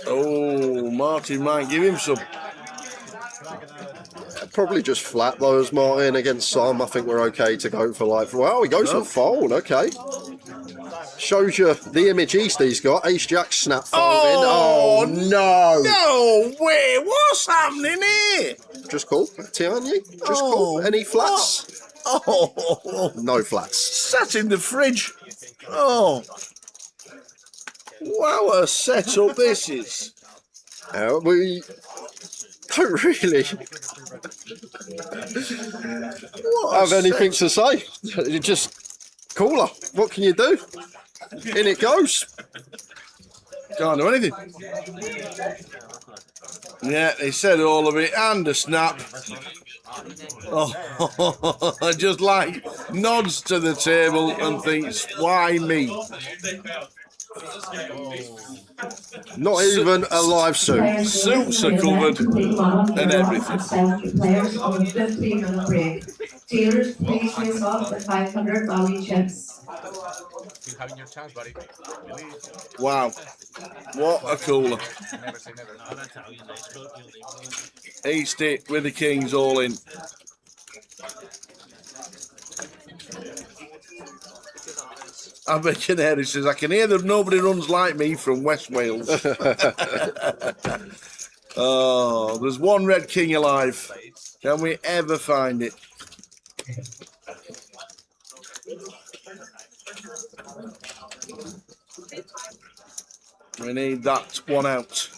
Oh, Martin might give him some. Probably just flat those, Martin, against some. I think we're okay to go for like, well, he goes for fold, okay. Shows you the image Eastie's got. Ace Jack snap folding. Oh, no. No way. What's happening here? Just call, Tierney. Just call. Any flats? Oh, no flats. Sat in the fridge. Oh. Wow, a setup this is. We don't really have anything to say. Just cooler. What can you do? In it goes. Can't do anything. Yeah, he said all of it and a snap. Oh, just like nods to the table and thinks, why me? Not even a live suit. Suits are covered and everything. Dealers, please face off the 500 value chips. Having your chance, buddy. Wow, what a cooler. Eastie with the Kings all in. I bet you there, he says, I can hear that nobody runs like me from West Wales. Oh, there's one red king alive. Can we ever find it? We need that one out.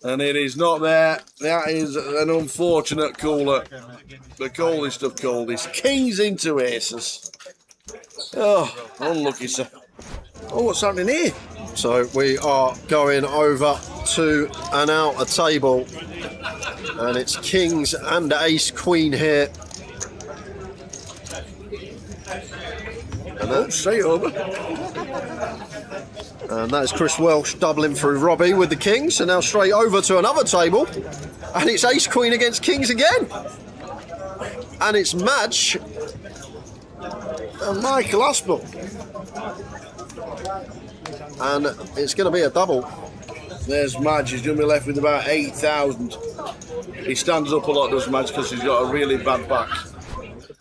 And it is not there. That is an unfortunate cooler. The coldest of coldest. Kings into aces. Oh, unlucky, sir. Oh, what's happening here? So we are going over to an outer table. And it's Kings and Ace Queen here. And straight over. And that is Chris Welsh doubling through Robbie with the Kings. And now straight over to another table. And it's Ace Queen against Kings again. And it's Madge And Michael Aspel. And it's going to be a double. There's Madge. He's going to be left with about 8,000. He stands up a lot, does Madge, because he's got a really bad back.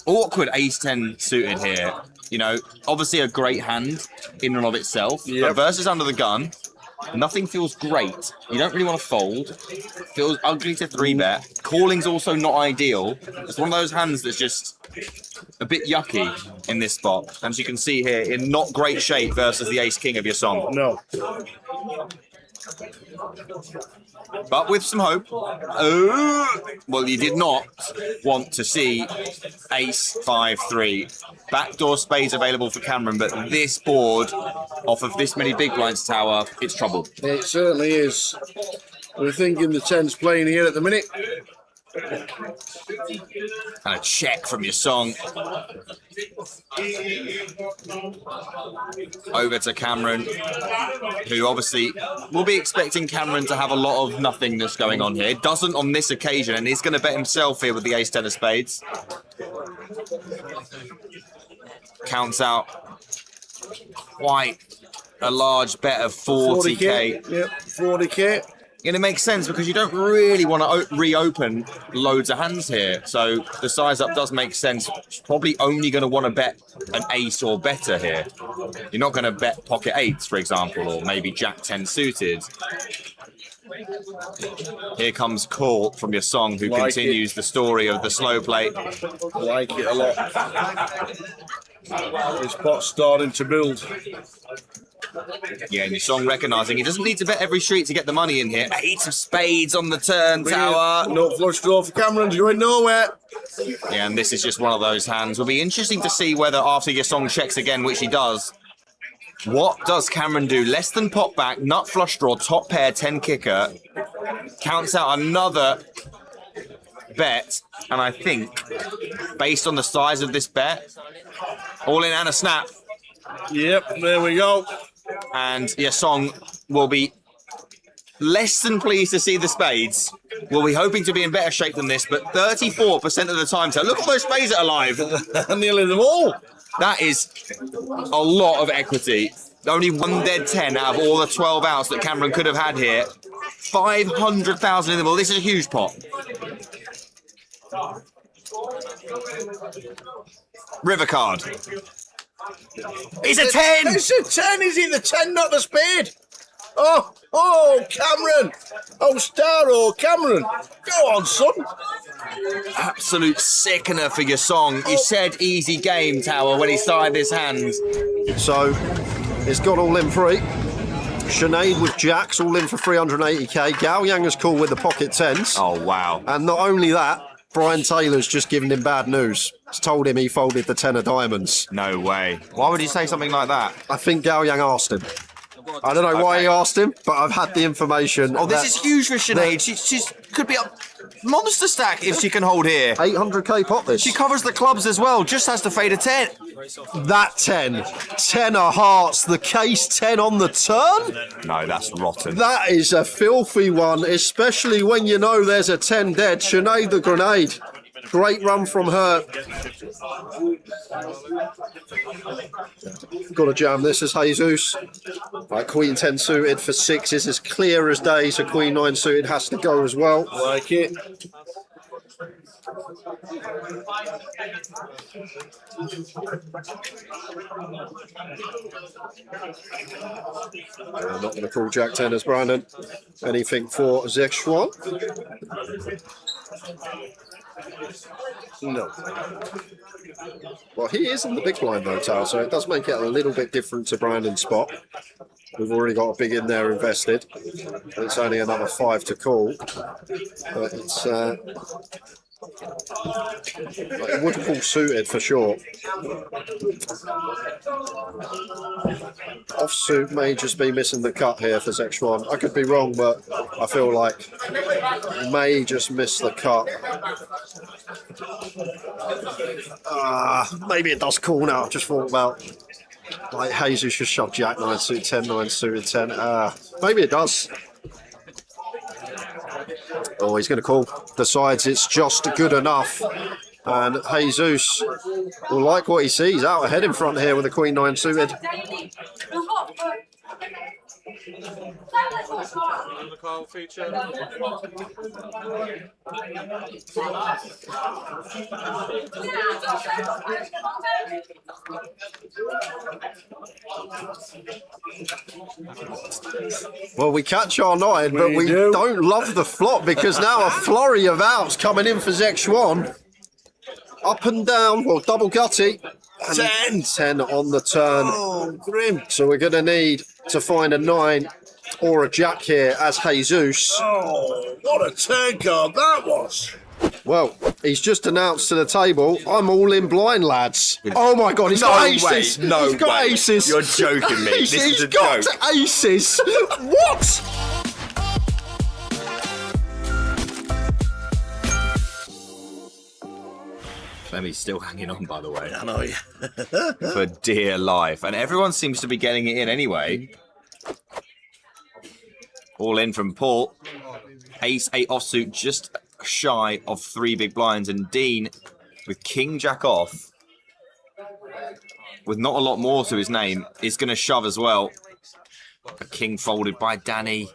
Awkward ace-10 suited here. You know, obviously a great hand in and of itself. Yep. But versus under the gun, nothing feels great. You don't really want to fold. Feels ugly to 3-bet. Calling's also not ideal. It's one of those hands that's just a bit yucky in this spot. And as you can see here, in not great shape versus the ace-king of your song. No. But with some hope. Oh, well, you did not want to see ace 5-3. Backdoor spades available for Cameron, but this board, off of this many big blinds tower, it's trouble. It certainly is. We're thinking the 10's playing here at the minute. And a check from your song. Over to Cameron, who obviously will be expecting Cameron to have a lot of nothingness going on here. Doesn't on this occasion, and he's going to bet himself here with the ace-10 of spades. Counts out quite a large bet of 40k. Yep, 40k. And it makes sense because you don't really want to reopen loads of hands here. So the size up does make sense. Probably only going to want to bet an ace or better here. You're not going to bet pocket eights, for example, or maybe jack 10 suited. Here comes Call from your song, who continues the story of the slow play. Like it a lot. This pot's starting to build. Yeah, and your song recognising he doesn't need to bet every street to get the money in here. Eight of spades on the turn tower. No flush draw for Cameron's going nowhere. Yeah, and this is just one of those hands. Will be interesting to see whether after your song checks again, which he does, what does Cameron do? Less than pop back, nut flush draw, top pair, 10 kicker. Counts out another bet, and I think, based on the size of this bet, all in and a snap. Yep, there we go. And your song will be less than pleased to see the spades. We'll be hoping to be in better shape than this, but 34% of the time. So look at those spades that are alive. Nearly them all. That is a lot of equity Only one dead 10 out of all the 12 outs that Cameron could have had here. 500,000 in the ball. This is a huge pot. River card. It's a 10! It's a 10, is it? The 10, not the spade. Oh, Cameron. Oh, Starro, Cameron. Go on, son. Absolute sickener for your song. You said easy game, Tower, when he started his hands. So it's got all in free. Sinead with jacks, all in for 380k. Gao Yang is cool with the pocket tens. Oh, wow. And not only that, Brian Taylor's just given him bad news. He's told him he folded the 10 of diamonds. No way. Why would he say something like that? I think Gao Yang asked him. I don't know why he asked him, but I've had the information. Oh, this is huge for Sinead. She's could be a monster stack if she can hold here. 800k pot this. She covers the clubs as well, just has to fade a 10. That 10. 10 of hearts, the case 10 on the turn? No, that's rotten. That is a filthy one, especially when you know there's a 10 dead. Sinead the grenade. Great run from her. Got to jam this as Jesus. Right, Queen 10 suited for 6 is as clear as day, so Queen 9 suited has to go as well. Like it. I'm not going to call Jack 10 as Brandon. Anything for Zexuan? No. Well, he is in the big blind though, Tal, so it does make it a little bit different to Brandon's spot. We've already got a big in there invested. It's only another 5 to call. But it's... it would call suited for sure. Offsuit may just be missing the cut here for Zexuan. I could be wrong, but I feel like may just miss the cut. Maybe it does call now. Just thought about like Jesus should shove Jack 9 suited 10, 9 suited 10. Maybe it does. Oh, he's going to call. Decides it's just good enough. And Jesus will like what he sees. Out ahead in front here with the Queen 9 suited. Well, we catch our 9, but we don't love the flop because now a flurry of outs coming in for Zexuan. Up and down, well, double gutty. 10. 10 on the turn. Oh, grim. So we're going to need to find a 9 or a jack here as Jesus. Oh, what a turn card that was. Well, he's just announced to the table, I'm all in blind, lads. Oh my God, he's got aces. No he's got way. aces. You're joking me. This is a got joke. aces. What? Clemmy's still hanging on, by the way. I know, yeah. For dear life. And everyone seems to be getting it in anyway. All in from Paul. Ace 8 offsuit, just shy of 3 big blinds. And Dean with King Jack off, with not a lot more to his name, is going to shove as well. A king folded by Danny.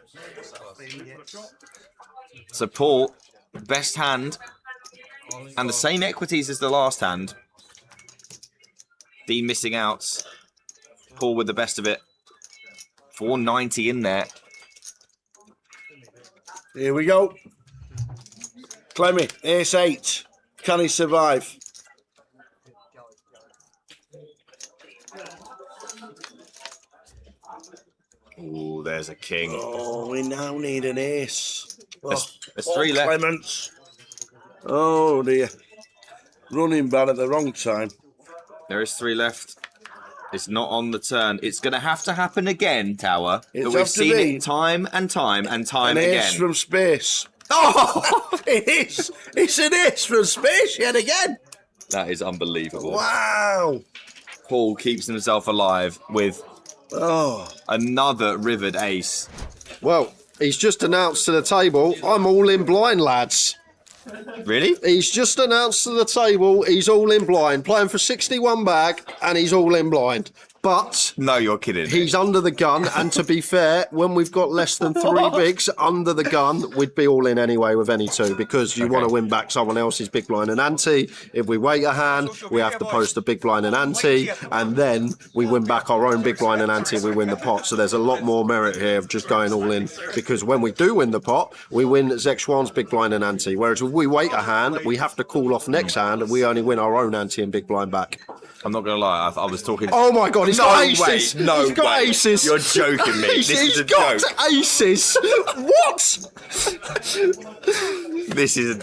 So Paul, best hand. And the same equities as the last hand. Dean missing outs. Paul with the best of it. 490 in there. Here we go. Clemmy, ace 8. Can he survive? Ooh, there's a king. Oh, we now need an ace. There's 3 left. Clements. Oh dear. Running bad at the wrong time. There is 3 left. It's not on the turn. It's going to have to happen again, Tower. It's But we've have to seen be it time and time and time An again. ace from space. Oh! It is. It's an ace from space yet again. That is unbelievable. Wow. Paul keeps himself alive with another rivered ace. Well, he's just announced to the table, I'm all in blind, lads. Really? He's just announced to the table he's all in blind, playing for 61 bag, and he's all in blind. But No, you're kidding. he's under the gun, and to be fair, when we've got less than 3 bigs under the gun, we'd be all in anyway with any 2 because you want to win back someone else's big blind and ante. If we wait a hand, we have to post a big blind and ante, and then we win back our own big blind and ante and we win the pot. So there's a lot more merit here of just going all in, because when we do win the pot, we win Zexuan's big blind and ante. Whereas if we wait a hand, we have to call off next hand and we only win our own ante and big blind back. I'm not going to lie, I was talking... Oh my God, he's got aces. No he's got way. aces. You're joking me. This is a got joke. aces. What? This is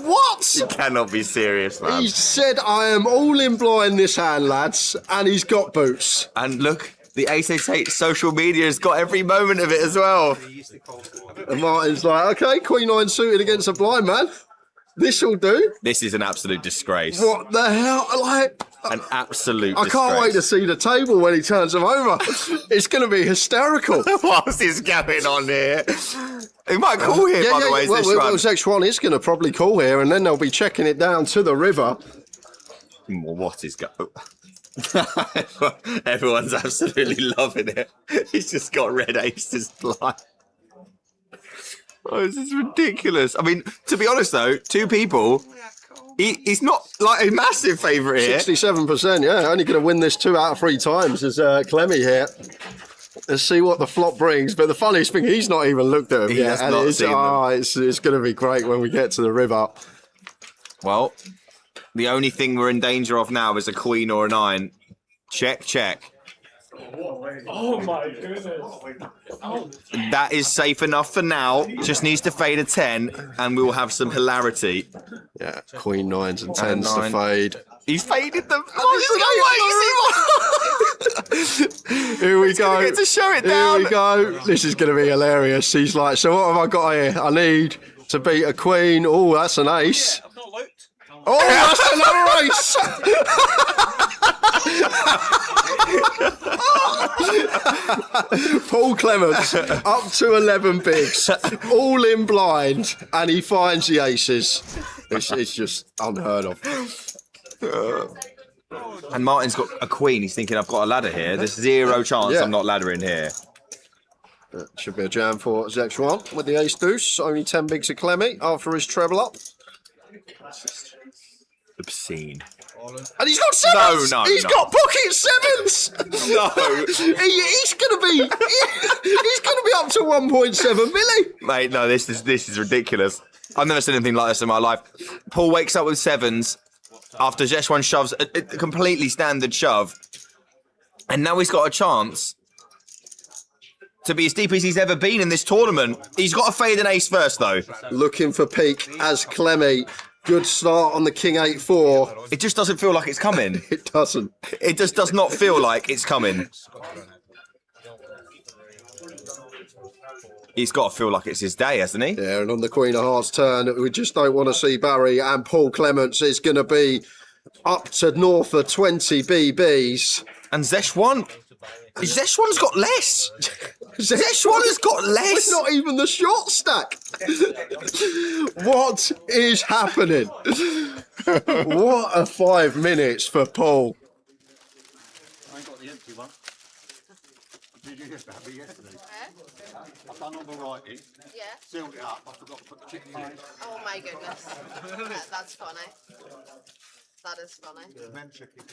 What? You cannot be serious, man. He said, I am all in blind this hand, lads, and he's got boots. And look, the Ace-8 social media has got every moment of it as well. And Martin's like, okay, Queen 9 suited against a blind man. This'll do. This is an absolute disgrace. What the hell? Like, An absolute I disgrace. can't wait to see the table when he turns them over. It's going to be hysterical. What is going on here? He might call here, by the way, well, this run. Zexuan is going to probably call here, and then they'll be checking it down to the river. Well, what is going Everyone's absolutely loving it. He's just got red aces blind. Oh, this is ridiculous. I mean, to be honest though, 2 people, he's not like a massive favourite here. 67%, yeah. Only going to win this 2 out of 3 times is Clemmy here. Let's see what the flop brings. But the funniest thing, he's not even looked at him He yet. has And not it's, seen them. it's going to be great when we get to the river. Well, the only thing we're in danger of now is a queen or a 9. Check, check. Oh my goodness. That is safe enough for now. Just needs to fade a 10 and we'll have some hilarity. Yeah, Queen 9s and 10s to 9. fade. He's faded them. Here we go. Get to show it Here down. we go. This is going to be hilarious. He's like, so what have I got here? I need to beat a queen. Oh, that's an ace. I've not looked. Oh, that's another ace. Paul Clements up to 11 bigs, all in blind, and he finds the aces. It's just unheard of. And Martin's got a queen. He's thinking, I've got a ladder here. There's 0 chance Yeah. I'm not laddering here. Should be a jam for Zexuan with the ace deuce. Only 10 bigs of Clemmy after his treble up. Obscene. And he's got 7s! No, He's no. got pocket 7s! No. He's gonna be up to 1.7 milli. Mate, no, this is ridiculous. I've never seen anything like this in my life. Paul wakes up with 7s after Zexuan shoves a completely standard shove. And now he's got a chance to be as deep as he's ever been in this tournament. He's got to fade an ace first, though. Looking for peak as Clemmy. Good start on the King 8-4. It just doesn't feel like it's coming. It doesn't. It just does not feel like it's coming. He's got to feel like it's his day, hasn't he? Yeah, and on the Queen of Hearts turn, we just don't want to see Barry, and Paul Clements is going to be up to north of 20 BBs. And Zexuan's got less. Zexuan has got less. It's not even the short stack. What is happening? What a 5 minutes for Paul. I ain't got the empty one. Did you just have it yesterday? I've done all the writing, Yeah. sealed it up, I forgot to put the chicken in. Oh my goodness. That's funny. That is funny. Men chicken.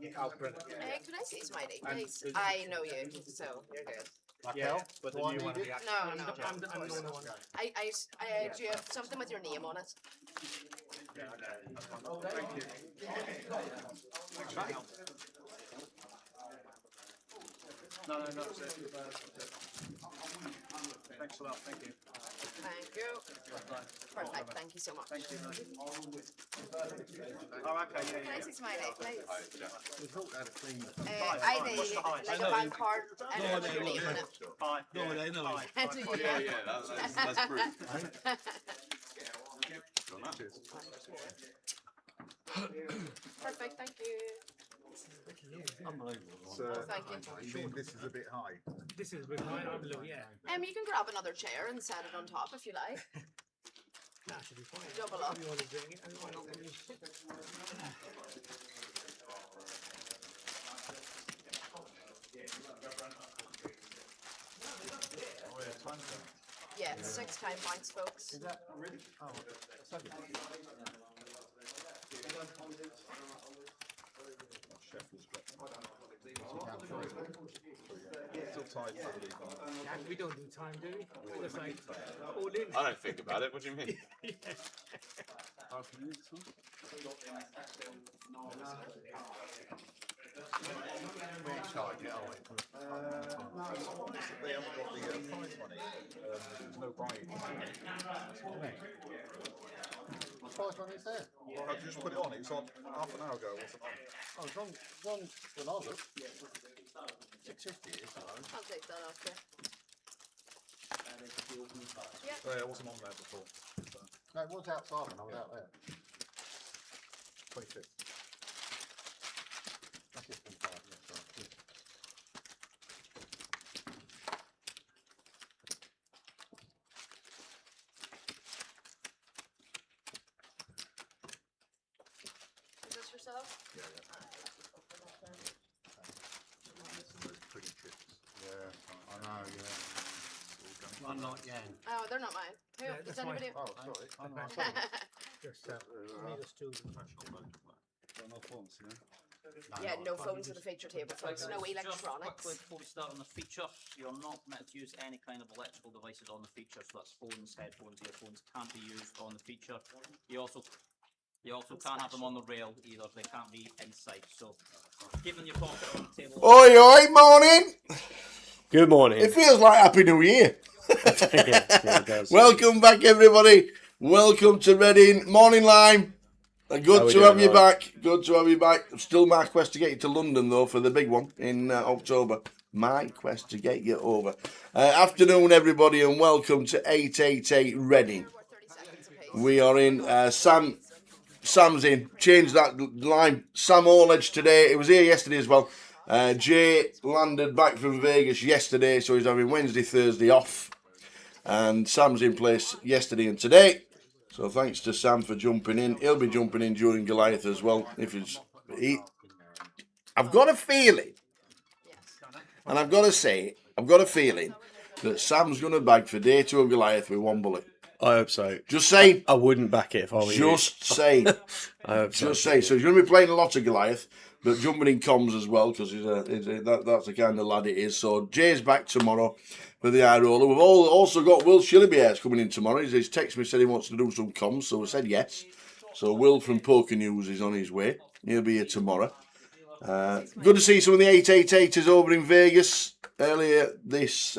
Could I see Smiley, please? I know you, so you're good. Yeah, but the new one. No. I'm the one. I do you have something with your name on it? No, that's it. Thanks a lot, thank you. Thank you. Perfect, thank you so much. Oh, okay, Can I see Smiley, please? What's ID, the height? like a bank card, and with your name on it. Hi. Do you? That's brilliant. Perfect, thank you. Thank you. Sean, this is a bit high. This is with mine, I'm low, yeah. You can grab another chair and set it on top if you like. Double up. Yeah, 6 time points, folks. Is that really? Oh, that's only We don't do time, do we? We just like all in. I don't think about it. What do you mean? They haven't got the prize money. There's no buy-in. What prize money is there? How did you just put it on? It was on half an hour ago, wasn't it? Oh, it's on when I looked. 650 is, I'll take that off there. Yeah, it wasn't on there before. No, it was outside when I was out there. 26. That's it, 25, yeah, sorry. Is this yourself? Yeah. Pretty chips. Yeah, I know, yeah. I'm not Jan. Oh, they're not mine. Who? Yeah, Does that's anybody? Oh, sorry. I'm not Just need us to. no phones, you know? Yeah, no phones at the feature table, folks. No Just quickly electronics. before we start on the feature, you're not meant to use any kind of electrical devices on the feature, so that's phones, headphones, earphones can't be used on the feature. You also can't have them on the rail either, they can't be inside, so keep them in your pocket on the table. Oi, oi, morning. Good morning. It feels like Happy New Year. Yeah, it does. Welcome back, everybody. Welcome to Reading Morning Lime. Good to have you back. Good to have you back. Still my quest to get you to London, though, for the big one in October. My quest to get you over. Afternoon, everybody, and welcome to 888 Reading. We are in. Sam's in. Changed that line. Sam Orledge today. It was here yesterday as well. Jay landed back from Vegas yesterday, so he's having Wednesday, Thursday off. And Sam's in place yesterday and today. So thanks to Sam for jumping in. He'll be jumping in during Goliath as well. I've got a feeling, and I've got to say, I've got a feeling that Sam's going to bag for day 2 of Goliath with 1 bullet. I hope so. Just saying. I wouldn't back it if I were you. Just saying. I hope so. Just saying. So he's going to be playing a lot of Goliath, but jumping in comms as well, because that's the kind of lad it is. So Jay's back tomorrow for the eye roller. We've also got Will Shillibier's coming in tomorrow. He's texted me, said he wants to do some comms, so we said yes. So Will from Poker News is on his way. He'll be here tomorrow. Good to see some of the 888ers over in Vegas earlier this,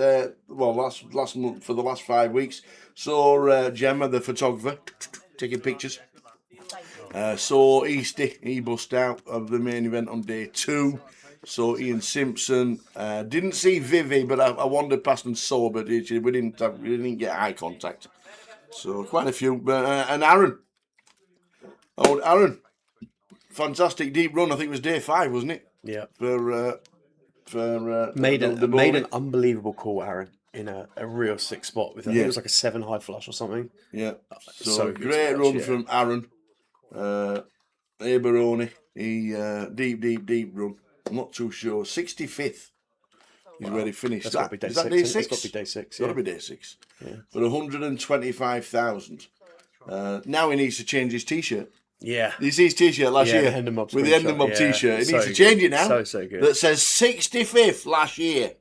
last month, for the last 5 weeks. Saw Gemma, the photographer, taking pictures. Saw Easty, he bust out of the main event on day 2. Saw Ian Simpson. Didn't see Vivi, but I wandered past and saw, but we didn't get eye contact. So quite a few. And Aaron. Oh, Aaron. Fantastic deep run. I think it was day 5, wasn't it? Yeah. Made an unbelievable call, Aaron, in a real sick spot with it was like a 7 high flush or something. Yeah. So great run from Aaron. Eberoni. He deep run. I'm not too sure. 65th is where he finished. That's got to be day 6. Is that day 6? It's got to be day 6. Got to be day 6. Yeah. For 125,000. Now he needs to change his t-shirt. Yeah. You see his t-shirt last year? With the Ender Mob t-shirt. He needs to change it now. So good. That says 65th last year.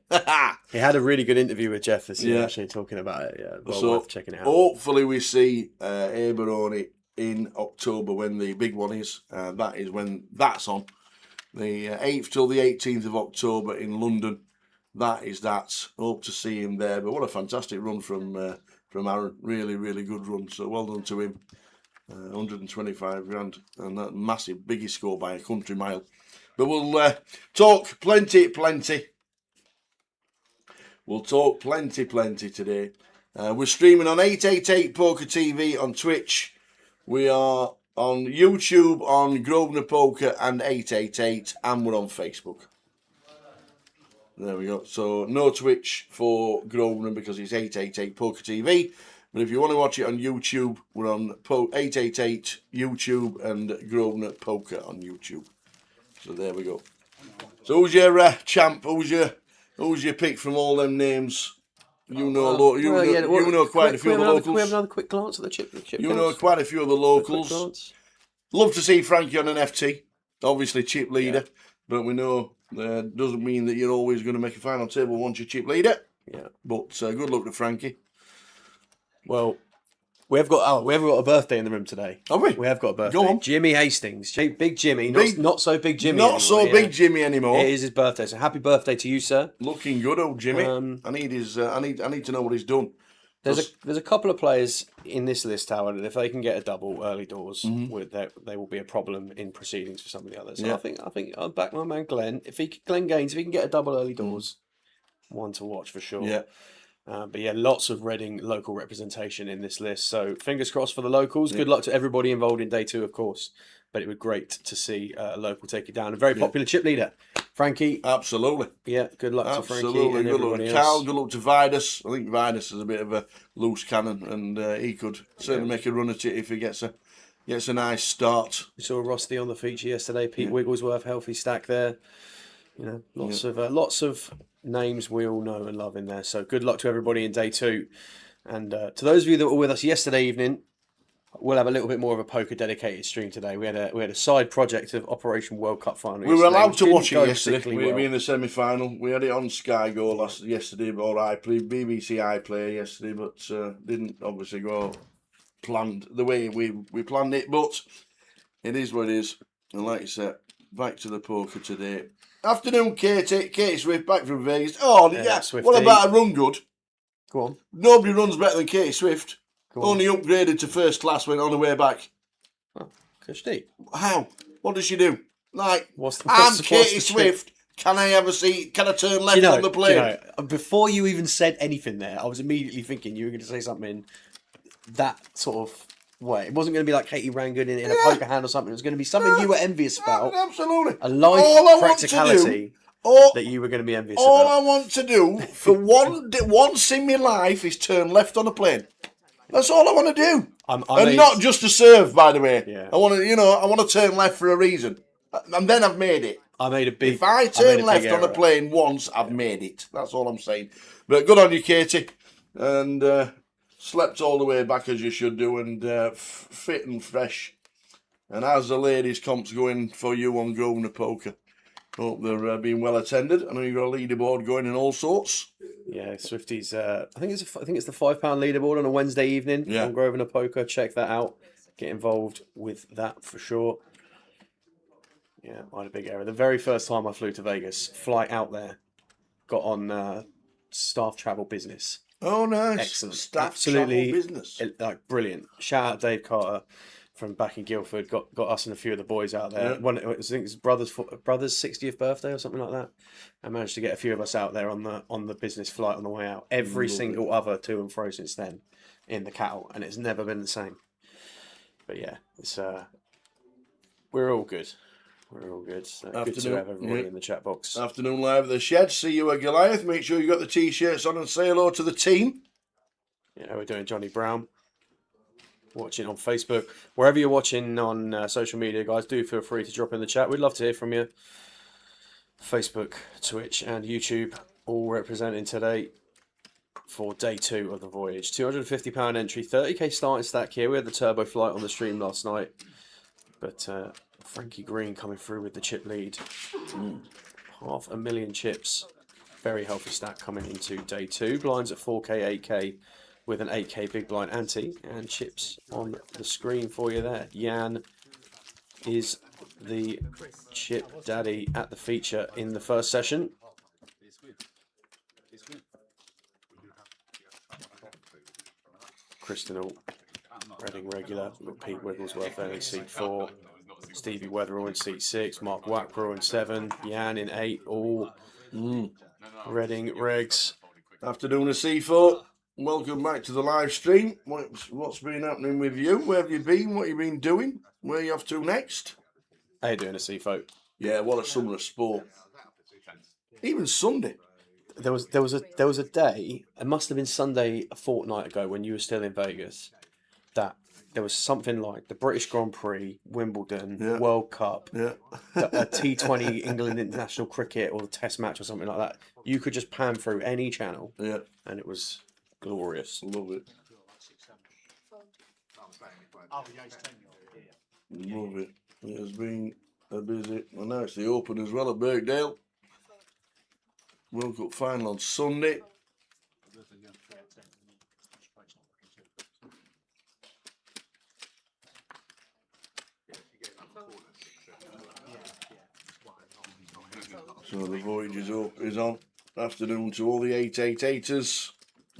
He had a really good interview with Jeff this year, actually, talking about it. Yeah, well worth checking it out. Hopefully we see Eberoni in October when the big one is. That is when that's on. The 8th till the 18th of October in London. That is that. Hope to see him there. But what a fantastic run from Aaron. Really, really good run. So well done to him. 125 grand. And that massive, biggest score by a country mile. But we'll talk plenty. We'll talk plenty today. We're streaming on 888 Poker TV on Twitch. We are on YouTube, on Grosvenor Poker and 888, and we're on Facebook. There we go. So no Twitch for Grosvenor because it's 888 Poker TV. But if you want to watch it on YouTube, we're on 888 YouTube and Grosvenor Poker on YouTube. So there we go. So who's your champ? Who's your pick from all them names? You know, you know quite a few of the locals. Can we have another quick glance at the chip? You know quite a few of the locals. Love to see Frankie on an FT. Obviously, chip leader. Yeah. But we know doesn't mean that you're always going to make a final table once you're chip leader. Yeah. But good luck to Frankie. Well, we have got a birthday in the room today. Have we? We have got a birthday. Go on. Jimmy Hastings. Big Jimmy. Not so big Jimmy Not anymore. so big Jimmy anymore. It is his birthday. So happy birthday to you, sir. Looking good, old Jimmy. I need to know what he's done. There's a couple of players in this list, Howard, and if they can get a double early doors, they will be a problem in proceedings for some of the others. So Yeah. I think I'll back my man Glenn. Glenn Gaines, if he can get a double early doors, one to watch for sure. Yeah. But yeah, lots of Reading local representation in this list. So fingers crossed for the locals. Good luck to everybody involved in day 2, of course. But it would be great to see a local take it down. A very popular chip leader, Frankie. Absolutely. Yeah, good luck to Frankie Absolutely. and Good luck everybody to else. Carl. Good luck to Vidas. I think Vidas is a bit of a loose cannon, and he could certainly make a run at it if he gets a nice start. We saw Rusty on the feature yesterday. Pete Wigglesworth, healthy stack there. You know, lots of names we all know and love in there. So good luck to everybody in day 2. And to those of you that were with us yesterday evening, we'll have a little bit more of a poker dedicated stream today. We had a side project of Operation World Cup final. We were allowed to watch it yesterday. particularly We were well. in the semi-final. We had it on Sky Go yesterday, or BBC iPlayer yesterday, but didn't obviously go planned the way we planned it. But it is what it is. And like you said, back to the poker today. Afternoon, Katie Swift, back from Vegas. Oh, yeah. Swifty. What about a run good? Go on. Nobody runs better than Katie Swift. Go on. Only upgraded to first class when on the way back. Oh, Kirsty. How? What does she do? Like, What's I'm the Katie trick? Swift. Can I have a seat? Can I turn left Do you know, on the plane? Before you even said anything there, I was immediately thinking you were going to say something that sort of way. It wasn't going to be like Katie Rangoon in a poker hand or something. It was going to be something you were envious about. Absolutely. A life practicality that you were going to be envious All about. I want to do for once in my life is turn left on a plane. That's all I want to do. And not just to serve, by the way. Yeah. I want to turn left for a reason. And then I've made it. If I turn left on a plane once, I've made it. That's all I'm saying. But good on you, Katie. And slept all the way back as you should do, and fit and fresh. And as the ladies' comp's going for you on Grosvenor Poker, hope they're being well attended. I know you've got a leaderboard going in all sorts. Yeah, Swifties. I think it's the £5 leaderboard on a Wednesday evening on Grosvenor Poker. Check that out. Get involved with that for sure. Yeah, I had a big error. The very first time I flew to Vegas, flight out there, got on staff travel business. Oh, nice. Excellent. Staff Absolutely travel business. Like brilliant. Shout out Dave Carter from back in Guildford. Got us and a few of the boys out there. Yeah. I think it's brother's 60th birthday or something like that. I managed to get a few of us out there on the business flight on the way out. Every single other to and fro since then in the cattle, and it's never been the same. But yeah, it's we're all good. We're all good. So good to have everybody in the chat box. Afternoon live at the shed. See you at Goliath. Make sure you got the t-shirts on and say hello to the team. Yeah, we're doing Johnny Brown. Watching on Facebook. Wherever you're watching on social media, guys, do feel free to drop in the chat. We'd love to hear from you. Facebook, Twitch and YouTube all representing today for day 2 of the voyage. £250 entry, 30k starting stack here. We had the turbo flight on the stream last night. But Frankie Green coming through with the chip lead. 500,000 chips. Very healthy stack coming into day 2. Blinds at 4k, 8k with an 8k big blind ante. And chips on the screen for you there. Jan is the chip daddy at the feature in the first session. Crystal Reading regular. We've got Pete Wigglesworth there in seat 4. Stevie Weatherall in seat 6. Mark Wackborough in 7. Jan in 8. All Reading regs. Afternoon of C4. Welcome back to the live stream. What's been happening with you? Where have you been? What have you been doing? Where are you off to next? How you doing, a CFO? Yeah, what a summer of sport. Even Sunday. there was a day. It must have been Sunday a fortnight ago when you were still in Vegas. That there was something like the British Grand Prix, Wimbledon, World Cup, a T20 England international cricket or the Test match or something like that. You could just pan through any channel, and it was glorious. Love it. Love it. It has been a busy. Well, now it's the Open as well at Birkdale. World Cup final on Sunday. So the voyage is on. Afternoon to all the 888ers.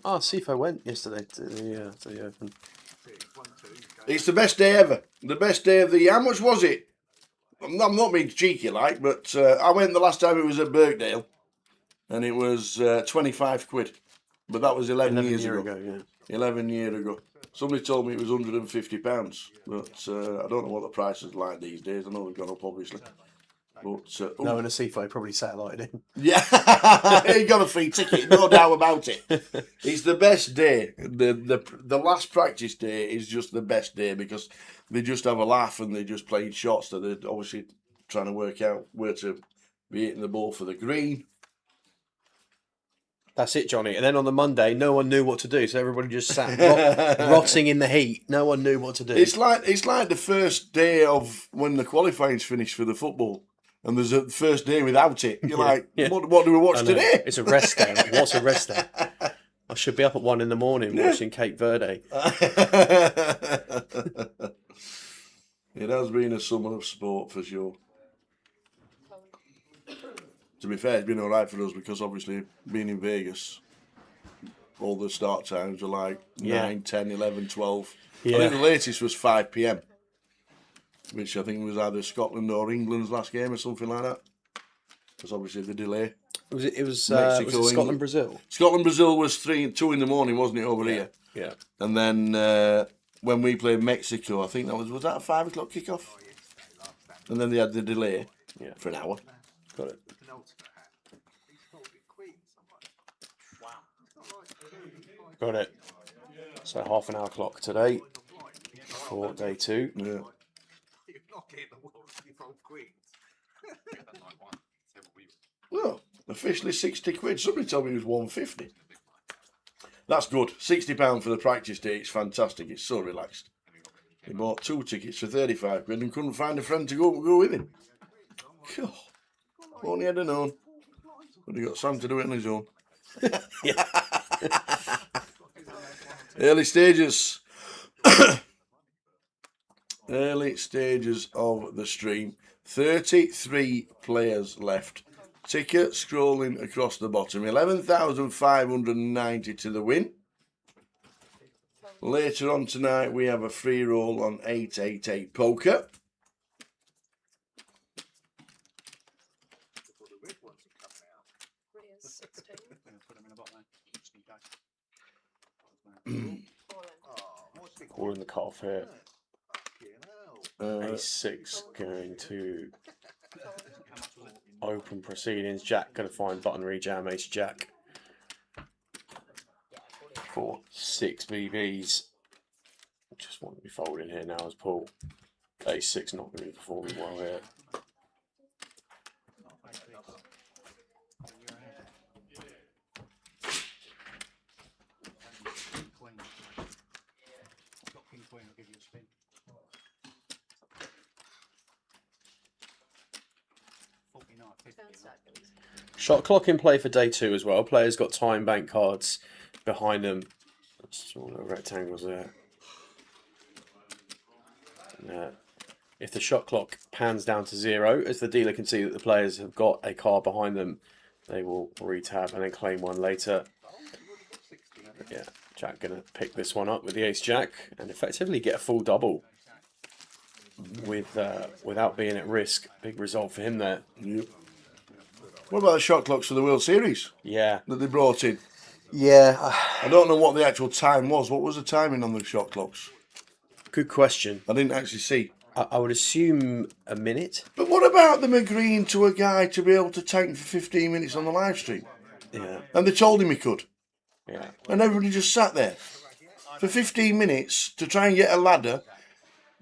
Oh, Sifo went yesterday to the Open. It's the best day ever. The best day of the year. How much was it? I'm not being cheeky like, but I went the last time it was at Birkdale, and it was 25 quid. But that was 11 years ago. 11 years ago. Somebody told me it was £150, but I don't know what the price is like these days. I know they've gone up, obviously. But no, in a Sifo probably satellited in. Yeah, he got a free ticket, no doubt about it. It's the best day. The last practice day is just the best day because they just have a laugh and they just play shots that they're obviously trying to work out where to be hitting the ball for the green. That's it, Johnny. And then on the Monday, no one knew what to do, so everybody just sat rotting in the heat. No one knew what to do. It's like the first day of when the qualifying's finished for the football. And there's a first day without it. You're like, what do we watch today? It's a rest day. What's a rest day? I should be up at 1 a.m. watching Cape Verde. It has been a summer of sport for sure. To be fair, it's been all right for us because obviously being in Vegas, all the start times were like 9, 10, 11, 12. I think the latest was 5 p.m. which I think was either Scotland or England's last game or something like that. Because obviously the delay. It was Mexico, Scotland, Brazil? Scotland, Brazil was 2 in the morning, wasn't it, over here? Yeah. And then when we played Mexico, I think that was that a 5 o'clock kickoff? And then they had the delay for an hour. Got it. Got it. So half an hour clock today for day 2. Yeah. Well, officially 60 quid. Somebody told me it was 150. That's good. £60 for the practice day. It's fantastic. It's so relaxed. He bought 2 tickets for 35 quid and couldn't find a friend to go with him. God, only had known. But he got Sam to do it on his own. Early stages. Early stages of the stream. 33 players left. Ticker scrolling across the bottom. 11,590 to the win. Later on tonight, we have a free roll on 888 poker. Calling the cutoff here. A6 going to open proceedings. Jack going to find button rejam ace jack for 6 BBs. Just want to be folding here now as Paul. A6 not going to be performing well here. Shot clock in play for day 2 as well. Players got time bank cards behind them. Smaller rectangles there. If the shot clock pans down to 0, as the dealer can see that the players have got a card behind them, they will retab and then claim one later. Yeah, Jack going to pick this one up with the ace jack and effectively get a full double without being at risk. Big result for him there. Yep. What about the shot clocks for the World Series? Yeah. That they brought in? Yeah. I don't know what the actual time was. What was the timing on the shot clocks? Good question. I didn't actually see. I would assume a minute. But what about them agreeing to a guy to be able to tank for 15 minutes on the live stream? Yeah. And they told him he could. Yeah. And everybody just sat there for 15 minutes to try and get a ladder.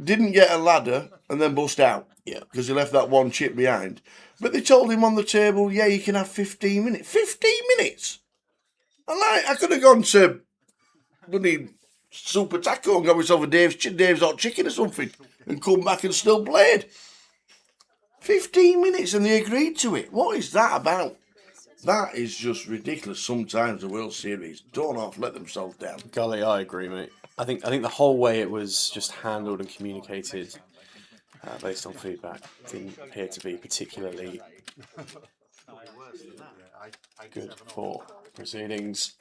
Didn't get a ladder and then bust out. Yeah. Because he left that one chip behind. But they told him on the table, yeah, you can have 15 minutes. 15 minutes? I could have gone to bloody Super Taco and got myself a Dave's Hot Chicken or something and come back and still played. 15 minutes and they agreed to it. What is that about? That is just ridiculous. Sometimes the World Series don't half let themselves down. Golly, I agree, mate. I think the whole way it was just handled and communicated based on feedback didn't appear to be particularly good for proceedings.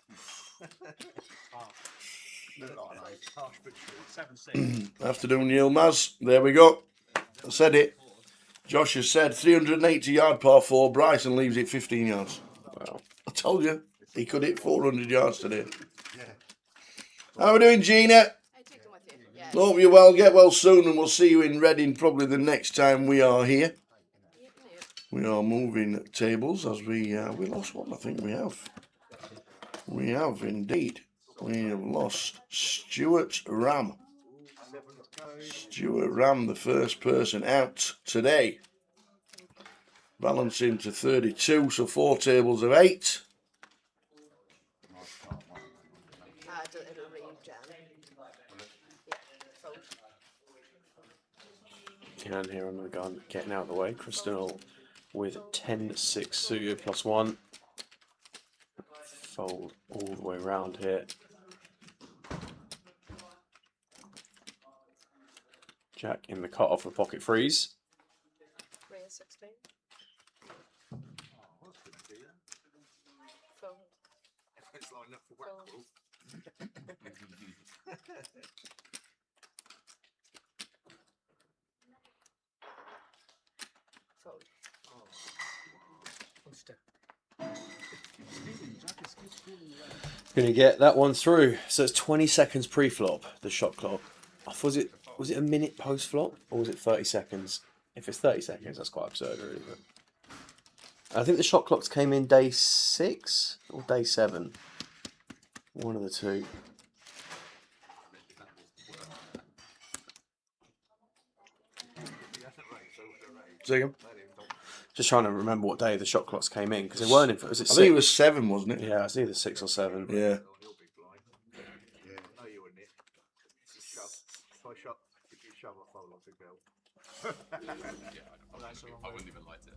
Afternoon, Yilmaz. There we go. I said it. Josh has said 380 yard par 4. Bryson leaves it 15 yards. Wow. I told you. He could hit 400 yards today. How are we doing, Gina? Hope you're well. Get well soon, and we'll see you in Reading probably the next time we are here. We are moving tables as we lost one. I think we have. We have indeed. We have lost Stuart Ram. Stuart Ram, the first person out today. Balancing to 32, so 4 tables of 8. Jan here on the gun, getting out of the way. Crystal with 10-6 suited +1. Fold all the way around here. Jack in the cut off with pocket freeze. Gonna get that one through. So it's 20 seconds pre-flop, the shot clock. Was it a minute post-flop or was it 30 seconds? If it's 30 seconds, that's quite absurd, really, isn't it? I think the shot clocks came in day 6 or day 7. One of the two. Second. Just trying to remember what day the shot clocks came in because they weren't in. Was it I think it was 7, wasn't it? Yeah, it's either 6 or 7. Yeah. I wouldn't even like it.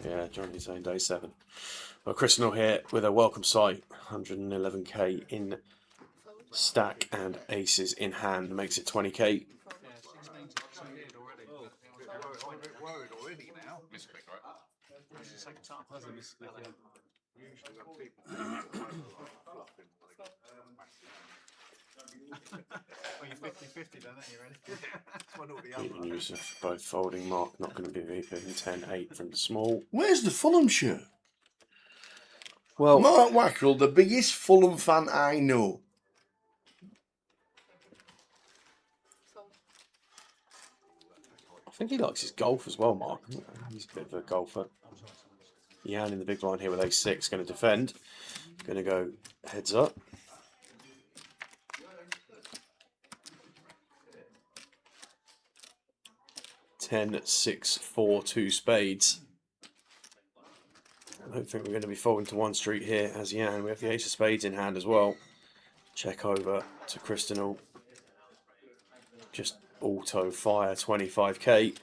Yeah, Johnny's saying day 7. Well, Crystal here with a welcome sight, 111k in stack and aces in hand, makes it 20k. Even Yusuf both folding. Mark not going to be VP in 10-8 from the small. Where's the Fulham shirt? Well, Mark Wackrell, the biggest Fulham fan I know. I think he likes his golf as well, Mark. He's a bit of a golfer. Jan in the big blind here with ace-6, going to defend. Going to go heads up. Ten, 6, 4, 2 spades. I don't think we're going to be folding to one street here as Jan. We have the ace of spades in hand as well. Check over to Crystal. Just auto fire 25k.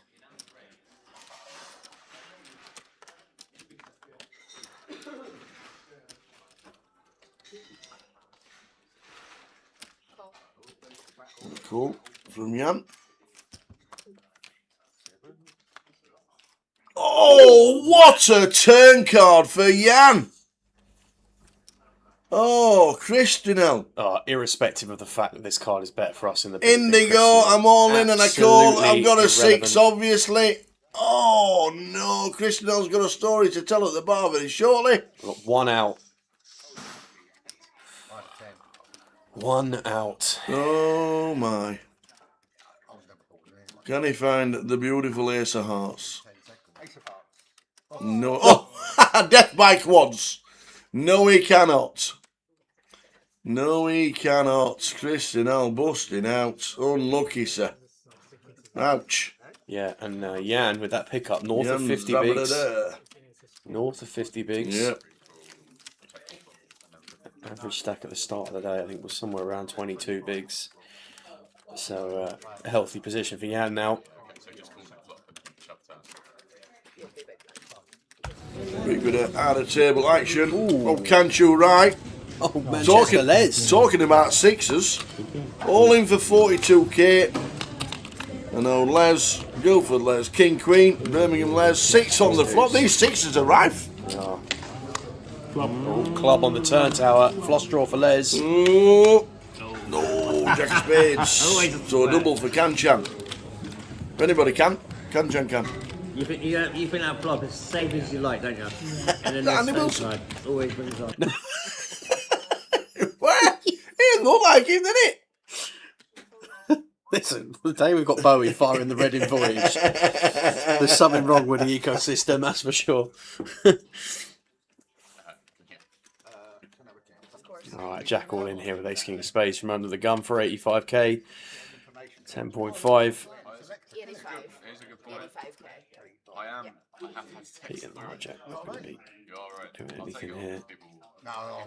Cool. From Jan. Oh, what a turn card for Jan. Oh, Christinel. Irrespective of the fact that this card is better for us in the Indigo, I'm all in and I call. I've got a irrelevant. 6, obviously. Oh, no. Christinel's got a story to tell at the bar very shortly. We've got one out. One out. Oh, my. Can he find the beautiful Ace of Hearts? No. Oh, death by quads. No, he cannot. No, he cannot. Christian Al busting out. Unlucky, sir. Ouch. Yeah, and Jan with that pickup north of Jan 50 bigs. Zabadada. North of 50 bigs. Yep. Average stack at the start of the day, I think, was somewhere around 22 bigs. So a healthy position for Jan now. Big bit of out of table action. Oh, Canchu right. Oh, Manchester Les. Talking about sixes. All in for 42k. And old Les, Guildford Les, King Queen, Birmingham Les, 6 on the flop. These sixes are rife. Yeah. Club on the turn tower. Floss draw for Les. Oh, no, Jack of Spades. So a double for Kanchan. If anybody can, Kanchan can. You think that flop is safe as you like, don't you? And then Andy there's Wilson. side. Always brings on. Well, it looked like him, didn't it? Listen, the day we've got Bowie firing the Reading Voyage, there's something wrong with the ecosystem, that's for sure. Alright, Jack all in here with Ace King of Spades from under the gun for 85k. 10.5. 85. 85k. I am. Pete and the Jack not going to be You're all right. doing I'll take anything it here. off. People,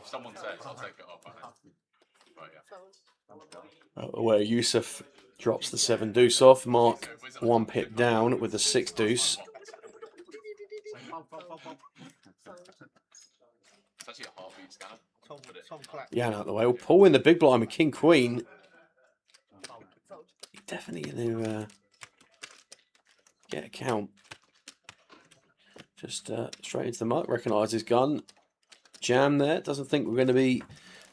if someone says, I'll take it off. But yeah. Where Yusuf drops the 7 deuce off, Mark 1 pip down with the 6 deuce. It's actually a heartbeat scanner. Jan out the way. We'll pull in the big blind with King Queen. Definitely going to get a count. Just straight into the muck. Recognise his gun. Jam there. Doesn't think we're going to be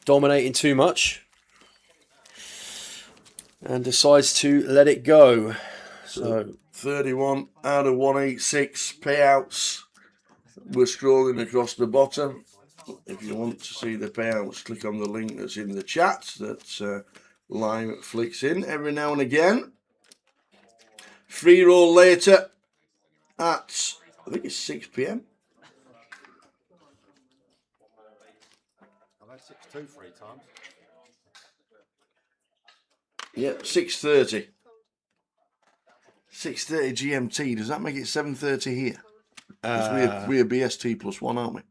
dominating too much. And decides to let it go. So 31 out of 186 payouts. We're scrolling across the bottom. If you want to see the payouts, click on the link that's in the chat. That's live flicks in every now and again. Free roll later at, I think it's 6 p.m. I've had 6-2 3 times. Yeah, 6:30. 6:30 GMT. Does that make it 7:30 here? 'Cause we're BST plus 1, aren't we?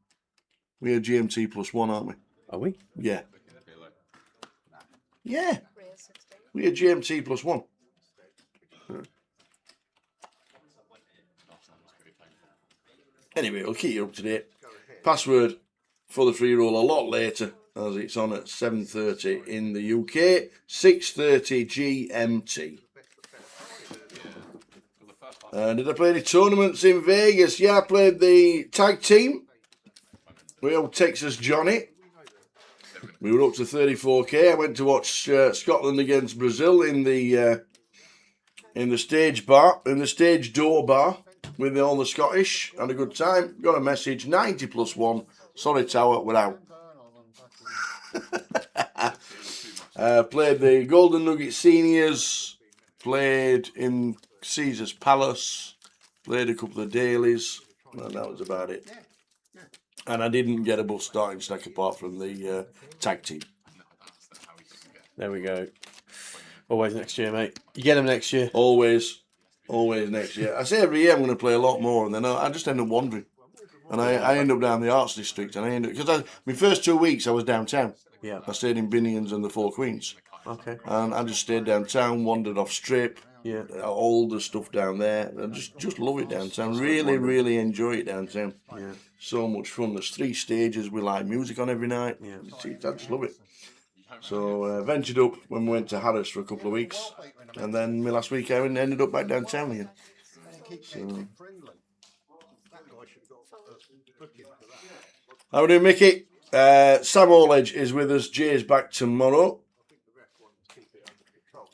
We're GMT plus 1, aren't we? are we? Yeah. Yeah. We're GMT plus 1. Anyway, I'll keep you up to date. Password for the free roll a lot later, as it's on at 7:30 in the UK, 6:30 GMT. Did I play any tournaments in Vegas? Yeah, I played the tag team. We old Texas Johnny. We were up to 34k. I went to watch Scotland against Brazil in the stage bar, in the stage door bar with all the Scottish. Had a good time. Got a message 90 plus 1. Sorry, Tower, we're out. Played the Golden Nugget Seniors. Played in Caesar's Palace. Played a couple of dailies. And that was about it. And I didn't get a bus starting stack apart from the tag team. There we go. Always next year, mate. You get them next year. Always next year. I say every year I'm going to play a lot more, and then I just end up wandering. And I end up down the Arts District, and I end up, because my first 2 weeks I was downtown. Yeah. I stayed in Binions and the Four Queens. Okay. And I just stayed downtown, wandered off strip. Yeah. All the stuff down there. I just love it downtown. Really enjoy it downtown. Yeah. So much fun. There's 3 stages with live music on every night. Yeah. I just love it. So ventured up when we went to Harris for a couple of weeks, and then my last week I ended up back downtown again. So. How are we doing, Mickey? Sam Allledge is with us. Jay's back tomorrow.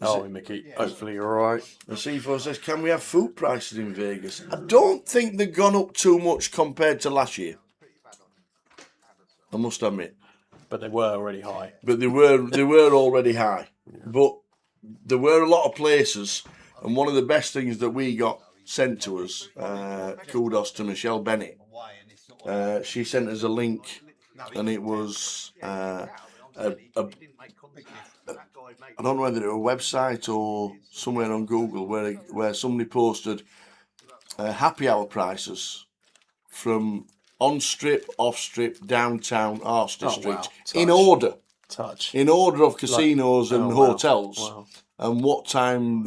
Oh, Mickey. Hopefully you're all right. The C4 says, can we have food prices in Vegas? I don't think they've gone up too much compared to last year. I must admit. But they were already high. But they were already high. Yeah. But there were a lot of places, and one of the best things that we got sent to us. Kudos to Michelle Bennett. She sent us a link, and it was I don't know whether it was a website or somewhere on Google where somebody posted happy hour prices from on strip, off strip, downtown, Arster Street in order. In order of casinos and hotels, and what time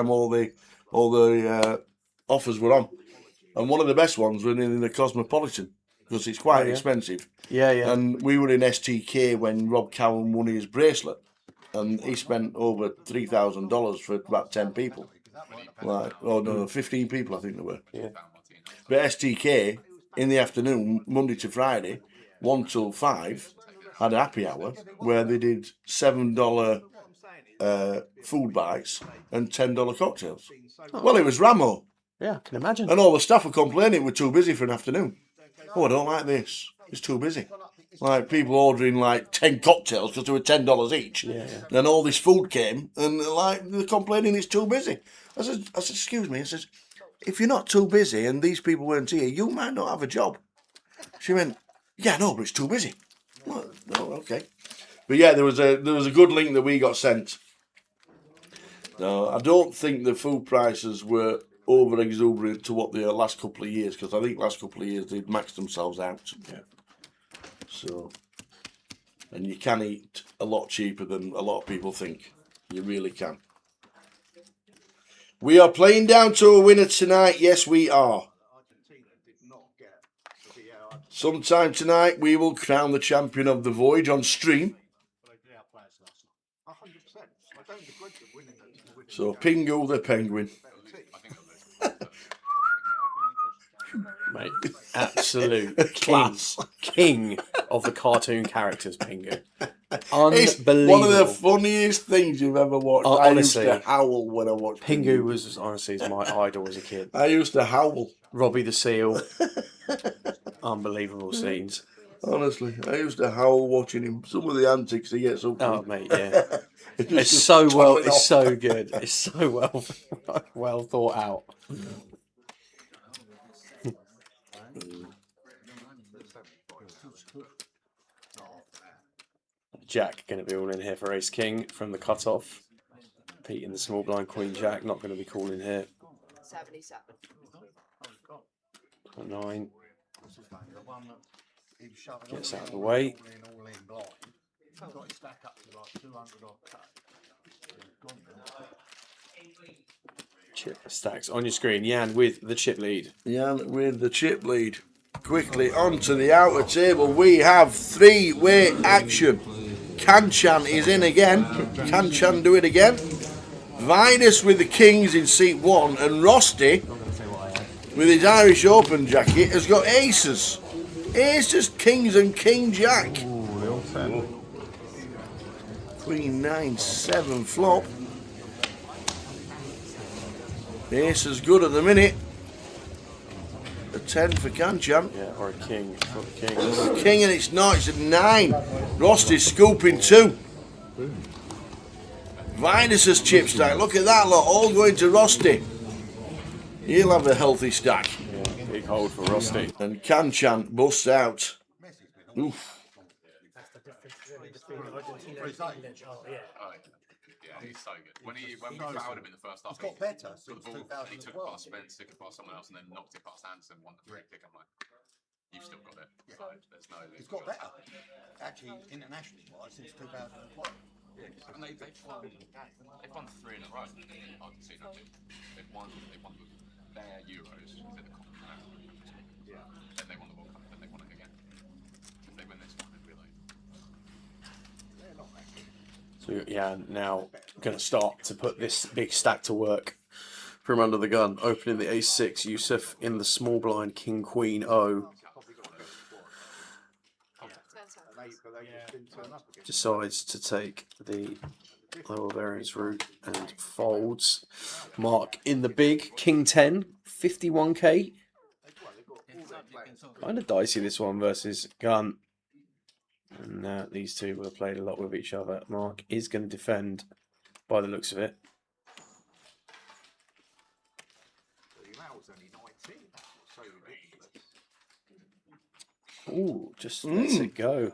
all the offers were on, and one of the best ones were in the Cosmopolitan because it's quite expensive. Yeah. And we were in STK when Rob Cowan won his bracelet, and he spent over $3,000 for about 10 people. 15 people I think there were. Yeah. But STK in the afternoon, Monday to Friday, 1 till 5. Had a happy hour where they did $7 food bites and $10 cocktails. Well, it was Ramo. Yeah, I can imagine. And all the staff were complaining we're too busy for an afternoon. Oh, I don't like this. It's too busy. Like people ordering like 10 cocktails because they were $10 each. Yeah. Then all this food came and like they're complaining it's too busy. I said, excuse me. I said, if you're not too busy and these people weren't here, you might not have a job. She went, yeah, no, but it's too busy. Well, no, okay. But yeah, there was a good link that we got sent. No, I don't think the food prices were over exuberant to what they were last couple of years, because I think last couple of years they'd maxed themselves out. Yeah. So, and you can eat a lot cheaper than a lot of people think. You really can. We are playing down to a winner tonight. Yes, we are. Sometime tonight we will crown the champion of the voyage on stream. So Pingu the Penguin. Mate, absolute king of the cartoon characters, Pingu. Unbelievable. One of the funniest things you've ever watched. Honestly, I used to howl when I watched Pingu. Was honestly my idol as a kid. I used to howl. Robbie the Seal. Unbelievable scenes. Honestly, I used to howl watching him. Some of the antics he gets up to. Oh, mate, yeah. It's so well. It's so good. It's so well thought out. Jack going to be all in here for Ace King from the cut-off. Pete in the small blind, Queen Jack not going to be calling here. 77. 9. Gets out of the way. Chip stacks on your screen. Jan with the chip lead. Jan with the chip lead. Quickly onto the outer table. We have three-way action. Kanchan is in again. Kanchan do it again. Vidus with the Kings in seat 1, and Rusty with his Irish Open jacket has got aces. Aces, Kings and King Jack. Queen 9, 7 flop. Ace is good at the minute. A 10 for Kanchan. Yeah, or a king for the King. It's a king and it's not, it's a 9. Rosty's scooping 2. Vidus's chip stack, look at that lot, all going to Rusty. He'll have a healthy stack. Yeah, big hold for Rusty. And Kanchan busts out. Oof. Yeah, he's so good. When we fouled him in the first half, he got better. Took the ball, and he took it past Spence, took it past someone else, and then knocked it past Hansen. Won the free kick. I'm like, you've still got it. Yeah. Like, there's no. He's got better. Actually, internationally wise, since 2001. And they've won 3 in a row. Argentina. They've won their Euros. Is it the Copa? Yeah. Then they won the World Cup. Then they won it again. If they win this one, it'd be like. So yeah, now going to start to put this big stack to work from under the gun. Opening the ace-6, Yusuf in the small blind, King Queen O. Decides to take the lower variance route and folds. Mark in the big, King 10, 51k. Kind of dicey this one versus Gun. And these two will have played a lot with each other. Mark is going to defend by the looks of it. Ooh, just lets it go.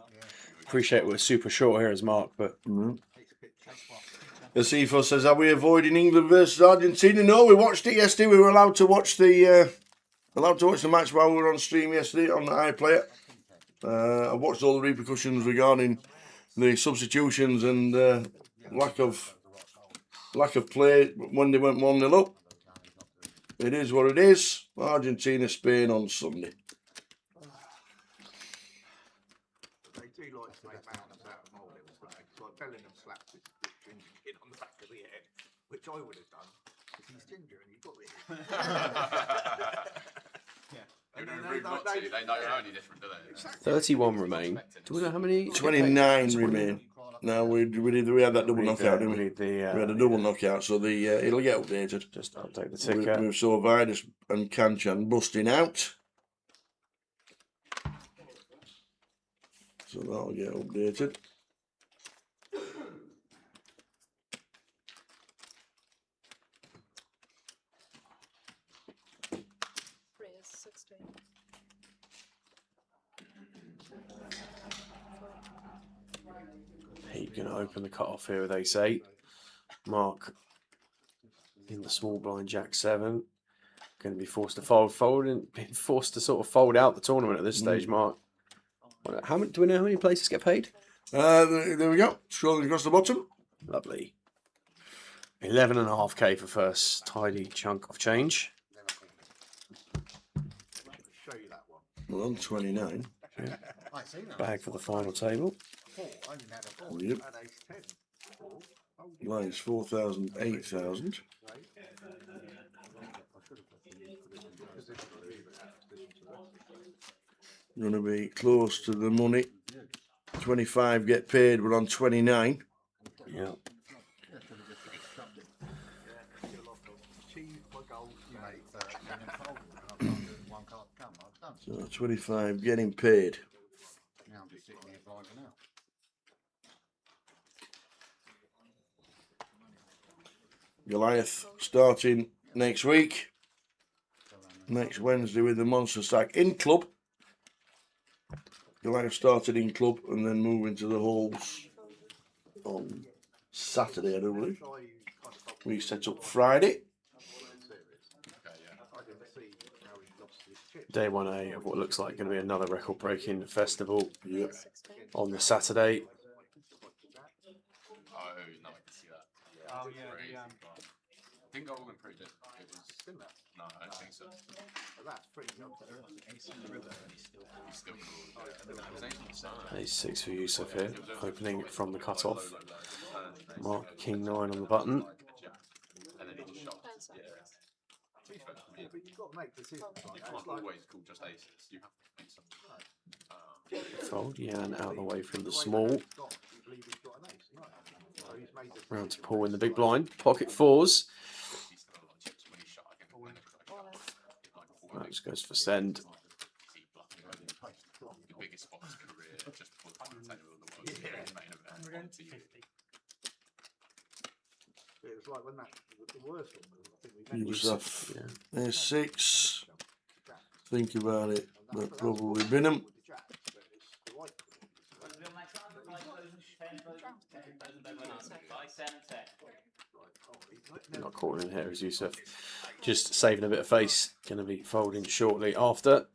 Appreciate we're super short here as Mark, but The C4 says, "Are we avoiding England versus Argentina?" No, we watched it yesterday. We were allowed to watch the match while we were on stream yesterday on the iPlayer. I watched all the repercussions regarding the substitutions and lack of play when they went 1-0 up. It is what it is. Argentina, Spain on Sunday. They do like to make mountains out of molehills, don't they? So Bellingham slapped this ginger kid on the back of the head, which I would have done, because he's ginger and he got it. They know you're only different, do they? 31 remain. Do we know how many? 29 remain. No, we had that double knockout, didn't we? We had a double knockout, so it'll get updated. Just update the ticket. We saw Vidus and Kanchan busting out. So that'll get updated. He's going to open the cut-off here with ace-8. Mark in the small blind jack-7. Going to be forced to being forced to sort of fold out the tournament at this stage, Mark. Do we know how many places get paid? There we go. Scrolling across the bottom. Lovely. 11.5k for first tidy chunk of change. Well, on 29. Yeah. Bag for the final table. Yep. Lines 4,000, 8,000. Going to be close to the money. 25 get paid. We're on 29. Yeah. So 25 getting paid. Goliath starting next week. Next Wednesday with the Monster Stack in club. Goliath started in club and then moving to the halls on Saturday, I don't believe. We set up Friday. Day 1A of what looks like going to be another record-breaking festival on the Saturday. Oh, no, I can see that. Oh, yeah. Didn't go all improved it. It was... No, I don't think so. That's pretty good. He's still cool. Ace 6 for Yusuf here, opening from the cut-off. Mark King 9 on the button. And then he just shot. Yeah, but you've got to make decisions like that. You can't always call just aces. You have to make some. Fold Yan out of the way from the small. Round to Paul in the big blind. Pocket fours. That just goes for send. It was like when that the worst one. He was off A6. Think about it, but probably Binham. Not calling in here as Yusuf. Just saving a bit of face. Going to be folding shortly after.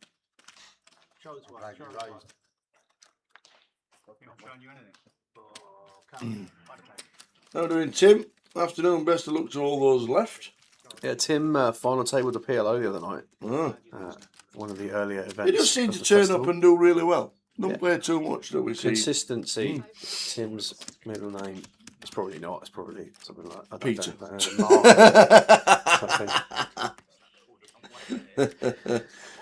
How doing, Tim? Afternoon, best of luck to all those left. Yeah, Tim final table the PLO the other night. Oh. One of the earlier events. He just seems to turn up and do really well. Don't play too much, do we see? Consistency. Tim's middle name. It's probably not. It's probably something like I don't Peter. Mark.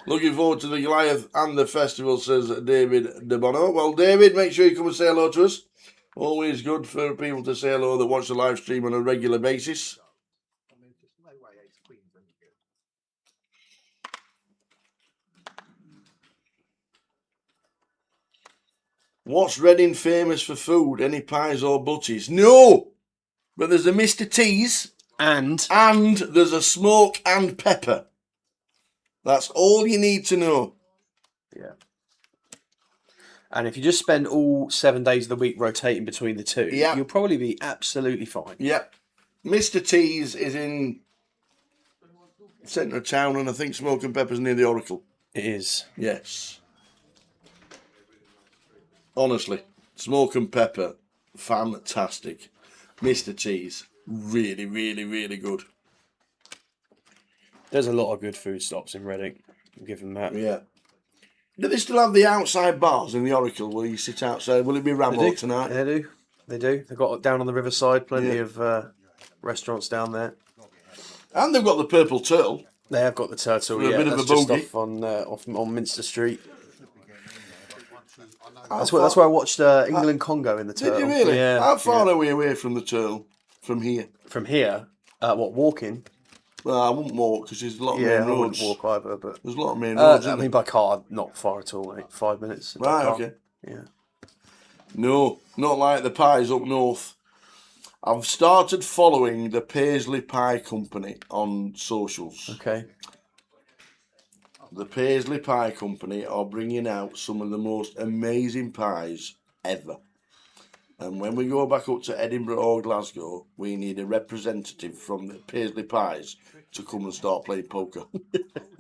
Looking forward to the Goliath and the festival, says David De Bono. Well, David, make sure you come and say hello to us. Always good for people to say hello that watch the live stream on a regular basis. What's Reading famous for food? Any pies or butties? No! But there's a Mr. T's. And there's a smoke and pepper. That's all you need to know. Yeah. And if you just spend all 7 days of the week rotating between the two, Yeah. you'll probably be absolutely fine. Yep. Mr. T's is in centre of town, and I think Smoke and Pepper's near the Oracle. It is. Yes. Honestly, Smoke and Pepper, fantastic. Mr. T's, really, really, really good. There's a lot of good food stops in Reading. I'll give them that. Yeah. Do they still have the outside bars in the Oracle where you sit outside? Will it be Rambo tonight? They do. They do. They've got down on the riverside, plenty of restaurants down there. And they've got the Purple Turtle. They have got the Turtle, For a bit of that's a just bogey. off on Minster Street. That's where I watched England Congo in the Turtle. Did you really? Yeah. How far are we away from the Turtle? From here? From here? Walking? Well, I wouldn't walk because there's a lot of Yeah, main I roads. wouldn't walk either, but... There's a lot of main roads, I isn't mean, by car, not far at all, mate. 5 minutes. by Right, car. okay. Yeah. No, not like the pies up north. I've started following the Paisley Pie Company on socials. Okay. The Paisley Pie Company are bringing out some of the most amazing pies ever. And when we go back up to Edinburgh or Glasgow, we need a representative from the Paisley Pies to come and start playing poker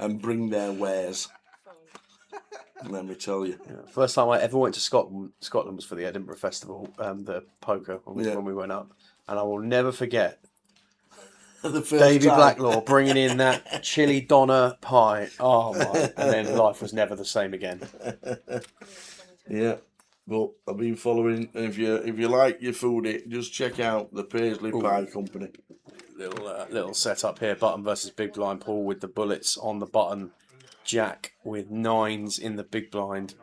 and bring their wares. Let me tell you. Yeah. First time I ever went to Scotland was for the Edinburgh Festival, the poker, when we went up. And I will never forget the first Davy time. Blacklaw bringing in that chili doner pie. Oh, my. And then life was never the same again. Yeah. But I've been following. If you like your foodie, just check out the Paisley Pie Company. Little setup here. Button versus big blind pool with the bullets on the button. Jack with 9s in the big blind.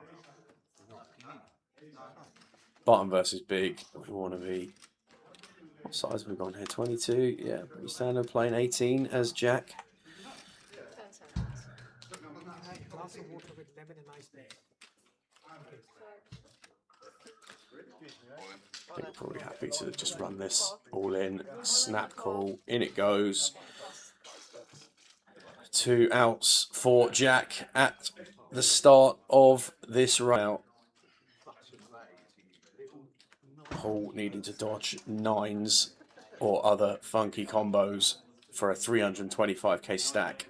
Button versus big. We want to be. What size have we gone here? 22. Yeah, pretty standard. Playing 18 as Jack. Glass of water with lemon and ice there. I think we're probably happy to just run this all in. Snap call. In it goes. 2 outs for Jack at the start of this round. Paul needing to dodge 9s or other funky combos for a 325k stack.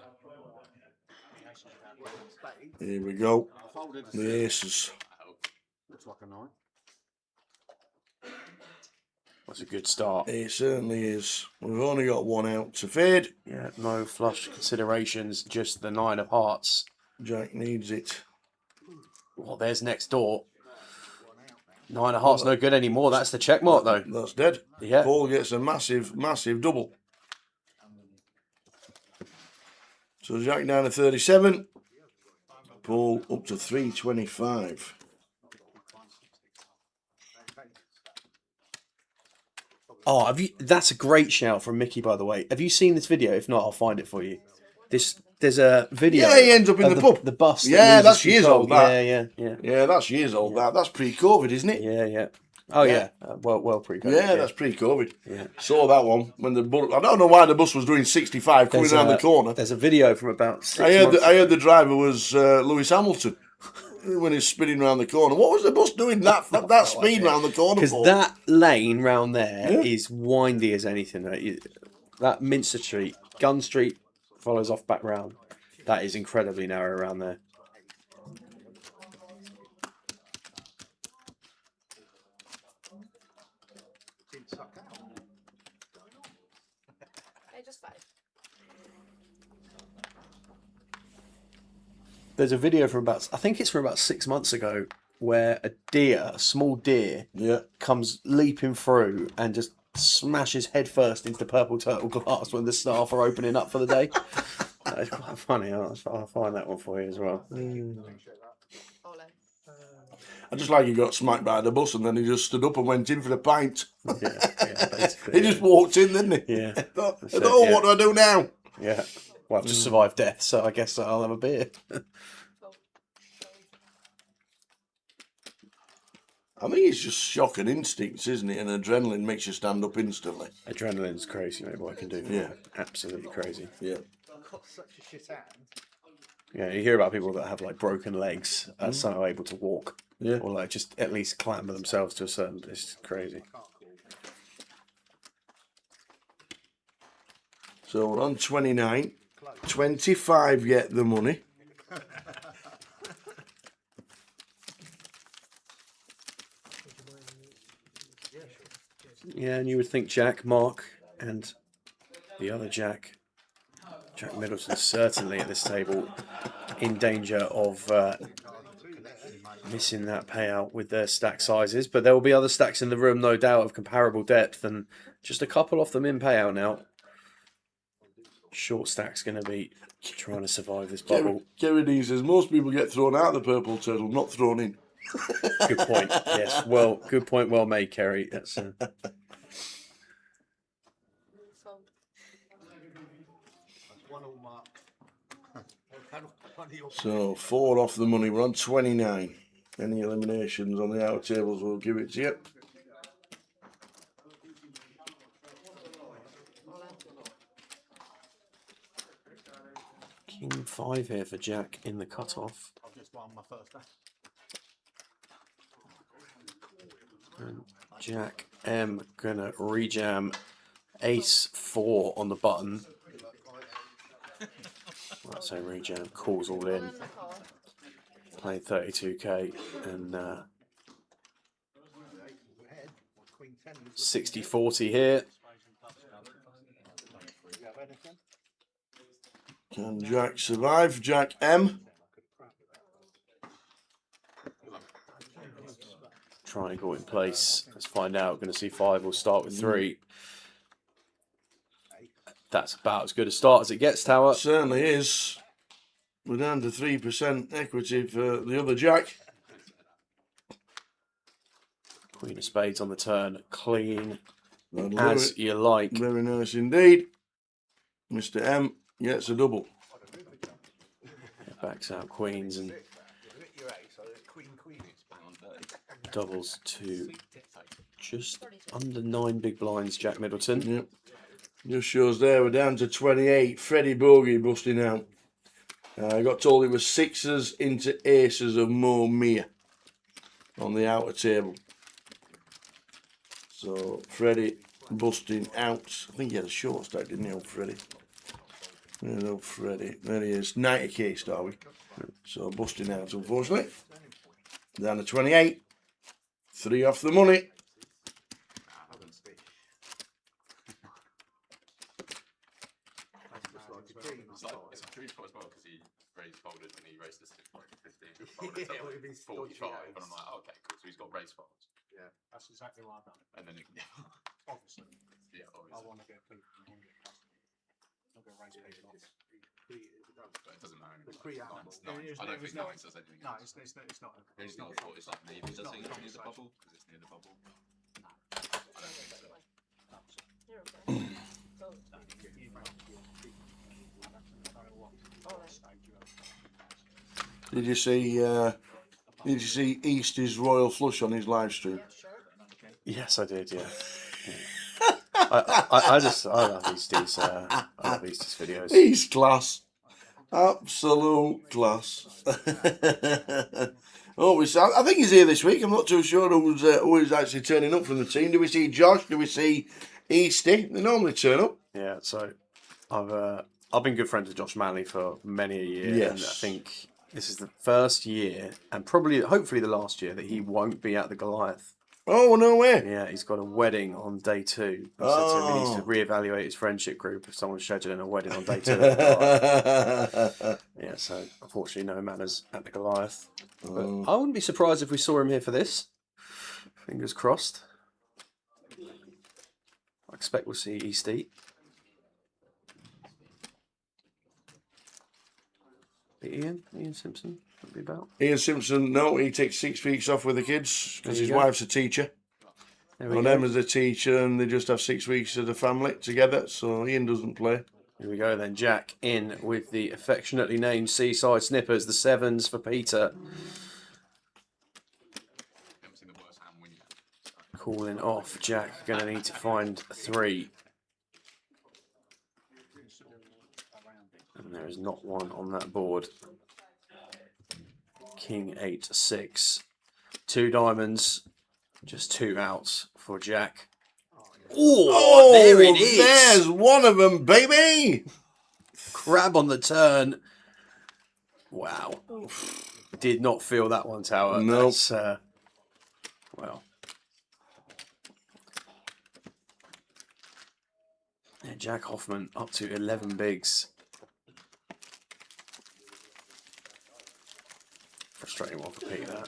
Here we go. The aces. That's a good start. It certainly is. We've only got 1 out to fade. Yeah, no flush considerations, just the 9 of hearts. Jack needs it. Well, there's next door. 9 of hearts, no good anymore. That's the check mark, though. That's dead. Yeah. Paul gets a massive, massive double. So Jack down to 37. Paul up to 325. Oh, that's a great shout from Mickey, by the way. Have you seen this video? If not, I'll find it for you. There's a video. Yeah, he ends up in the pub. The bus. Yeah, that's years old. That. Yeah. Yeah, that's years old. That's pre-COVID, isn't it? Yeah. Oh yeah. Well pre-COVID. Yeah, that's pre-COVID. Yeah. Saw that one when the bus. I don't know why the bus was doing 65 coming around the corner. There's a video from about 6 I months. heard the driver was Lewis Hamilton when he's spinning around the corner. What was the bus doing that speed round the corner Because for? that lane round there is windy as anything. That Minster Street, Gun Street follows off back round. That is incredibly narrow around there. Just 5. There's a video from I think it's from about 6 months ago, where a small deer, comes leaping through and just smashes head first into the Purple Turtle glass when the staff are opening up for the day. It's quite funny. I'll find that one for you as well. I just like he got smacked by the bus and then he just stood up and went in for the pint. He just walked in, didn't he? Yeah. I thought, what do I do now? Yeah. Well, I've just survived death, so I guess I'll have a beer. I think it's just shock and instincts, isn't it? And adrenaline makes you stand up instantly. Adrenaline's crazy, mate. What I can do. Yeah. Absolutely crazy. Yeah. Got such a shit hand. Yeah, you hear about people that have like broken legs, so able to walk, Yeah. or like just at least clamber themselves to a certain. It's crazy. So we're on 29. 25 get the money. Yeah, and you would think Jack, Mark, and the other Jack Middleton, certainly at this table in danger of missing that payout with their stack sizes. But there will be other stacks in the room, no doubt, of comparable depth, and just a couple off them in payout now. Short stack's going to be trying to survive this bubble. Kerry says most people get thrown out of the purple turtle, not thrown in. Good point. Yes, well, good point. Well made, Kerry. That's. So 4 off the money. We're on 29. Any eliminations on the outer tables, we'll give it to you. King 5 here for Jack in the cutoff. I've just won my first day. And Jack M gonna rejam Ace 4 on the button. That's a rejam, calls all in. Playing 32k and 60-40 here. Can Jack survive? Jack M. Triangle in place. Let's find out. Going to see 5. We'll start with 3. That's about as good a start as it gets, Tower. Certainly is. We're down to 3% equity for the other Jack. Queen of Spades on the turn. Clean That'll as do it. you like. Very nice indeed. Mr. M gets a double. Backs out queens and doubles to just under 9 big blinds, Jack Middleton. Yep. Just shows there we're down to 28. Freddie Bogey busting out. I got told it was 6s into aces of Mo Mia on the outer table. So Freddie busting out. I think he had a short stack, didn't he, old Freddie? There's old Freddie. There he is. 90k star we. So busting out, unfortunately. Down to 28. 3 off the money. It's a true spot as well because he raised folded when he raised the 6.15. Folded Yeah, it would be 45, and I'm like, okay, cool. So he's got raise folds. Yeah, that's exactly what I've done. And then Obviously, yeah, I obviously. want to get people from 100 plus. Not going to raise people off. But it doesn't matter. The preamble. Nines, nines. I don't think nines does anything. No, else. it's not. It's not a thought. It's like maybe does it near the bubble because it's near the bubble. I don't think so. Did you see East's royal flush on his live stream? Yes, I did. Yeah. I love Eastie's. I love Eastie's videos. He's class. Absolute class. Oh, I think he's here this week. I'm not too sure who is actually turning up from the team. Do we see Josh? Do we see Easty? They normally turn up. Yeah, so I've been good friends with Josh Manley for many a year. Yes. And I think this is the first year, and probably, hopefully the last year, that he won't be at the Goliath. Oh, no way. Yeah, he's got a wedding on day 2. He said to him he needs to reevaluate his friendship group if someone's scheduling a wedding on day 2 at the Goliath. Yeah, so unfortunately no manners at the Goliath. But I wouldn't be surprised if we saw him here for this. Fingers crossed. I expect we'll see Eastie. Ian Simpson would be about. Ian Simpson, no, he takes 6 weeks off with the kids because his wife's a teacher. And Emma's a teacher, and they just have 6 weeks as a family together, so Ian doesn't play. Here we go then. Jack in with the affectionately named Seaside Snippers, the 7s for Peter. Calling off. Jack going to need to find 3. And there is not one on that board. King 8-6. 2 diamonds, just 2 outs for Jack. Oh, there it is. There's one of them, baby. Grab on the turn. Wow. Did not feel that one, Tower. Nope. That's, well. Yeah, Jack Hoffman up to 11 bigs. Frustrating one for Pete, that.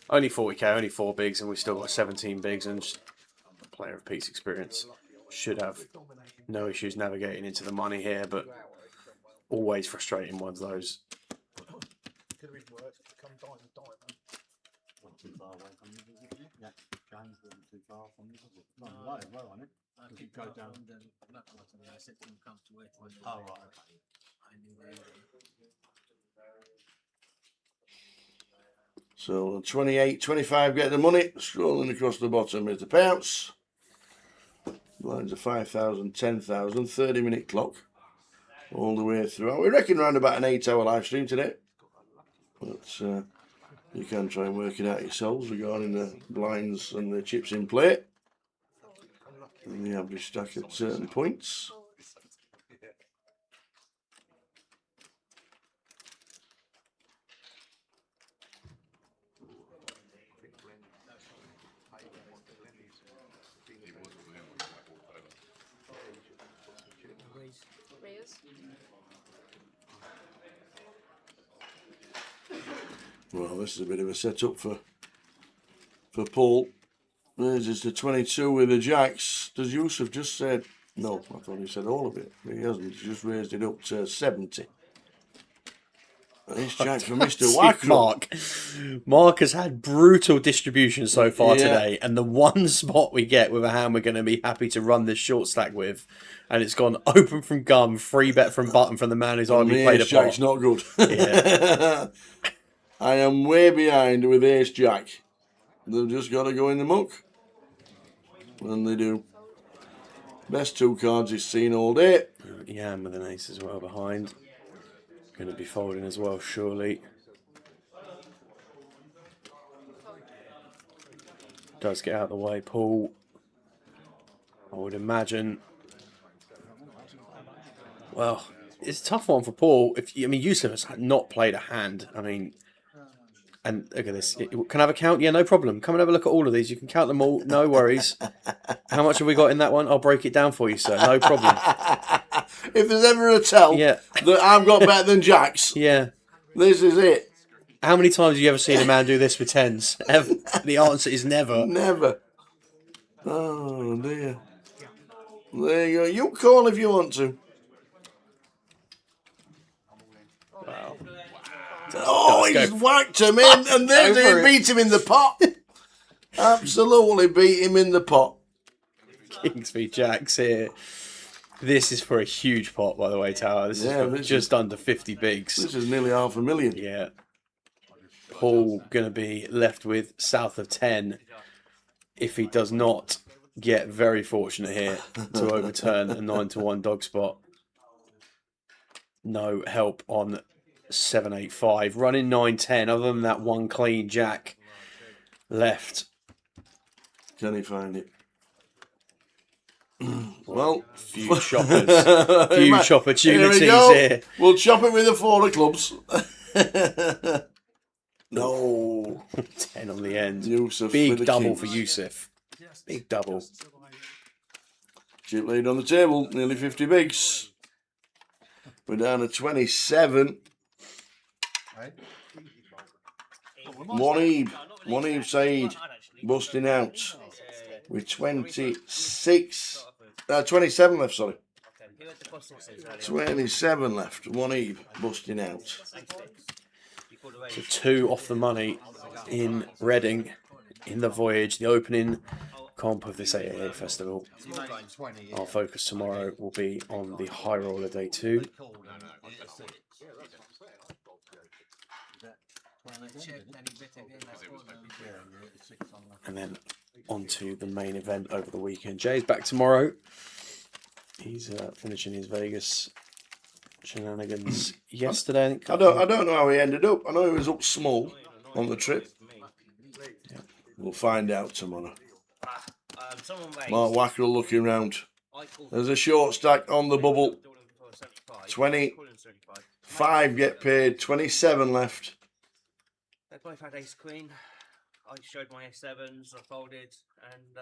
Only 40k, only 4 bigs, and we've still got 17 bigs, and just player of Pete's experience. Should have no issues navigating into the money here, but always frustrating ones, those. So 28, 25 get the money. Scrolling across the bottom is the payouts. Lines of 5,000, 10,000, 30-minute clock. All the way through. We reckon around about an 8-hour live stream today. But you can try and work it out yourselves regarding the blinds and the chips in play. And the average stack at certain points. Well, this is a bit of a setup for Paul. There's just a 22 with the jacks. Does Yusuf just said... No, I thought he said all of it. But he hasn't. He's just raised it up to 70. This jack for Mr. Wackram. Mark has had brutal distribution so far Yeah. today, and the one spot we get with a hand we're going to be happy to run this short stack with, and it's gone open from gum, free bet from button from the man who's already played a pot. Jack's not good. Yeah. I am way behind with Ace Jack. They've just got to go in the muck. And they do. Best 2 cards he's seen all day. Yam with an ace as well behind. Going to be folding as well, surely. Does get out of the way, Paul. I would imagine. Well, it's a tough one for Paul. Yusuf has not played a hand. I mean, and look at this. Can I have a count? Yeah, no problem. Come and have a look at all of these. You can count them all. No worries. How much have we got in that one? I'll break it down for you, sir. No problem. If there's ever a tell that I've got better than Jack's, this is it. How many times have you ever seen a man do this with tens? Ever? The answer is never. Never. Oh, dear. There you go. You call if you want to. Wow. Oh, he's whacked him in, and there's it. Beat him in the pot. Absolutely beat him in the pot. Kings v Jacks here. This is for a huge pot, by the way, Tower. This is for just under 50 bigs. This is nearly $500,000. Yeah. Paul going to be left with south of 10 if he does not get very fortunate here to overturn a 9-1 dog spot. No help on 7-8-5. Running 9-10. Other than that one clean jack left. Can he find it? Well, few choppers. Huge opportunities here. We'll chop it with the 4 of clubs. No. 10 on the end. Yusuf Big double for Yusuf. Big double. Chip lead on the table. Nearly 50 bigs. We're down to 27. One Said busting out with 27 left, sorry. 27 left. One Eve busting out. So 2 off the money in Reading in the Voyage, the opening comp of this AAA festival. Our focus tomorrow will be on the High Roller Day 2. And then on to the main event over the weekend. Jay's back tomorrow. He's finishing his Vegas shenanigans yesterday. I think. I don't know how he ended up. I know he was up small on the trip. We'll find out tomorrow. Mark Wackerell looking round. There's a short stack on the bubble. 25 get paid, 27 left. They both had ace queen. I showed my sevens, I folded, and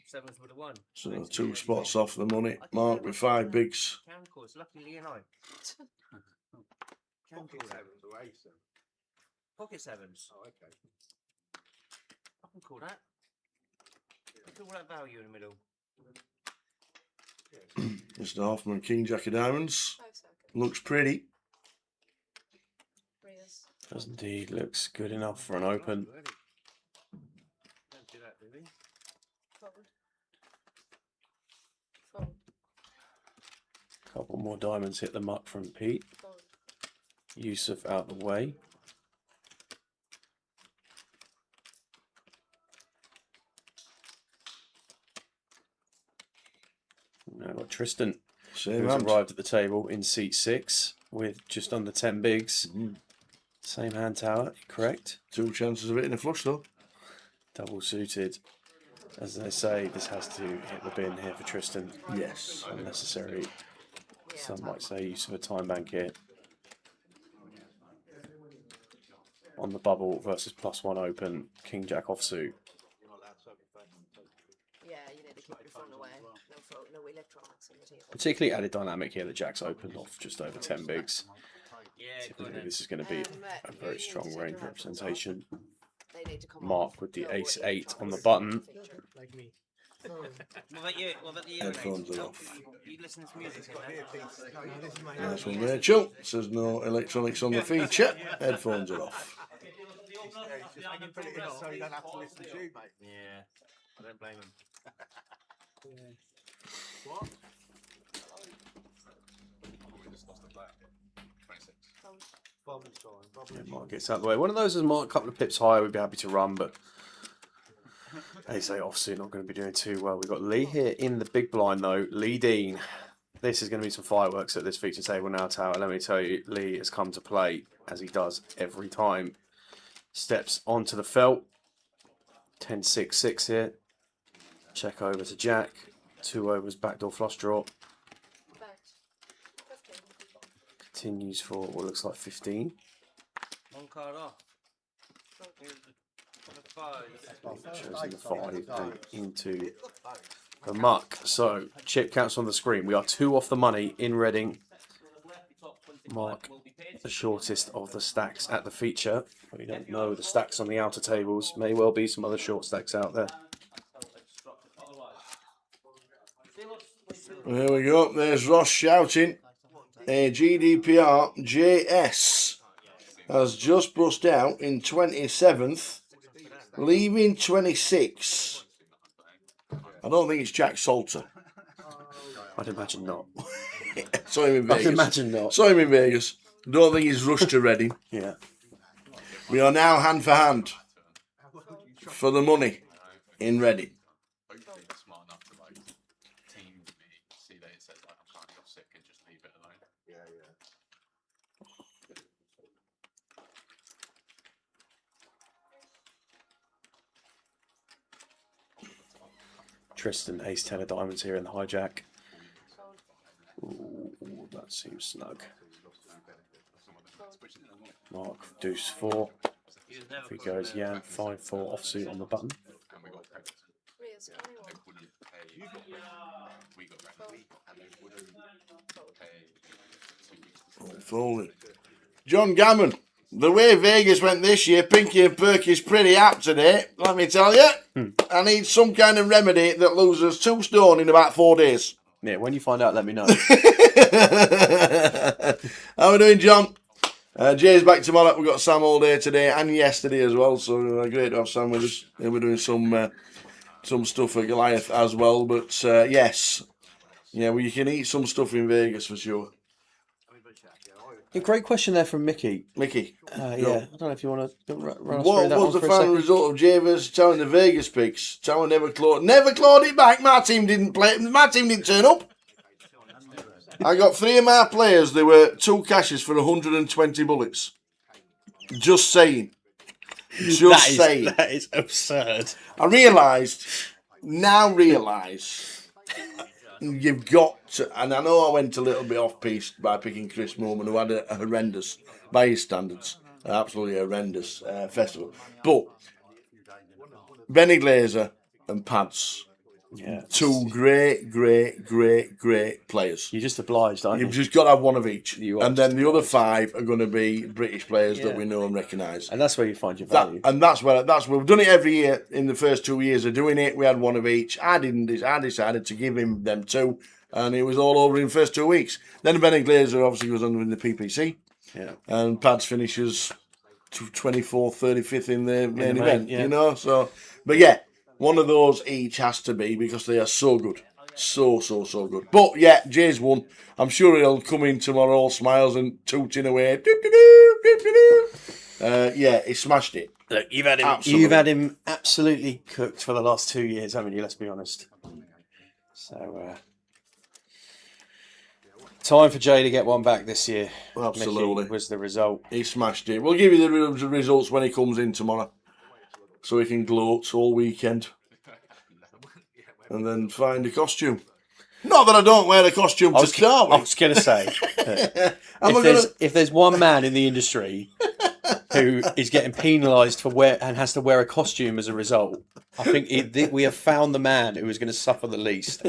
sevens would have won. So 2 spots off the money. Mark with 5 bigs. Cancels, luckily, you know. Sevens or ace. Pocket sevens. Oh, okay. I can call that. Look at all that value in the middle. Mr. Hoffman, King Jack of Diamonds. Looks pretty. Does indeed. Looks good enough for an open. Don't do that, really. Couple more diamonds hit the muck from Pete. Yusuf out the way. Now got Tristan, who's arrived at the table in seat 6 with just under 10 bigs. Same hand tower, correct? 2 chances of it in a flush though. Double suited. As they say, this has to hit the bin here for Tristan. Yes. Unnecessary. Some might say use of a time bank here. On the bubble versus +1 open, King Jack offsuit. Yeah, you need to keep your phone away. No electronics on the table. Particularly added dynamic here that Jack's opened off just over 10 bigs. Yeah, Typically, this is going to be a very strong range representation. They need to come Mark with the ace-8 on the button. Like me. What about you? What about you? Headphones are off. You listen to music, man? Nice one there, Chuck. Says no electronics on the feature. Headphones are off. I can put it in so you don't have to listen to you, mate. Yeah, I don't blame him. What? Mark gets out of the way. One of those is Mark, a couple of pips higher, we'd be happy to run, but ace-8 offsuit, not going to be doing too well. We've got Lee here in the big blind, though. Lee Dean. This is going to be some fireworks at this feature table now, Tower. Let me tell you, Lee has come to play, as he does every time. Steps onto the felt. 10-6-6 here. Check over to Jack. 2 overs, backdoor flush draw. Continues for what looks like 15. One card off. Chosen the 5 and into the muck. So chip counts on the screen. We are 2 off the money in Reading. Mark, the shortest of the stacks at the feature. We don't know the stacks on the outer tables. May well be some other short stacks out there. There we go. There's Ross shouting. A GDPR JS has just bust out in 27th, leaving 26. I don't think it's Jack Salter. I'd imagine not. Saw him in Vegas. I'd imagine not. Saw him in Vegas. Don't think he's rushed to Reading. Yeah. We are now hand for hand for the money in Reading. Hopefully they're smart enough to like team me, see that it says like I'm currently off sick and just leave it alone. Tristan, ace-10 of diamonds here in the hijack. Ooh, that seems snug. Mark, deuce 4. If he goes, yeah, 5-4 offsuit on the button. And we got credit. They wouldn't pay. We got credit. And they wouldn't pay 2 weeks before. Folded. John Gammon. The way Vegas went this year, Pinky and Perky's pretty apt today, let me tell you. I need some kind of remedy that loses 2 stone in about 4 days. Yeah, when you find out, let me know. How are we doing, John? Jay's back tomorrow. We've got Sam all day today and yesterday as well, so great to have Sam with us. We're doing some stuff at Goliath as well, but yes. Yeah, well, you can eat some stuff in Vegas for sure. A great question there from Mickey. Mickey. Yeah, I don't know if you want to run us through What that was the one for a final second. result of Javers telling the Vegas picks? Tower never clawed it back. My team didn't play. My team didn't turn up. I got 3 of my players. They were 2 cashes for 120 bullets. Just saying. Just saying. That is absurd. I realise, you've got to, and I know I went a little bit off piece by picking Chris Moorman, who had a horrendous, by his standards, absolutely horrendous festival. But Benny Glazer and Pads, Yeah. 2 great players. You're just obliged, aren't you? You've just got to have one of each. You are And then just the other 5 are going to be British players that Yeah. we know and recognise. And that's where you find your value. That's where we've done it every year. In the first 2 years of doing it, we had one of each. I decided to give him them 2, and it was all over in the first 2 weeks. Then Benny Glazer obviously goes under in the PPC, Yeah. and Pads finishes 24th, 35th in the main event. yeah. You know, so but yeah, one of those each has to be because they are so good, so good. But yeah, Jay's won. I'm sure he'll come in tomorrow all smiles and tooting away. Yeah, he smashed it. Look, you've had him. Absolutely. You've had him absolutely cooked for the last 2 years, haven't you? Let's be honest. So, time for Jay to get one back this year. Absolutely. Mickey was the result. He smashed it. We'll give you the results when he comes in tomorrow, so he can gloat all weekend, and then find a costume. Not that I don't wear a costume to start I with. was going to say, if there's one man in the industry who is getting penalised for and has to wear a costume as a result, I think we have found the man who is going to suffer the least.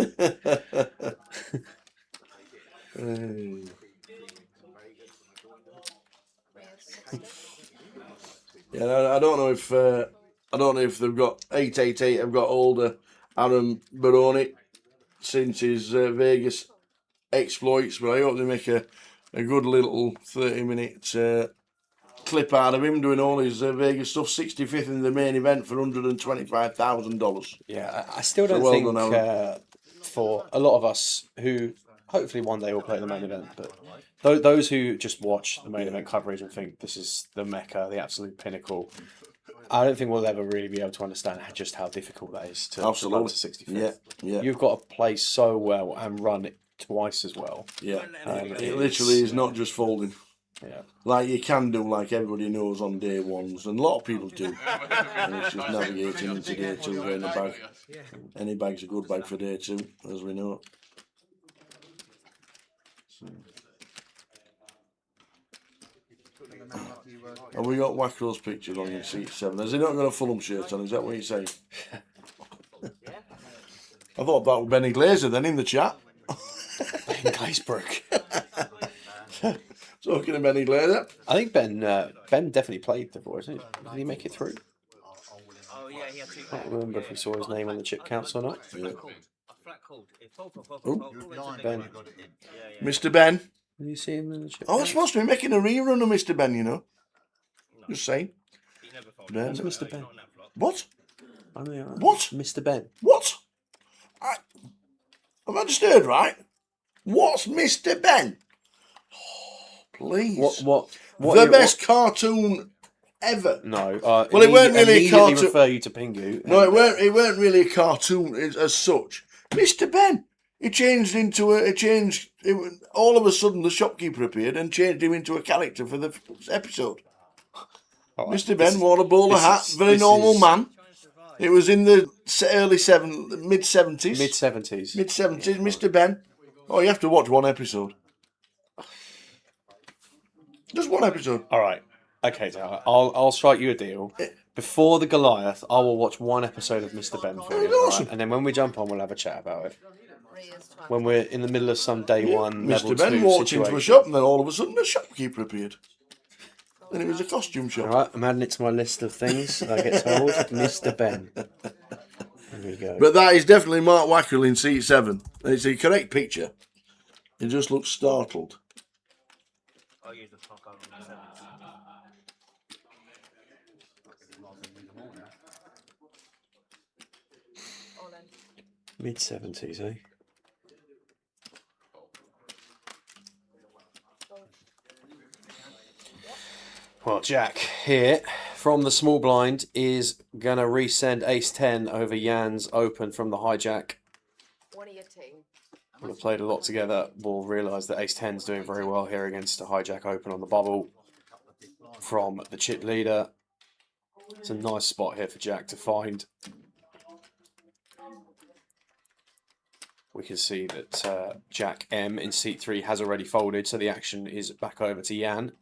Yeah, I don't know if they've got 888. I've got older Aaron Baroni since his Vegas exploits, but I hope they make a good little 30-minute clip out of him doing all his Vegas stuff. 65th in the main event for $125,000. Yeah, I still don't well think done, Aaron. For a lot of us who hopefully one day will play the main event, but those who just watch the main event coverage and think this is the mecca, the absolute pinnacle, I don't think we'll ever really be able to understand just how difficult that is to run to 65th. Yeah. You've got to play so well and run it twice as well. Yeah. It literally is not just folding. Yeah. Like you can do, like everybody knows on day ones, and a lot of people do. And it's just navigating into day 2, getting a bag. Any bag's a good bag for day 2, as we know. Have we got Wackrow's pictures on in seat 7? Has he not got a Fulham shirt on? Is that what you're saying? I thought that was Benny Glazer then in the chat. Ben Glazebrook. Talking to Benny Glazer. I think Ben definitely played the voice. Did he make it through? Oh yeah, he had 2. I can't remember if we saw his name on the chip counts or not. Yeah. Ben. Mr. Ben. Did you see him in the chip? Oh, it's supposed to be making a rerun of Mr. Ben, you know. Just saying. Who's Mr. Ben? What? What? Mr. Ben. What? Have I just heard right? What's Mr. Ben? Oh, please. What the best cartoon ever. No. Well, it weren't really a cartoon. Refer you to Pingu. No, it weren't really a cartoon as such. Mr. Ben. He changed into all of a sudden the shopkeeper appeared and changed him into a character for the episode. Right, Mr. Ben wore a bowler hat, very normal man. It was in the mid-70s. Mid-70s. Mid-70s, Mr. Ben. Oh, you have to watch one episode. Just one episode. All right. Okay, so I'll strike you a deal. Before the Goliath, I will watch one episode of Mr. Ben for you. Awesome. Right? And then when we jump on, we'll have a chat about it. When we're in the middle of some day one level Mr. Ben 2 walked situation. into a shop and then all of a sudden the shopkeeper appeared. Then it was a costume shop. All right, I'm adding it to my list of things I get told. Mr. Ben. There we go. But that is definitely Mark Wackrell in seat 7. It's a correct picture. He just looks startled. I'll use the fuck out of my 7s. Mid-70s, eh? Well, Jack here from the small blind is going to resend ace 10 over Jan's open from the hijack. One of your team. We'll have played a lot together. We'll realise that Ace 10's doing very well here against a hijack open on the bubble from the chip leader. It's a nice spot here for Jack to find. We can see that Jack M in seat 3 has already folded, so the action is back over to Jan,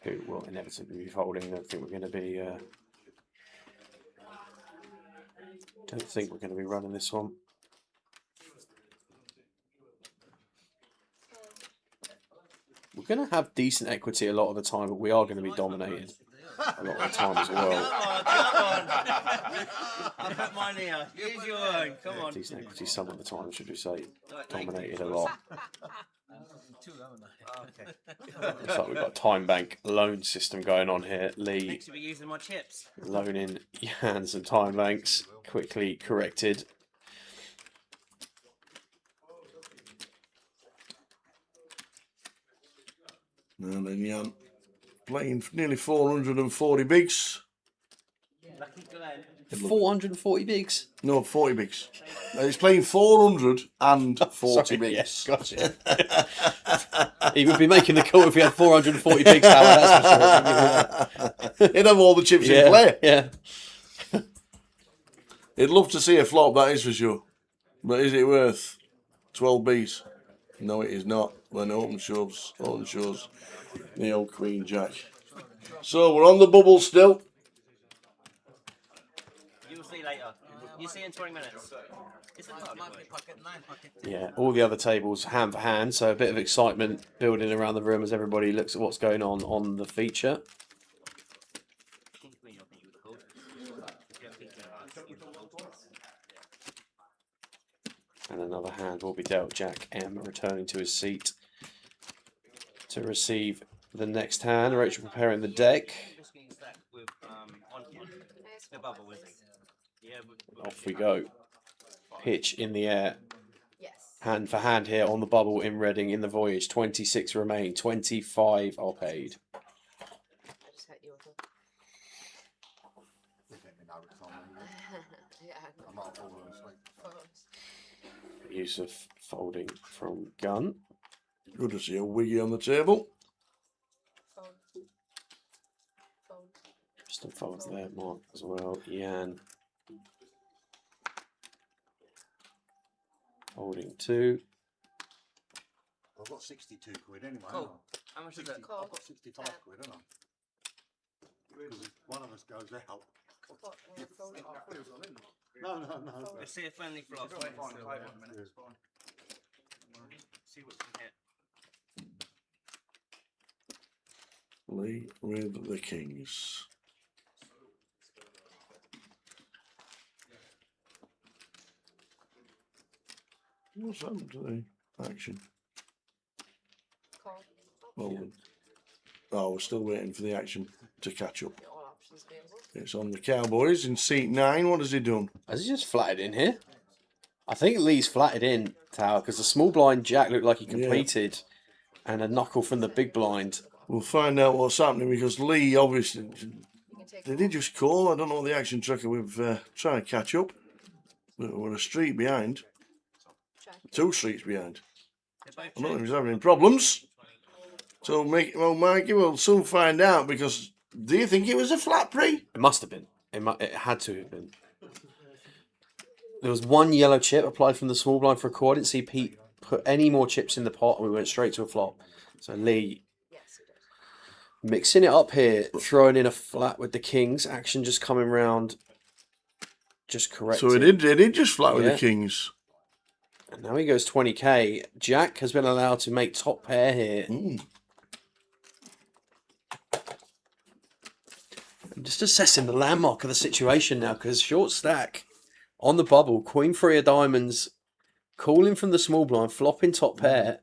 who will inevitably be folding. I don't think we're going to be. Don't think we're going to be running this one. We're going to have decent equity a lot of the time, but we are going to be dominated a lot of the time as well. Come on. I'll put mine here. Use your own. Come on. Decent equity some of the time, should we say. Dominated a lot. Looks like we've got a time bank loan system going on here. Lee Next to be using my chips. loaning Jan some time banks. Quickly corrected. And then Jan playing nearly 440 bigs. Lucky Glenn. 440 bigs? No, 40 bigs. He's playing 440 Sorry, bigs. yes, gotcha. He would be making the call if he had 440 bigs power, that's for sure. He'd have all the chips in play. Yeah. He'd love to see a flop, that is for sure. But is it worth 12 Bs? No, it is not. When open shows the old Queen Jack. So we're on the bubble still. You'll see later. You see in 20 minutes. It's a Yeah, all the other tables hand for hand, so a bit of excitement building around the room as everybody looks at what's going on the feature. And another hand will be dealt. Jack M returning to his seat to receive the next hand. Rachel preparing the deck. Off we go. Pitch in the air. Hand for hand here on the bubble in Reading in the Voyage. 26 remain. 25 are paid. Use of folding from gun. Good to see a wiggy on the table. Just a fold there, Mark, as well. Jan. Holding 2. I've got 62 quid anyway. Cool. How much is it? I've got 65 quid, haven't I? Because if one of us goes out. No. Let's see a friendly flop. See what's in here. Lee with the kings. What's happened to the action? Well, oh, we're still waiting for the action to catch up. It's on the Cowboys in seat 9. What has he done? Has he just flatted in here? I think Lee's flatted in, Tower, because the small blind Jack looked like he completed and a knuckle from the big blind. We'll find out what's happening because Lee obviously... Did he just call? I don't know the action tracker. We've tried to catch up. We're a street behind. 2 streets behind. I don't know if he's having any problems. So, Mikey, we'll soon find out because do you think it was a flat pre? It must have been. It had to have been. There was one yellow chip applied from the small blind for a call. I didn't see Pete put any more chips in the pot and we went straight to a flop. So Lee mixing it up here, throwing in a flat with the kings. Action just coming round. Just correct. So it did just flat with the kings. And now he goes 20k. Jack has been allowed to make top pair here. I'm just assessing the landmark of the situation now because short stack on the bubble, queen 3 of diamonds, calling from the small blind, flopping top pair.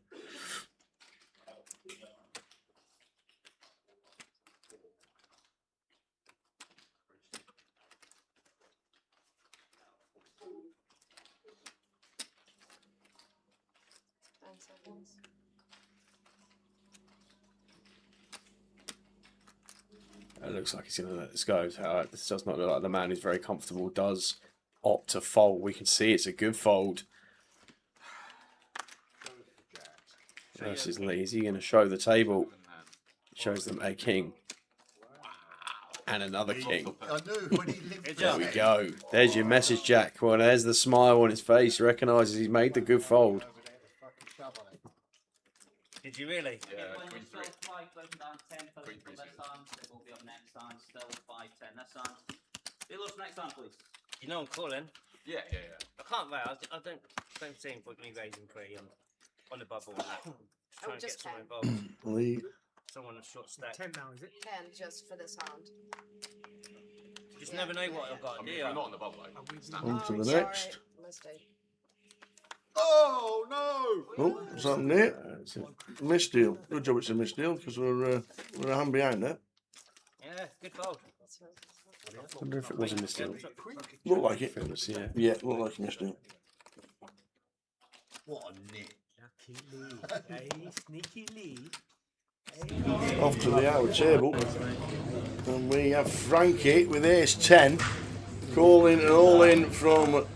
It looks like he's going to let this go. This does not look like the man who's very comfortable does opt to fold. We can see it's a good fold. versus Lee. Is he going to show the table? Shows them a king. And another king. I knew when he lived There we go. There's your message, Jack. Well, there's the smile on his face. He recognises he's made the good fold. Did you really? Yeah, Queen 3. 5,000 down, 10,000 for this hand. They will be up next hand, still 5-10 this hand. Dealers, next hand, please. You know I'm calling. Yeah. I can't wait. I don't see him put me raising pretty on the bubble. And that. Just trying to get just someone 10. involved. Lee. Someone a short stack. 10 now, is it? 10 just for this hand. You just never know what I've got, I do mean, you? we're not on the bubble, though. On to the sorry, next. mistake. Oh no! Oh, what's happened there? Misdeal. Good job it's a misdeal because we're a hand behind there. Yeah, good fold. I wonder if it was a misdeal. Looked like it. It was, yeah. Yeah, looked like a misdeal. What a nit. Lucky Lee. Hey, sneaky Lee. Off to the outer table. And we have Frankie with ace 10. Calling and all in from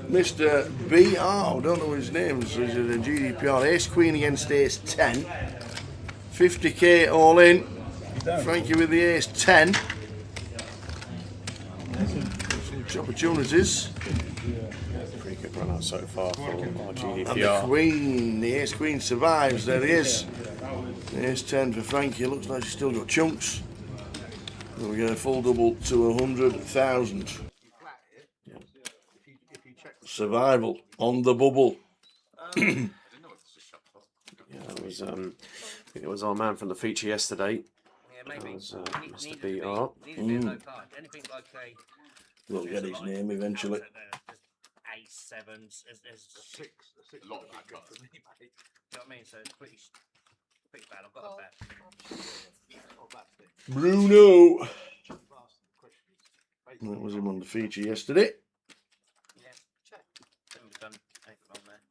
Mr. BR. I don't know his name. So he's a GDPR. Ace Queen against ace 10. 50k all in. Frankie with the ace 10. Some opportunities. Pretty good run out so far for our And the GDPR. Queen, the ace Queen survives. There he is. Ace 10 for Frankie. Looks like she's still got chunks. And we get a full double to 100,000. Survival on the bubble. Yeah, that was I think it was our man from the feature yesterday. Yeah, maybe. That was Need Mr. to be- BR. need to be a low card. Anything like a We'll get his name eventually. ace sevens is A lot of bad cards. you know what I mean? So it's pretty bad. I've got a bet. Bruno. That was him on the feature yesterday. Yeah. Check. Then we've done anything wrong there.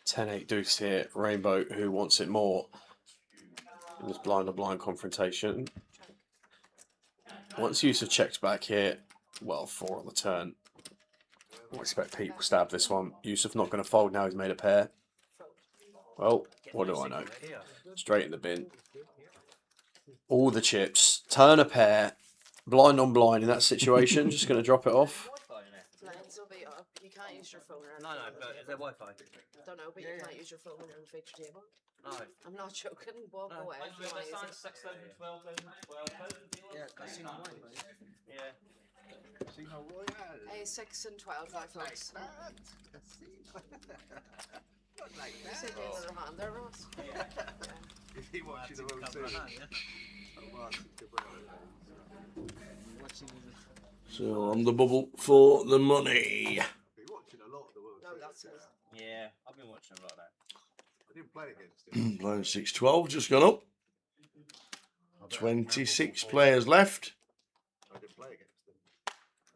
10-8 deuce here. Rainbow, who wants it more in this blind to blind confrontation. Once Yusuf checks back here, well, 4 on the turn. I expect Pete will stab this one. Yusuf not going to fold now. He's made a pair. Well, what do I know? Straight in the bin. All the chips. Turn a pair. Blind on blind in that situation. Just going to drop it off. Blinds will be up. You can't use your phone or No, but is there Wi-Fi? Don't know, but you can't use your phone when you're on the feature table. No. I'm not joking. Walk away if you want to use it. 6,000, 12,000, 12,000. Yeah, Casino Yeah. A6 and 12 life locks. You said you had another hand there, Ross. Is he watching the World Series? So on the bubble for the money. You're watching a lot of the World No, Series. that's it. Yeah, I've been watching a lot of that. I didn't play against him. Blind 6-12 just gone up. 26 players left. I didn't play against him.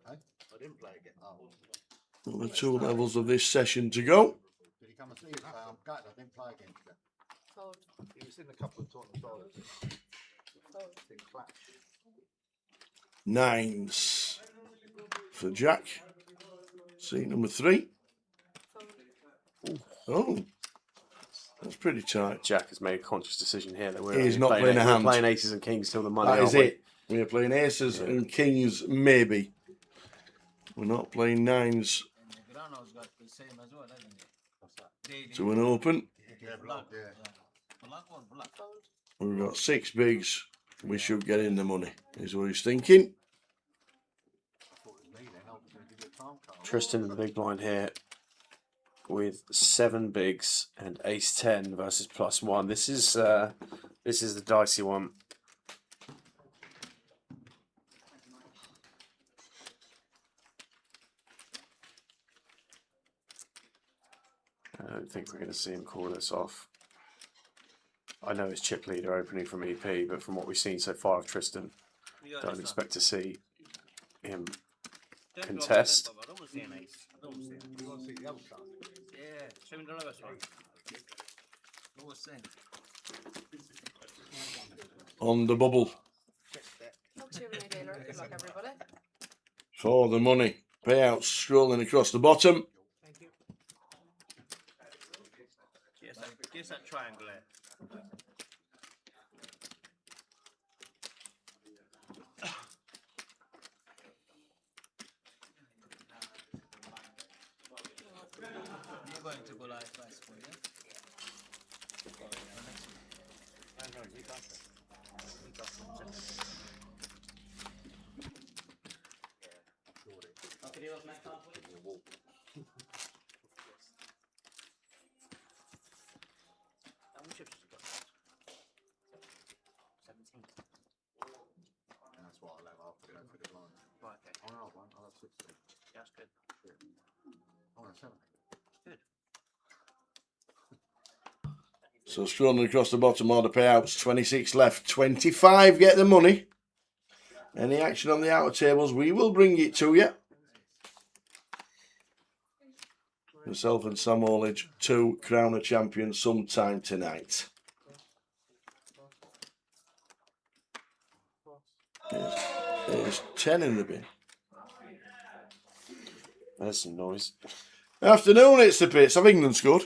I didn't play against him. The 2 levels of this session to go. Did he come and see you? I'm glad I didn't play against him. Fold. He was in a couple of tournaments. Fold. In Clash. 9s for Jack. Seat number 3. Oh, that's pretty tight. Jack has made a conscious decision here that we're He's only not playing a hand. We're playing aces and kings till the money. That is aren't we? it. We are playing aces and kings, maybe. We're not playing 9s to an open. Yeah, block, yeah. We've got 6 bigs. We should get in the money, is what he's thinking. Tristan in the big blind here with 7 bigs and ace 10 versus +1. This is the dicey one. I don't think we're going to see him call this off. I know it's chip leader opening from EP, but from what we've seen so far of Tristan, don't expect to see him contest. I don't want to see an ace. I don't want to see it. You want to see the other card? Yeah, show me the lowest one. On the bubble Not too many dealer. Good luck, everybody. for the money. Payouts scrolling across the bottom. Thank you. Just that triangle there. You're going to go live first, will you? No, you got it. You got it. Okay, you next time, please. How many chips has it got? 17. And that's what I'll have after that for the line. Right, okay. I'll have one, I'll have 16. Yeah, that's good. I'll have 7. Good. So scrolling across the bottom are the payouts. 26 left. 25 get the money. Any action on the outer tables, we will bring it to you. Myself and Sam Orledge to crown a champion sometime tonight. There's 10 in the bin. There's some noise. Afternoon, it's the bits. Have England scored?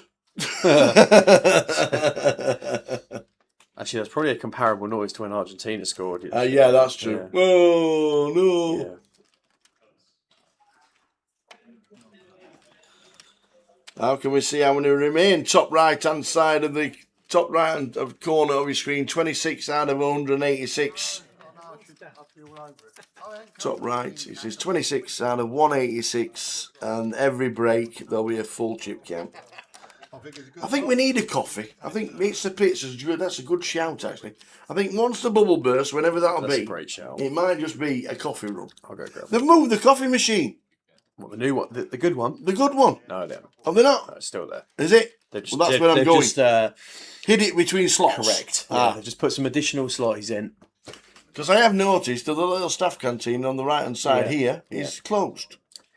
Actually, that's probably a comparable noise to when Argentina scored. Yeah, that's true. Yeah. Oh, no. Yeah. How can we see how many remain? Top right-hand side of the top right of corner of your screen. 26 out of 186. Top right, it says 26 out of 186, and every break there'll be a full chip count. I think we need a coffee. I think It's the Pits is good. That's a good shout, actually. I think once the bubble bursts, whenever that'll That's be, a great shout. it might just be a coffee run. I'll go grab it. They've moved the coffee machine. What, the new one? The good one? The good one. No, they haven't. Have they not? No, it's still there. Is it? They've Well, that's where I'm they've going. Just, Hid it between slots. correct. Yeah, Ah. they've just put some additional slices in. Because I have noticed that the little staff canteen on the right-hand side Yeah. here is closed.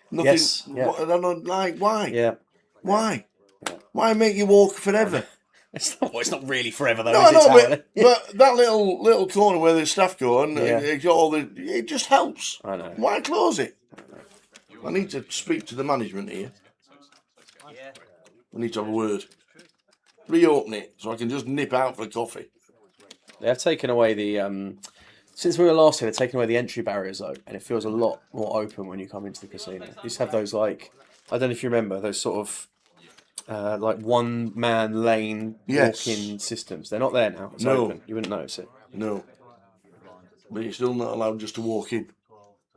Nothing. Yes, yeah. I don't know, like, why? Yeah. Why? Yeah. Why make you walk forever? It's not really forever though. No, is no, it, but that little corner where the staff go and Yeah. it just helps. I know. Why close it? I need to speak to the management here. Yeah. I need to have a word. Reopen it so I can just nip out for a coffee. They have taken away the since we were last here, they've taken away the entry barriers though, and it feels a lot more open when you come into the casino. You used to have those, like, I don't know if you remember, those sort of like one man lane Yes. walk-in systems. They're not there now. It's No. open. You wouldn't notice it. No. But you're still not allowed just to walk in,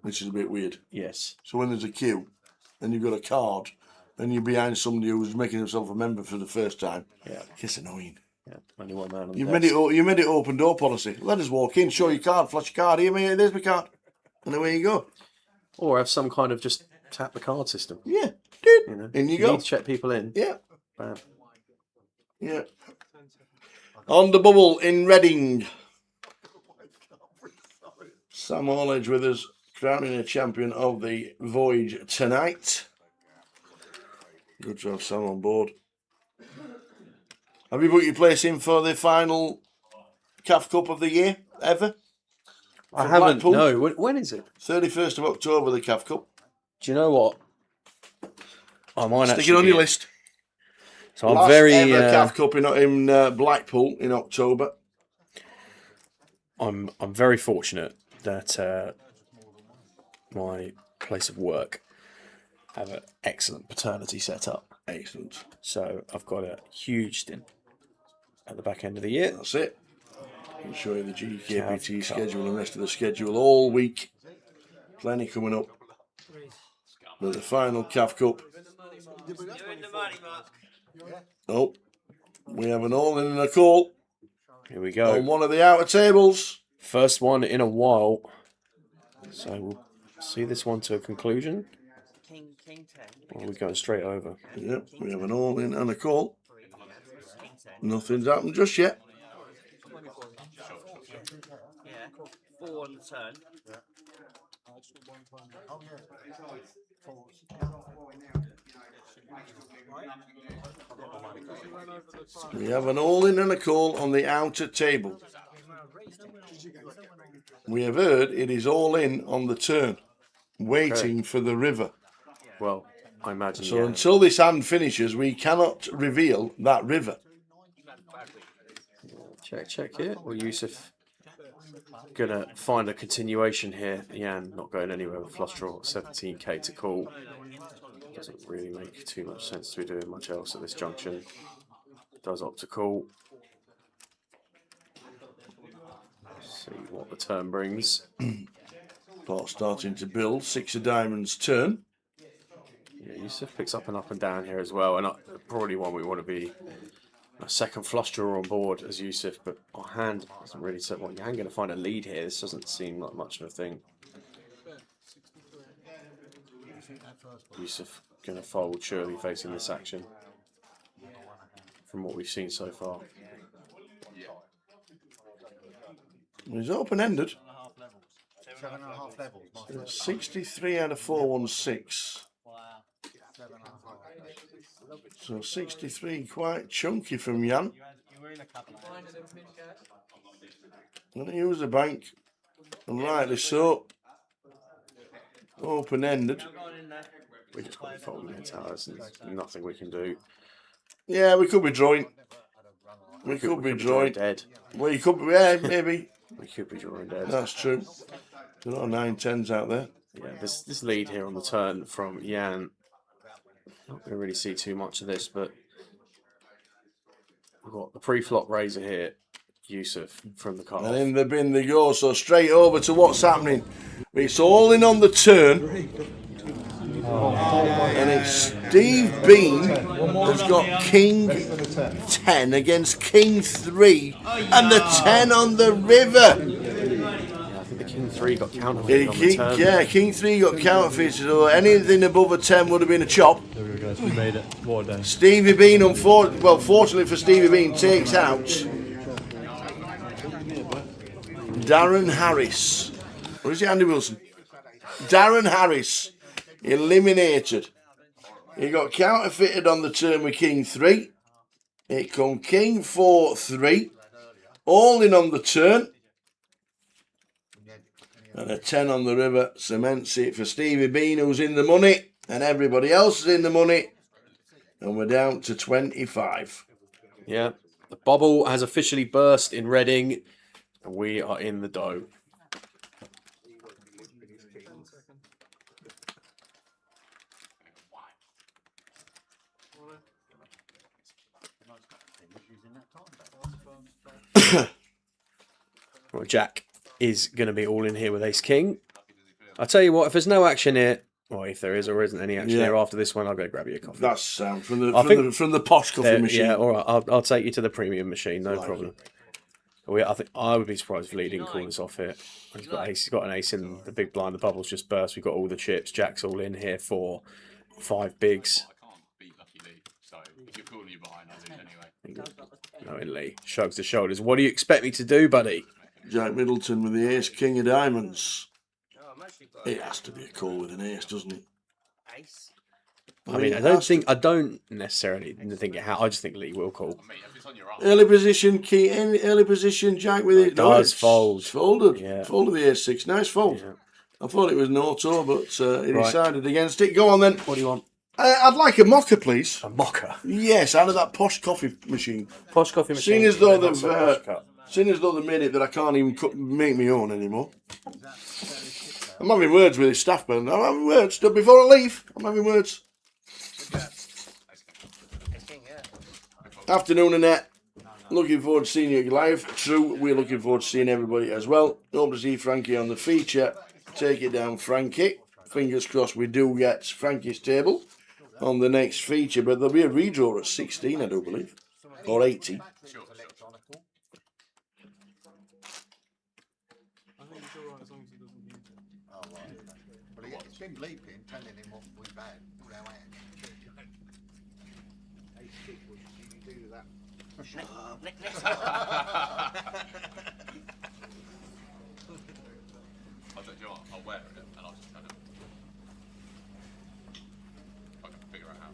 which is a bit weird. Yes. So when there's a queue and you've got a card and you're behind somebody who's making himself a member for the first time, Yeah. it's annoying. Yeah. Only one man on the You've desk. made it open door policy. Let us walk in, show your card, flash your card. Here, mate, there's my card. And away you go. Or have some kind of just tap the card system. Yeah, dude. You know, In you if go. need to check people in. Yeah, Bam. yeah. On the bubble in Reading. Sam Orledge with us, crowning a champion of the Voyage tonight. Good to have Sam on board. Have you put your place in for the final CAF Cup of the year ever? I For haven't. Blackpool? No. When is it? 31st of October, the CAF Cup. Do you know what? I might Stick actually it on be your it. list. So I'm Last very. ever CAF Cup in Blackpool in October. I'm very fortunate that my place of work have an excellent paternity setup. Excellent. So I've got a huge stint at the back end of the year. That's it. I'll show you the GKPT CAF Cup. schedule and the rest of the schedule all week. Plenty coming up. But the final CAF Cup. You're in the money, Mark. Oh, we have an all in and a call Here we go. on one of the outer tables. First one in a while. So we'll see this one to a conclusion. King 10. Or are we going straight over? Yep, we have an all in and a call. King 10. Nothing's happened just yet. Yeah. 4 on the turn. We have an all in and a call on the outer table. We have heard it is all in on the turn, waiting for the river. Well, I imagine. So yeah. until this hand finishes, we cannot reveal that river. Check here. Well, Yusuf gonna find a continuation here. Jan not going anywhere with flush draw. 17k to call. Doesn't really make too much sense to be doing much else at this junction. Does opt to call. See what the turn brings. Pot starting to build. 6 of diamonds turn. Yeah, Yusuf picks up and down here as well, and probably one we want to be a second flush draw on board as Yusuf, but our hand doesn't really say, well, your hand going to find a lead here. This doesn't seem like much of a thing. Yusuf going to fold surely facing this action from what we've seen so far. He's open-ended. 7.5 levels. 63 out of 416. So 63 quite chunky from Jan. And he use the bank, and rightly so. Open-ended. We just got to fold against ours, and there's nothing we can do. Yeah, we could be drawing. We could be drawing. Dead. Well, you could be, yeah, maybe. We could be drawing dead. That's true. There's a lot of 9-10s out there. Yeah, this lead here on the turn from Jan. Not going to really see too much of this, but we've got the pre-flop raiser here, Yusuf from the cut. And in the bin they go, so straight over to what's happening. It's all in on the turn. And it's Steve Bean has got King 10 against King 3 and the 10 on the river. Yeah, I think the King 3 got counterfeited on the turn. Yeah, King 3 got counterfeited, so anything above a 10 would have been a chop. There we go, we made it. What a day. Stevie Bean, fortunately for Stevie Bean, takes out Darren Harris. Or is it Andy Wilson? Darren Harris. Eliminated. He got counterfeited on the turn with King 3. It come King 4, 3. All in on the turn. And a 10 on the river cements it for Stevie Bean, who's in the money. And everybody else is in the money. And we're down to 25. Yeah, the bubble has officially burst in Reading. And we are in the dough. Well, Jack is going to be all in here with Ace King. I'll tell you what, if there's no action here, well, if there is or isn't any action here after this one, I'll go grab you a coffee. That's sound from the posh coffee machine. Yeah, all right. I'll take you to the premium machine, no problem. I would be surprised if Lee didn't call this off here. He's got an ace in the big blind. The bubble's just burst. We've got all the chips. Jack's all in here for 5 bigs. I can't beat Lucky Lee, so if you're calling you behind, I lose anyway. No, Lee shrugs the shoulders. What do you expect me to do, buddy? Jack Middleton with the ace, King of diamonds. It has to be a call with an ace, doesn't it? Ace. I mean, I don't necessarily think it. I just think Lee will call. Early position, early position, Jack with it. Does fold. It's folded. Yeah. Folded the ace 6. Nice fold. Yeah. I thought it was an auto, but he decided against it. Go on then. What do you want? I'd like a mocha, please. A mocha? Yes, out of that posh coffee machine. Posh coffee machine. Seeing as though they've made it that I can't even make my own anymore. I'm having words with his staff, man. I'm having words. Before I leave, I'm having words. Afternoon, Annette. Looking forward to seeing you live. True, we're looking forward to seeing everybody as well. Hope to see Frankie on the feature. Take it down, Frankie. Fingers crossed we do get Frankie's table on the next feature, but there'll be a redraw at 16, I do believe, or 18. It's been bleeping, telling him what we've had. All our hands. You do that. I'll wear it and I'll just kind of I can figure out how.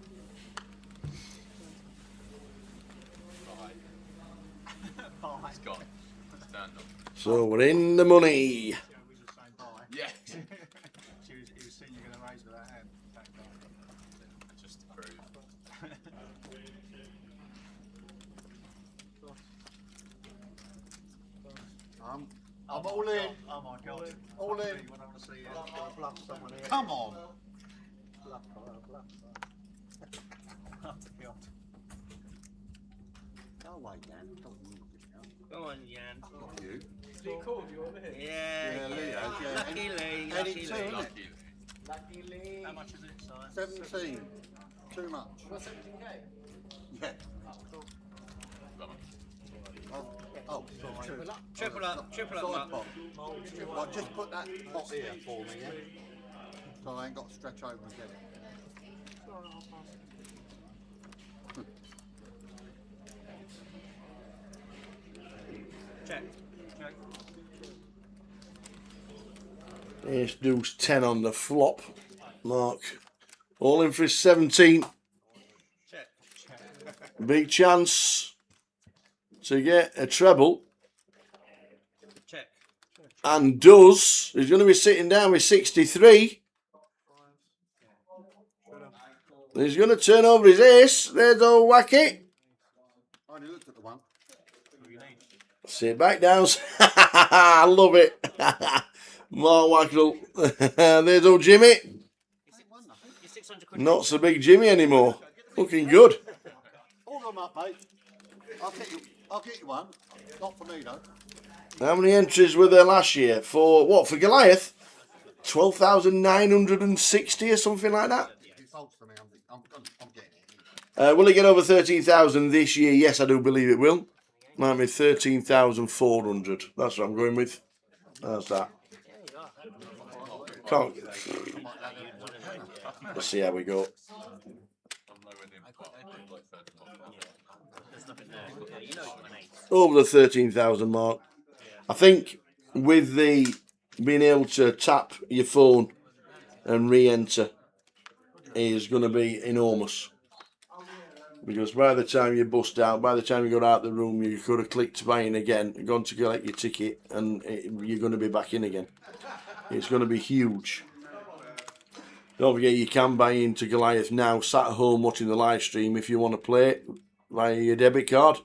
Bye. It's gone. It's turned on. So we're in the money. Yeah. He was saying you're going to raise with that hand. I'm all in. Oh my God. All in. Come on. Go away, Dan. Go on, Jan. Not you. He called you on here. Yeah, Leo, yeah. Lucky Lee, Eddie lucky too, Lee. isn't it? Lucky Lee. How much is it, Si? 17. Too much. Well, 17k. Yeah. Oh, Triple up, Side Mark. pot. Right, just put that pot here for me, yeah? So I ain't got to stretch over and get it. Check. Check. Ace deuce 10 on the flop. Mark. All in for his 17. Check. Big chance to get a treble. Check. And does. He's going to be sitting down with 63. He's going to turn over his ace. There's old Wacky. I only looked at the one. Sit back down. I love it. Mark Wackle. There's old Jimmy. You're 600 quid. Not so big Jimmy anymore. Looking good. Hold them up, mate. I'll get you one. Not for me, though. How many entries were there last year? For what? For Goliath? 12,960 or something like that? If it falls to me, I'm getting it. Will it get over 13,000 this year? Yes, I do believe it will. Might be 13,400. That's what I'm going with. That's that. Can't. Let's see how we go. Over the 13,000 mark. I think with the being able to tap your phone and re-enter is going to be enormous. Because by the time you bust out, by the time you got out the room, you could have clicked buy in again, gone to collect your ticket, and you're going to be back in again. It's going to be huge. Don't forget, you can buy into Goliath now, sat at home watching the live stream if you want to play it via your debit card.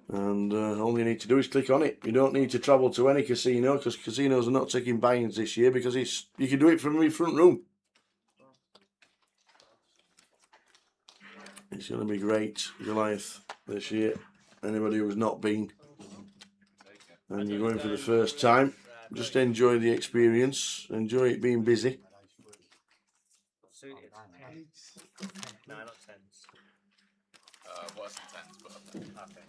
And all you need to do is click on it. You don't need to travel to any casino, because casinos are not taking buy-ins this year, because you can do it from your front room. It's going to be great, Goliath, this year. Anybody who's not been, and you're going for the first time, just enjoy the experience. Enjoy it being busy. Suited. No, not tens. Worse than tens, but Okay.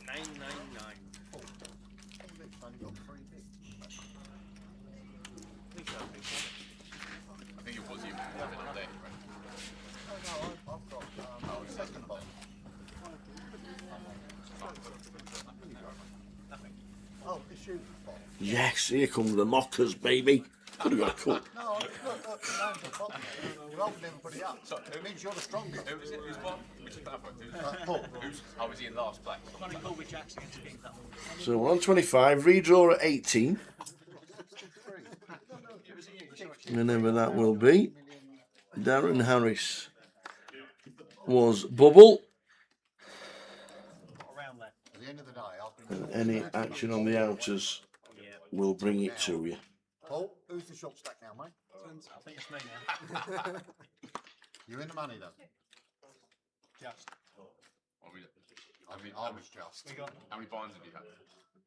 999. I think it was you having all day, right? I've got second box. Oh, it's you. Yes, here come the mockers, baby. Could have got a cut. No, look, loads of bottom. You're holding everybody up. So it means you're the strongest. Who was it? Who's one? Which is that one? Paul. Oh, was he in last place? Funny call with Jackson against King that one. So we're on 25, redraw at 18. Whenever that will be. Darren Harris was bubble. Around there. At the end of the day, I'll be... And any action on the outers will bring it to you. Paul, who's the short stack now, mate? I think it's me now. You're in the money, though. Just. I was just. How many binds have you had?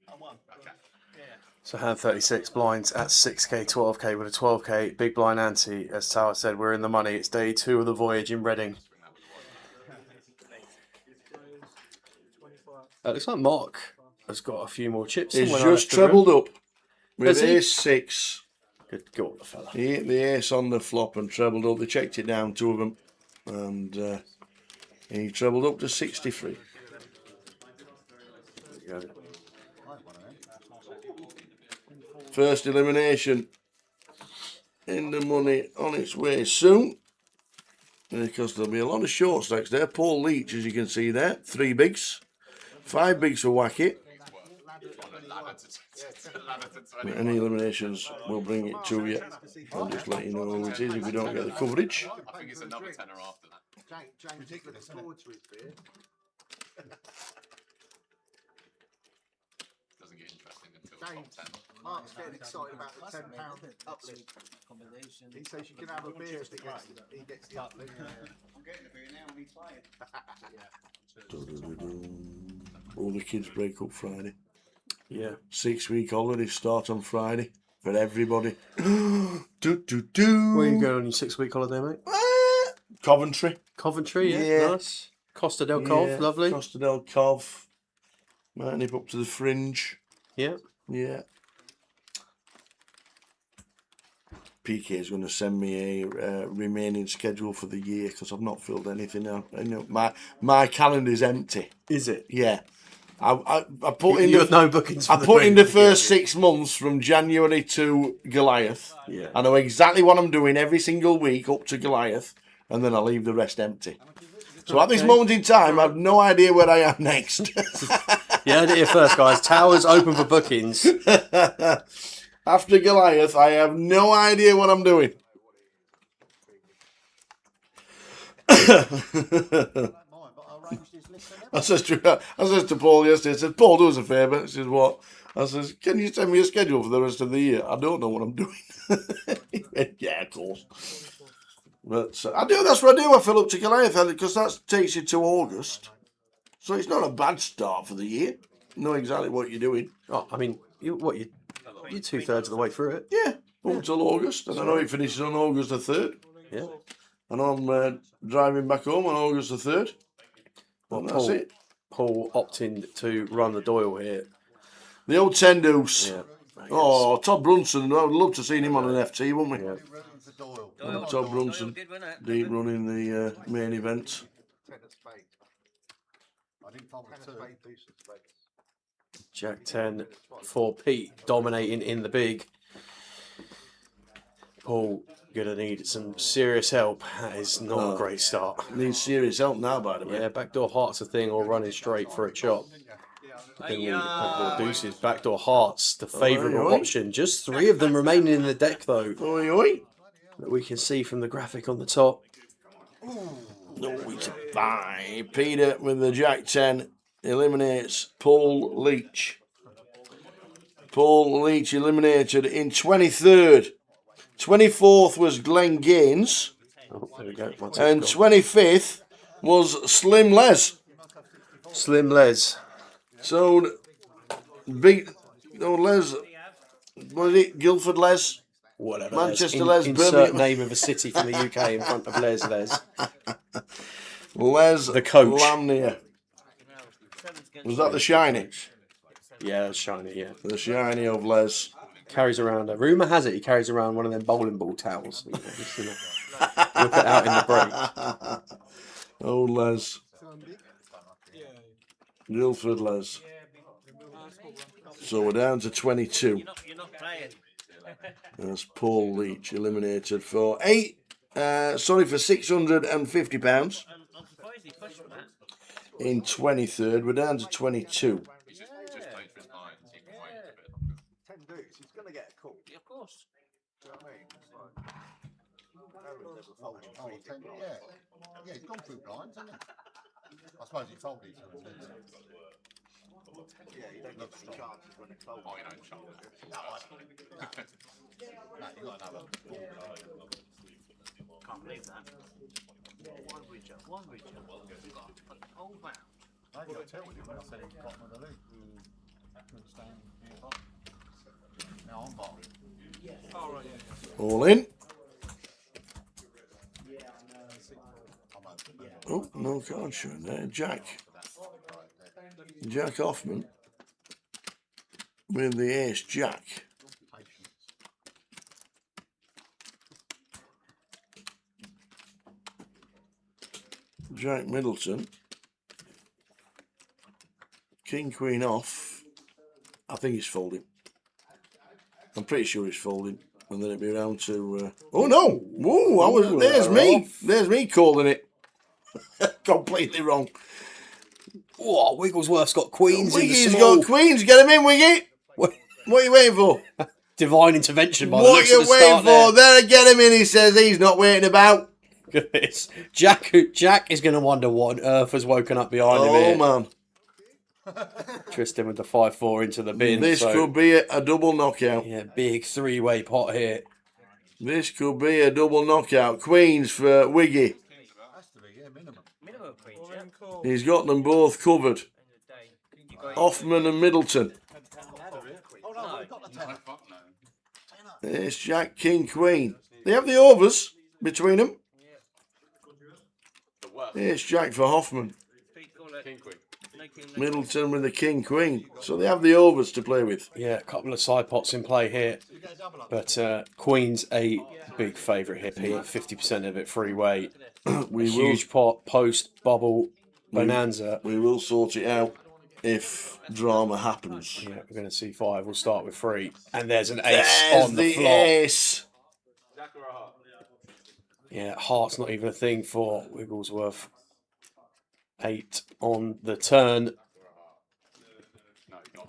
I won. Okay. Yeah. So hand 36 blinds at 6k, 12k with a 12k big blind ante. As Tower said, we're in the money. It's day 2 of the voyage in Reading. Looks like Mark has got a few more chips. He's somewhere just left the room. trebled up with Has he? ace 6. Good go, the fella. He hit the ace on the flop and trebled up. They checked it down, 2 of them. And he trebled up to 63. There you go. First elimination in the money on its way soon. Because there'll be a lot of short stacks there. Paul Leach, as you can see there, 3 bigs. 5 bigs for Wacky. Any eliminations will bring it to you. I'll just let you know who it is if we don't get the coverage. I think it's another tenner after that. James, ridiculous, isn't it? Doesn't get interesting until the James, top 10. Mark's getting excited about the £10 uplift. He says you can have a beer if he gets the uplift. I'm getting a beer now and he's playing. All the kids break up Friday. Yeah. 6-week holidays start on Friday for everybody. Where are you going on your 6-week holiday, mate? Coventry. Coventry, yeah. Yeah. Nice. Costa del Cov, lovely. Costa del Cov. Might nip up to the Fringe. Yeah. Yeah. PK is going to send me a remaining schedule for the year because I've not filled anything out. I know my calendar is empty. Is it? Yeah. I put in you have no bookings for I put in the first 6 months from January to Goliath. Yeah. I know exactly what I'm doing every single week up to Goliath, and then I leave the rest empty. So at this moment in time, I have no idea where I am next. You heard it here first, guys. Towers open for bookings. After Goliath, I have no idea what I'm doing. I says to Paul yesterday, I said, Paul, do us a favour. He says, what? I says, can you send me a schedule for the rest of the year? I don't know what I'm doing. He went, yeah, of course. But I do, that's what I do. I fill up to Goliath because that takes you to August. So it's not a bad start for the year. You know exactly what you're doing. Oh, I mean, you're 2/3 of the way through it. Yeah, up until August. And I know it finishes on August the 3rd. Yeah. And I'm driving back home on August the 3rd. Well, that's it. Paul opting to run the Doyle here. The old 10 deuce. Yeah. Oh, Todd Brunson. I would love to see him on an FT, wouldn't we? Yeah. Todd Brunson. Deep running the main event. Jack 10 for Pete, dominating in the big. Paul gonna need some serious help. That is not a great start. Needs serious help now, by the way. Yeah, backdoor hearts a thing, or running straight for a chop. Backdoor deuces, backdoor hearts, the favourable option. Just 3 of them remaining in the deck, though. Oi, oi. That we can see from the graphic on the top. No, it's a 5. Peter with the Jack 10 eliminates Paul Leach. Paul Leach eliminated in 23rd. 24th was Glenn Gaines. Oh, there we go. And 25th was Slim Les. Slim Les. So, big, Les, was it Guildford Les? Whatever. Manchester Les, insert Birmingham. name of a city from the UK in front of Les. Les the coach. Lamnier. Was that the shiny? Yeah, that's shiny, yeah. The shiny of Les. Carries around, rumour has it he carries around one of them bowling ball towels. Whip it out in the break. Oh, Les. Guildford Les. So we're down to 22. You're not playing. That's Paul Leach eliminated for for £650. I'm surprised he pushed for that. In 23rd, we're down to 22. He's just played for his lines. He can wait a bit longer. 10 deuce, he's going to get a call. Yeah, of course. Do you know what I mean? It's like, yeah, he's gone through blinds, hasn't he? I suppose he folded. Yeah, you don't get many chances when it's folded. Oh, you don't shut it. No, you got another. Can't believe that. One bridger. We've got an old round. I got to tell you when I said he's bottom of the league. Couldn't stand near bottom. Now I'm bottom. All in. Oh, no card showing there. Jack Hoffman with the ace Jack. Jack Middleton. King Queen off. I think he's folding. I'm pretty sure he's folding. And then it'll be around to oh no! Whoa, there's me. There's me calling it. Completely wrong. Oh, Wigglesworth's got queens in the Wiggy's small. got queens. Get him in, Wiggy. What are you waiting for? Divine intervention by the What looks you of the waiting start for? There, get him in. He says he's not waiting about. Look at this. Jack is going to wonder what on earth has woken up behind him here. man. Tristan with the 5-4 into the bin. This so, could be a double knockout. yeah, big three-way pot here. This could be a double knockout. Queens for Wiggy. Minimum queen, yeah. He's got them both covered. Hoffman and Middleton. It's Jack, King, Queen. They have the overs between them. It's Jack for Hoffman. Middleton with the King, Queen. So they have the overs to play with. Yeah, a couple of side pots in play here. But Queen's a big favourite here, Pete. 50% of it free weight. Huge pot, post, bubble, bonanza. We will sort it out if drama happens. Yeah, we're going to see 5. We'll start with 3. And there's an ace on the flop. Ace. Yeah, heart's not even a thing for Wigglesworth. 8 on the turn.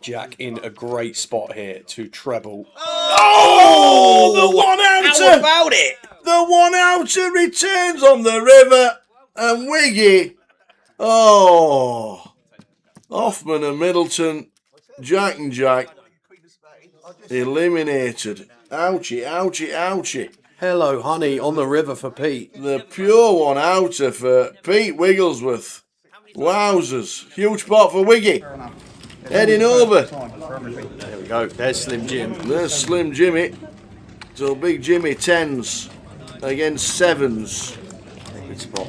Jack in a great spot here to treble. Oh, the one outer! How about it? The one outer returns on the river, and Wiggy. Oh, Hoffman and Middleton, Jack and Jack eliminated. Ouchie, ouchie, ouchie. Hello, honey, on the river for Pete. The pure one outer for Pete Wigglesworth. Wowzers. Huge pot for Wiggy. Heading over. There we go. There's Slim Jim. There's Slim Jimmy. So Big Jimmy 10s against 7s. Good spot.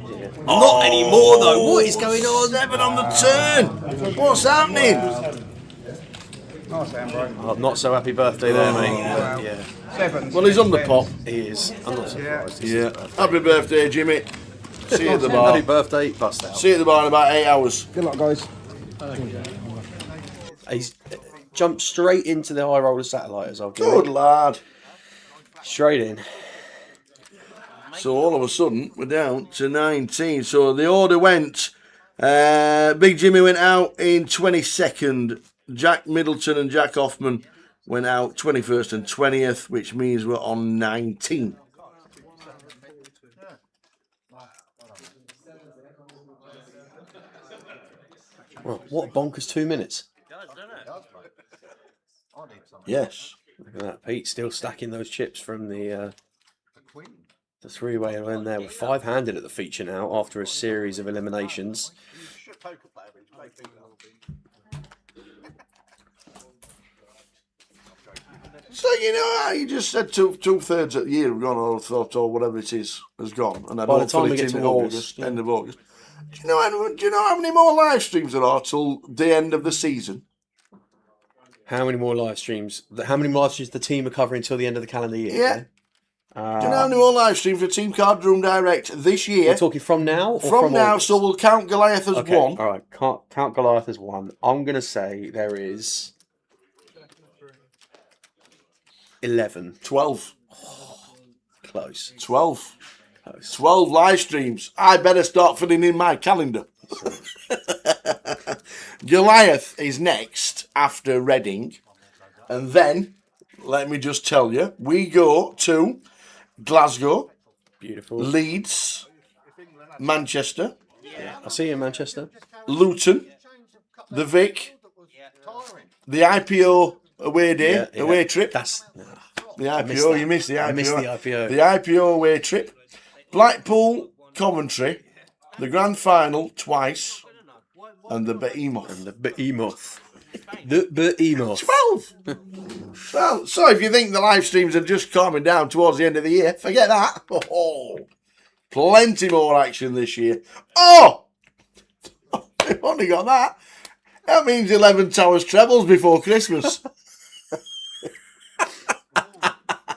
Yeah. Not anymore, though. What is going on? 7 on the turn. What's happening? Oh, not so happy birthday there, mate. Yeah. Well, he's on the pop. He is. I'm not surprised. Yeah. Happy birthday, Jimmy. See you at the bar. Happy birthday, bust out. See you at the bar in about 8 hours. Good luck, guys. He's jumped straight into the high roller satellite as I'll do. Good lad. Straight in. So all of a sudden, we're down to 19. So the order went, Big Jimmy went out in 22nd. Jack Middleton and Jack Hoffman went out 21st and 20th, which means we're on 19. Well, what a bonkers 2 minutes. Yes. Look at that. Pete still stacking those chips from the three-way in there. We're 5-handed at the feature now after a series of eliminations. So, you know how you just said two-thirds of the year have gone, or thought, or whatever it is, has gone. And I By the don't time feel we it get in to August, yeah. end of August. Do you know how many more live streams there are till the end of the season? How many more live streams? How many more live streams the team are covering until the end of the calendar year? Yeah. Do you know how many more live streams for Team Card Room Direct this year? We're talking from now? Or from now, August? so we'll count Goliath as okay. one. All right, count Goliath as 1. I'm going to say there is 11. 12. Close. 12. Close. 12 live streams. I better start filling in my calendar. Goliath is next after Reading. And then, let me just tell you, we go to Glasgow, Beautiful. Leeds, Manchester, Yeah. I'll see you in Manchester. Luton, the Vic, the IPO away day, away trip. That's the IPO. You missed the IPO. I missed the IPO. The IPO away trip. Blackpool, Coventry, the grand final twice, and the Behemoth. The Behemoth. The Behemoth. 12. Well, so if you think the live streams are just calming down towards the end of the year, forget that. Oh, plenty more action this year. Oh, we've only got that. That means 11 Towers trebles before Christmas.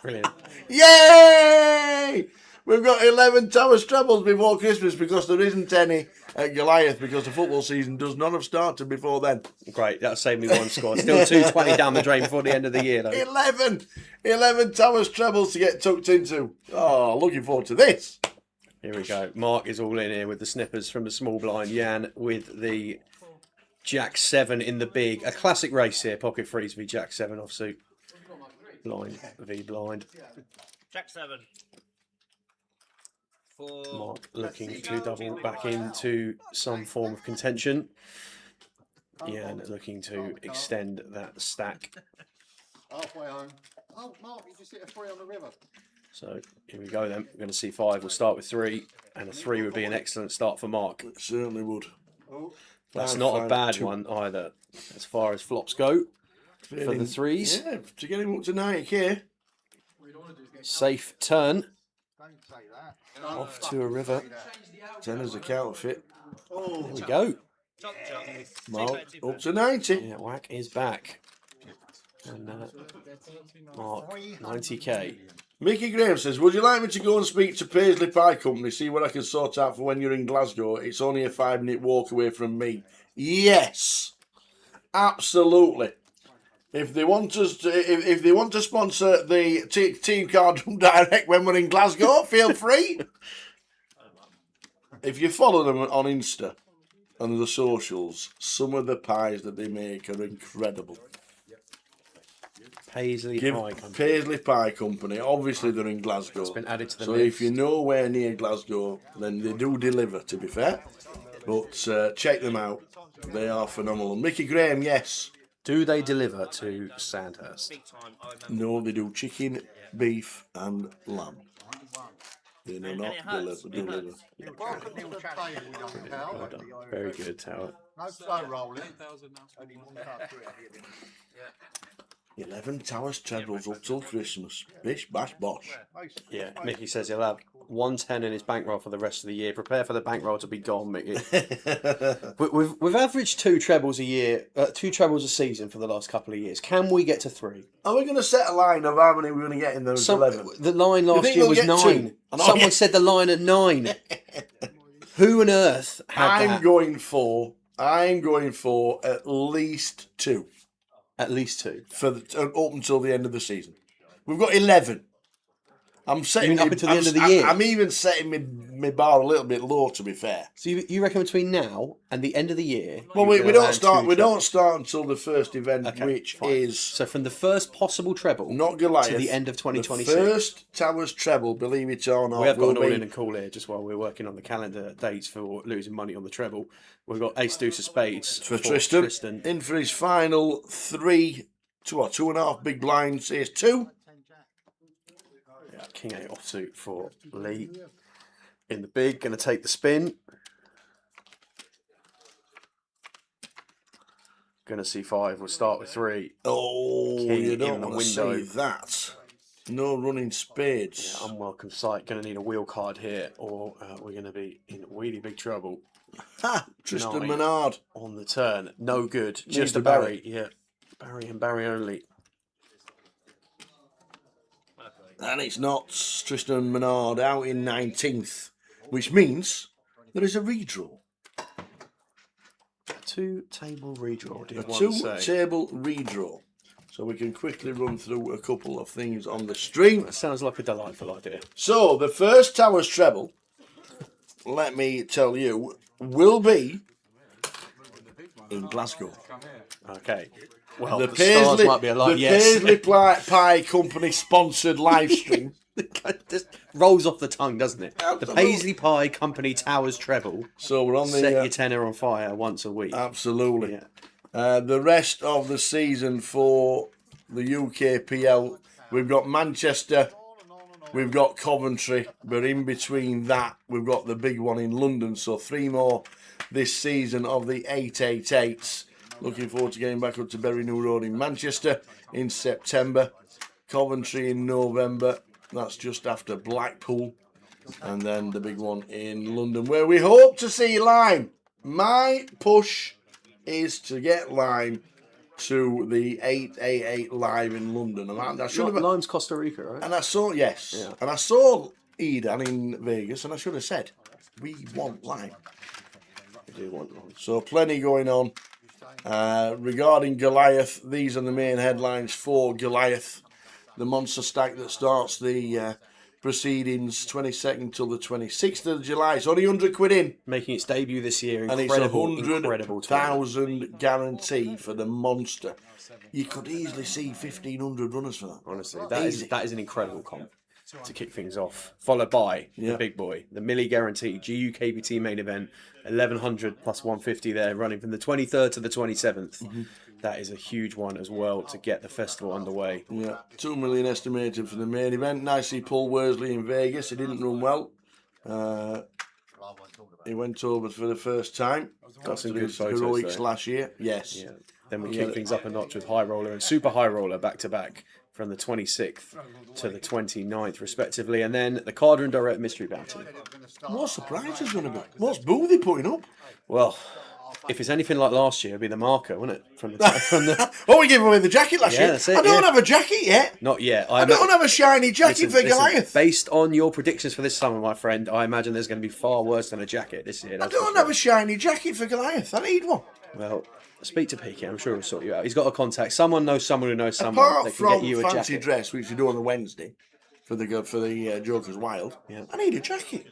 Brilliant. Yay! We've got 11 Towers trebles before Christmas because there isn't any at Goliath because the football season does not have started before then. Great, that'll save me 1 score. Still 220 down the drain before the end of the year, though. 11 Towers trebles to get tucked into. Oh, looking forward to this. Here we go. Mark is all in here with the snippers from the small blind. Jan with the Jack 7 in the big. A classic race here. Pocket Freeze v Jack 7 offsuit. Blind v blind. Jack 7. Mark looking to double back into some form of contention. Yeah, and looking to extend that stack. Halfway home. Oh, Mark, you just hit a 3 on the river. So here we go then. We're going to see 5. We'll start with 3, and a 3 would be an excellent start for Mark. It certainly would. That's not a bad one either, as far as flops go for the 3s. Yeah, to get him up to 90k. Safe turn. Off to a river. 10 as a counterfeit. There we go. Mark up to 90. Yeah, whack is back. And Mark, 90k. Mickey Graham says, would you like me to go and speak to Paisley Pie Company, see what I can sort out for when you're in Glasgow? It's only a 5-minute walk away from me. Yes, absolutely. If they want us to, if they want to sponsor the team card direct when we're in Glasgow, feel free. If you follow them on Insta and the socials, some of the pies that they make are incredible. Paisley Pie Company. Paisley Pie Company. Obviously, they're in Glasgow. It's been added to the so list. if you're nowhere near Glasgow, then they do deliver, to be fair. But check them out. They are phenomenal. Mickey Graham, yes. Do they deliver to Sandhurst? No, they do chicken, beef, and lamb. They do not deliver. Welcome to the table, young pal. Well done. Very good, Tower. No slow rolling. 11 Towers trebles up till Christmas. Bish, bash, bosh. Yeah, Mickey says he'll have 110 in his bankroll for the rest of the year. Prepare for the bankroll to be gone, Mickey. We've averaged 2 trebles a year, 2 trebles a season for the last couple of years. Can we get to 3? Are we going to set a line of how many we're going to get in those 11? The line last year was 9. Someone said the line at 9. Who on earth had that? I'm going for at least 2. At least 2 for up until the end of the season. We've got 11. I'm setting up until the end of the year. I'm even setting my bar a little bit low, to be fair. So you reckon between now and the end of the year? Well, we don't start. We don't start until the first event, which is so from the first possible treble, not Goliath, to the end of 2026. The first Towers treble, believe it or not, we have got an all-in and call here just while we're working on the calendar dates for losing money on the treble. We've got Ace Deuce of Spades for Tristan. In for his final 2.5 big blinds. Here's 2. Yeah, King 8 offsuit for Lee. In the big, going to take the spin. Going to see 5. We'll start with 3. Oh, King you don't in the want to window. see that. No running spades. Yeah, unwelcome sight. Going to need a wheel card here, or we're going to be in really big trouble. Ha! Tristan 9 Menard on the turn. No good. Needs Just the a Barry. Yeah, Barry and Barry only. And it's not Tristan Menard out in 19th, which means there is a redraw. A 2-table redraw, did A one say. 2-table redraw. So we can quickly run through a couple of things on the stream. That sounds like a delightful idea. So the first Towers treble, let me tell you, will be in Glasgow. Okay. Well, the stars might be aligned. Yes. Paisley Pie Company sponsored live stream. Just rolls off the tongue, doesn't it? Absolutely. The Paisley Pie Company Towers treble. So we're on the set your tenner on fire once a week. Absolutely. Yeah. The rest of the season for the UKPL, we've got Manchester, we've got Coventry, but in between that, we've got the big one in London. So 3 more this season of the 888s. Looking forward to getting back up to Bury New Road in Manchester in September, Coventry in November. That's just after Blackpool, and then the big one in London, where we hope to see Lime. My push is to get Lime to the 888 live in London. I should have. Lime's Costa Rica, right? And I saw and I saw Eden in Vegas, and I should have said we want Lime. We do want Lime. So plenty going on. Regarding Goliath, these are the main headlines for Goliath. The monster stack that starts the proceedings 22nd till the 26th of July. It's only 100 quid in. Making its debut this year. Incredible, And it's a 100,000 guarantee for the monster. You could easily see 1,500 runners for that. Honestly, that is an incredible comp. to kick things off, followed by Yeah. the big boy, the Millie Guarantee GUKBT main event, 1100 plus 150 there, running from the 23rd to the 27th. That is a huge one as well to get the festival underway. Yeah, 2 million estimated for the main event. Nicely Paul Worsley in Vegas. He didn't run well. He went over for the first time. Got some after good his photos heroics there. last year. Yes. Yeah. Then we Yeah. kick things up a notch with High Roller and Super High Roller back to back from the 26th to the 29th, respectively. And then the Carder and Direct Mystery Bounty. What surprise is going to be? What's Boothie putting up? Well, if it's anything like last year, it'd be the marker, wouldn't it? From the Oh, we gave away the jacket last year. That's it, I don't yeah. have a jacket yet. Not yet. I don't have a shiny jacket for Goliath. Based on your predictions for this summer, my friend, I imagine there's going to be far worse than a jacket this year. I don't have a shiny jacket for Goliath. I need one. Well, speak to Peaky. I'm sure he'll sort you out. He's got a contact. Someone knows someone who knows someone Apart that can from get you a fancy jacket. dress, which you do on the Wednesday for the Joker's Wild, Yeah. I need a jacket.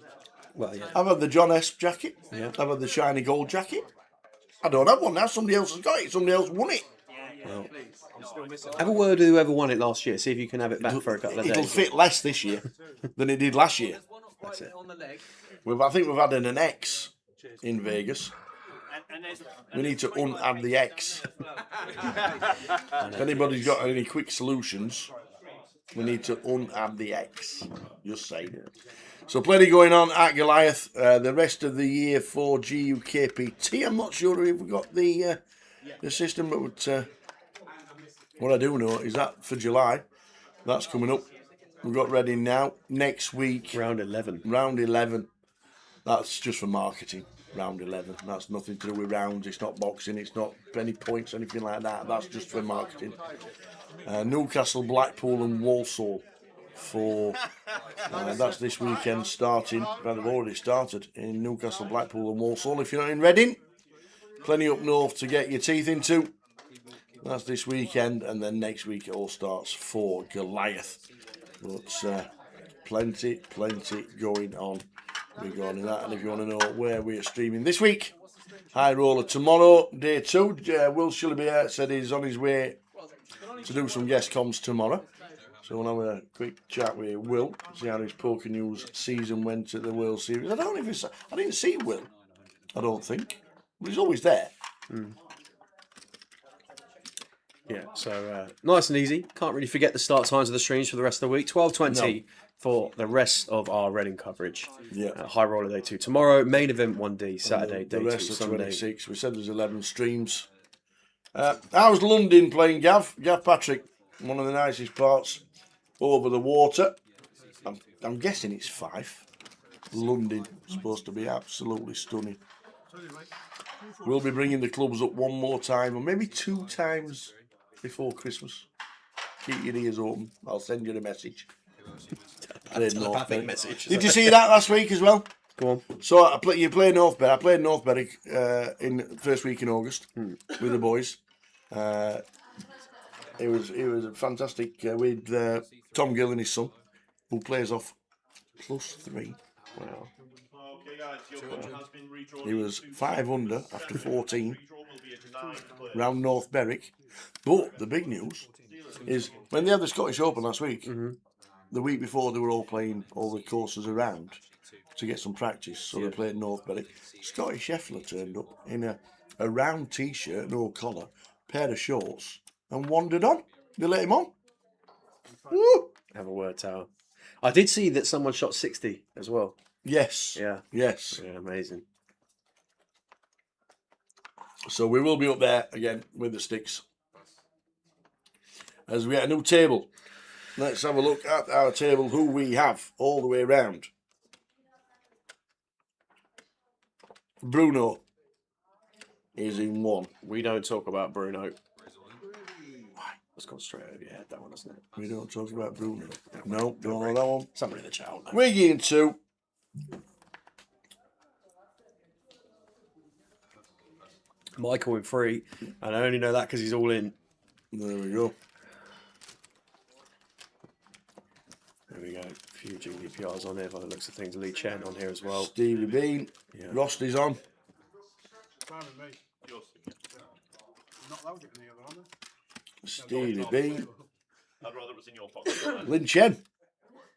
Well, yeah. I've had the John S. jacket. Yeah. I've had the shiny gold jacket. I don't have one now. Somebody else has got it. Somebody else won it. Well, have a word with whoever won it last year. See if you can have it back for a couple of days. It'll fit less this year than it did last year. That's it. I think we've added an X in Vegas. We need to unadd the X. If anybody's got any quick solutions, we need to unadd the X. Just saying. So plenty going on at Goliath. The rest of the year for GUKPT. I'm not sure if we've got the system, but what I do know is that for July, that's coming up. We've got Reading now. Next week. Round 11. Round 11. That's just for marketing. Round 11. That's nothing to do with rounds. It's not boxing. It's not any points, anything like that. That's just for marketing. Newcastle, Blackpool and Walsall for that's this weekend starting. Well, they've already started in Newcastle, Blackpool and Walsall. If you're not in Reading, plenty up north to get your teeth into. That's this weekend, and then next week it all starts for Goliath. But plenty going on regarding that. And if you want to know where we are streaming this week, High Roller tomorrow, day 2. Will Shillby said he's on his way to do some guest comms tomorrow. So we'll have a quick chat with Will, see how his Poker News season went at the World Series. I don't know if I didn't see Will, I don't think. But he's always there. Yeah, so nice and easy. Can't really forget the start times of the streams for the rest of the week. 12:20 for the rest of our Reading coverage. Yeah. High Roller Day 2 tomorrow. Main event 1D, Saturday, The Day rest 2, of Sunday. 26. We said there's 11 streams. How's London playing, Gav? Gav Patrick, one of the nicest parts over the water. I'm guessing it's 5. London supposed to be absolutely stunning. We'll be bringing the clubs up one more time, or maybe 2 times before Christmas. Keep your ears open. I'll send you a message. Telepathic message. Did you see that last week as well? Go on. So you play North Berwick. I played North Berwick in the first week in August with the boys. It was fantastic with Tom Gill and his son, who plays off +3. Wow. He was 5 under after 14 round North Berwick. But the big news is when they had the Scottish Open last week, the week before they were all playing all the courses around to get some practice. So they played North Berwick. Scotty Scheffler turned up in a round t-shirt, no collar, pair of shorts, and wandered on. They let him on. Woo! Have a word, Tower. I did see that someone shot 60 as well. Yes. Yeah. Yes. Yeah, amazing. So we will be up there again with the sticks. As we get a new table. Let's have a look at our table, who we have all the way around. Bruno is in 1. We don't talk about Bruno. That's gone straight over your head, that one, hasn't it? We don't talk about Bruno. No, don't know that one. Somebody in the chat. Wiggy in 2. Michael in 3, and I only know that because he's all in. There we go. There we go. A few GDPRs on here by the looks of things. Lee Chen on here as well. Stevie Bean. Yeah. Rosty's on. Stevie Bean. I'd rather it was in your pocket. Lynn Chen.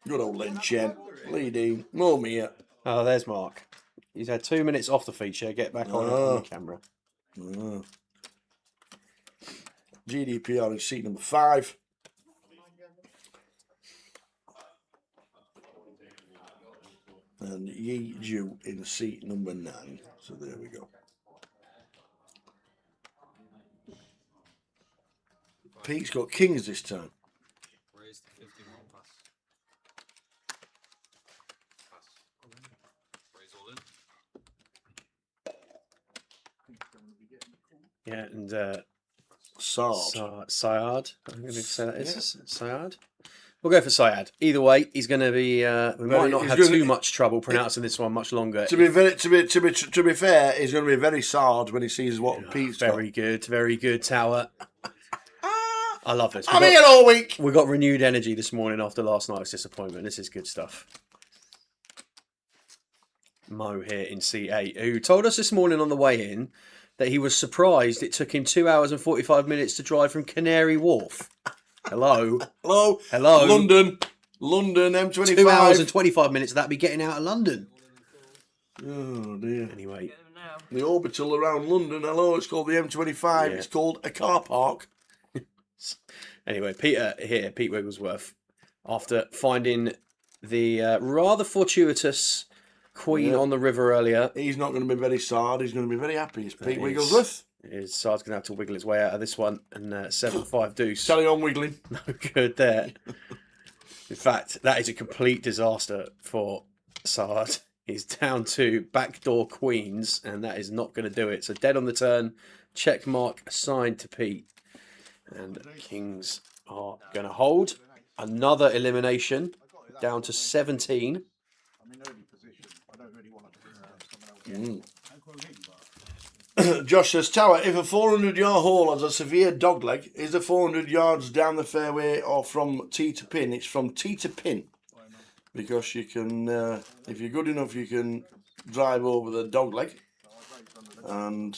Good old Len Chen. Leading. More me here. Oh, there's Mark. He's had 2 minutes off the feature. Get back on the camera. GDPR in seat number 5. And Yi Ju in seat number 9. So there we go. Pete's got kings this time. Raise the 51 pass. Pass. Raise all in. Yeah, and Sard. Syard. I'm going to say that is Syard. We'll go for Syard. Either way, he's going to be. We might not have too much trouble pronouncing this one much longer. To be fair, he's going to be very sad when he sees what Pete's got. Very good, Tower. I love this. I'm here all week. We got renewed energy this morning after last night's disappointment. This is good stuff. Mo here in C8, who told us this morning on the way in that he was surprised it took him 2 hours and 45 minutes to drive from Canary Wharf. Hello. London M25. 2 hours and 25 minutes of that be getting out of London. Oh dear. Anyway, the orbital around London. Hello, it's called the M25. Yeah. It's called a car park. Anyway, Pete Wigglesworth, after finding the rather fortuitous Queen on the river earlier. He's not going to be very sad. He's going to be very happy. It's Pete Wigglesworth. Sard's going to have to wiggle his way out of this one. And 7-5 deuce. Carry on wiggling. No good there. In fact, that is a complete disaster for Sard. He's down to backdoor queens, and that is not going to do it. So dead on the turn. Check mark assigned to Pete. And kings are going to hold. Another elimination. Down to 17. Josh says, Tower, if a 400-yard hole has a severe dogleg, is the 400 yards down the fairway or from tee to pin? It's from tee to pin. Because you can, if you're good enough, you can drive over the dogleg. And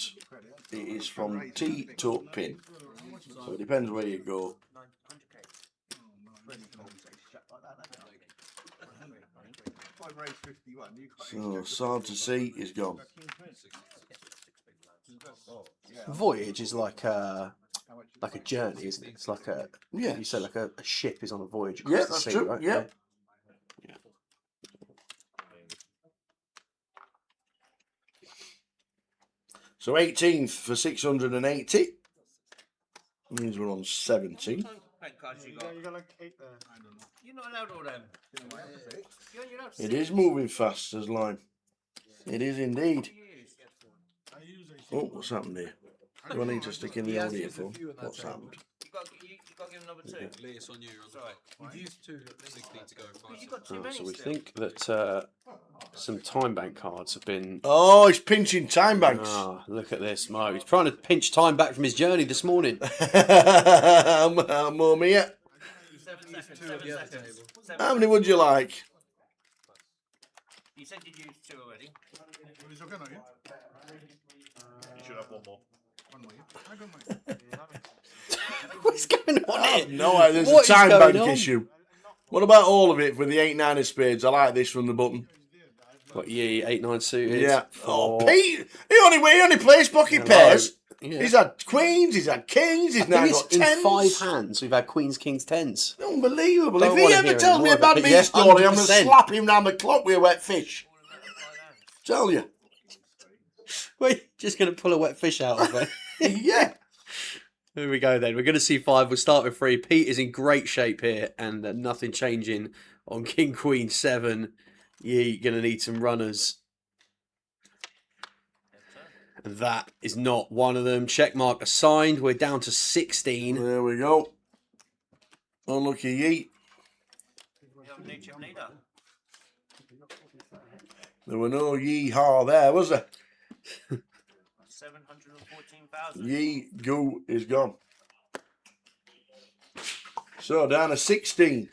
it is from tee to pin. So it depends where you go. So, Sard to sea is gone. Voyage is like a journey, isn't it? It's like a you say like a ship is on a voyage across Yeah, the that's sea, true. right? Yeah. So 18th for 680 means we're on 17. You're not allowed all them. It is moving fast as lime. It is indeed. Oh, what's happened here? Do I need to stick in the audio phone? What's happened? You got to give him number 2. Lee, it's on you. You've used 2. 16 to go. So we think that some time bank cards have been. Oh, he's pinching time banks. Ah, look at this, Mo. He's trying to pinch time back from his journey this morning. More me yet. 7 seconds. How many would you like? You said you'd used 2 already. You should have one more. What's going on here? No, there's What a time is going bank on? issue. What about all of it with the 8-9 of spades? I like this from the button. What, 8-9 suited? Yeah. Oh, Pete, he only plays pocket pairs. Yeah. He's had queens, he's had kings, he's now got in tens. 5 hands, we've had queens, kings, tens. Unbelievable. Don't If he wanna ever hear tells any me more a bad of it, meat yeah, story, I'm going to 100%. slap him round the clock with a wet fish. Tell you. We're just going to pull a wet fish out of it. Yeah. Here we go then. We're going to see 5. We'll start with 3. Pete is in great shape here and nothing changing on King, Queen, 7. You're going to need some runners. And that is not one of them. Check mark assigned. We're down to 16. There we go. Unlucky Yeet. There were no yee-haw there, was there? 714,000. Yee goo is gone. So down to 16.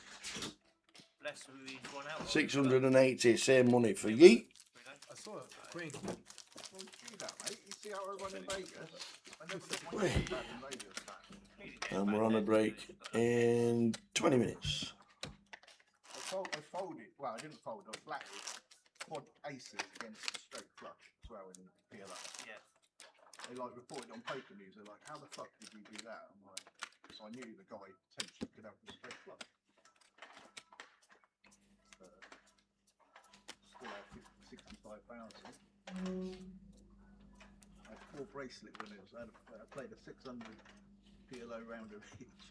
680, same money for Yeet. I saw it. Queen. And we're on a break in 20 minutes. folded. Well, I didn't fold. I flatted quad aces against the straight flush as well in PLO. Yeah. They like reported on Poker News. They're like, "How the fuck did you do that?" I'm like, "So I knew the guy potentially could have the straight flush." Still have 65,000. I had 4 bracelet winners. I played a 600 PLO round of each.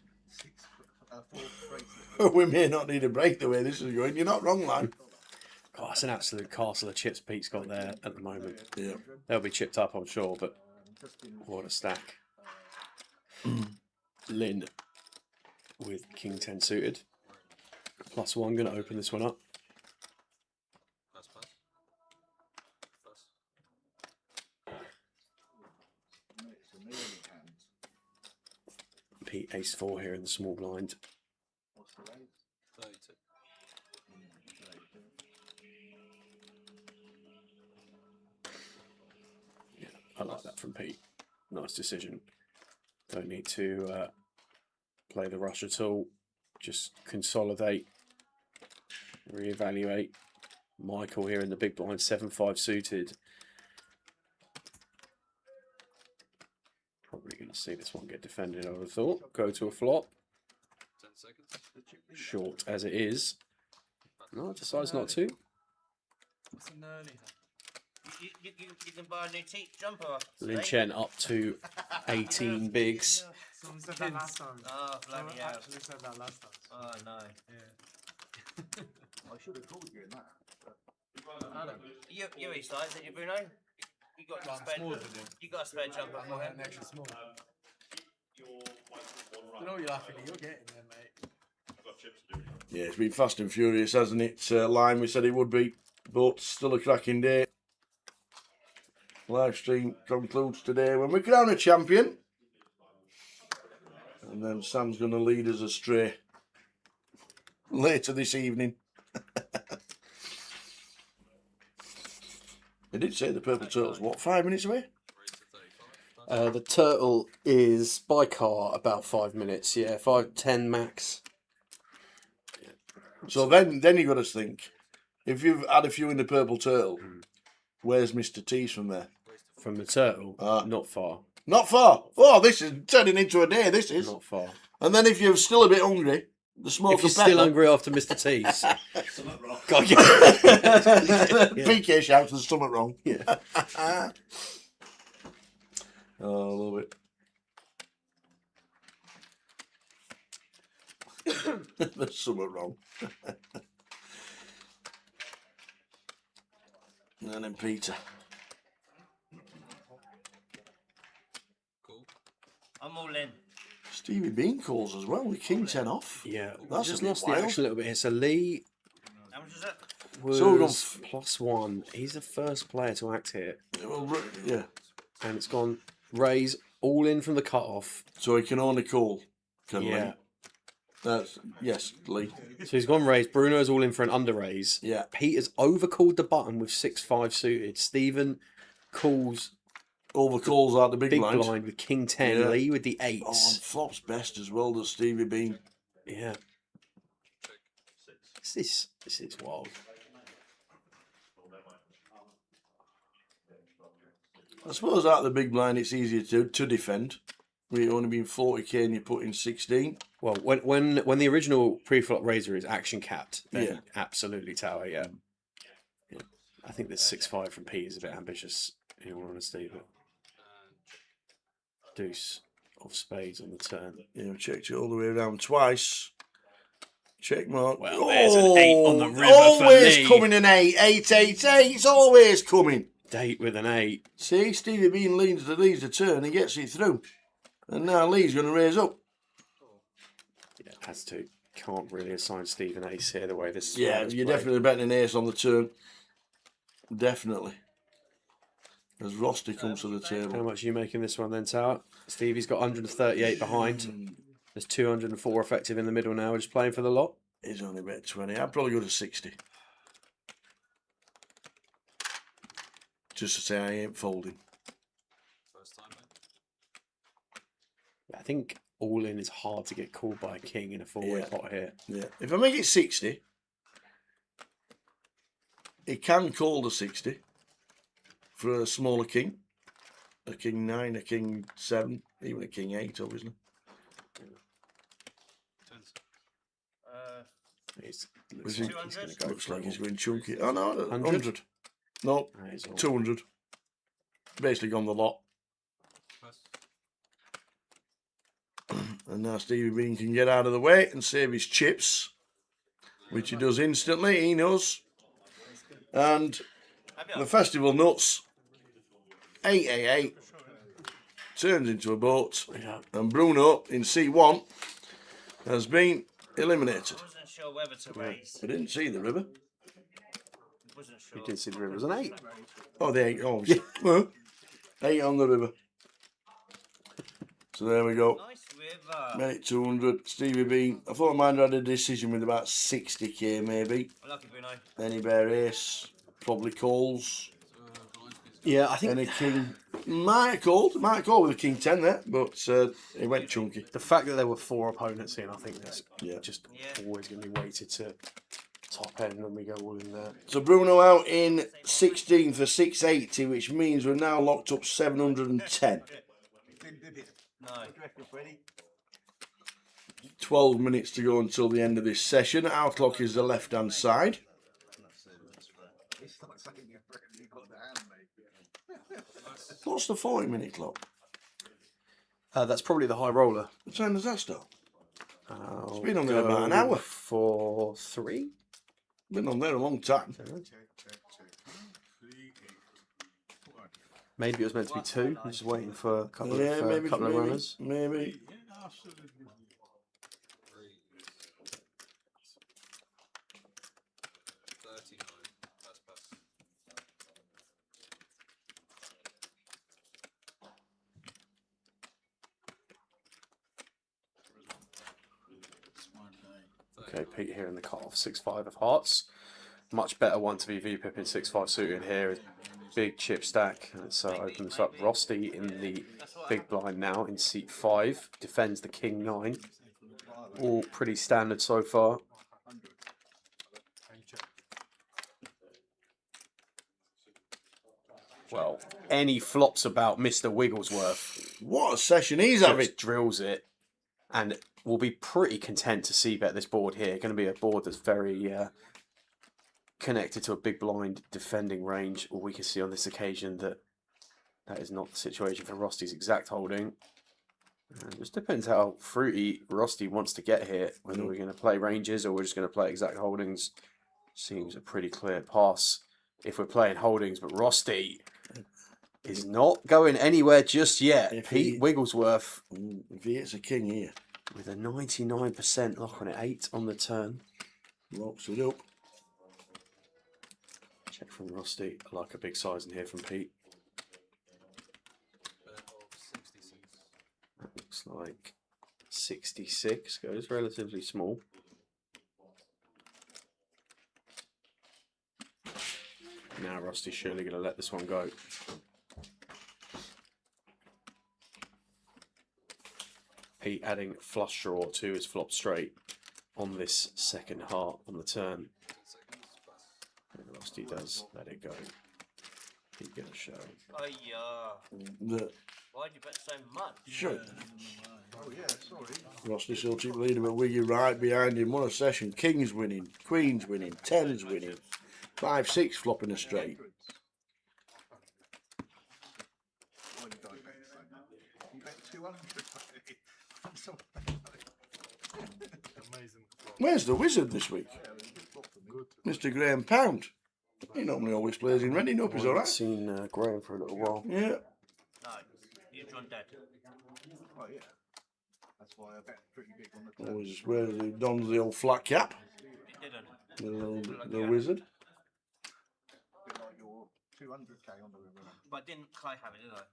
4 bracelets. We may not need a break the way this is going. You're not wrong, man. God, that's an absolute castle of chips Pete's got there at the moment. Yeah. They'll be chipped up, I'm sure, but what a stack. Lynn with King 10 suited. +1, going to open this one up. Pete ace-4 here in the small blind. What's the raise? 32. Yeah, I like that from Pete. Nice decision. Don't need to play the rush at all. Just consolidate, reevaluate. Michael here in the big blind, 7-5 suited. Probably going to see this one get defended, I would have thought. Go to a flop. 10 seconds. Short as it is. No, it decides not to. It's an early hand. You can buy a new jumper. Lin Chen up to 18 bigs. Someone said that last time. Oh, bloody Someone hell. actually said that last time. Oh, no. Yeah. I should have called you in that. You're East side, isn't you, Bruno? You got a spare, you got a spare jumper for him. An extra small. You know you're laughing at, you're getting there, mate. Yeah, it's been fast and furious, hasn't it? Lime, we said it would be, but still a cracking day. Live stream concludes today when we crown a champion. And then Sam's going to lead us astray later this evening. They did say the Purple Turtle's, what, 5 minutes away? The turtle is by car about 5 minutes. Yeah, 5-10 max. So then you got to think, if you've had a few in the Purple Turtle, where's Mr. T's from there? From the turtle, not far. Not far. Oh, this is turning into a day, this is. Not far. And then if you're still a bit hungry, the smoke If you're of pepper. still hungry after Mr. T's. God, PK shouts there's something wrong. Yeah. Oh, I love it. There's something wrong. And then Peter. Cool. I'm all in. Stevie Bean calls as well with King 10 off. Yeah, That's just a bit lost the wild. action a little bit here. So Lee How much is it? was So we've gone +1. He's the first player to act here. Well, yeah. And it's gone raise all in from the cut-off. So he can only call. Can Yeah. Lee? That's, yes, Lee. So he's gone raise. Bruno's all in for an under raise. Yeah. Peter's overcalled the button with 6-5 suited. Stephen calls Overcalls out the big blind. with King 10. Yeah. Lee with the Oh, and 8s. flops best as well, does Stevie Bean. Yeah. This is wild. I suppose out of the big blind it's easier to defend. We've only been 40k and you put in 16. Well, when the original pre-flop raiser is action capped, then Yeah. absolutely tower, yeah. I think this 6-5 from Pete is a bit ambitious, in all honesty, but deuce of spades on the turn. Yeah, we checked it all the way around twice. Check mark. Well, there's an 8 on the river for always Lee. coming an 8. 8, 8, 8. It's always coming. Date with an 8. See, Stevie Bean leads the turn and gets it through. And now Lee's going to raise up. Yeah, has to. Can't really assign Steve an ace here the way this. Yeah, round is you're played. definitely betting an ace on the turn. Definitely. As Rusty comes to the How table. much are you making this one then, Tower? Stevie's got 138 behind. There's 204 effective in the middle now. We're just playing for the lot. He's only bet 20. I'd probably go to 60. Just to say I ain't folding. First time, mate. I think all in is hard to get called by a king in a four-way Yeah. pot here. Yeah. If I make it 60, he can call the 60 for a smaller king. A king 9, a king 7, even a king 8, obviously. Looks like he's going to go Looks for like it. he's going chunky. Oh no, 100? 100. No, That is all. 200. Basically gone the lot. And now Stevie Bean can get out of the way and save his chips, which he does instantly. He knows. And the festival nuts, 888, turns into a boat, and Bruno in C1 has been eliminated. I wasn't sure whether to raise. I didn't see the river. Wasn't sure. You did see the river. It was an 8. Oh, the 8. Oh, well, 8 on the river. So there we go. Nice river. Made it 200. Stevie Bean. I thought I might have had a decision with about 60k maybe. Lucky Bruno. Any bear ace. Probably calls. Yeah, I think Any king. Might have called with a king 10 there, but he went chunky. the fact that there were 4 opponents in, I think that's Yeah. just always going to be weighted to top end when we go all in there. So Bruno out in 16 for 680, which means we're now locked up 710. No. 12 minutes to go until the end of this session. Our clock is the left-hand side. What's the 40-minute clock? That's probably the high roller. What time does that start? It's been on there about an hour. For 3? Been on there a long time. Maybe it was meant to be 2. I'm just waiting for a couple Yeah, of maybe, runners. maybe. Okay, Pete here in the cut-off, 6-5 of hearts. Much better one to be V-pipping 6-5 suited here. Big chip stack, and it opens up Rusty in the big blind now in seat 5. Defends the king 9. All pretty standard so far. Well, any flops about Mr. Wigglesworth. What a session he's Just having. drills it, and will be pretty content to see bet this board here. Going to be a board that's very connected to a big blind defending range. Or we can see on this occasion that that is not the situation for Rusty's exact holding. And it just depends how fruity Rusty wants to get here. Whether we're going to play ranges or we're just going to play exact holdings. Seems a pretty clear pass if we're playing holdings. But Rusty is not going anywhere just yet. Pete Wigglesworth. If he hits a king here. With a 99% lock on it. 8 on the turn. Locks it up. Check from Rusty. I like a big size in here from Pete. That looks like 66 goes relatively small. Now Rusty's surely going to let this one go. Pete adding flush draw to his flop straight on this second heart on the turn. And Rusty does let it go. Pete going to show. Oh yeah. Why'd you bet so much? Sure. Oh yeah, sorry. Rusty still cheap leader, but Wiggy right behind him. What a session. King's winning, Queen's winning, 10's winning, 5-6 flopping a straight. You bet 200. Where's the wizard this week? Mr. Graham Pound. He normally always plays in Reading Up, he's I haven't alright. seen Graham for a little while. Yeah. No, you're John dead. Oh yeah. That's why I bet pretty big on the turn. Always wears he dons the old flat cap. It didn't. The wizard. Bit like your 200k on the river. But didn't Kai have it, did I?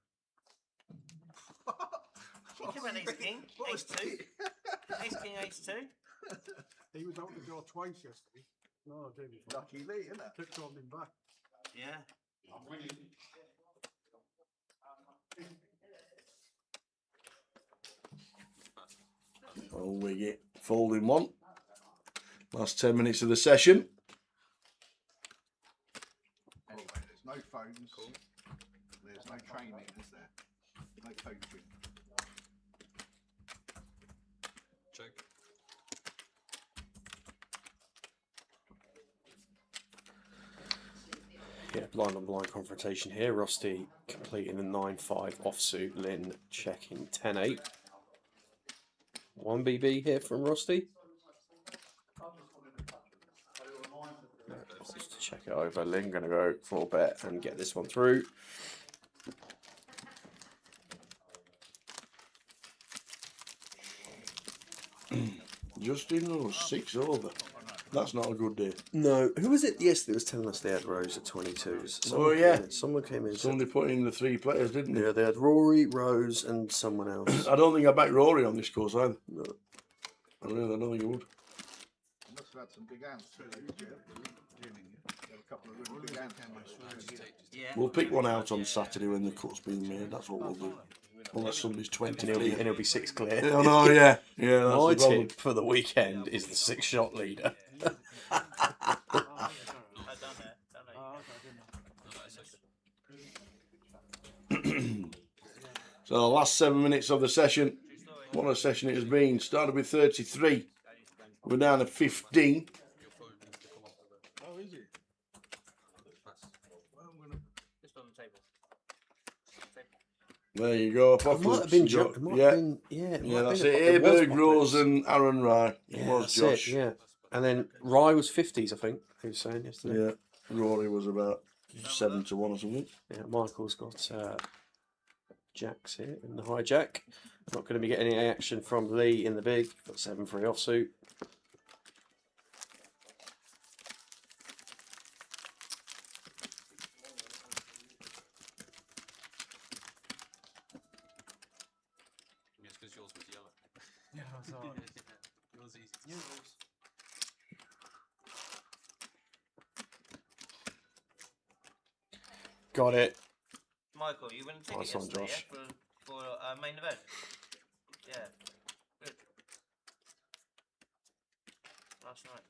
He could have ace king, ace 2. Ace king, ace 2. He was out the door twice yesterday. No, I didn't. Lucky Lee, isn't it? Kept holding back. Yeah. Oh, Wiggy. Folding one. Last 10 minutes of the session. no phones. There's no training, is there? No coaching. Check. Yeah, blind on blind confrontation here. Rusty completing the 9-5 offsuit. Lynn checking 10-8. 1 BB here from Rusty. Just to check it over. Lynn going to go for a bet and get this one through. Justin was 6 over. That's not a good day. No, who was it yesterday was telling us they had Rose at 22s? Oh, yeah. Someone came in. Somebody put in the 3 players, didn't they? Yeah, they had Rory, Rose, and someone else. I don't think I backed Rory on this course either. No. I don't think he would. You must have had some big hands too. There were a couple of really big hands. We'll pick one out on Saturday when the cut's being made. That's what we'll do. Unless somebody's 20 And clear. he'll be 6 clear. Oh, no, yeah. Yeah, that's My the problem. tip for the weekend is the 6-shot leader. So the last 7 minutes of the session. What a session it has been. Started with 33. We're down to 15. Oh, is it? Just on the table. There you go. It might have been Josh. Yeah, that's it. Aberg, Rose and Aaron Rye. It was Josh. Yeah. And then Rye was 50s, I think, he was saying yesterday. Yeah. Rory was about 7 to 1 or something. Yeah, Michael's got jacks here in the hijack. Not going to be getting any action from Lee in the big. Got 7-3 offsuit. Yes, because yours was yellow. Yeah, I saw it. Yours easy. Yours. Got it. Michael, you wouldn't take Nice it one, yesterday, Josh. yeah, for main event? Yeah. Good. Last night.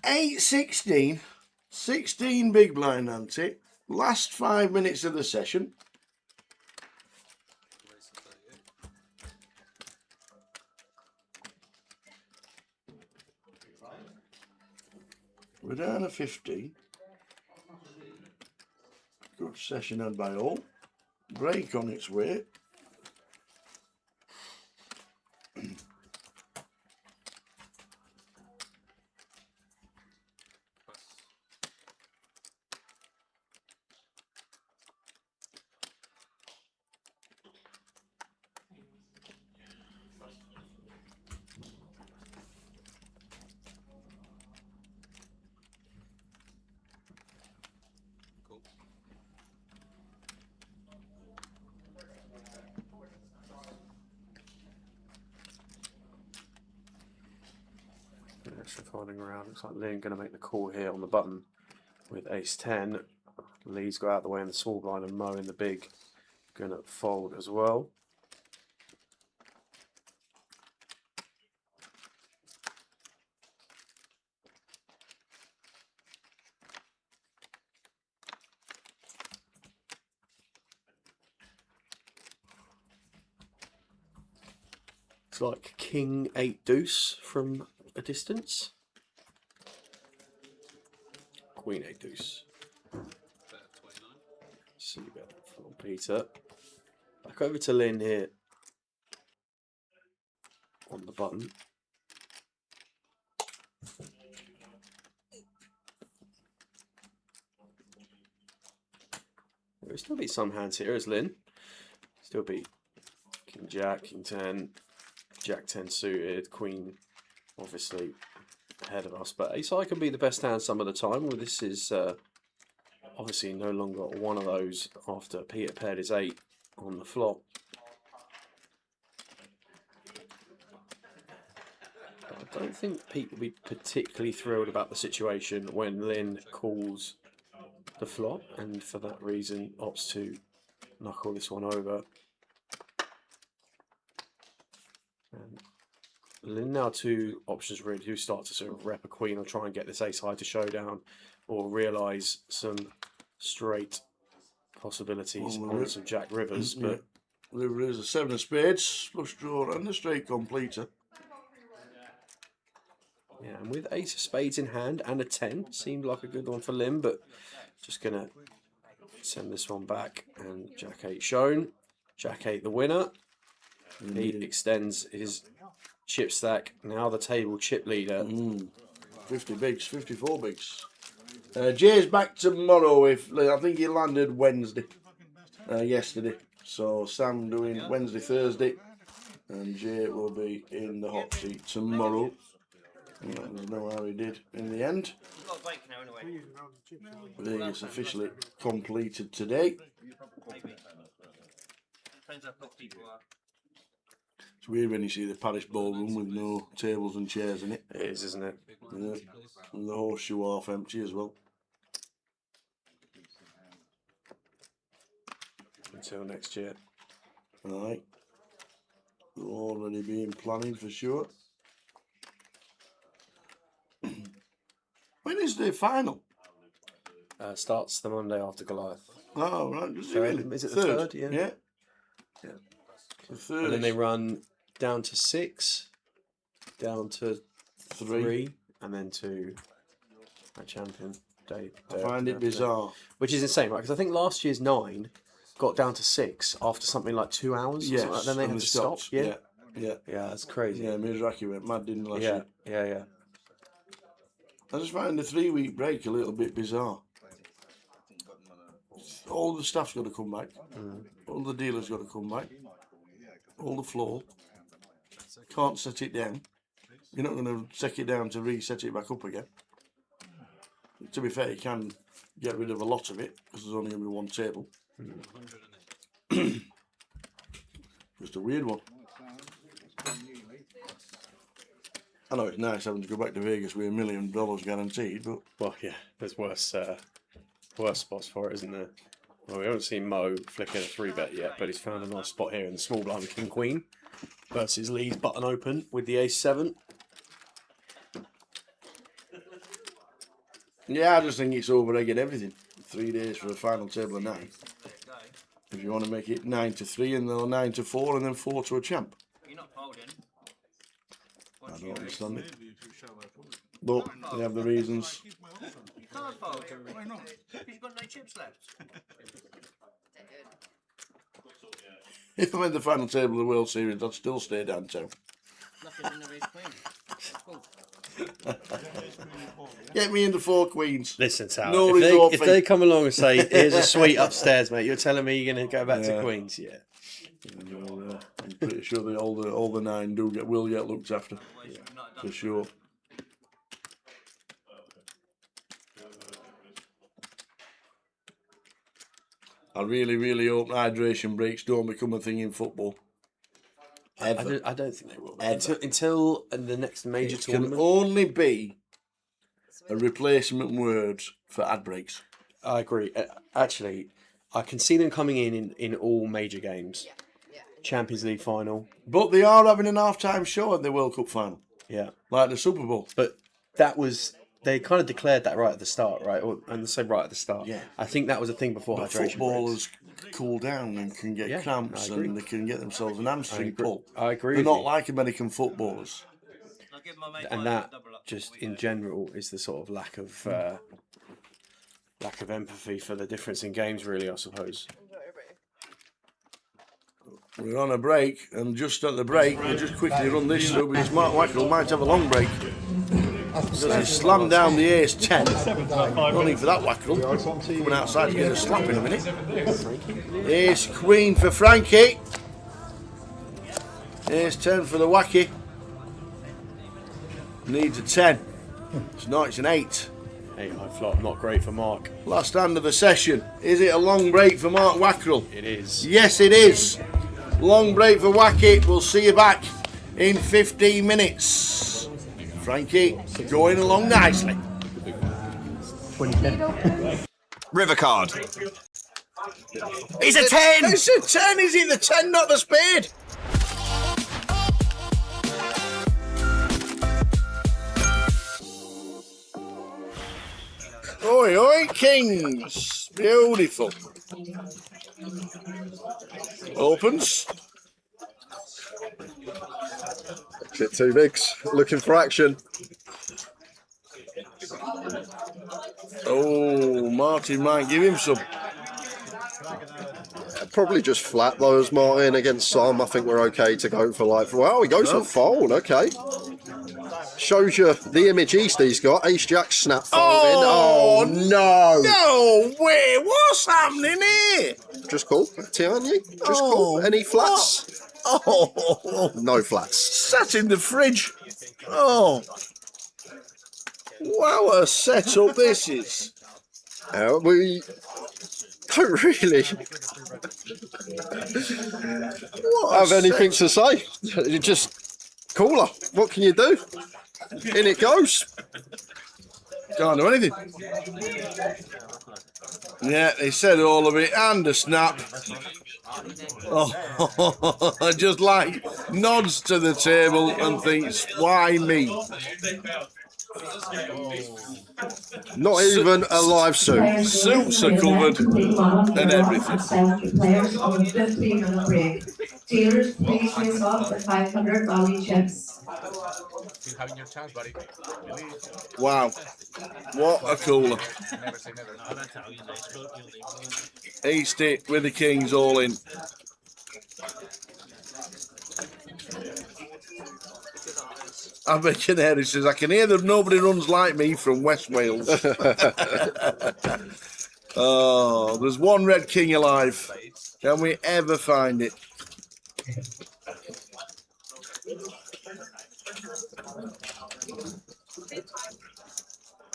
Eight 16. 16 big blind ante. Last 5 minutes of the session. We're down to 15. Good session had by all. Break on its way. Cool. Extra folding around. Looks like Lynn going to make the call here on the button with ace 10. Lee's got out of the way in the small blind and Mo in the big going to fold as well. It's like King 8 deuce from a distance. Queen 8 deuce. See bet from Peter. Back over to Lynn here on the button. There will still be some hands here as Lynn. Still be King Jack, King 10, Jack 10 suited, Queen obviously ahead of us. But ace high can be the best hand some of the time. Well, this is obviously no longer one of those after Peter paired his 8 on the flop. I don't think Pete will be particularly thrilled about the situation when Lynn calls the flop, and for that reason opts to knuckle this one over. And Lynn now 2 options really do start to sort of rep a queen or try and get this ace high to showdown, or realise some straight possibilities on some Jack Rivers. But River is a 7 of spades, flush draw, and a straight completer. yeah, and with ace of spades in hand and a 10, seemed like a good one for Lynn, but just going to send this one back. And Jack 8 shown. Jack 8 the winner. He extends his chip stack. Now the table chip leader. 50 bigs, 54 bigs. Jay's back tomorrow. I think he landed Wednesday, yesterday. So Sam doing Wednesday, Thursday, and Jay will be in the hot seat tomorrow. Let us know how he did in the end. Vegas officially completed today. It's weird when you see the Parish ballroom with no tables and chairs in it. It is, isn't it? Yeah. And the horseshoe half empty as well. Until next year. Right. Already been planning for sure. When is the final? Starts the Monday after Goliath. Oh, right. Is it the third? Yeah. Yeah. The third. And then they run down to 6, down to 3, and then to a champion day. I find it bizarre. Which is insane, right? Because I think last year's 9 got down to 6 after something like 2 hours. Yes. Like then they had to stop. Yeah. Yeah, that's crazy. Yeah, Mizraki went mad, didn't he, last year? Yeah. I just find the 3-week break a little bit bizarre. All the staff's got to come back. All the dealers got to come back. All the floor. Can't set it down. You're not going to set it down to reset it back up again. To be fair, you can get rid of a lot of it because there's only going to be one table. Just a weird one. I know it's nice having to go back to Vegas with $1 million guaranteed, but well, yeah, there's worse spots for it, isn't there? Well, we haven't seen Mo flicking a 3-bet yet, but he's found a nice spot here in the small blind with King Queen versus Lee's button open with the Ace 7. Yeah, I just think it's over-egging everything. 3 days for a final table of 9. If you want to make it 9 to 3 and then 9 to 4 and then 4 to a champ. You're not folding. I don't understand it. But they have the reasons. You can't fold. Why not? Because you've got no chips left. If I'm in the final table of the World Series, I'd still stay downtown. Nothing in the race queen. Get me into 4 queens. Listen, Sal, No if resort if fee. they come along and say, here's a suite upstairs, mate, you're telling me you're going to go back to Queens? Yeah. I'm pretty sure that all the 9 will get looked after. For sure. I really, really hope hydration breaks don't become a thing in football. Ever. I don't think they will. Ever. Until the next major It tournament. can only be a replacement word for ad breaks. I agree. Actually, I can see them coming in all major games. Champions League final. But they are having an half-time show at the World Cup final. Yeah. Like the Super Bowl. But that was... They kind of declared that right at the start, right? And say right at the start. Yeah. I think that was a thing before But hydration footballers cool down and can get cramps I agree. and they can get themselves an hamstring pull. I agree They're with not you. like American footballers. And that just in general is the sort of lack of empathy for the difference in games, really, I suppose. We're on a break, and just at the break, we'll just quickly run this through because Mark Wackrell might have a long break. Because he slammed down the ace 10. Running for that Wackrell. Coming outside to get a slap in a minute. Ace Queen for Frankie. Ace 10 for the Wacky. Needs a 10. It's not, it's an 8. 8 high flop, not great for Mark. Last hand of the session. Is it a long break for Mark Wackrell? It is. Yes, it is. Long break for Wacky. We'll see you back in 15 minutes. Frankie, going along nicely. River card. It's a 10! It's a 10, is it the 10, not the spade? Oi, oi, kings. Beautiful. Opens. Bit too bigs. Looking for action. Oh, Martin might give him some. Probably just flat those, Martin, against Sam. I think we're okay to go for like, well, he goes for fold, okay. Shows you the image East he's got. Ace Jack snap folding. Oh, no. No way. What's happening here? Just call, Tiani. Just call. Any flats? Oh. No flats. Sat in the fridge. Oh. Wow, a setup this is. We don't really have anything to say. You just call her. What can you do? In it goes. Can't do anything. Yeah, they said all of it and a snap. Oh, just like nods to the table and thinks, why me? Not even a live suit. Suits are covered and everything. Players on the 15-minute break. Dealers, please face off the 500 value chips. Keep having your chance, buddy. Wow. What a cooler. East it with the kings all in. I can hear it says, I can hear that nobody runs like me from West Wales. Oh, there's one red king alive. Can we ever find it?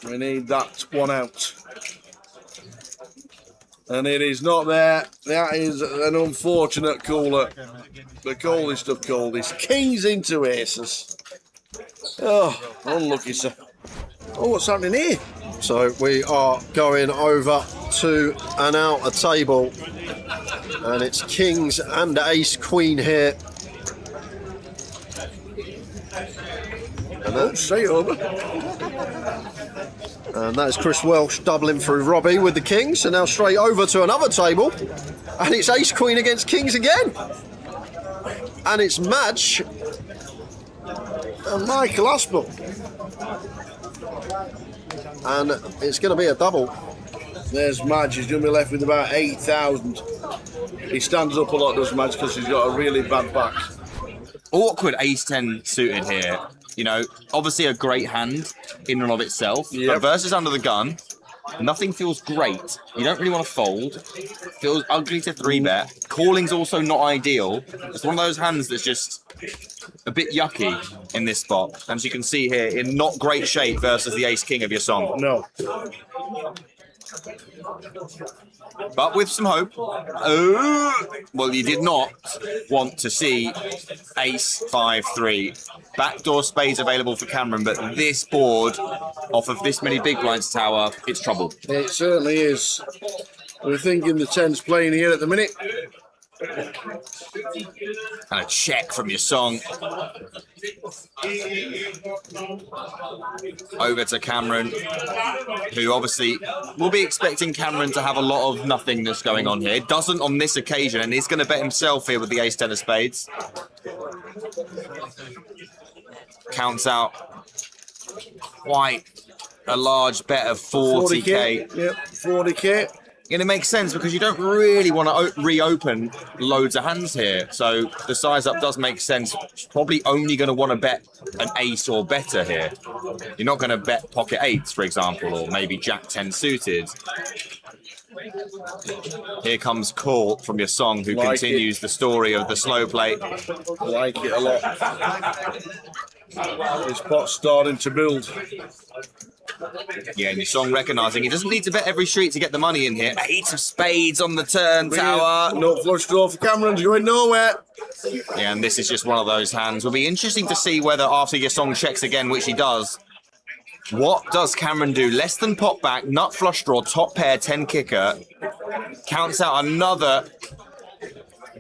We need that one out. And it is not there. That is an unfortunate cooler. The coldest of coldest. Kings into aces. Oh, unlucky, sir. Oh, what's happening here? So we are going over to an outer table. And it's kings and ace queen here. Oh, straight over. And that is Chris Welsh doubling through Robbie with the kings. And now straight over to another table. And it's ace queen against kings again. And it's Madge and Michael Aspel. And it's going to be a double. There's Madge. He's going to be left with about 8,000. He stands up a lot, does Madge, because he's got a really bad back. Awkward ace-10 suited here. You know, obviously a great hand in and of itself. Yep. But versus under the gun, nothing feels great. You don't really want to fold. Feels ugly to 3-bet. Calling's also not ideal. It's one of those hands that's just a bit yucky in this spot. As you can see here, in not great shape versus the ace-king of your song. No. But with some hope. Oh, well, you did not want to see ace 5-3. Backdoor spades available for Cameron, but this board, off of this many big blinds tower, it's trouble. It certainly is. We're thinking the 10's playing here at the minute. And a check from your song. Over to Cameron, who obviously will be expecting Cameron to have a lot of nothingness going on here. Doesn't on this occasion, and he's going to bet himself here with the ace-10 of spades. Counts out quite a large bet of 40k. Yep, 40k. And it makes sense because you don't really want to reopen loads of hands here. So the size up does make sense. Probably only going to want to bet an ace or better here. You're not going to bet pocket eights, for example, or maybe jack 10 suited. Here comes Call from your song, who continues the story of the slow play. I like it a lot. This pot's starting to build. Yeah, and your song recognising he doesn't need to bet every street to get the money in here. Eight of spades on the turn tower. No flush draw for Cameron's going nowhere. Yeah, and this is just one of those hands. Will be interesting to see whether after your song checks again, which he does, What does Cameron do? Less than pop back, nut flush draw, top pair, 10 kicker. Counts out another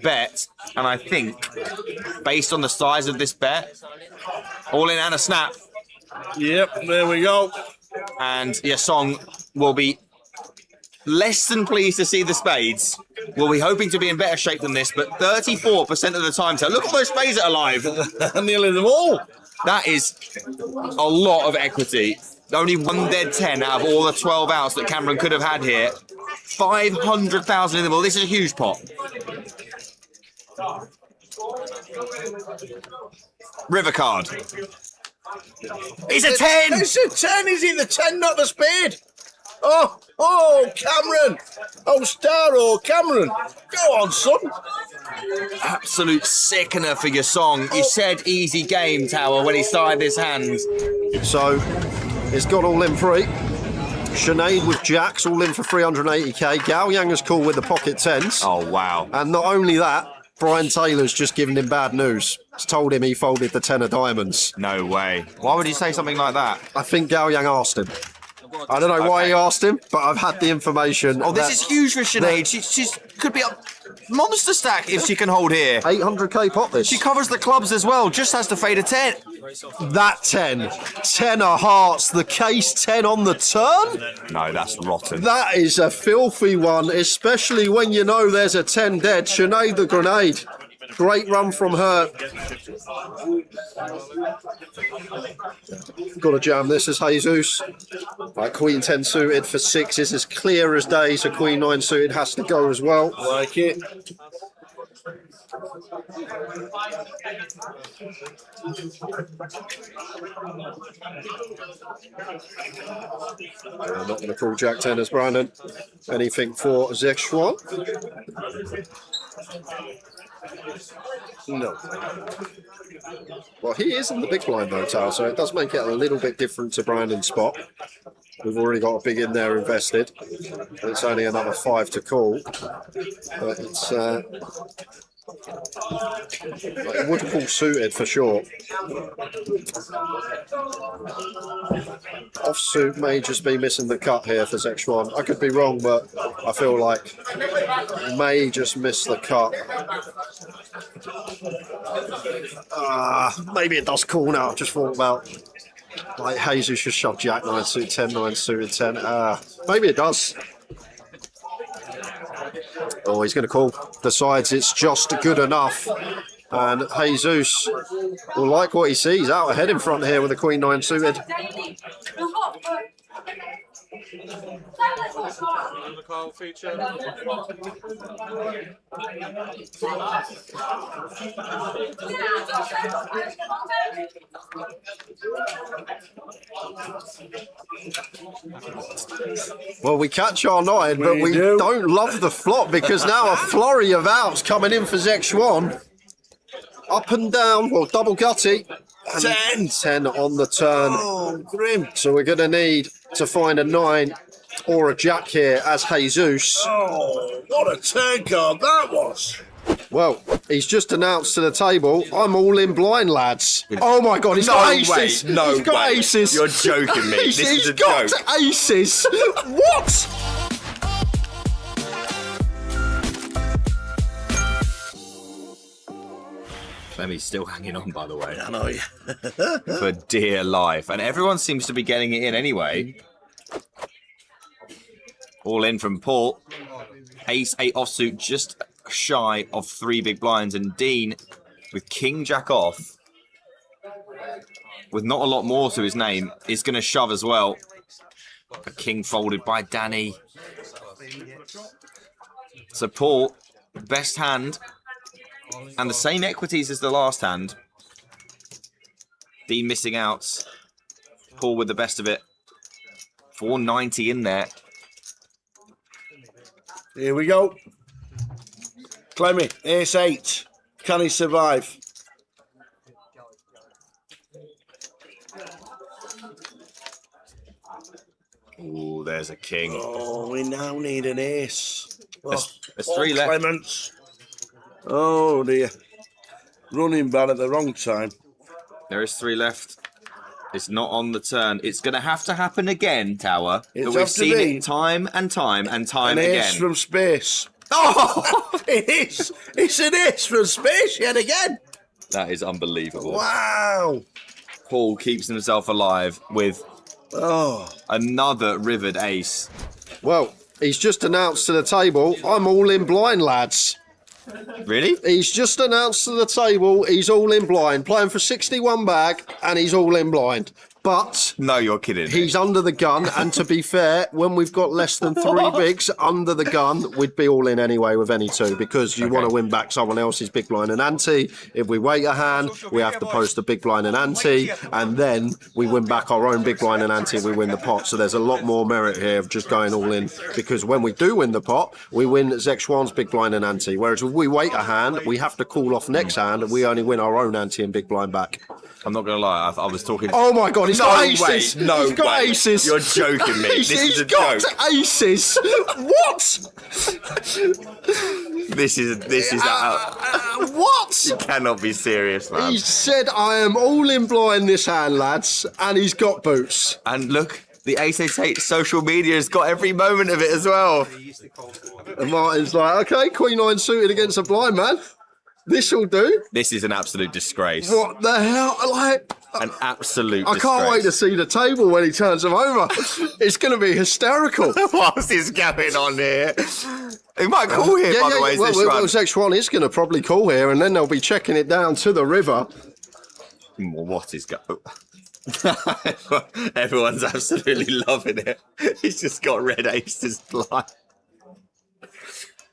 bet, and I think, based on the size of this bet, all in and a snap. Yep, there we go. And Yasong will be less than pleased to see the spades. We'll be hoping to be in better shape than this, but 34% of the time. So look at those spades that are alive. Nearly them all. That is a lot of equity. Only one dead 10 out of all the 12 outs that Cameron could have had here. 500,000 in the ball. This is a huge pot. River card. It's a 10! It's a 10, is it? The 10, not the spade. Oh, Cameron. Oh, Starro, Cameron. Go on, son. Absolute sickener for your song. You said easy game, Tower, when he started this hand. So, it's got all in free. Sinead with jacks, all in for 380k. Gao Yang is cool with the pocket tens. Oh, wow. And not only that, Brian Taylor's just given him bad news. He's told him he folded the 10 of diamonds. No way. Why would you say something like that? I think Gao Yang asked him. I don't know why he asked him, but I've had the information. Oh, this is huge for Sinead. She could be a monster stack if she can hold here. 800k pot this. She covers the clubs as well, just has to fade a 10. That 10. 10 of hearts, the case 10 on the turn? No, that's rotten. That is a filthy one, especially when you know there's a 10 dead. Sinead the grenade. Great run from her. Got to jam this as Jesus. Right, Queen 10 suited for 6 is as clear as day, so Queen 9 suited has to go as well. Like it. I'm not going to call Jack 10 as Brandon. Anything for Zexuan? No. Well, he is in the big blind though, Tal, so it does make it a little bit different to Brandon's spot. We've already got a big in there invested. And it's only another 5 to call. But it's like would call suited for sure. Offsuit may just be missing the cut here for Zexuan. I could be wrong, but I feel like may just miss the cut. Maybe it does call now. I just thought about like Jesus should shove Jack 9 suit 10, 9 suited 10. Maybe it does. Oh, he's going to call. Decides it's just good enough. And Jesus will like what he sees. Out ahead in front here with the Queen 9 suited. Well, we catch our 9, but we don't love the flop because now a flurry of outs coming in for Zexuan. Up and down, well, double gutty. 10. 10 on the turn. Oh, grim. So we're going to need to find a 9 or a jack here as Jesus. Oh, what a turn card that was. Well, he's just announced to the table, I'm all in blind, lads. Oh my God, he's got aces. No he's got way. aces. You're joking me. This is a got joke. Aces. What? Clemmy's still hanging on, by the way. I know, yeah. For dear life. And everyone seems to be getting it in anyway. All in from Paul. Ace 8 offsuit, just shy of 3 big blinds. And Dean with King Jack off, with not a lot more to his name, is going to shove as well. A king folded by Danny. So Paul, best hand. And the same equities as the last hand. Dean missing outs. Paul with the best of it. 490 in there. Here we go. Clemmy, ace 8. Can he survive? Ooh, there's a king. Oh, we now need an ace. There's 3 left. Clements. Oh dear. Running bad at the wrong time. There is 3 left. It's not on the turn. It's going to have to happen again, Tower. It's But we've have to seen be. it time and time and time An ace again. from space. Oh! It is. It's an ace from space yet again. That is unbelievable. Wow. Paul keeps himself alive with another rivered ace. Well, he's just announced to the table, I'm all in blind, lads. Really? He's just announced to the table he's all in blind, playing for 61 bag, and he's all in blind. But no, you're kidding. He's under the gun, and to be fair, when we've got less than 3 bigs under the gun, we'd be all in anyway with any 2 because you want to win back someone else's big blind and ante. If we wait a hand, we have to post a big blind and ante, and then we win back our own big blind and ante. We win the pot. So there's a lot more merit here of just going all in because when we do win the pot, we win Zek Schwann's big blind and ante. Whereas if we wait a hand, we have to call off next hand, and we only win our own ante and big blind back. I'm not going to lie, I was talking... Oh my God, he's got aces! No he's got way. aces! You're joking me. This is a got joke. Aces! What? This is what? You cannot be serious, man. He said, I am all in blind this hand, lads, and he's got boots. And look, the Ace-8 social media has got every moment of it as well. And Martin's like, okay, Queen 9 suited against a blind man. This'll do. This is an absolute disgrace. What the hell? Like, an absolute I disgrace. can't wait to see the table when he turns them over. It's going to be hysterical. What's this going on here? He might call here, by the way. Well, Zek Schwann is going to probably call here, and then they'll be checking it down to the river. What is going Everyone's absolutely loving it. He's just got red aces blind.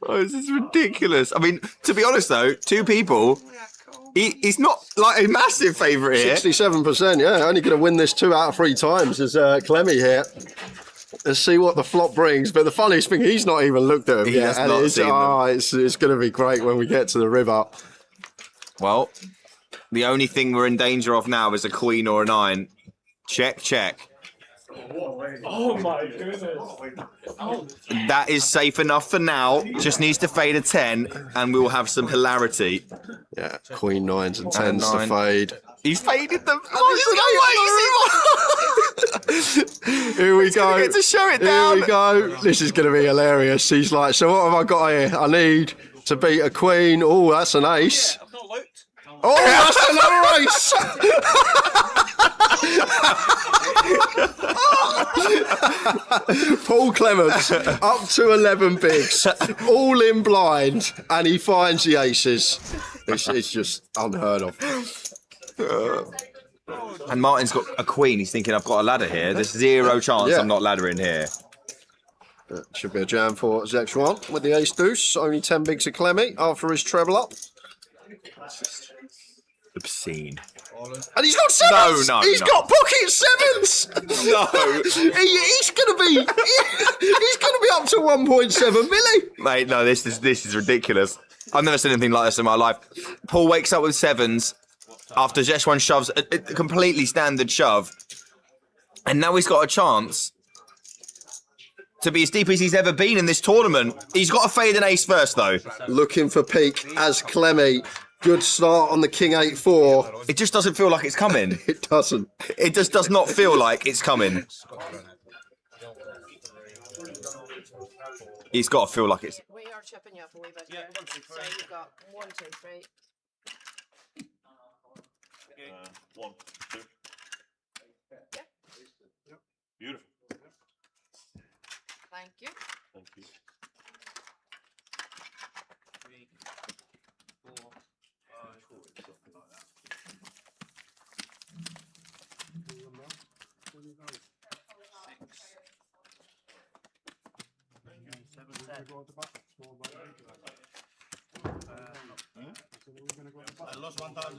Oh, this is ridiculous. I mean, to be honest though, 2 people, he's not like a massive favourite here. 67%, yeah. Only going to win this 2 out of 3 times is Clemmy here. Let's see what the flop brings. But the funniest thing, he's not even looked at them yet. And it's going to be great when we get to the river. Well, the only thing we're in danger of now is a queen or a 9. Check, check. Oh my goodness. Oh. That is safe enough for now. Just needs to fade a 10 and we'll have some hilarity. Yeah, Queen 9s and 10s to fade. He's faded them. Here we go. Get to show it down. Here we go. This is going to be hilarious. He's like, so what have I got here? I need to beat a queen. Oh, that's an ace. Oh, that's another ace. Paul Clements up to 11 bigs, all in blind, and he finds the aces. It's just unheard of. And Martin's got a queen. He's thinking, I've got a ladder here. There's 0 chance I'm not laddering here. That should be a jam for Zek Schwann with the ace deuce. Only 10 bigs of Clemmy after his treble up. Obscene. And he's got 7s. No, he's got pocket 7s. No. He's gonna be up to 1.7 milli. Mate, no, this is ridiculous. I've never seen anything like this in my life. Paul wakes up with 7s after Zeshwan shoves a completely standard shove. And now he's got a chance to be as deep as he's ever been in this tournament. He's got to fade an ace first, though. Looking for peak as Clemmy. Good start on the King 8-4. It just doesn't feel like it's coming. It doesn't. It just does not feel like it's coming. He's got to feel like it's... We are chipping you up a wee bit here. So you've got 1, 2, 3. 1, 2. Yeah. Beautiful. Thank you. Thank you. 3, 4, 5, something like that. I lost 1,000.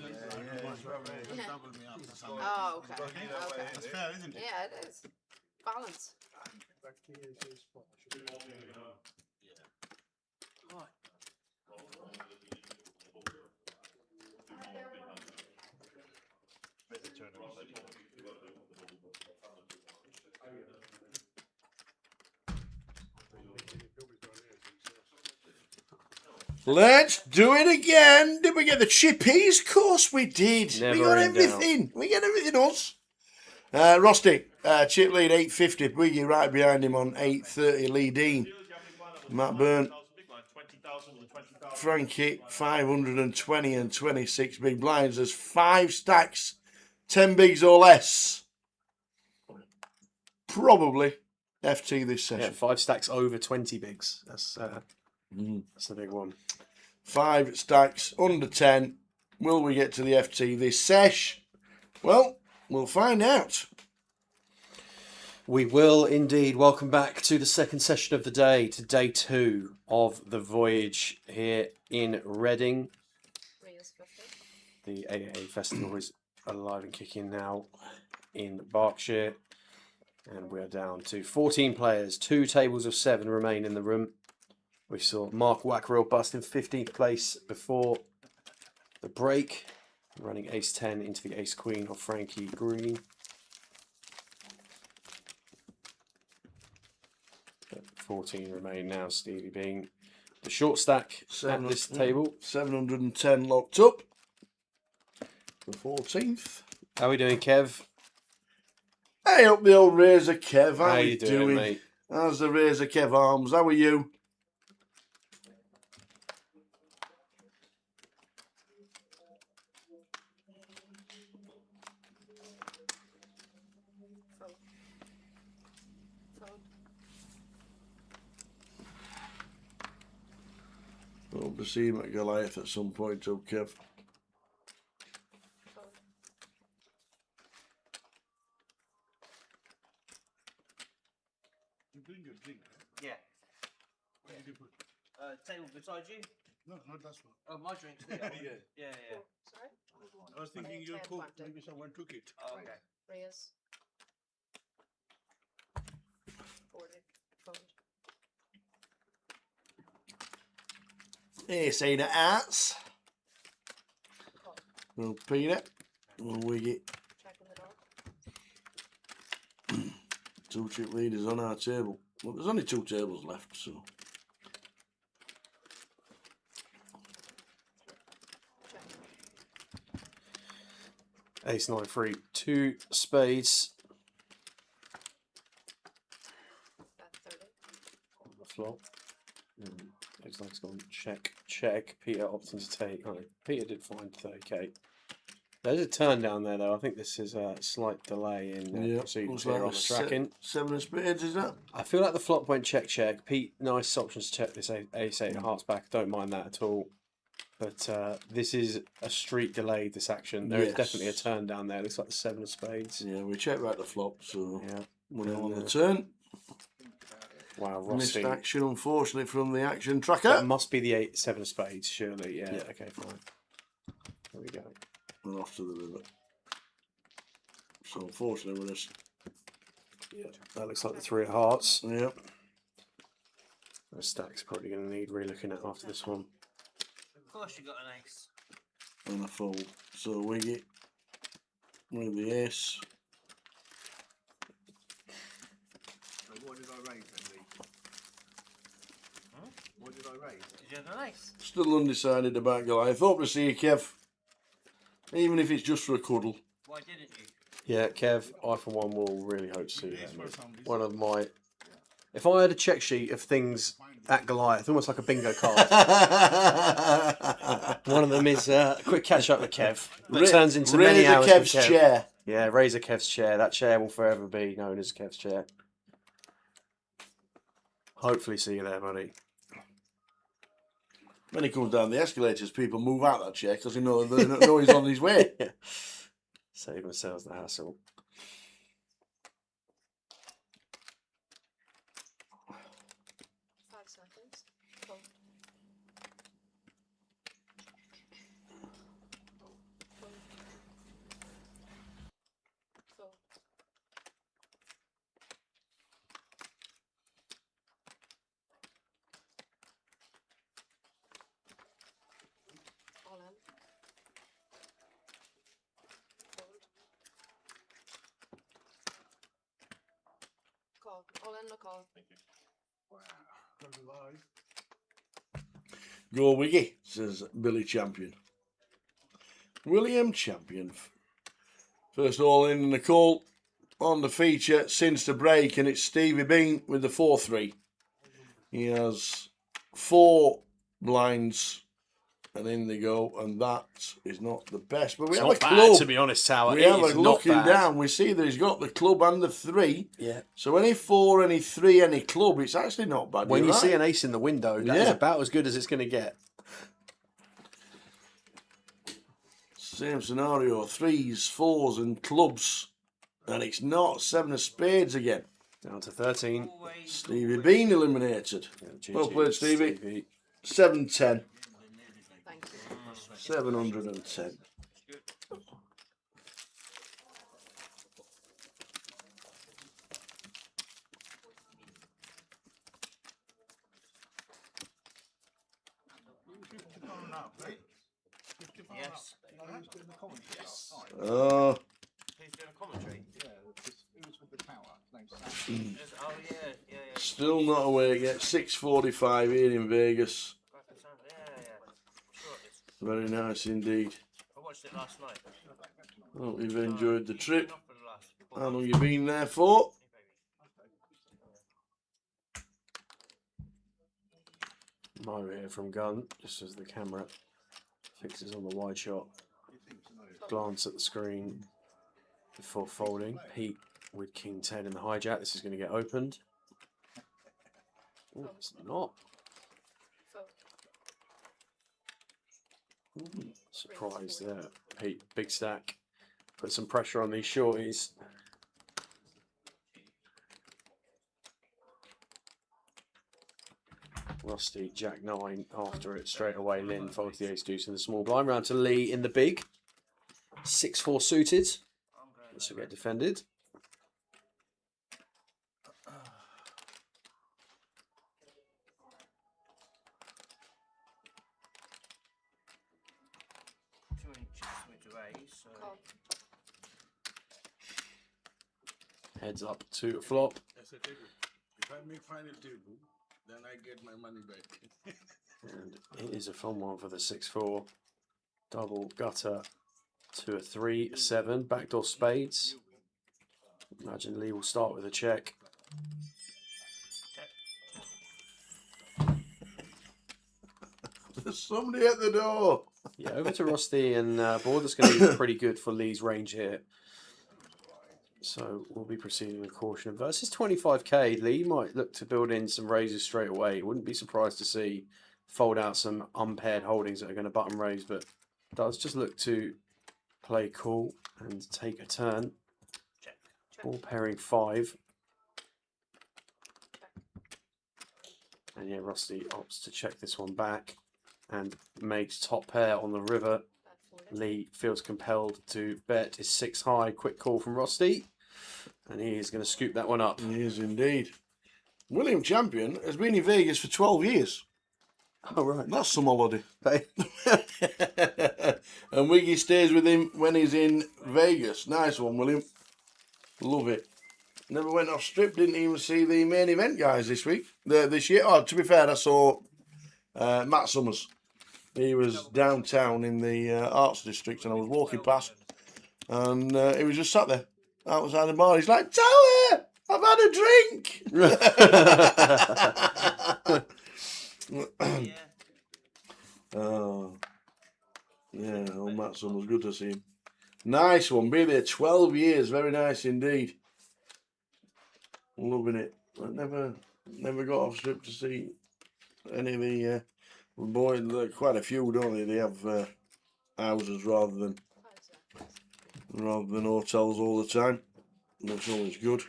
Yeah. Doubled me up. Oh, okay. Okay. That's fair, isn't it? Yeah, it is. Balance. Let's do it again. Did we get the chippies? Of course we did. Never we got in everything. We get everything else. Rusty, chip lead 850. Biggie right behind him on 830. Lee Dean. Matt Byrne. Frankie 520 and 26 big blinds. There's 5 stacks, 10 bigs or less. Probably FT this session. Yeah, 5 stacks over 20 bigs. That's the big one. 5 stacks under 10. Will we get to the FT this sesh? Well, we'll find out. We will indeed. Welcome back to the second session of the day, to day 2 of the voyage here in Reading. The AAA Festival is alive and kicking now in Berkshire. And we are down to 14 players. 2 tables of 7 remain in the room. We saw Mark Wackrell bust in 15th place before the break, running ace-10 into the ace-queen of Frankie Green. 14 remain now, Stevie being the short stack at this table. 710 locked up. The 14th. How are we doing, Kev? Hey up the old Razor Kev. How you you doing, mate? How's the Razor Kev arms? How are you? Hope to see him at Goliath at some point too, Kev. You're doing your drink, right? Yeah. What did you put? Table beside you. No, not that one. Oh, my drink's there. Yeah. Yeah. Sorry? I was thinking you cooked. Maybe someone took it. Oh, okay. Reyes. Forward. Forward. Ace ain't arts. Little peanut. Little wiggy. Check in the door. 2 chip leaders on our table. Well, there's only 2 tables left, so. Ace-9 free, 2 spades. On the flop. Looks like it's gone check, check. Peter opting to take. Oh, Peter did find 30k. There's a turn down there, though. I think this is a slight delay in proceedings here on the tracking. 7 of spades, is that? I feel like the flop went check, check. Pete, nice options to check this ace-8 of hearts back. Don't mind that at all. But this is a street delayed, this action. There is definitely a turn down there. Looks like the 7 of spades. Yeah, we checked back the flop, so yeah, we're on the turn. Wow, Rossi. Missed action, unfortunately, from the action tracker. That must be the 7 of spades, surely. Yeah, okay, fine. There we go. And off to the river. So, unfortunately, we're just... Yeah, that looks like the 3 of hearts. Yep. The stack's probably going to need re-looking at after this one. Of course you got an ace. And a fold. So, wiggy. With the ace. So what did I raise then, Lee? What did I raise? Did you have an ace? Still undecided about Goliath. Hope to see you, Kev. Even if it's just for a cuddle. Why didn't you? Yeah, Kev, I for one will really hope to see that, mate. One of my... If I had a check sheet of things at Goliath, almost like a bingo card. One of them is a quick catch up with Kev. That turns into many hours with Kev's Kev. chair. Yeah, Razor Kev's chair. That chair will forever be known as Kev's chair. Hopefully see you there, buddy. When he comes down the escalators, people move out that chair because they know he's on his way. Yeah. Save themselves the hassle. All in, look all. Thank you. Wow. Go Wiggy, says Billy Champion. William Champion. First all in the call. on the feature since the break, and it's Stevie Bean with the 4-3. He has 4 blinds, and in they go, and that is not the best. But we It's have not a bad, club. to be honest, Tower. We It have is a not looking bad. down. We see that he's got the club and the 3. Yeah. So any 4, any 3, any club, it's actually not bad. When You're you see right. an ace in the window, that is Yeah. about as good as it's going to get. Same scenario, 3s, 4s, and clubs. And it's not 7 of spades again. Down to 13. Stevie Bean eliminated. GG, Well played, Stevie. 710. 710. Yes. Yes. Oh, Who's doing a commentary? Yeah, who's with the tower? Oh yeah. still not awake yet. 6:45 here in Vegas. Yeah. Sure it is. Very nice indeed. I watched it last night. Hope you've enjoyed the trip. Not for the last. How long you been there for? Myra here from Gun, just as the camera fixes on the wide shot. Glance at the screen before folding. Pete with King 10 in the hijack. This is going to get opened. Oh, it's not. Surprise there. Pete, big stack. Put some pressure on these shorties. Rusty, Jack 9 after it straight away. Lynn folds the ace deuce in the small blind. Round to Lee in the big. 6-4 suited. This will get defended. Too many chips for me to raise, so. Heads up to flop. That's a table. If I make final table, then I get my money back. And it is a fun one for the 6-4. Double gutter to a 3, a 7. Backdoor spades. Imagine Lee will start with a check. There's somebody at the door. Yeah, over to Rusty and board. That's going to be pretty good for Lee's range here. So we'll be proceeding with caution. Versus 25k, Lee might look to build in some raises straight away. Wouldn't be surprised to see fold out some unpaired holdings that are going to button raise, but does just look to play cool and take a turn. All pairing 5. And yeah, Rusty opts to check this one back and makes top pair on the river. Lee feels compelled to bet his 6 high. Quick call from Rusty. And he is going to scoop that one up. He is indeed. William Champion has been in Vegas for 12 years. Oh, right. That's some holiday. Hey. And Wiggy stays with him when he's in Vegas. Nice one, William. Love it. Never went off strip, didn't even see the main event guys this week. This year. Oh, to be fair, I saw Matt Summers. He was downtown in the Arts District, and I was walking past, and he was just sat there outside the bar. He's like, "Tower, I've had a drink." Oh, yeah, old Matt Summers, good to see him. Nice one, be there 12 years, very nice indeed. Loving it. I never got off strip to see any of the boys. Quite a few, don't they? They have houses rather than hotels all the time. That's always good.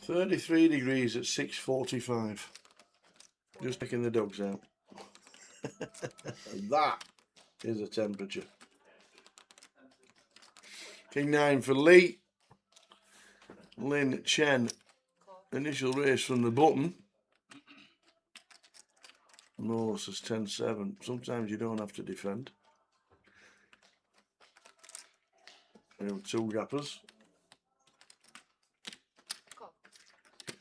$33 at 6:45. Just taking the dogs out. That is a temperature. King 9 for Lee. Lin Chen. Initial race from the button. Morse is 10-7. Sometimes you don't have to defend. Two gappers.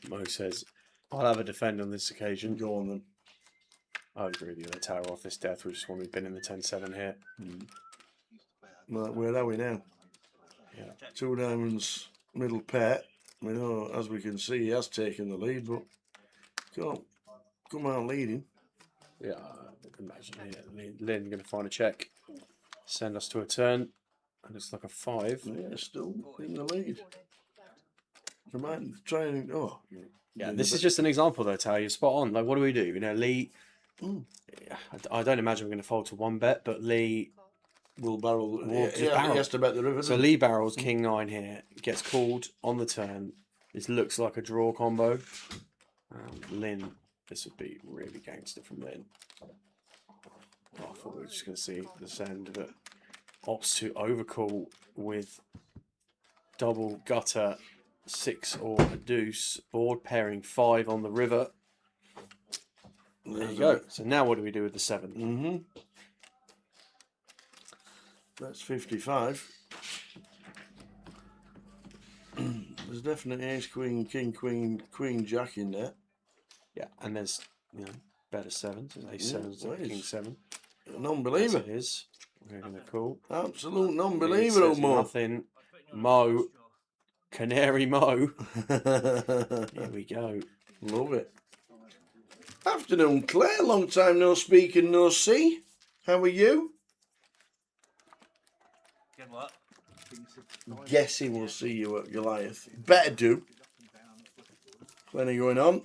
Mo says, I'll have a defend on this occasion. Go on then. I would agree with you. The tower off this death, which is when we've been in the 10-7 here. Right, where are we now? Yeah. Two diamonds, middle pair. We know, as we can see, he has taken the lead, but can't come out leading. Yeah, I imagine Lynn going to find a check, send us to a turn, and it's like a 5. Yeah, still in the lead. You might try and Yeah, this is just an example though, Tal. You're spot on. Like, what do we do? You know, Lee. I don't imagine we're going to fold to 1 bet, but Lee will barrel. Will He has to bet the river. So Lee barrels King 9 here, gets called on the turn. This looks like a draw combo. Lynn, this would be really gangster from Lynn. I thought we were just going to see the send, but opts to overcall with double gutter, 6 or a deuce, board pairing 5 on the river. There you go. So now what do we do with the 7? That's 55. There's definitely ace, queen, king, queen, queen, jack in there. Yeah, and there's better 7s. There's ace 7s, king 7. A non-believer. It is. We're going to call. Absolute non-believer, old Mo. Nothing. Mo. Canary Mo. Here we go. Love it. Afternoon, Claire. Long time no speak and no see. How are you? Good luck. Guessing we'll see you at Goliath. Better do. Plenty going on.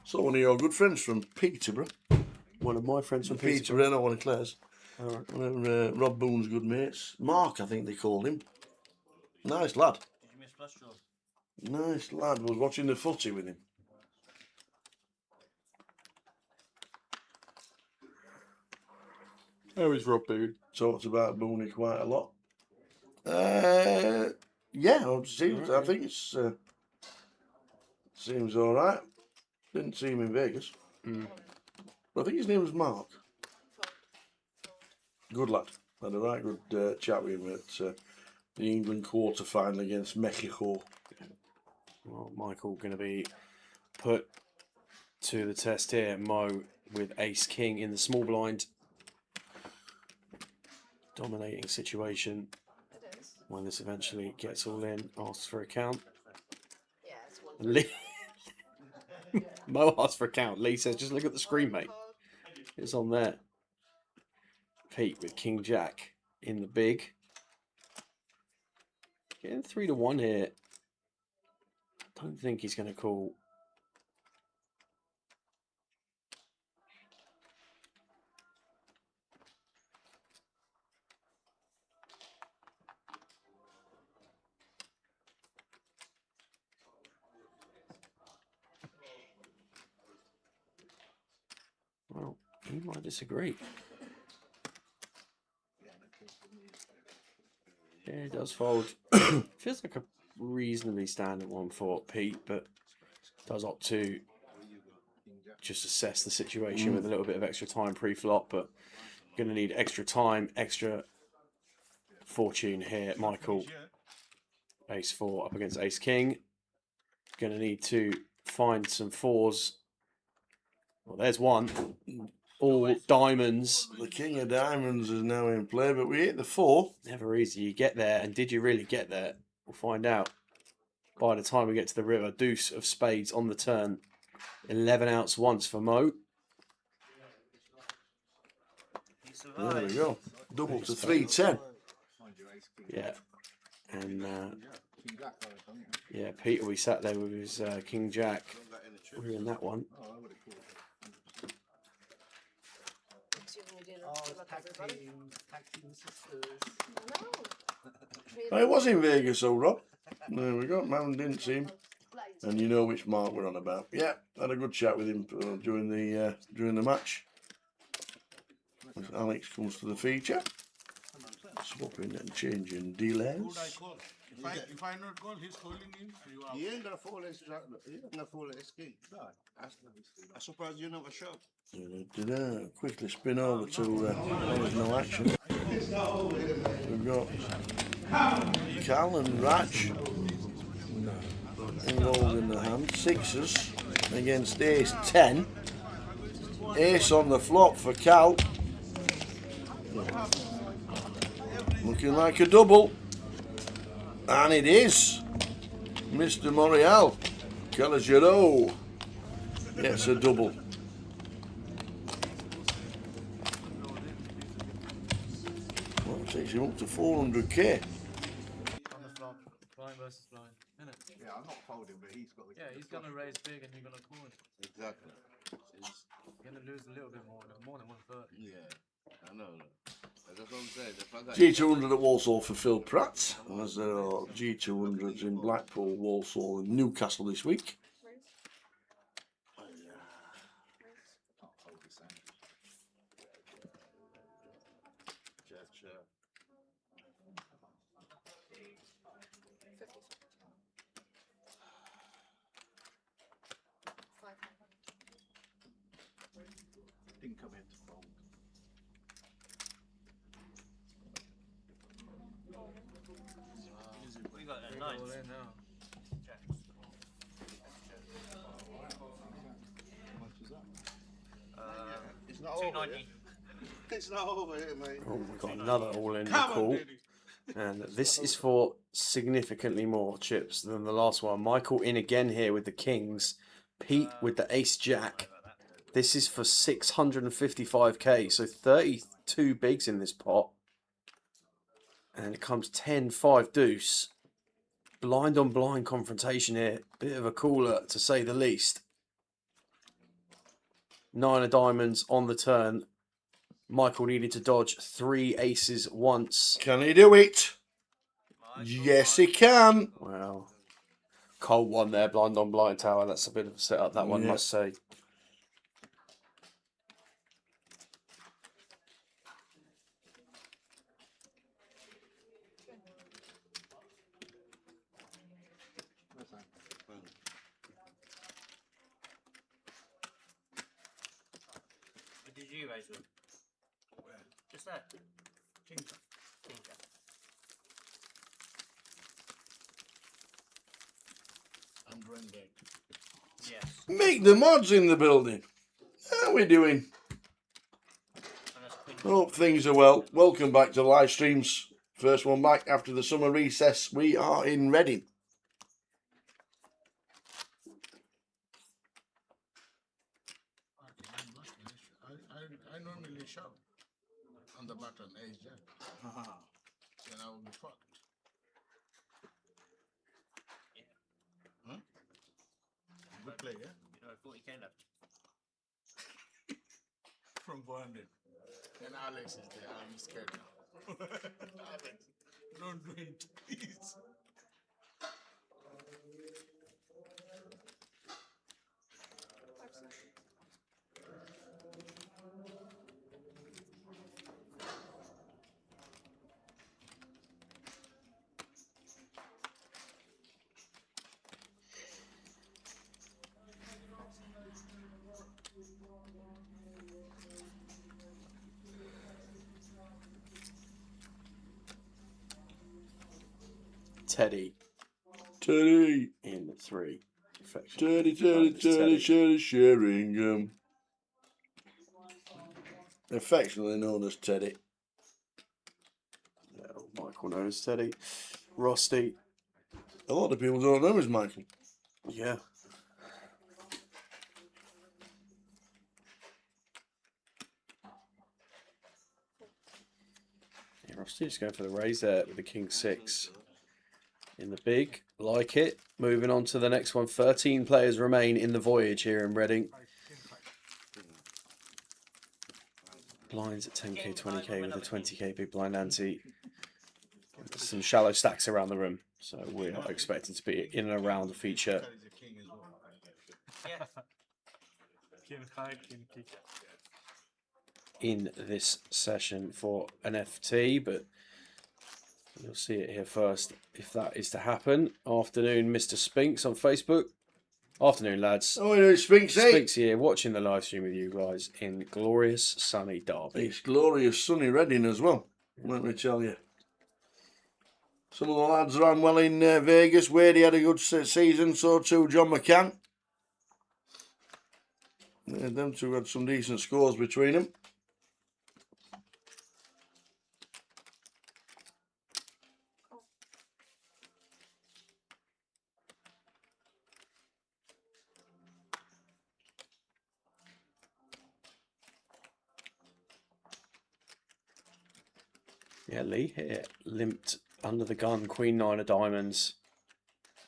So one of your good friends from Peterborough. One of my friends from Peterborough, not one of Claire's. All right. One of Rob Boone's good mates. Mark, I think they called him. Nice lad. Did you miss flush draws? Nice lad. Was watching the footy with him. How is Rob Boone? Talked about Booney quite a lot. Yeah, I think it's seems all right. Didn't see him in Vegas. But I think his name was Mark. Good lad. Had a right good chat with him at the England quarter final against Mexico. Well, Michael going to be put to the test here. Mo with ace king in the small blind. Dominating situation. When this eventually gets all in, asks for a count. Yeah, it's Lee Mo asks for a count. Lee says, just look at the screen, mate. It's on there. Pete with King Jack in the big. Getting 3-1 here. Don't think he's going to call. Well, he might disagree. Yeah, it does fold. Feels like a reasonably standard one for Pete, but does opt to just assess the situation with a little bit of extra time pre-flop, but going to need extra time, extra fortune here. Michael, ace 4 up against ace king. Going to need to find some 4s. Well, there's one. All diamonds. The king of diamonds is now in play, but we hit the 4. Never easy. You get there, and did you really get there? We'll find out. By the time we get to the river, deuce of spades on the turn. 11 outs once for Mo. There we go. Double to 310. Yeah. And yeah, Pete will be sat there with his King Jack. We're in that one. Oh, it was in Vegas, though, Rob. There we go. Mountain didn't see him, and you know which Mark we're on about. Yeah, had a good chat with him during the match. As Alex comes to the feature, swapping and changing delays. if I not call, he's calling in. You are. He ain't gonna fall his he ain't gonna fall his king. No. I'm surprised you never showed. Quickly spin over to there's no action. We've got Cal and Ratch involved in the hand. Sixes against ace 10. Ace on the flop for Cal. Looking like a double. And it is. Mr. Morial Calagero gets a double. Well, it takes him up to 400k. On the flop, blind versus blind, innit? Yeah, I'm not folding, but he's got the. Yeah, he's gonna raise big and you're gonna call it. Exactly. You're gonna lose a little bit more than 130. Yeah, I know. That's what I'm saying. If I got G200 at Walsall for Phil Pratt, as there are G200s in Blackpool, Walsall and Newcastle this week. didn't come in to fold. We got a All nine. in now. It's not over yet. It's not over here, mate. Oh, we've got another all in the Come on, call. baby. And this is for significantly more chips than the last one. Michael in again here with the Kings. Pete with the Ace Jack. This is for 655k. So 32 bigs in this pot. And it comes 10-5 deuce. Blind on blind confrontation here. Bit of a cooler to say the least. 9 of diamonds on the turn. Michael needed to dodge 3 aces once. Can he do it? Yes, he can. Wow. Cold one there, blind on blind tower. That's a bit of a setup, that one, Yeah. must say. What did you raise with? Just there. Tinker. I'm drawing back. Yes. Make the mods in the building. How are we doing? Hope things are well. Welcome back to the live streams. First one back after the summer recess. We are in Reading. I normally shout on the button ace jack. Then I will be fucked. Huh? Good play, yeah? You know, 40k left. From 400. And Alex is there. I'm scared now. Alex, don't do it, please. Teddy Teddy. in 3. Perfection. Teddy Sheringham. Affectionately known as Teddy. Yeah, Michael knows Teddy. Rusty. A lot of people don't know him as Michael. Yeah. Yeah, Rusty just going for the raise there with the King 6. In the big, like it. Moving on to the next one. 13 players remain in the voyage here in Reading. Blinds at 10k, 20k with a 20k big blind ante. Some shallow stacks around the room, so we're not expecting to be in and around the feature. King high, king kick. In this session for an FT, but You'll see it here first if that is to happen. Afternoon, Mr. Spinks on Facebook. Afternoon, lads. Oh, you know, Spinksy. Spinks here, watching the live stream with you guys in glorious sunny Derby. It's glorious sunny Reading as well, let me tell you. Some of the lads ran well in Vegas. Wadey had a good season, so too John McCann. Yeah, them two had some decent scores between them. Yeah, Lee here limped under the gun. Queen 9 of diamonds.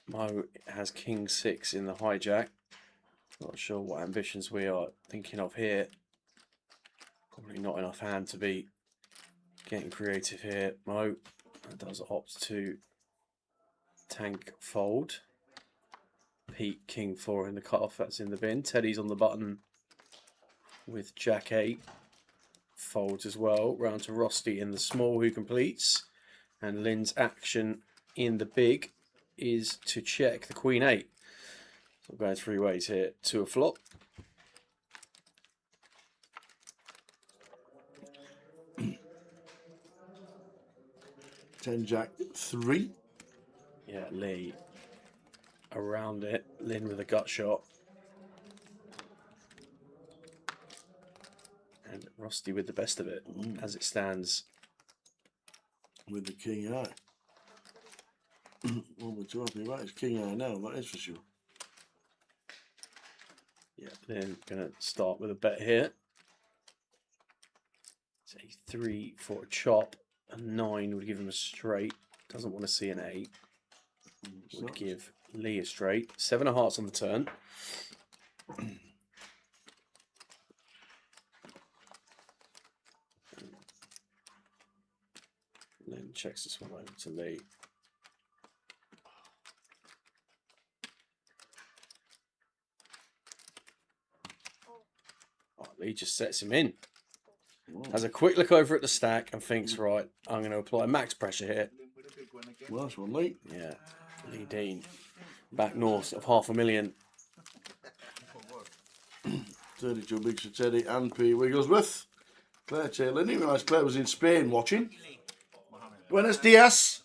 Mo has King 6 in the hijack. Not sure what ambitions we are thinking of here. Probably not enough hand to be getting creative here. Mo does opt to tank fold. Pete King 4 in the cutoff. That's in the bin. Teddy's on the button with Jack 8. Folds as well. Round to Rusty in the small, who completes. And Lynn's action in the big is to check the Queen 8. So we're going 3 ways here to a flop. Ten Jack 3. Yeah, Lee around it. Lynn with a gut shot. And Rusty with the best of it as it stands. With the King Eye. Well, we're too happy about his King Eye now, that is for sure. Yeah, Lynn going to start with a bet here. It's a 3 for a chop. A 9 would give him a straight. Doesn't want to see an 8. Would give Lee a straight. 7 of hearts on the turn. Lynn checks this one over to Lee. Oh, Lee just sets him in. Has a quick look over at the stack and thinks, right, I'm going to apply max pressure here. Well, that's one, Lee. Yeah, Lee Dean. Back north of $500,000. 32 bigs for Teddy and P. Wigglesworth. Claire Taylor. Didn't realise Claire was in Spain watching. Buenos dias.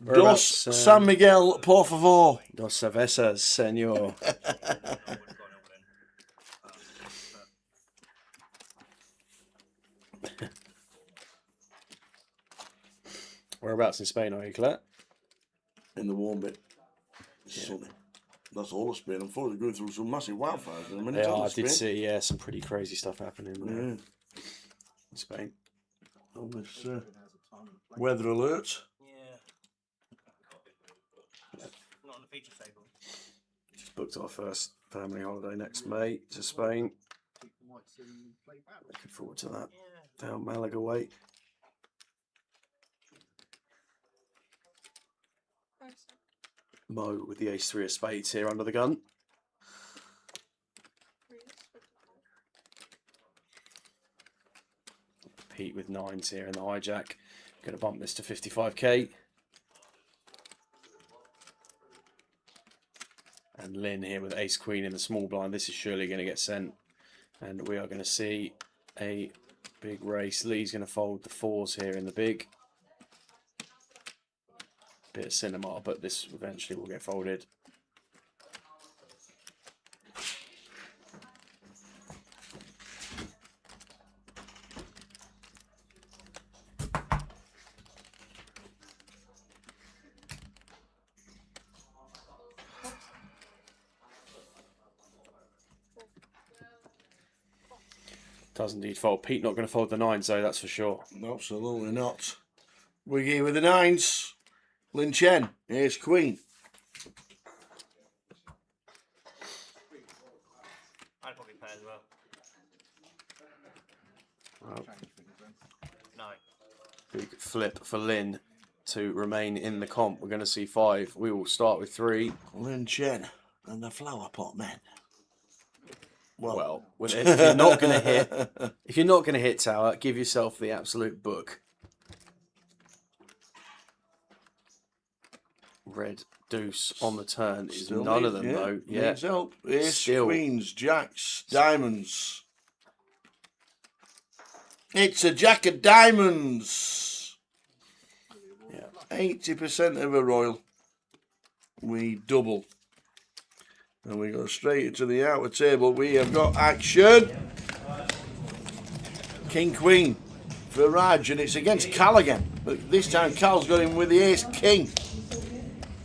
Dos San Miguel, por favor. Dos cervezas, señor. Whereabouts in Spain are you, Claire? In the warm bit. Sunny. That's all of Spain. Unfortunately, going through some massive wildfires in a minute. Yeah, I did see, some pretty crazy stuff happening there in Spain. On this weather alert. Not on the feature table. Just booked our first family holiday next May to Spain. Looking forward to that. Down Malaga way. Mo with the ace-3 of spades here under the gun. Pete with 9s here in the hijack. Going to bump this to 55k. And Lynn here with ace-queen in the small blind. This is surely going to get sent. And we are going to see a big race. Lee's going to fold the 4s here in the big. Bit of cinema, but this eventually will get folded. Does indeed fold. Pete not going to fold the 9s though, that's for sure. Absolutely not. Wiggy with the 9s. Lin Chen, here's Queen. I'd probably pay as well. No. Big flip for Lynn to remain in the comp. We're going to see 5. We will start with 3. Lin Chen and the flower pot men. Well, if you're not going to hit, if you're not going to hit tower, give yourself the absolute book. red deuce on the turn is Still none of need- them, yeah, though. Yeah. Needs help. Ace, Still. queens, jacks, diamonds. It's a jack of diamonds. Yeah. 80% of a royal. We double. And we go straight into the outer table. We have got action. King, queen for Raj. And it's against Cal again. But this time Cal's got him with the ace, king.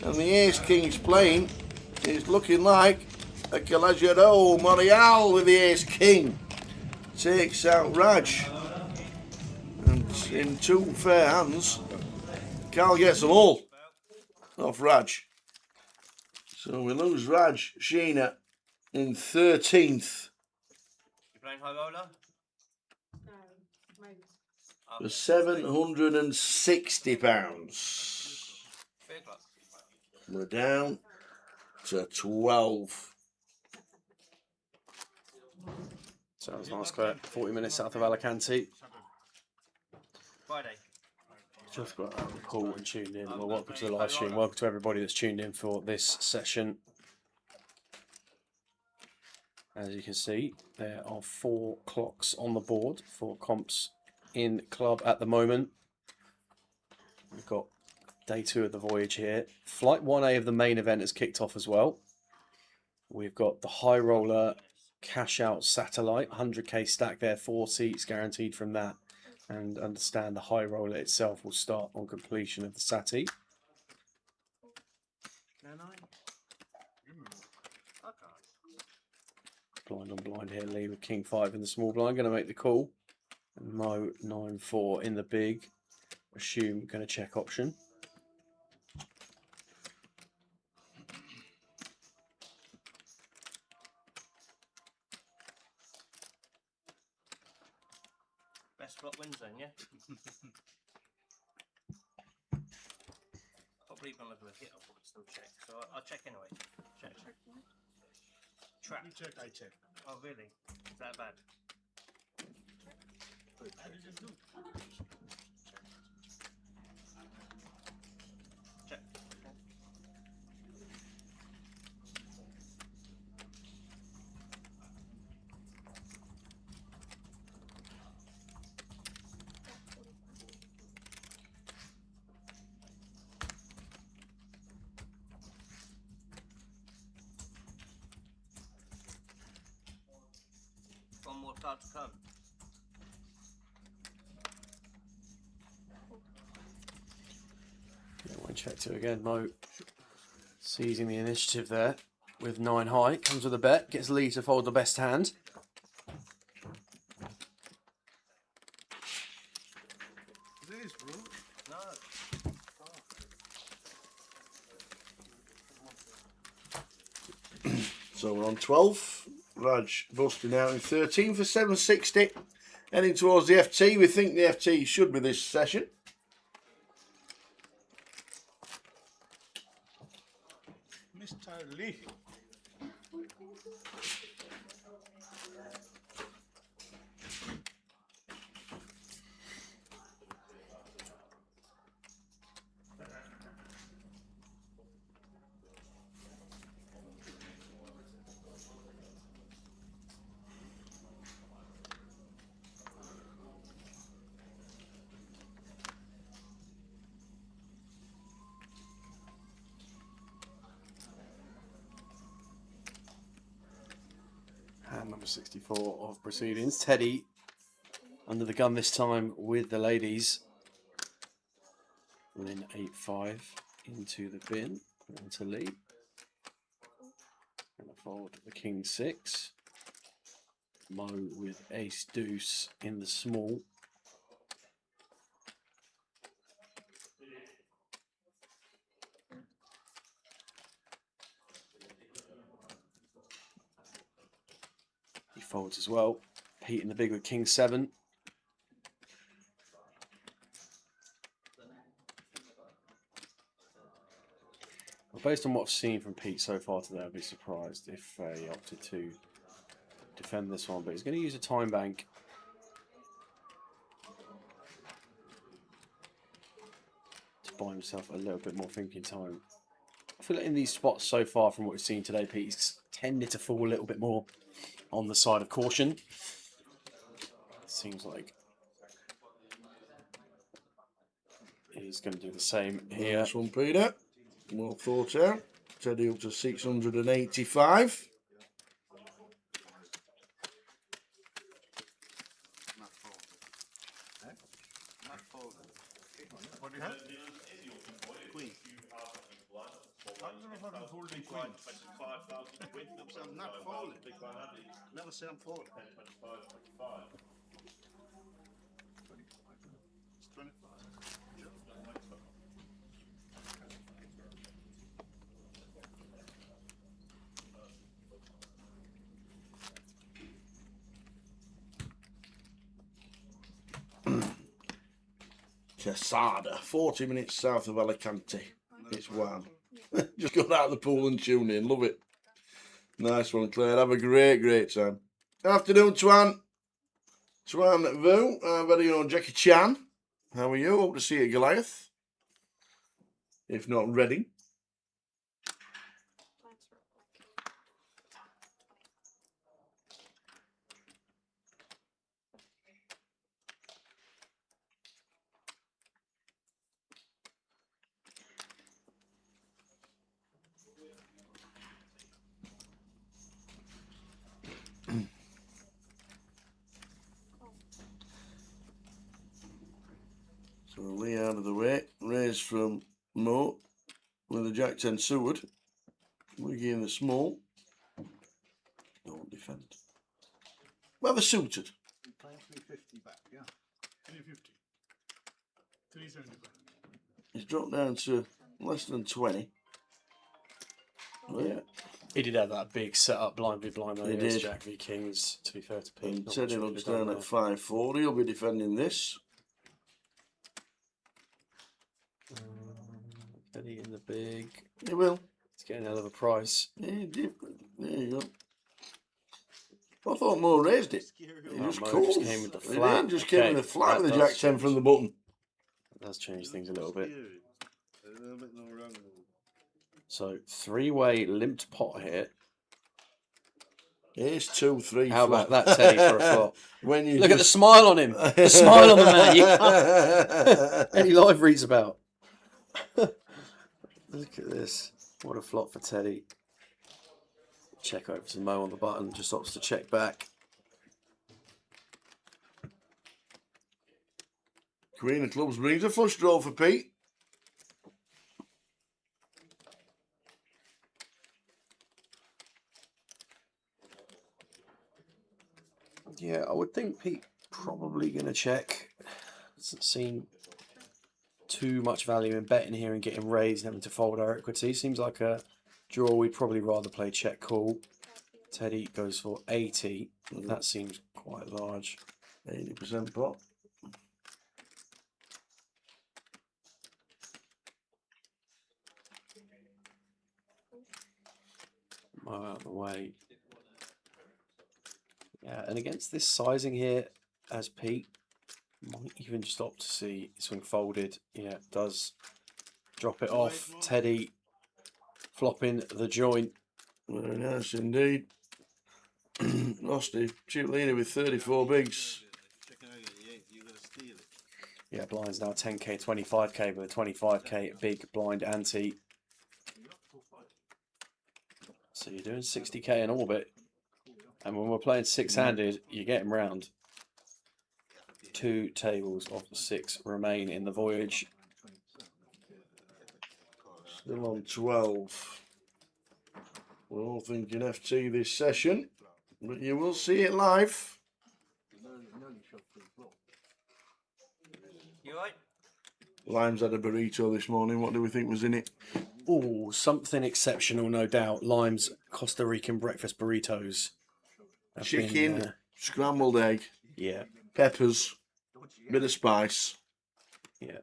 And the ace king's playing. It's looking like a Calajero Morial with the ace king. Takes out Raj. And in two fair hands, Cal gets them all off Raj. So we lose Raj Sheena in 13th You playing high roller? for £760. Big luck. We're down to 12. Sounds nice, Claire. 40 minutes south of Alicante. Friday. Just got out of the call and tuned in. Well, welcome to the live stream. Welcome to everybody that's tuned in for this session. As you can see, there are 4 clocks on the board for comps in club at the moment. We've got day 2 of the voyage here. Flight 1A of the main event has kicked off as well. We've got the high roller cash out satellite, 100k stack there, 4 seats guaranteed from that. And understand the high roller itself will start on completion of the Sati. Blind on blind here, Lee with King 5 in the small blind, going to make the call. And Mo 9-4 in the big. Assume going to check option. Best flop wins then, yeah? Probably even look at the hit, I would still check. So I'll check anyway. Check. Trap. You check, I check. Oh, really? Is that bad? How did you do? Check. One more card to come. Yeah, one check 2 again. Mo seizing the initiative there with 9 high. Comes with a bet. Gets Lee to fold the best hand. This, bro. No. So we're on 12. Raj busting out in 13 for 760. Heading towards the FT. We think the FT should be this session. Mr. Lee. Hand number 64 of proceedings. Teddy under the gun this time with the ladies. Lynn 8-5 into the bin. Into Lee. And a fold the King 6. Mo with Ace Deuce in the small. He folds as well. Pete in the big with King 7. Well, based on what I've seen from Pete so far today, I'd be surprised if he opted to defend this one. But he's going to use a time bank. To buy himself a little bit more thinking time feel like in these spots so far from what we've seen today, Pete, he's tended to fall a little bit more on the side of caution. Seems like he's going to do the same here. Nice one, Peter. Well thought out. Teddy up to 685. Queen. I'm not falling. Never say I'm falling. It's 25. Quesada, 40 minutes south of Alicante. It's warm. Just got out of the pool and tune in. Love it. Nice one, Claire. Have a great time. Afternoon, Twan. Twan Vu, our very own Jackie Chan. How are you? Hope to see you at Goliath. If not, Reading. So Lee out of the way. Raise from Mo with a Jack 10 Seward. Wiggy in the small. Don't defend. Rather suited. Playing 350 back, yeah. 350. 375. He's dropped down to less than 20. Oh, yeah. He did have that big setup blind v blind though. He Yes, did. Jack v Kings, to be fair to Pete. And Not Teddy much we looks could've done down at there. 540. He'll be defending this. Teddy in the big. He will. He's getting out of a price. Yeah, different. There you go. I thought Mo raised it. He just Mo called. just came with the He flat. did, just came Okay, with the flat that with the does Jack 10 change. from the button. That does change things a little bit. A little bit more wrong. So three-way limped pot here. Here's 2, 3. How flop. about that, Teddy, for a flop? When you Look at the smile on him. The smile on the man. You can't... Any live reads about. Look at this. What a flop for Teddy. Check over to Mo on the button. Just opts to check back. Queen of clubs brings a flush draw for Pete. Yeah, I would think Pete probably going to check. Doesn't seem too much value in betting here and getting raised and having to fold our equity. Seems like a draw we'd probably rather play check call. Teddy goes for 80. That seems quite large. 80% pot. Mo out of the way. Yeah, and against this sizing here, as Pete, might even just opt to see swing folded. Yeah, it does drop it off. Teddy flopping the joint. Very nice indeed. Lost a cheap leader with 34 bigs. Yeah, blinds now 10k, 25k with a 25k big blind ante. So you're doing 60k in orbit. And when we're playing six-handed, you get him round. 2 tables of 6 remain in the voyage. Still on 12. We're all thinking FT this session, but you will see it live. You right? Limes had a burrito this morning. What do we think was in it? Oh, something exceptional, no doubt. Lime's Costa Rican breakfast burritos. Have Chicken, been, scrambled egg, yeah, peppers, bit of spice. yeah.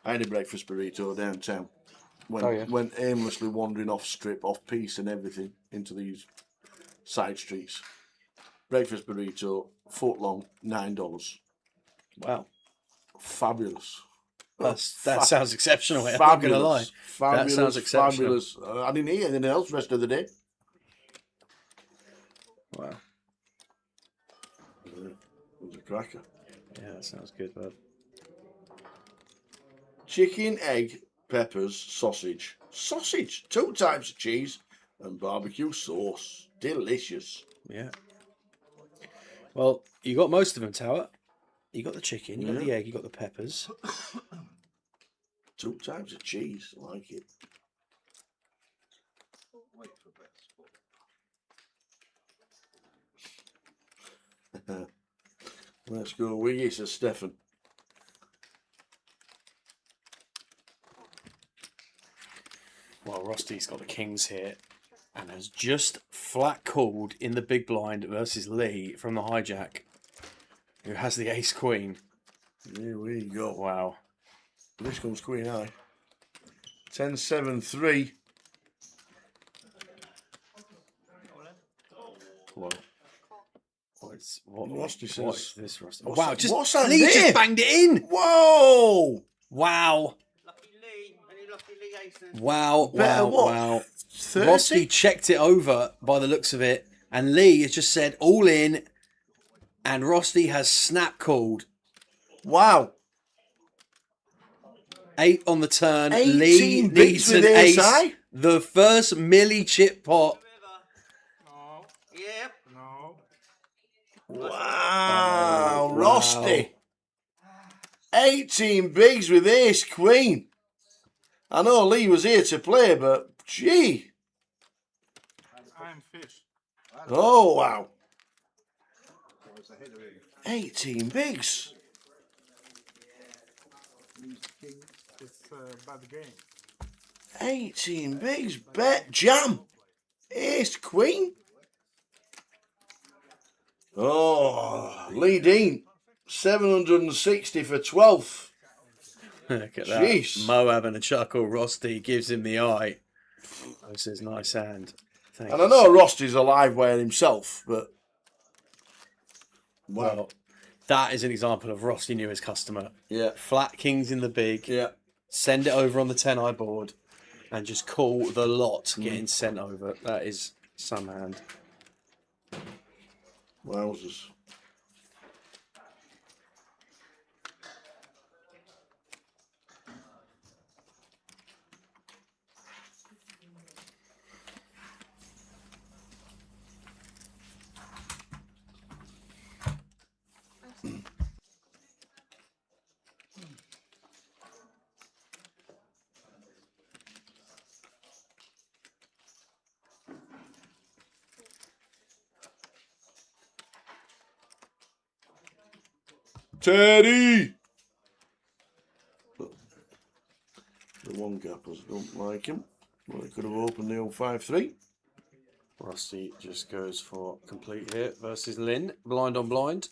I had a breakfast burrito downtown. Oh, Went aimlessly wandering off strip, off piece and everything into these side streets. Breakfast burrito, foot long, $9. Wow. Fabulous. That sounds exceptional. I'm not going to lie. Fabulous, That sounds exceptional. fabulous. I didn't hear anything else the rest of the day. Wow. It was a cracker. Yeah, that sounds good, bud. Chicken, egg, peppers, sausage. Sausage, 2 types of cheese, and barbecue sauce. Delicious. Yeah. Well, you got most of them, Tower. You got the chicken, you got the egg, you got the peppers. 2 types of cheese. I like it. Let's go wiggy, says Stefan. Well, Rosty's got the kings here and has just flat called in the big blind versus Lee from the hijack, who has the ace queen. Here we go. Wow. This comes queen high. 10-7-3. Well, what Rusty says. what is this, Rusty? What's Wow, that- just what's that Lee there? just banged it in. Whoa! Wow. Lucky Lee. Any lucky Lee aces? Wow, Better wow, what? wow. 30? Roski checked it over by the looks of it, and Lee has just said all in, and Rosti has snap called. Wow. 8 on the turn. 18 Lee bigs needs with an ace. ASI? The first milli chip pot. No. Yep. No. Wow, Oh, Rusty. 18 bigs with ace queen. I know Lee was here to play, but gee. I'm fish. Oh, wow. 18 bigs. It's a bad game. 18 bigs. Bet jam. Ace queen. Oh, Lee Dean. 760 for 12th. Look at Jeez. that. Mo having a chuckle. Rosti gives him the eye. This is nice hand. Thank And you I know so- Rosty's a live wire himself, but wow. Well, that is an example of Rosti knew his customer. Yeah. Flat kings in the big. Yeah. Send it over on the 10-eye board and just call the lot getting sent over. That is some hand. Wowzers. Teddy! The one gappers don't like him. Well, they could have opened the old 5-3. Rosti just goes for complete hit versus Lynn. Blind on blind.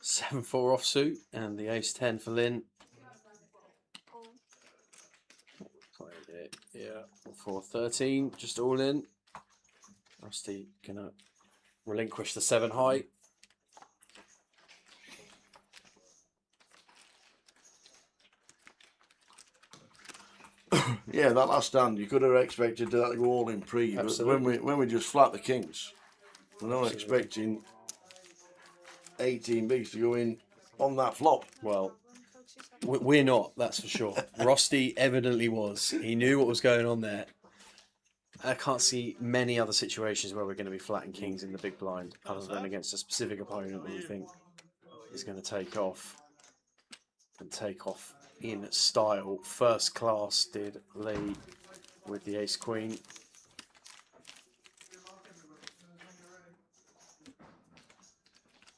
7-4 offsuit and the ace-10 for Lynn. Played it, yeah. 4-13, just all in. Rosti gonna relinquish the 7 high. Yeah, that last hand, you could have expected that to go all in pre, but when we just flat the kings, we're not expecting 18 bigs to go in on that flop. Well, we're not, that's for sure. Rosti evidently was. He knew what was going on there. I can't see many other situations where we're going to be flatting kings in the big blind other than against a specific opponent that we think is going to take off and take off in style. First class did Lee with the ace queen.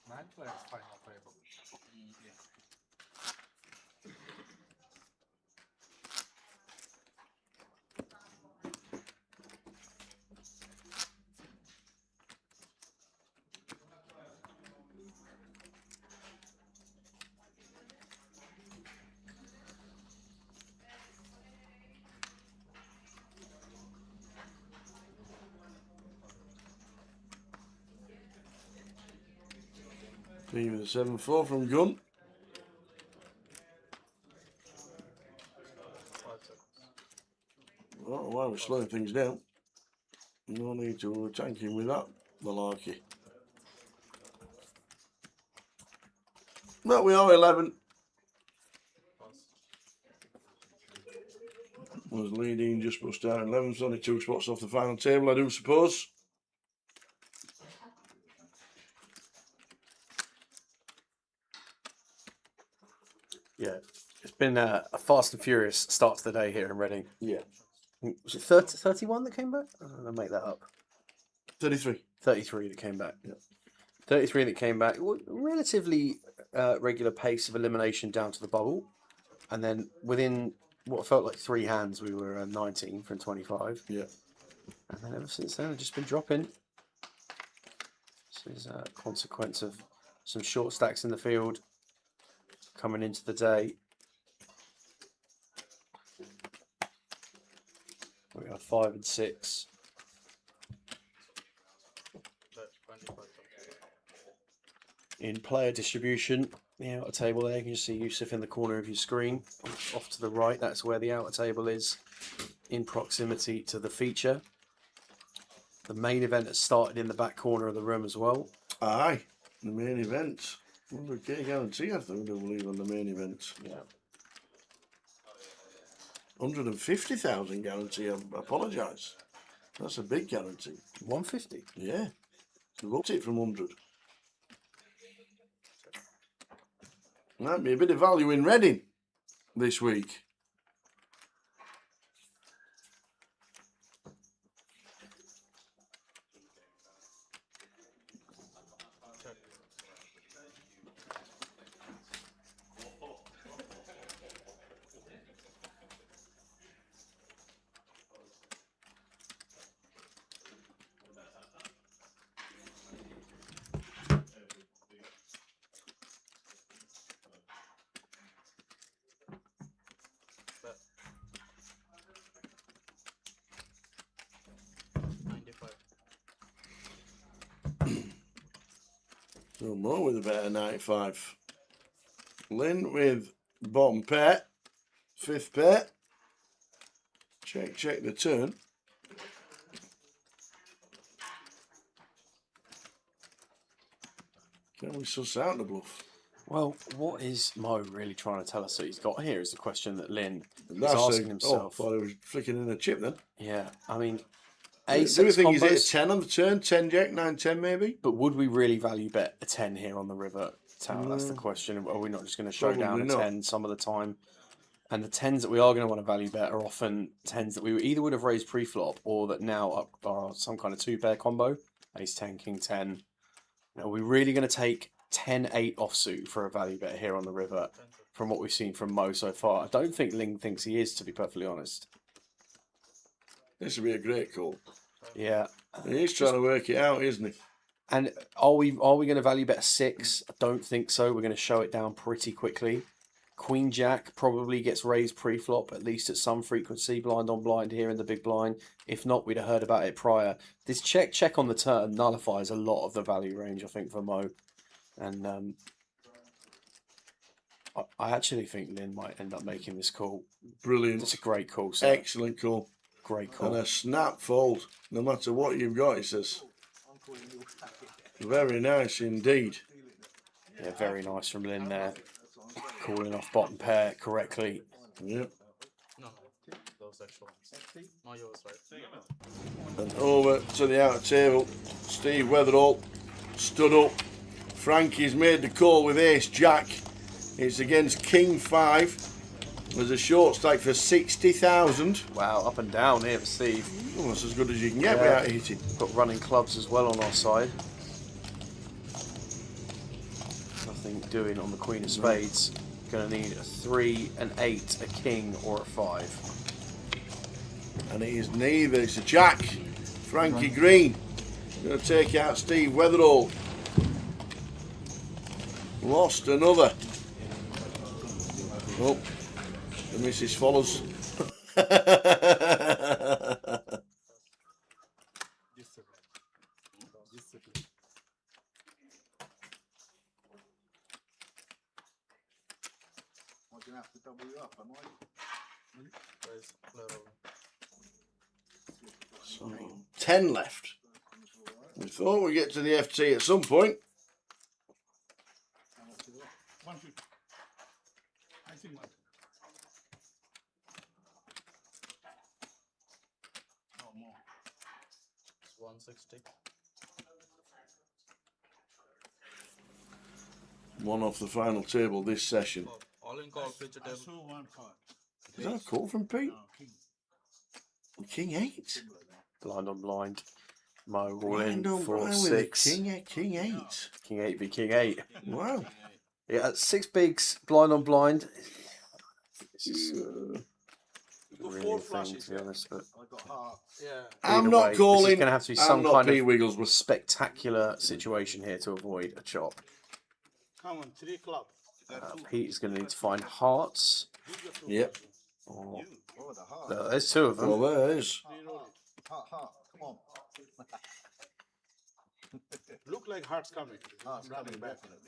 Nine players final table. Three with a 7-4 from Gun. Oh, why we're slowing things down. No need to tank him with that malarkey. No, we are 11. Was leading just pushed out 11. It's only 2 spots off the final table, I do suppose. Yeah, it's been a fast and furious start to the day here in Reading. Yeah. Was it 30, 31 that came back? I'll make that up. 33. 33 that came back. Yeah. 33 that came back. Relatively regular pace of elimination down to the bubble. And then within what felt like 3 hands, we were 19 from 25. Yeah. And then ever since then, I've just been dropping. This is a consequence of some short stacks in the field coming into the day. We are 5 and 6. In player distribution, the outer table there, you can see Yusuf in the corner of your screen. Off to the right, that's where the outer table is, in proximity to the feature. The main event has started in the back corner of the room as well. Aye, the main event. 100k guarantee, I think, I believe, on the main event. Yeah. 150,000 guarantee, I apologise. That's a big guarantee. 150? Yeah. We've upped it from 100. Might be a bit of value in Reading this week. So more with a better 95. Lynn with bottom pair, 5th pair. Check the turn. Can we suss out the bluff? Well, what is Mo really trying to tell us that he's got here is the question that Lynn is That's asking himself. Oh, I thought he was flicking in a chip then. Yeah, I mean, Do we A6 think he's hit a combos, 10 on the turn? 10 jack, 9, 10 maybe? but would we really value bet a 10 here on the river tower? That's the No. question. Are we not just going to show down Probably a not. 10 some of the time? And the 10s that we are going to want to value bet are often 10s that we either would have raised pre-flop or that now are some kind of 2-pair combo. Ace 10, King 10. Are we really going to take 10-8 offsuit for a value bet here on the river from what we've seen from Mo so far? I don't think Ling thinks he is, to be perfectly honest. This would be a great call. Yeah. He's trying to work it out, isn't he? And are we going to value bet a 6? I don't think so. We're going to show it down pretty quickly. Queen Jack probably gets raised pre-flop, at least at some frequency, blind on blind here in the big blind. If not, we'd have heard about it prior. This check on the turn nullifies a lot of the value range, I think, for Mo. And I actually think Lynn might end up making this call. Brilliant. It's a great call, sir. Excellent call. Great call. And a snap fold, no matter what you've got, he says. Very nice indeed. Yeah, very nice from Lynn there. Calling off bottom pair correctly. Yep. No, those extra ones. No, yours, right? And over to the outer table. Steve Weatherall stood up. Frankie's made the call with ace jack. It's against king 5. There's a short stack for 60,000. Wow, up and down here for Steve. Oh, that's as good as you can get without hitting. Got running clubs as well on our side. Nothing doing on the Queen of Spades. Going to need a 3, an 8, a king, or a 5. And it is neither. It's a jack. Frankie Green going to take out Steve Weatherall. Lost another. Oh, the missus follows. I'm going to have to double you up, am I? There's little So 10 left. We thought we'd get to the FT at some point. 150. I think 150. No more. It's 160. One off the final table this session. All in call, feature I table. saw one card. Is that a call from Pete? No, king. King 8? Blind on blind. Mo all Blind in on for blind with a 6. King 8. King 8 v King 8. Wow. Yeah, 6 bigs, blind on blind. This is a really thing, to be honest. But I'm either not way, calling. This is going to have to be I'm some not kind P. of Wigglesworth. spectacular situation here to avoid a chop. Come on, 3 club. Pete is going to need to find hearts. Yep. Or, there's 2 of them. Well, there is. Heart, come on. Look like heart's coming. Heart's coming, definitely.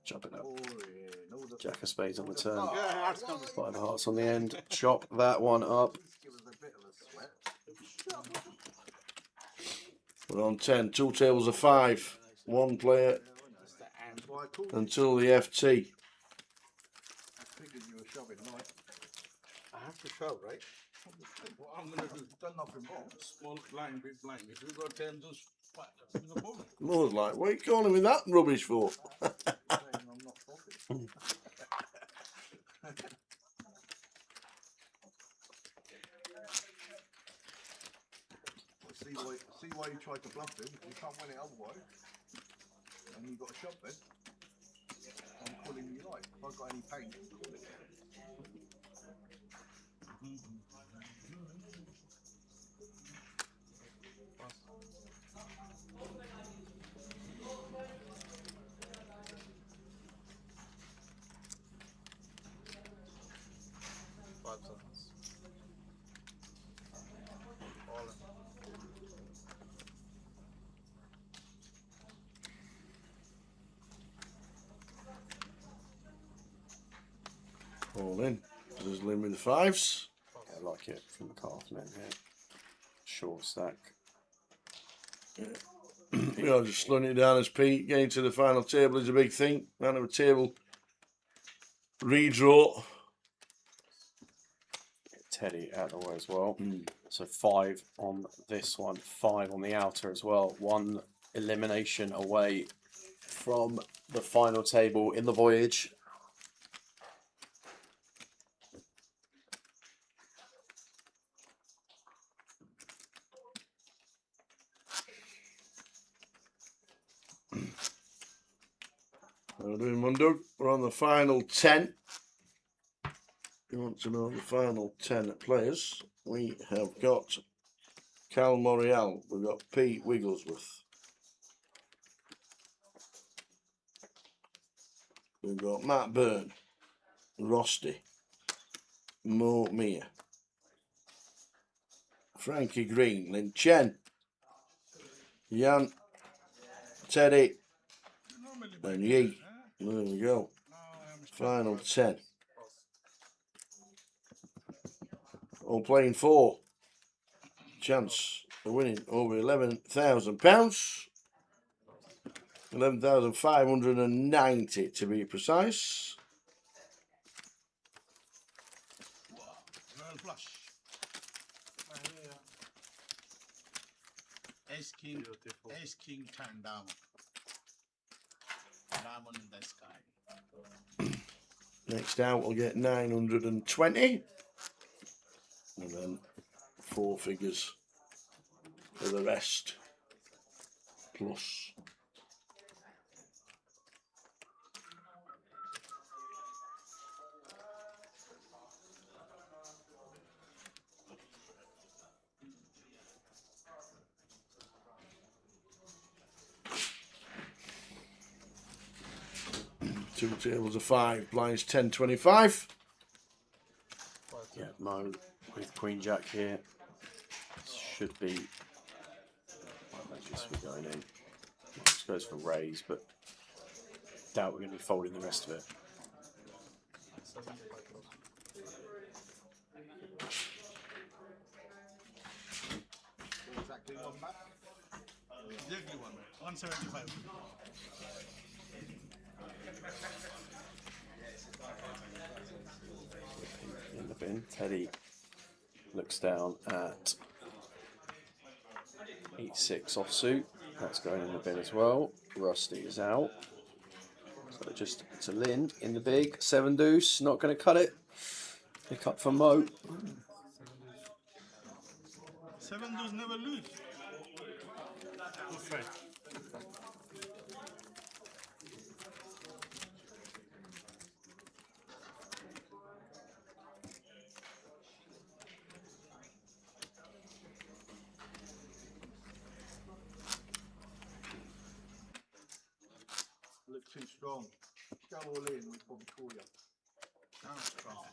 Chop it up. Oh, yeah. No, the Jack of spades on the turn. Yeah, heart's coming. 5 hearts on the end. Chop that one up. give us a bit of a sweat. We're on 10. 2 tables of 5. 1 player until the FT. I figured you were shoving, right? I have to shove, right? What I'm gonna do? Done nothing wrong. Small blind, big blind. If you got 10, just what? That's the problem. Mother's like, what are you calling me that rubbish for? I'm not talking. See why you tried to bluff him. You can't win it otherwise. And you got a shove then. I'm calling you like. If I've got any pain, call it. All in. Sizzling with the 5s. Yeah, I like it from the calf men here. Short stack. Yeah, just slowing it down as Pete. Getting to the final table is a big thing. Round of a table. Redraw. Teddy out of the way as well. So 5 on this one, 5 on the outer as well. 1 elimination away from the final table in the voyage. Well done, Mundo. We're on the final 10. You want to know the final 10 players? We have got Cal Morial. We've got Pete Wigglesworth. We've got Matt Byrne, Rusty, Mo Mia, Frankie Green, Lin Chen, Jan, Teddy, and Yee. There we go. Final 10. All playing for chance of winning over £11,000. 11,590 to be precise. Royal flush. Ace king, ace king, 10 diamond. Diamond in the sky. Next out we'll get 920. And then 4 figures for the rest. Plus. Two tables of 5, blinds 10-25. Yeah, Mo with Queen Jack here. Should be. Might just be going in. Just goes for raise, but doubt we're going to be folding the rest of it. Exactly 175. In the bin. Teddy looks down at 8-6 offsuit. That's going in the bin as well. Rusty is out. So just to Lynn in the big 7 deuce. Not going to cut it. Pick up for Mo. 7 those never lose. Good fight. Look too strong. Go all in, we probably call you. I'm strong.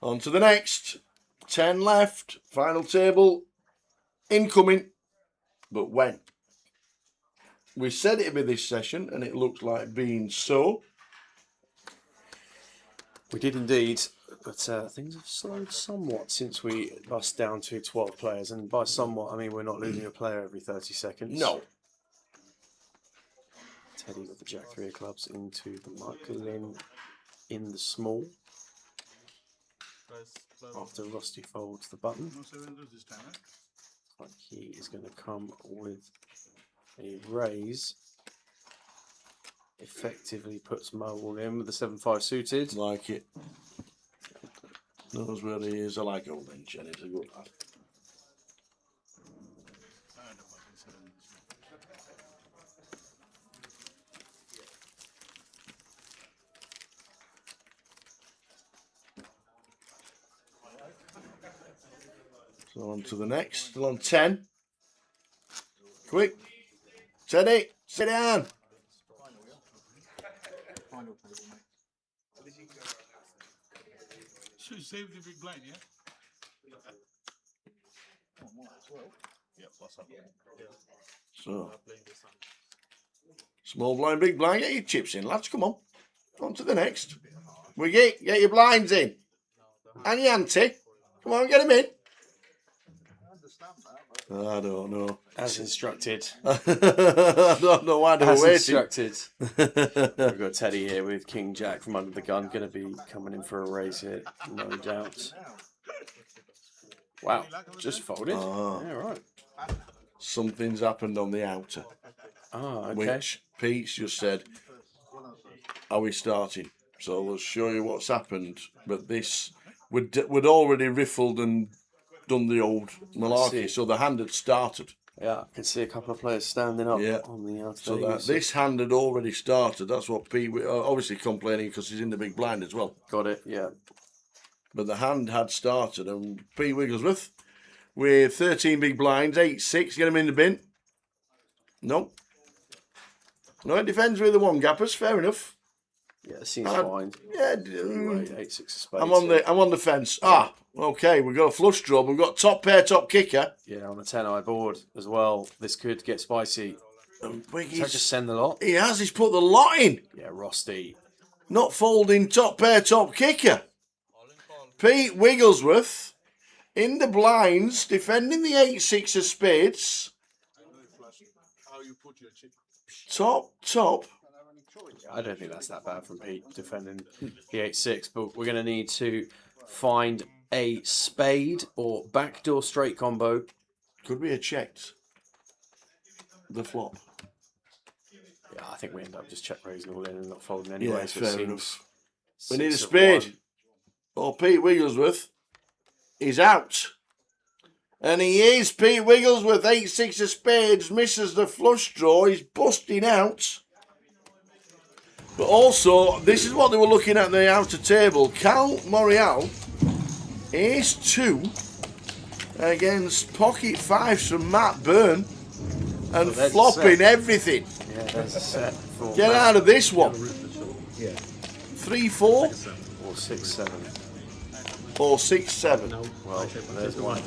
On to the next. 10 left. Final table. Incoming. But when? We said it'd be this session, and it looks like being so. We did indeed, but things have slowed somewhat since we bust down to 12 players. And by somewhat, I mean we're not losing a player every 30 seconds. No. Teddy with the Jack 3 of clubs into the Mike. Lynn in the small. After Rusty folds the button. No 7 those this time, Like he is going to come with a raise. Effectively puts Mo all in with the 7-5 suited. Like it. Knows where he is. I like old Lynch, and he's a good lad. So on to the next. Still on 10. Quick. Teddy, sit down. Final table, mate. Should save the big blind, yeah? Oh, might as well. Yeah, plus up. So, small blind, big blind. Get your chips in, lads. Come on. On to the next. Wiggy, get your blinds in. And your ante. Come on, get them in. I understand that, but I don't know. As instructed. I don't know why they were As waiting. instructed. We've got Teddy here with King Jack from under the gun. Going to be coming in for a raise here, no doubt. Wow, just folded. Ah. Yeah, right. Something's happened on the outer. Ah, okay. Which Pete's just said, are we starting? So we'll show you what's happened. But this, we'd already riffled and done the old malarkey, so the hand had started. Yeah, I can see a couple of players standing up on the outer. So that this hand had already started. That's what Pete, obviously complaining because he's in the big blind as well. Got it, yeah. But the hand had started, and Pete Wigglesworth with 13 big blinds, 8-6, get him in the bin. No. No, it defends with the one gappers, fair enough. Yeah, it seems fine. Yeah, anyway, 8-6 spades. I'm on the fence. Ah, okay, we've got a flush draw, we've got top pair, top kicker. Yeah, on the 10-eye board as well. This could get spicy. So just send the lot. He has, he's put the lot in. Yeah, Rusty. Not folding top pair, top kicker. Pete Wigglesworth in the blinds, defending the 8-6 of spades. How you put your chip? Top. I don't think that's that bad from Pete defending the 8-6, but we're going to need to find a spade or backdoor straight combo. Could be a checked. The flop. Yeah, I think we end up just check raising all in and not folding anyway. Yeah, so it fair seems enough. We need a 6 of spade. 1. Or Pete Wigglesworth is out. And he is. Pete Wigglesworth, 8-6 of spades, misses the flush draw. He's busting out. But also, this is what they were looking at the outer table. Cal Morial, ace 2 against pocket 5s from Matt Byrne. And flopping everything. Yeah, there's a set for Get Matt. out of this one. 3-4. Or 6-7. Or 6-7. Well, there's one.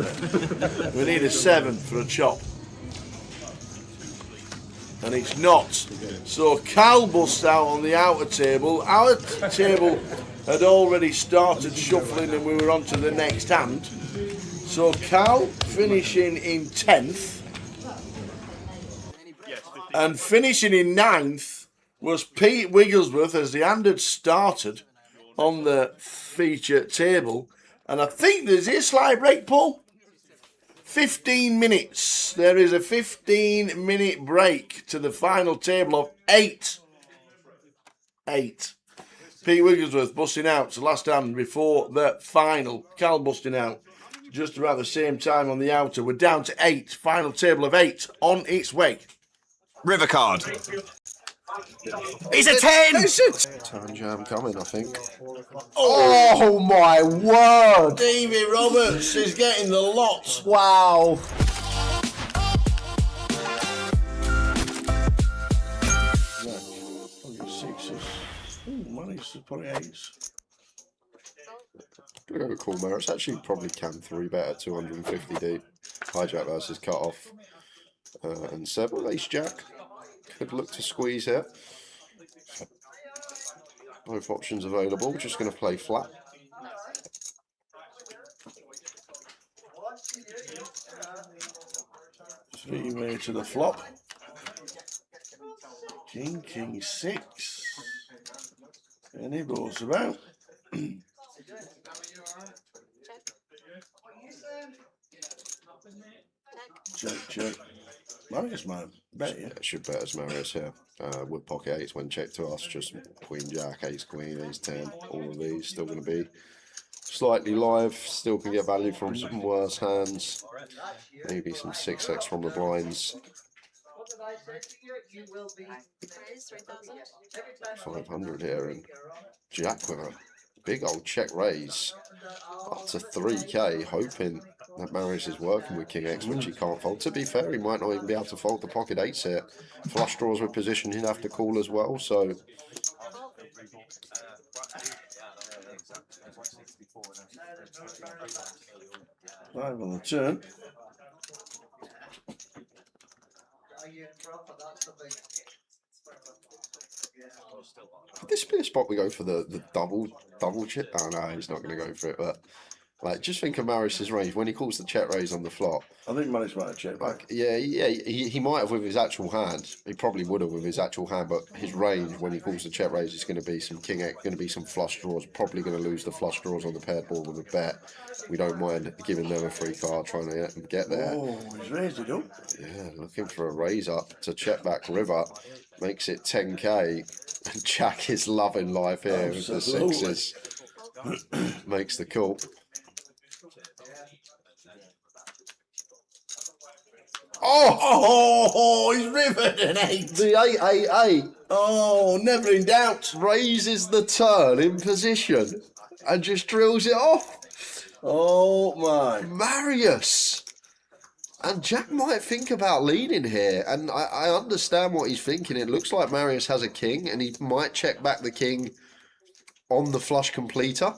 We need a 7 for a chop. And it's not. So Cal busts out on the outer table. Our table had already started shuffling and we were on to the next hand. So Cal finishing in 10th. And finishing in 9th was Pete Wigglesworth as the hand had started on the feature table. And I think there's a slight break, Paul. 15 minutes. There is a 15-minute break to the final table of 8. 8. Pete Wigglesworth busting out to last hand before the final. Cal busting out just about the same time on the outer. We're down to 8. Final table of 8 on its way. River card. It's a 10! Turn jam coming, I think. Oh my word! Davey Roberts is getting the lot. Wow. Sixes. Ooh, managed to put it 8s. Gonna go with Cool Mare. It's actually probably cam 3 better, 250 deep. Hijack versus cut off. And 7 ace jack. Could look to squeeze here. Both options available. Just going to play flat. Three-way to the flop. King, king, 6. And he blows about. Check, check. Marius might bet you. It should bet as Marius here. With pocket 8s when checked to us. Just queen jack, ace queen, ace 10. All of these still going to be slightly live. Still can get value from some worse hands. Maybe some 6x from the blinds. 500 here and jack with a big old check raise up to 3k, hoping that Marius is working with king x, which he can't fold. To be fair, he might not even be able to fold the pocket 8s here. Flush draws with position he'd have to call as well, so 5 on the turn. could this be a spot we go for the double chip? Oh no, he's not going to go for it, but like, just think of Marius's range when he calls the check raise on the flop. I think Marius might have checked back. Yeah, he might have with his actual hand. He probably would have with his actual hand, but his range when he calls the check raise is going to be some king x, going to be some flush draws. Probably going to lose the flush draws on the paired board with a bet. We don't mind giving them a free card, trying to get there. Oh, he's raised it up. Yeah, looking for a raise up to check back river. Makes it 10k. And Jack is loving life here with the 6s. Makes the call. Oh, he's rivered an 8. The 888. Oh, never in doubt. Raises the turn in position and just drills it off. Oh my. Marius. And Jack might think about leading here, and I understand what he's thinking. It looks like Marius has a king, and he might check back the king on the flush completer.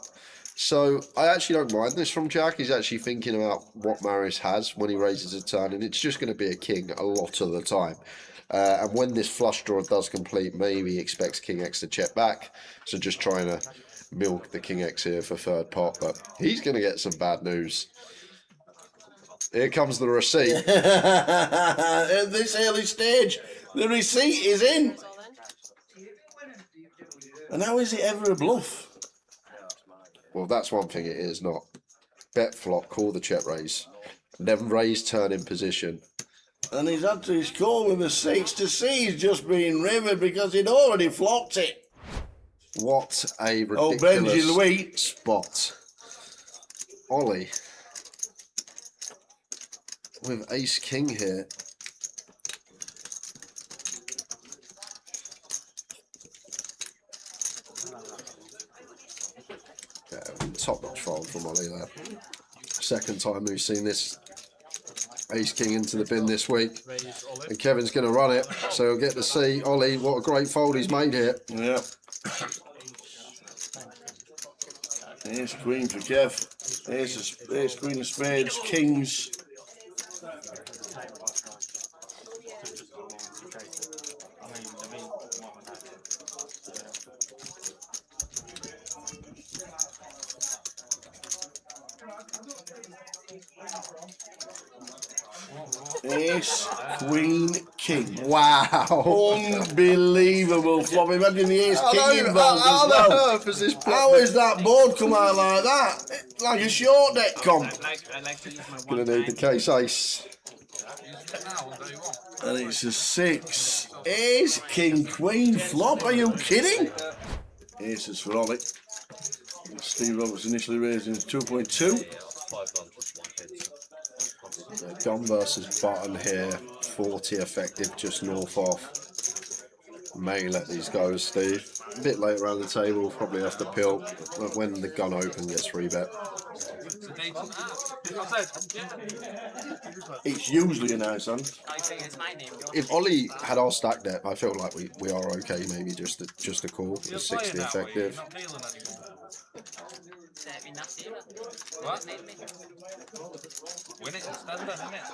So I actually don't mind this from Jack. He's actually thinking about what Marius has when he raises a turn, and it's just going to be a king a lot of the time. And when this flush draw does complete, maybe he expects king x to check back. So just trying to milk the king x here for third pot, but he's going to get some bad news. Here comes the receipt. At this early stage, the receipt is in. And how is it ever a bluff? Well, that's one thing it is not. Bet flop, call the check raise. Then raise turn in position. And he's had to his call with a 6 to see he's just being rivered because he'd already flopped it. What a Oh, Benji ridiculous Louis. spot. Ollie. With ace king here. Yeah, top notch fold from Ollie there. Second time we've seen this ace king into the bin this week. And Kevin's going to run it, so he'll get to see Ollie what a great fold he's made here. Yeah. Ace queen for Kev. Ace queen of spades, kings. Ace, Queen, King. Wow. Unbelievable flop. Imagine the Ace, King involved How as the well. earth has this How is that board come out like that? Like a short deck comp. I like to use my Gonna need the case ace. And it's a 6. Ace, King, Queen flop. Are you kidding? Aces for Ollie. Steve Roberts initially raising 2.2. Gun versus button here. 40 effective, just north of. May let these go, Steve. A bit later around the table, probably have to pill. But when the gun open gets 3-bet. It's usually a nice hand. If Ollie had our stack deck, I feel like we are okay. Maybe just a call. The 60 effective. What? Win it instead then, innit?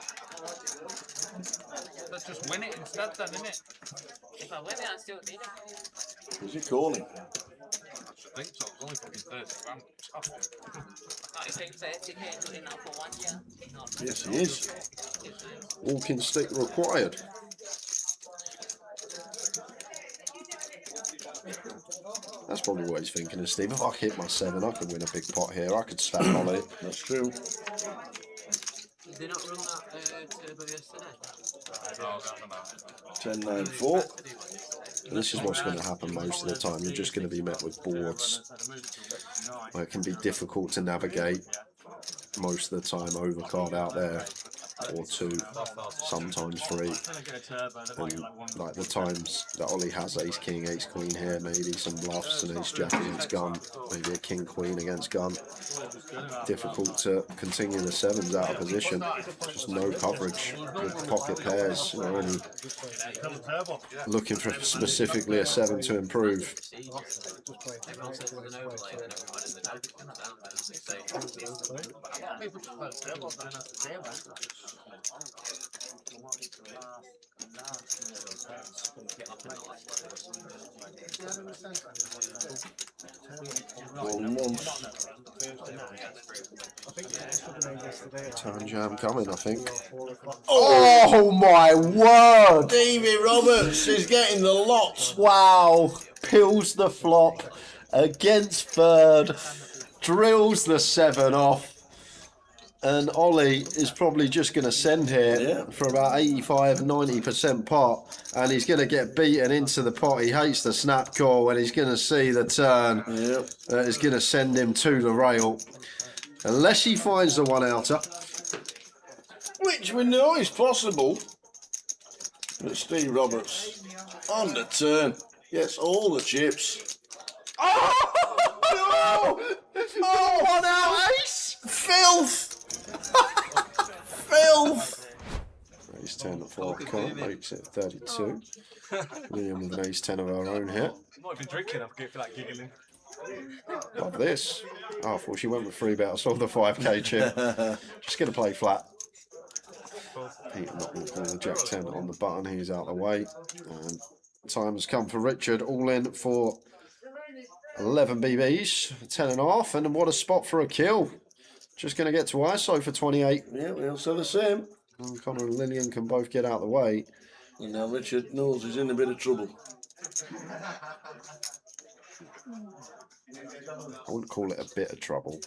Let's just win it instead then, innit? If I win it, I still need it. Is he calling? I think so. It's only fucking 30 grand. Not if it's 30k putting out for 1 year. Yes, he is. Walking stick required. That's probably what he's thinking of, Steve. If I hit my 7, I could win a big pot here. I could stack Ollie. That's true. Did they not run that turbo yesterday? 10, 9, 4. And this is what's going to happen most of the time. You're just going to be met with boards where it can be difficult to navigate most of the time. Overcard out there, or 2, sometimes 3. And like the times that Ollie has Ace King, Ace Queen here, maybe some bluffs, and Ace Jack against gun, maybe a King Queen against gun. Difficult to continue the 7s out of position. Just no coverage with pocket pairs. You're only looking for specifically a 7 to improve. Turn jam coming, I think. Oh my word! Davey Roberts is getting the lot. Wow! Pills the flop against third, drills the 7 off. And Ollie is probably just going to send here for about 85-90% pot, and he's going to get beaten into the pot. He hates the snap call, and he's going to see the turn that is going to send him to the rail, unless he finds the 1-outer. Which we know is possible. But Steve Roberts on the turn gets all the chips. Oh! No! Oh, 1-out ace! Filth! Filth! Ace 10 at 4 card makes it 32. William with an ace 10 of our own here. I'm not even drinking, I'm feel like giggling. Love this. Oh, I thought she went with 3-bet. I saw the 5k chip. Just going to play flat. Peter not going to call the Jack 10 on the button. He's out of the way. And time has come for Richard. All in for 11 BBs, 10.5. And what a spot for a kill. Just going to get to ISO for 28. Yeah, we also the same. And Connor and Lillian can both get out of the way. And now Richard knows he's in a bit of trouble. I wouldn't call it a bit of trouble.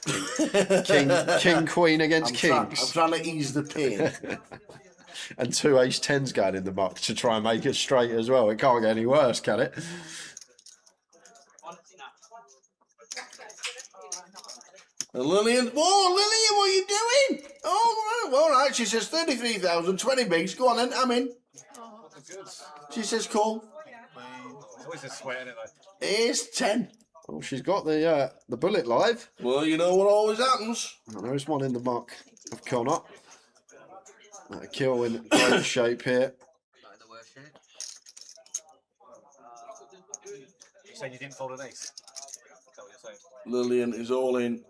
King, Queen against Kings. I'm trying to ease the pain. And 2 ace 10s going in the muck to try and make it straight as well. It can't get any worse, can it? Lillian, whoa, Lillian, what are you doing? Oh, all right. She says 33,000, 20 bigs. Go on then, I'm in. She says call. It's always a sweat, isn't it? Ace 10. Oh, she's got the bullet live. Well, you know what always happens. There's one in the muck of Connor. A kill in great shape here. You saying you didn't fold an ace? Is that what you're saying? Lillian is all in.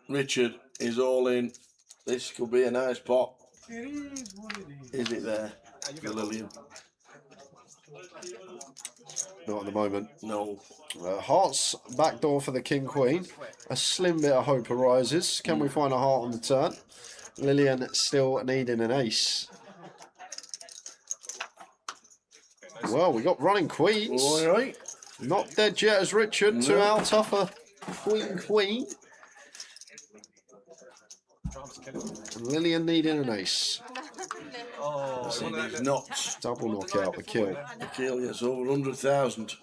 Richard is all in. This could be a nice pot. It is what it is. Is it there for Lillian? Not at the moment. No. Hearts backdoor for the King Queen. A slim bit of hope arises. Can we find a heart on the turn? Lillian still needing an ace. Well, we got running queens. All right. Not dead yet as Richard to our tougher queen. And Lillian needing an ace. He's not. Double knockout, the kill. The kill, yes, over 100,000.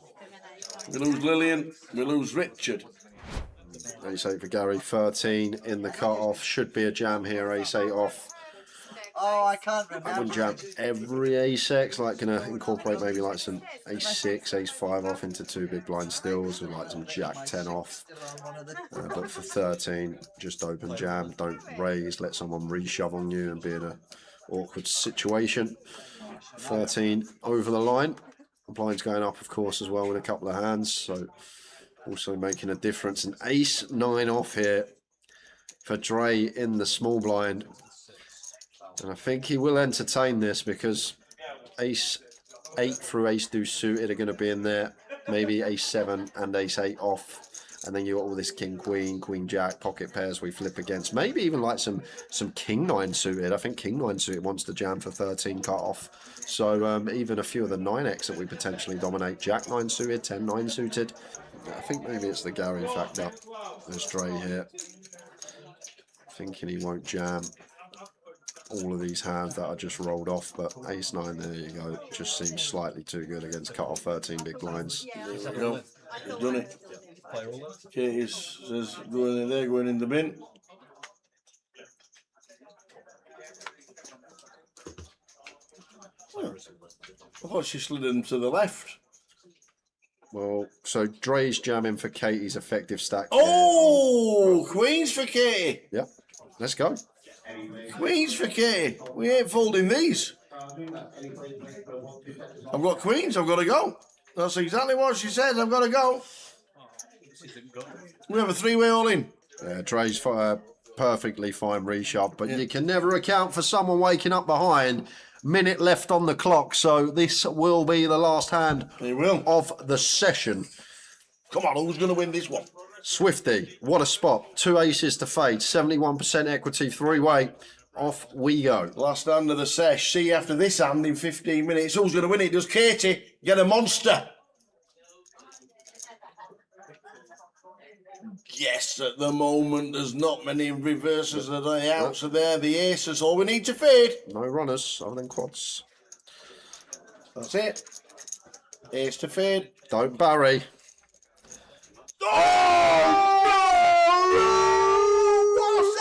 We lose Lillian, we lose Richard. Ace 8 for Gary, 13 in the cut-off. Should be a jam here, ace 8 off. Oh, I can't remember. I wouldn't jam every ace X, like gonna incorporate maybe like some ace 6, ace 5 off into 2 big blind stills with like some jack 10 off. But for 13, just open jam, don't raise, let someone reshove on you and be in a awkward situation. 13 over the line. The blind's going up, of course, as well in a couple of hands, so also making a difference. An ace 9 off here for Dre in the small blind. And I think he will entertain this because ace 8 through ace deuce suited are going to be in there. Maybe ace 7 and ace 8 off. And then you got all this king queen, queen jack, pocket pairs we flip against. Maybe even like some king 9 suited. I think king 9 suited wants to jam for 13 cut off. So even a few of the 9x that we potentially dominate. Jack 9 suited, 10 9 suited. I think maybe it's the Gary factor. There's Dre here. Thinking he won't jam all of these hands that I just rolled off, but ace 9, there you go. Just seems slightly too good against cut off 13 big blinds. There we go. He's done it. Katie says going in there, going in the bin. Oh, I thought she slid him to the left. Well, so Dre's jamming for Katie's effective stack. Oh, queens for Katie. Yep, let's go. Queens for Katie. We ain't folding these. I've got queens, I've got to go. That's exactly what she says, I've got to go. We have a 3-way all in. Yeah, Dre's perfectly fine reshove, but you can never account for someone waking up behind. Minute left on the clock, so this will be the last hand of the session. Come on, who's going to win this one? Swifty, what a spot. 2 aces to fade, 71% equity, 3-way. Off we go. Last hand of the sesh. See you after this hand in 15 minutes. Who's going to win it? Does Katie get a monster? Yes, at the moment, there's not many reverses that are the outs are there. The aces, all we need to fade. No runners other than quads. That's it. Ace to fade. Don't bury. What's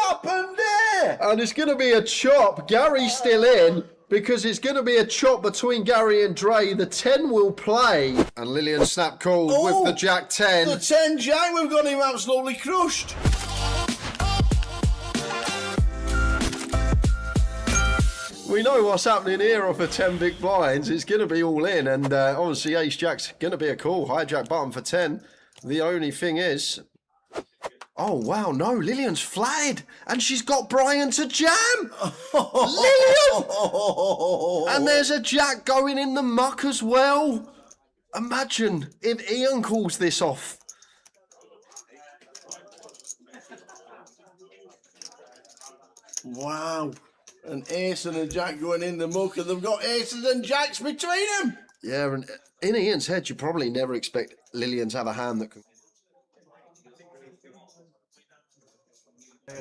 happened there? And it's going to be a chop. Gary's still in because it's going to be a chop between Gary and Dre. The 10 will play. And Lillian snap called with the jack 10. The 10 jack, we've got him absolutely crushed. We know what's happening here off of 10 big blinds. It's going to be all in. And obviously ace jack's going to be a call. Hijack button for 10. The only thing is... Oh, wow, no, Lillian's flatted, and she's got Brian to jam. Lillian! And there's a jack going in the muck as well. Imagine if Ian calls this off. Wow. An ace and a jack going in the muck, and they've got aces and jacks between them. Yeah, and in Ian's head, you probably never expect Lillian to have a hand that can...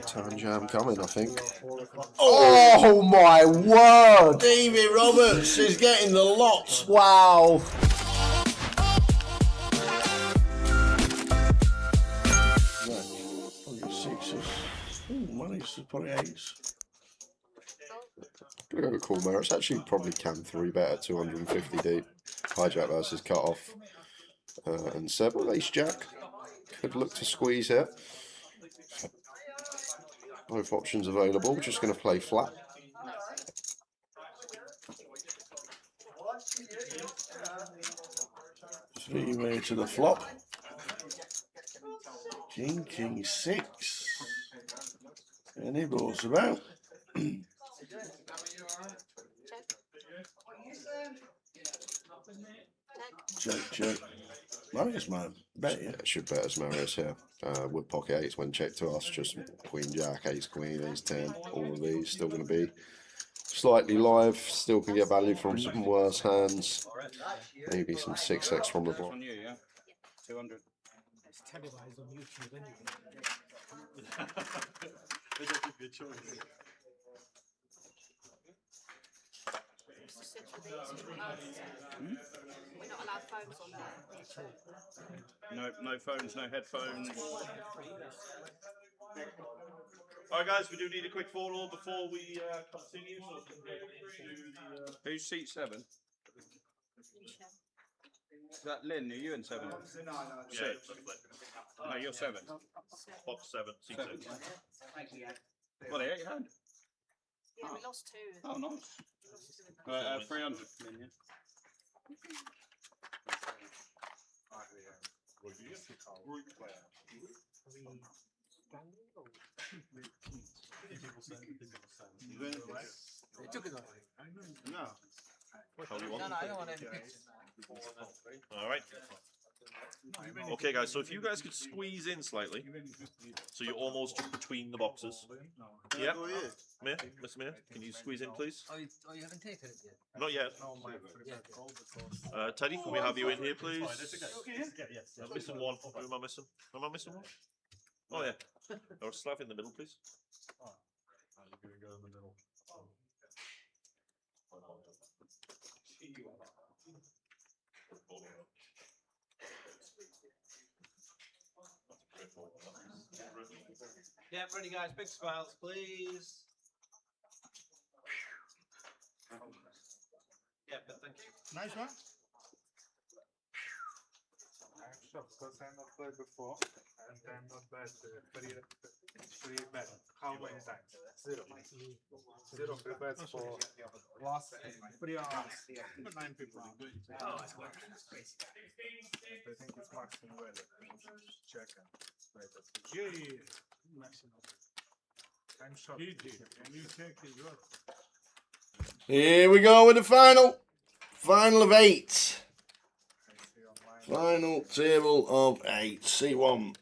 Turn jam coming, I think. Oh my word! Davey Roberts is getting the lot. Wow. Probably sixes. Ooh, managed to put eights. Gonna go cool mirror. It's actually probably cam 3 better, 250 deep. Hijack versus cut off. And 7 ace jack. Could look to squeeze here. Both options available. Just going to play flat. Three-way to the flop. King 6. And he blows about. Check. Marius might bet you. Yeah, it should bet as Marius here. Wood pocket eights when checked to us, just queen jack, ace queen, ace 10. All of these still going to be slightly live. Still can get value from some worse hands. Maybe some 6x from the block. On you, yeah? 200. It's televised on YouTube anyway. They don't give you a choice. We're not allowed phones on there. No phones, no headphones. Alright guys, we do need a quick photo before we continue. So Who's seat 7? Is that Lynn? Are you in 7? yeah, 6. No, you're 7. box 7, seat 6. Well, they ate your hand. Yeah, we lost 2. Oh, nice. 300. Lynn, yeah. They took it off. No. How do you want No, them? I don't want any pictures. Alright. Okay guys, so if you guys could squeeze in slightly, so you're almost just between the boxes. Yep. Mir, Mr. Mir, can you squeeze in please? Oh, you haven't taken it yet? Not yet. Yeah. Teddy, can we have you in here please? Yes. I'm missing one. Who am I missing? Am I missing one? Oh yeah. Or a Slav in the middle please. You're going to go in the middle. Yeah, ready guys, big smiles, please. Yeah, but thank you. Nice one. I'm shocked because I'm not played before and I'm not bad. Three bad. How many times? 0. 0 free bets for last 3 hours. 9 people. I think it's maximum value. Check and Yeah. Maximum. I'm shocked. Can you check as well? Here we go with the final of 8. Final table of 8. C1.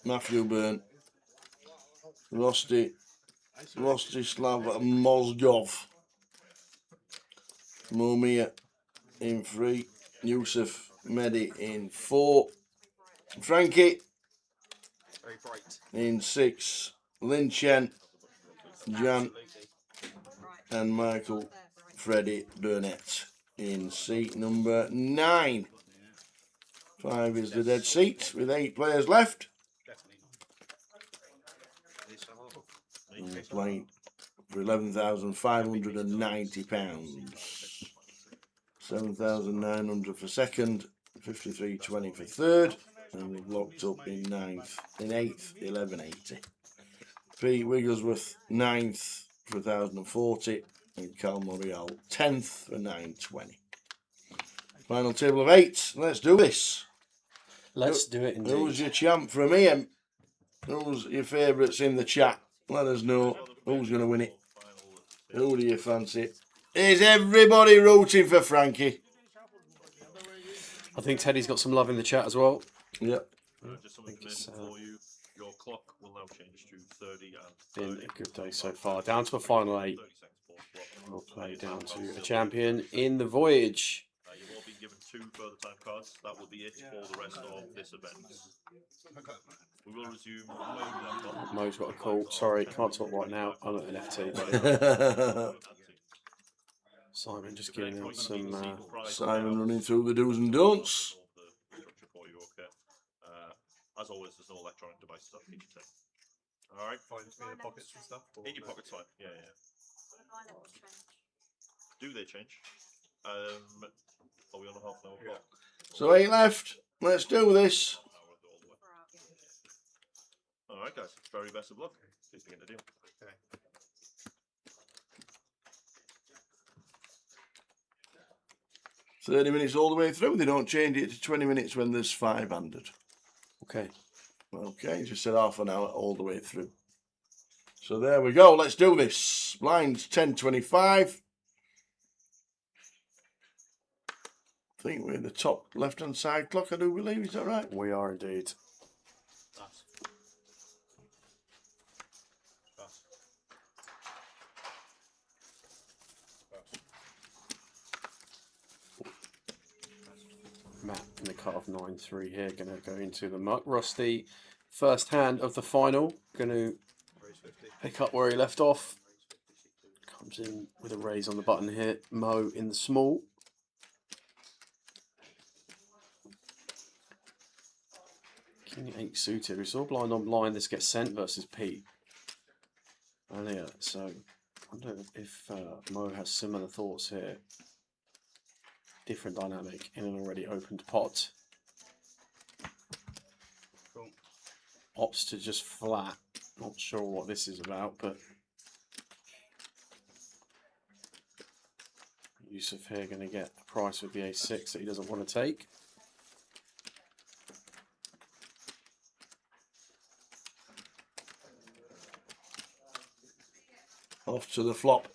Matthew Byrne. Rostislav Mozgov. Mumia in 3. Yusuf Mehdi in 4. Frankie Very bright. in 6. Lin Chen, Jan, and Michael Freddie Burnett in seat number 9. 5 is the dead seat with 8 players left. And we're playing for £11,590. 7,900 for second, 53.20 for third, and we've locked up in 8th, 1180. Pete Wigglesworth 9th for 1,040, and Cal Morial 10th for 920. Final table of 8. Let's do this. Let's do it indeed. Who's your champ from here? Who's your favourites in the chat? Let us know who's going to win it. Who do you fancy? Is everybody rooting for Frankie? I think Teddy's got some love in the chat as well. Yep. Just something to mention for you. Your clock will now change to 30 and Been 30. a good day so far. Down to a final 8. 30 seconds for clock. We'll play down to a champion in the Voyage. You've all been given 2 further time cards. That will be it for the rest of this event. We will resume. Mo's got a call. Sorry, can't talk right now. I'm at an FT. Simon just giving out some. Simon running through the do's and don'ts. As always, there's no electronic device stuff. Alright. Fine, in the pockets and stuff. In your pockets, fine. Yeah. Do they change? Are we on a half an hour clock? So 8 left. Let's do this. Alright, guys. Very best of luck. See if we get the deal. Okay. 30 minutes all the way through. They don't change it to 20 minutes when there's 500. Okay. Okay, just said half an hour all the way through. So there we go. Let's do this. Blinds 10.25. think we're in the top left-hand side clock, I do believe. Is that right? We are indeed. Matt in the cut of 9-3 here, going to go into the muck. Rusty, first hand of the final, going to pick up where he left off. Comes in with a raise on the button here. Mo in the small. King 8 suited. We saw blind on blind. This gets sent versus Pete earlier. So I wonder if Mo has similar thoughts here. Different dynamic in an already opened pot. Opts to just flat. Not sure what this is about, but Yusuf here going to get a price with the A6 that he doesn't want to take. Off to the flop.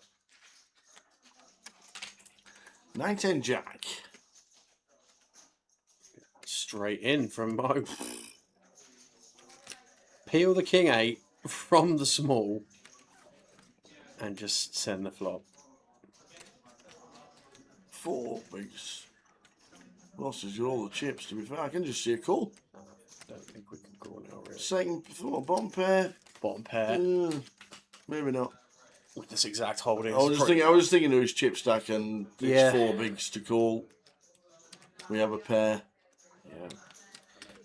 9-10 Jack. Straight in from Mo. Peel the King 8 from the small and just send the flop. 4 bigs. Losses are all the chips, to be fair. I can just see a call. Don't think we can call now, really. Second, bottom pair. Bottom pair. Maybe not. With this exact holding. I was thinking of his chip stack and it's 4 bigs to call. We have a pair. Yeah.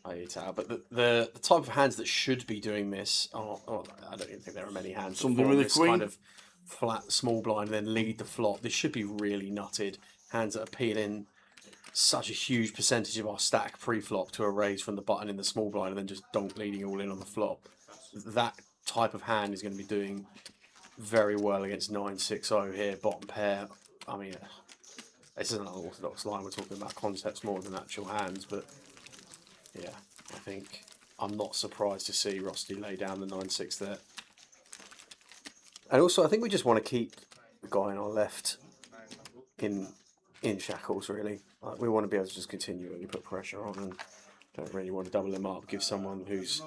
I eat out. But the type of hands that should be doing this I don't even think there are many hands. Something with a queen. Kind of flat small blind and then lead the flop. This should be really nutted. Hands that are peeling such a huge percentage of our stack pre-flop to a raise from the button in the small blind and then just donk leading all in on the flop. That type of hand is going to be doing very well against 9-6-0 here, bottom pair. I mean, this isn't an orthodox line. We're talking about concepts more than actual hands, but yeah, I think I'm not surprised to see Rusty lay down the 9-6 there. And also, I think we just want to keep the guy on our left in shackles, really. We want to be able to just continually put pressure on and don't really want to double him up, give someone who's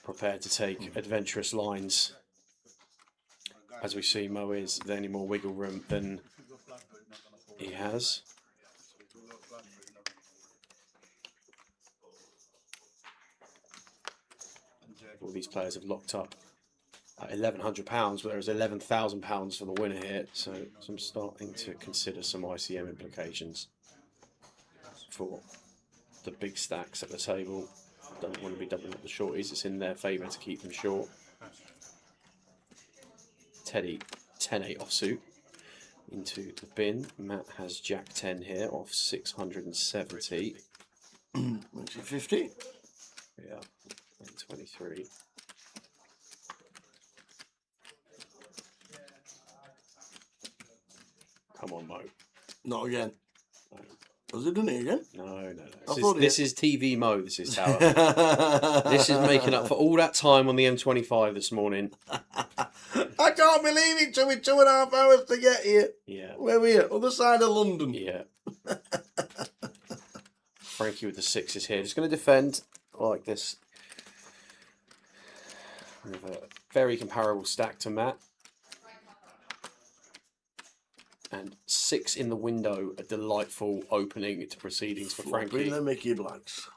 prepared to take adventurous lines. As we see, Mo is there any more wiggle room than he has. All these players have locked up at £1,100, whereas £11,000 for the winner here. So I'm starting to consider some ICM implications for the big stacks at the table. Don't want to be doubling up the shorties. It's in their favour to keep them short. Teddy 10-8 offsuit into the bin. Matt has Jack 10 here off 670. Makes it 50. Yeah, and 23. Come on, Mo. Not again. No. Was it done it again? No. This is TV Mo, this is Tower. This is making up for all that time on the M25 this morning. I can't believe it took me 2.5 hours to get here. Yeah. Where were you? Other side of London. Yeah. Frankie with the 6s here. Just going to defend like this. With a very comparable stack to Matt. And 6 in the window, a delightful opening to proceedings for Frankie. The Mickey Blacks.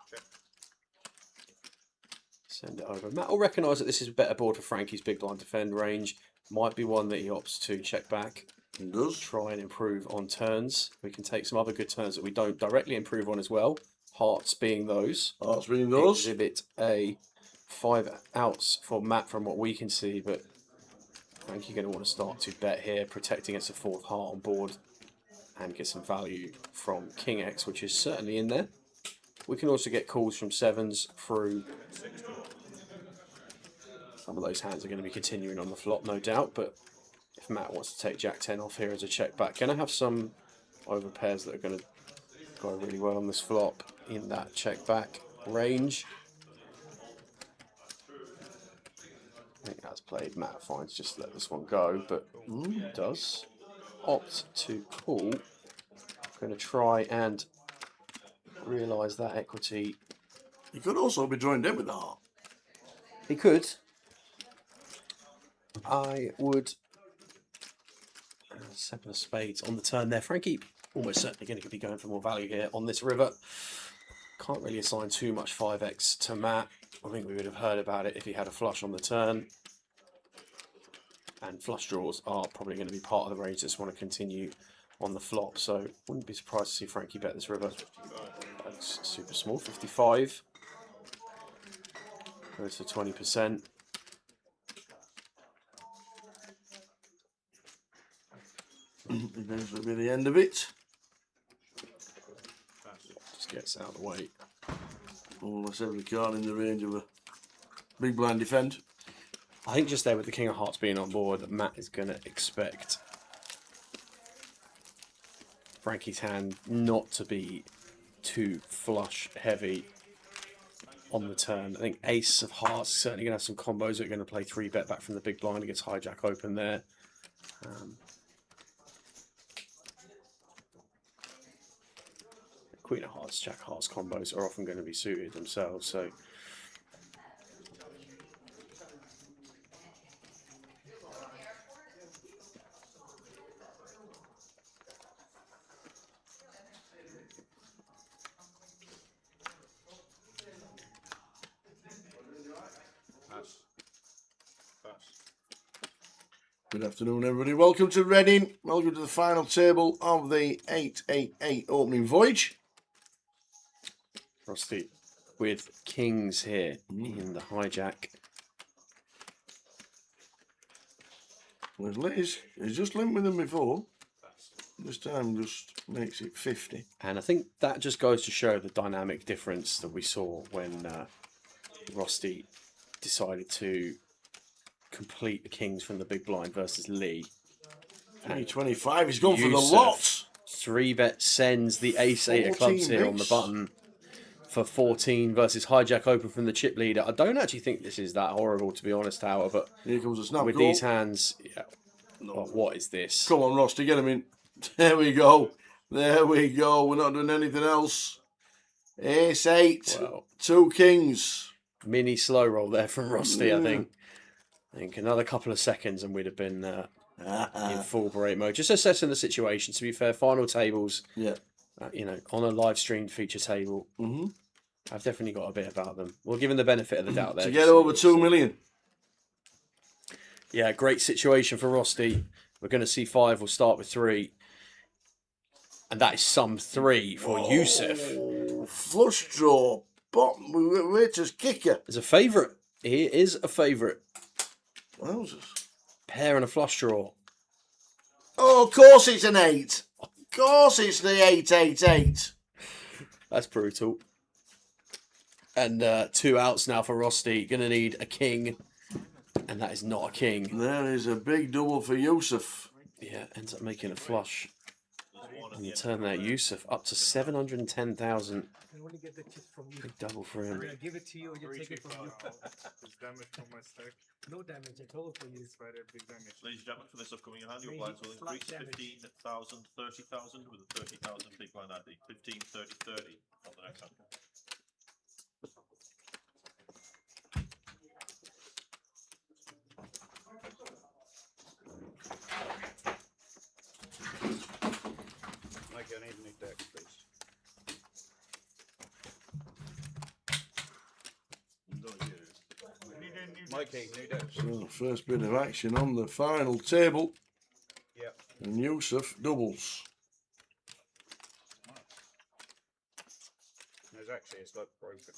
Send it over. Matt will recognise that this is a better board for Frankie's big blind defend range. Might be one that he opts to check back. He does. Try and improve on turns. We can take some other good turns that we don't directly improve on as well. Hearts being those. Hearts being those. Exhibit a 5 outs for Matt from what we can see, but Frankie going to want to start to bet here, protect against a 4th heart on board and get some value from King X, which is certainly in there. We can also get calls from 7s through. Some of those hands are going to be continuing on the flop, no doubt, but if Matt wants to take Jack 10 off here as a check back, going to have some over pairs that are going to go really well on this flop in that check back range. I think that's played. Matt finds just let this one go, but does opt to call. Going to try and realise that equity. He could also be drawing dead with the heart. He could. I would. Seven of spades on the turn there. Frankie almost certainly going to be going for more value here on this river. Can't really assign too much 5x to Matt. I think we would have heard about it if he had a flush on the turn. And flush draws are probably going to be part of the range that's want to continue on the flop. So wouldn't be surprised to see Frankie bet this river. That's super small, 55. Goes to 20%. This will be the end of it. Just gets out of the way. Almost every card in the range of a big blind defend. I think just there with the King of Hearts being on board, that Matt is going to expect Frankie's hand not to be too flush heavy on the turn. I think Ace of Hearts certainly going to have some combos that are going to play 3-bet back from the big blind against hijack open there. Queen of Hearts, Jack Hearts combos are often going to be suited themselves, so Good afternoon, everybody. Welcome to Reading. Welcome to the final table of the 888 opening voyage. Rusty with kings here in the hijack. Well, he's just linked with them before. This time just makes it 50. And I think that just goes to show the dynamic difference that we saw when Rusty decided to complete the kings from the big blind versus Lee. 325, he's gone for the lot. 3-bet sends the ace-8 of clubs here on the button for 14 versus hijack open from the chip leader. I don't actually think this is that horrible, to be honest, Howard, but here comes a snap with call. these hands, yeah. Oh, what is this? Come on, Rusty, get him in. There we go. There we go. We're not doing anything else. Ace-8, Wow. 2 kings. Mini slow roll there from Rusty, I think. I think another couple of seconds and we'd have been in full break mode. Just assessing the situation. To be fair, final tables, you know, on a live streamed feature table, I've definitely got a bit about them. We'll give him the benefit of the doubt there. To get over 2 million. Yeah, great situation for Rusty. We're going to see 5. We'll start with 3. And that is sum 3 for Yusuf. Flush draw. Bottom. Waiter's kicker. There's a favourite. He is a favourite. Wowzers. Pair and a flush draw. Oh, of course it's an 8. Of course it's the 888. That's brutal. And 2 outs now for Rusty. Going to need a king. And that is not a king. There is a big double for Yusuf. Yeah, ends up making a flush. And you turn there, Yusuf up to 710,000. Big double for him. I give it to you, you take it from you. It's damage from my stack. No damage at all for you. It's very big damage. Ladies and gentlemen, for this upcoming hand, your blinds will increase 15,000, 30,000 with a 30,000 big blind ante. 15, 30, 30 on the next hand. Mike, I need a new deck, please. Mikey, new deck. So the first bit of action on the final table. Yep. And Yusuf doubles. There's actually, it's like broken.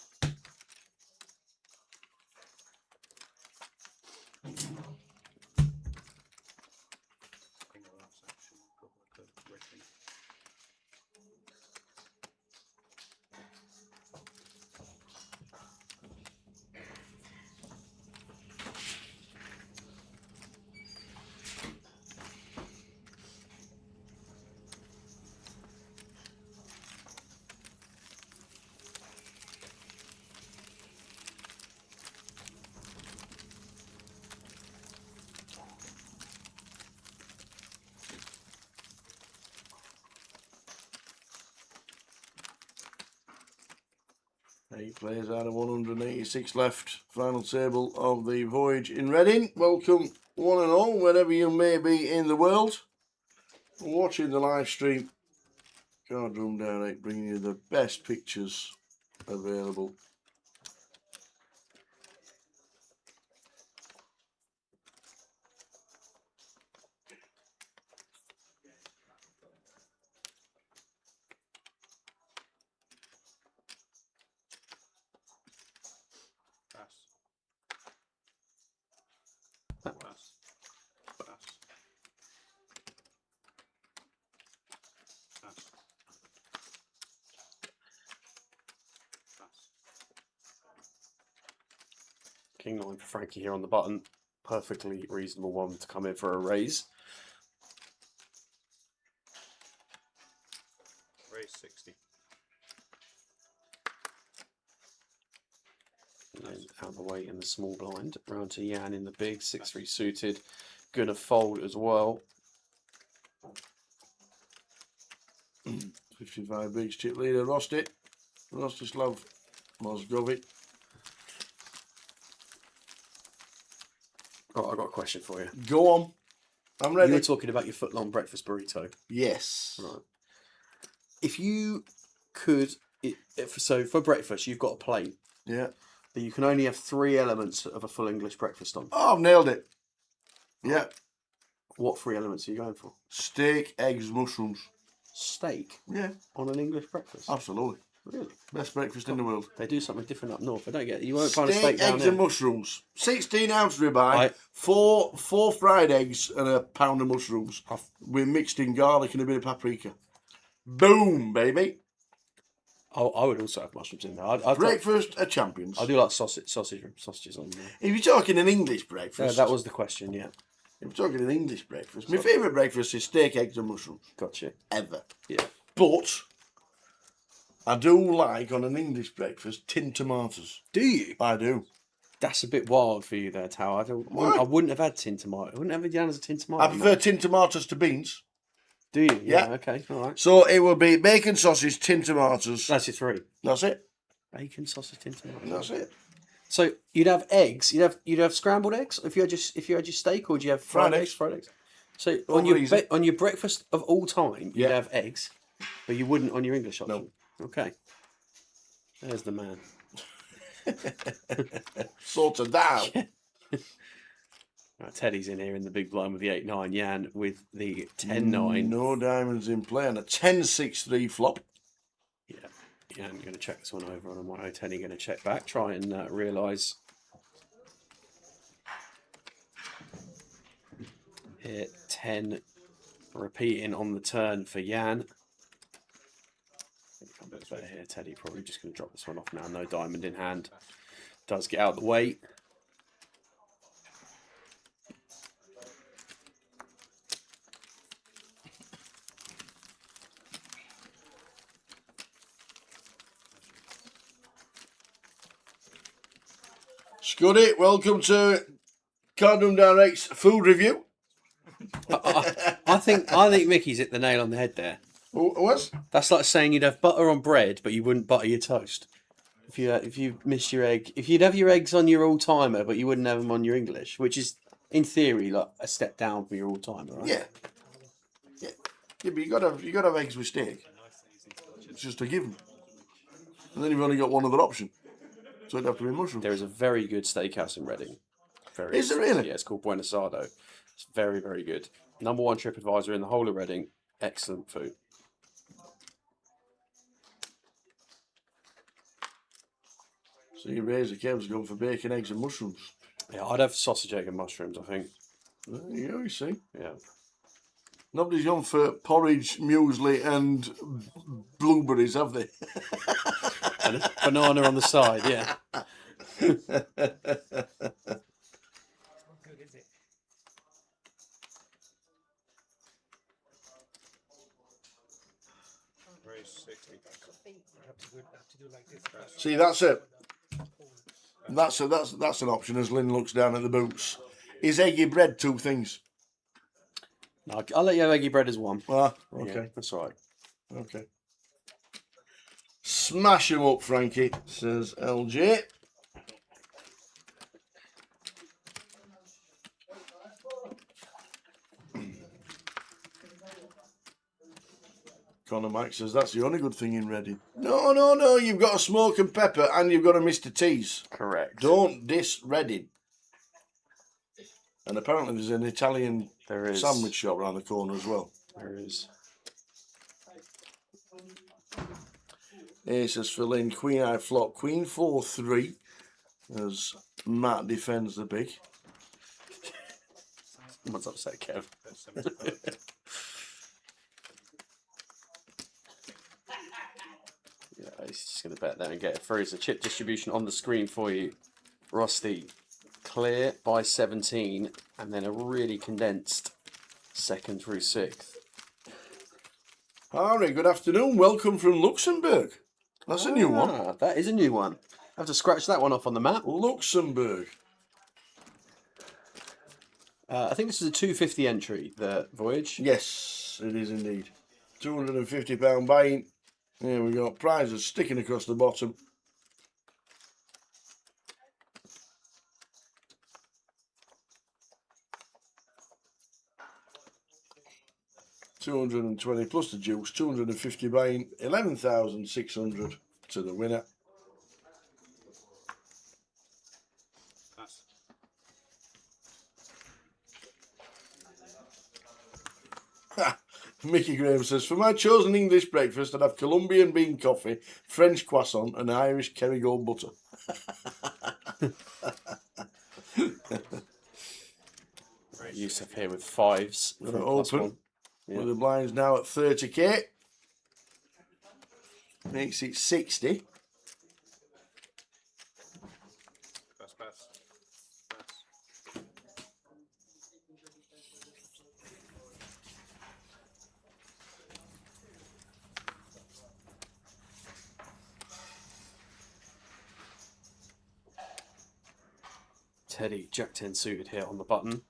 8 players out of 186 left. Final table of the voyage in Reading. Welcome, one and all, wherever you may be in the world. Watching the live stream. Cardroom Direct, bringing you the best pictures available. King 9 for Frankie here on the button. Perfectly reasonable one to come in for a raise. Raise 60. And then out of the way in the small blind. Round to Jan in the big. 6-3 suited. Gonna fold as well. 55 bigs, chip leader, Rostislav Mozgovic. Oh, I've got a question for you. Go on. I'm ready. You were talking about your foot-long breakfast burrito. Yes. Right. If you could... So for breakfast, you've got a plate. Yeah. But you can only have 3 elements of a full English breakfast on. Oh, I've nailed it. Yeah. What 3 elements are you going for? Steak, eggs, mushrooms. Steak? Yeah. On an English breakfast? Absolutely. Really? Best breakfast in the world. They do something different up north. I don't get it. You won't find a steak Steak, down eggs there. and mushrooms. 16-ounce ribeye, four fried eggs and a pound of mushrooms. We're mixed in garlic and a bit of paprika. Boom, baby. I would also have mushrooms in there. I'd Breakfast are champions. I do like sausages on there. If you're talking an English breakfast... that was the question, yeah. If you're talking an English breakfast, my favourite breakfast is steak, eggs and mushrooms. Gotcha. Ever. Yeah. But I do like, on an English breakfast, tinned tomatoes. Do you? I do. That's a bit wild for you there, Tao. I wouldn't have had tinned tomato. I wouldn't have had Jan as a tinned tomato. I prefer tinned tomatoes to beans. Do you? Yeah. Okay, all right. So it will be bacon, sausage, tinned tomatoes. That's your 3. That's it. Bacon, sausage, tinned tomatoes. That's it. So you'd have eggs. You'd have scrambled eggs if you had your steak, or do you have fried eggs? Fried eggs. So on your breakfast of all time, you'd have eggs, but you wouldn't on your English option. No. Okay. There's the man. Sorted down. Right, Teddy's in here in the big blind with the 8-9. Jan with the 10-9. No diamonds in play and a 10-6-3 flop. Yeah. Jan going to check this one over on my Teddy going to check back. Try and realise. Here, 10 repeating on the turn for Jan. A bit better here. Teddy probably just going to drop this one off now. No diamond in hand. Does get out of the way. Scuddy, welcome to Cardroom Direct's food review. I think Mickey's hit the nail on the head there. What? That's like saying you'd have butter on bread, but you wouldn't butter your toast. If you missed your egg, if you'd have your eggs on your all timer, but you wouldn't have them on your English, which is in theory like a step down from your all timer, right? Yeah. Yeah, but you gotta have eggs with steak. It's just a given. And then you've only got one other option. So it'd have to be mushrooms. There is a very good steakhouse in Reading. Is there really? Yeah, it's called Buenos Sardo. It's very, very good. #1 TripAdvisor in the whole of Reading. Excellent food. So you raise the Kev's going for bacon, eggs and mushrooms. Yeah, I'd have sausage, egg and mushrooms, I think. There you go, you see. Yeah. Nobody's gone for porridge, muesli and blueberries, have they? And a banana on the side, yeah. See, that's it. That's an option as Lynn looks down at the boots. Is eggy bread 2 things? No, I'll let you have eggy bread as 1. Ah, okay. Yeah, that's all right. Okay. Smash 'em up, Frankie, says LJ. Connor Mack says that's the only good thing in Reading. No, no, no. You've got a smoke and pepper and you've got a Mr. T's. Correct. Don't diss Reading. And apparently there's an Italian sandwich shop around the corner as well. There is. Aces for Lynn. Queen eye flop. Queen 4-3 as Matt defends the big. Someone's upset, Kev. Yeah, he's just going to bet there and get it through. So chip distribution on the screen for you. Rusty, clear by 17, and then a really condensed 2nd through 6th. Harry, good afternoon. Welcome from Luxembourg. That's a new one. That is a new one. I have to scratch that one off on the map. Luxembourg. I think this is a 250 entry, the voyage. Yes, it is indeed. £250 buying. Here we go. Prizes sticking across the bottom. £220 plus the juice. 250 buying. 11,600 to the winner. Mickey Graham says, for my chosen English breakfast, I'd have Colombian bean coffee, French croissant, and Irish Kerrygold butter. Right, Yusuf here with 5s. Going to open with the blinds now at 30k. Makes it 60. Teddy, Jack 10 suited here on the button.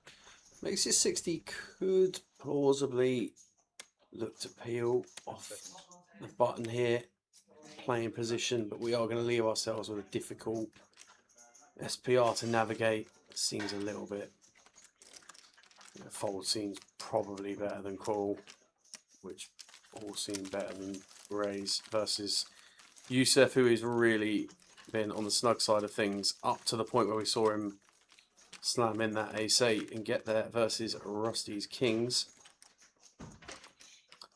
Makes it 60, could plausibly look to peel off the button here, playing position, but we are going to leave ourselves with a difficult SPR to navigate. Seems a little bit, fold seems probably better than call, which all seem better than raise, versus Yusuf, who has really been on the snug side of things up to the point where we saw him slam in that ace-8 and get there, versus Rusty's kings.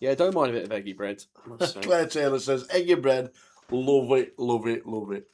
Yeah, don't mind a bit of eggy bread. I must say. Claire Taylor says, eggy bread, love it, love it, love it.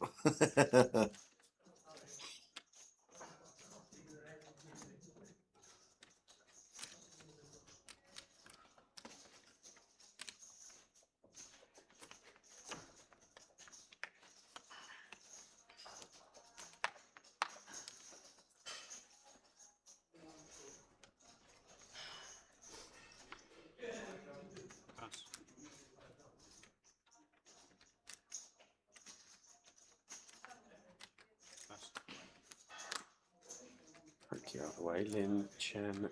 Thank you out of the way. Lin Chen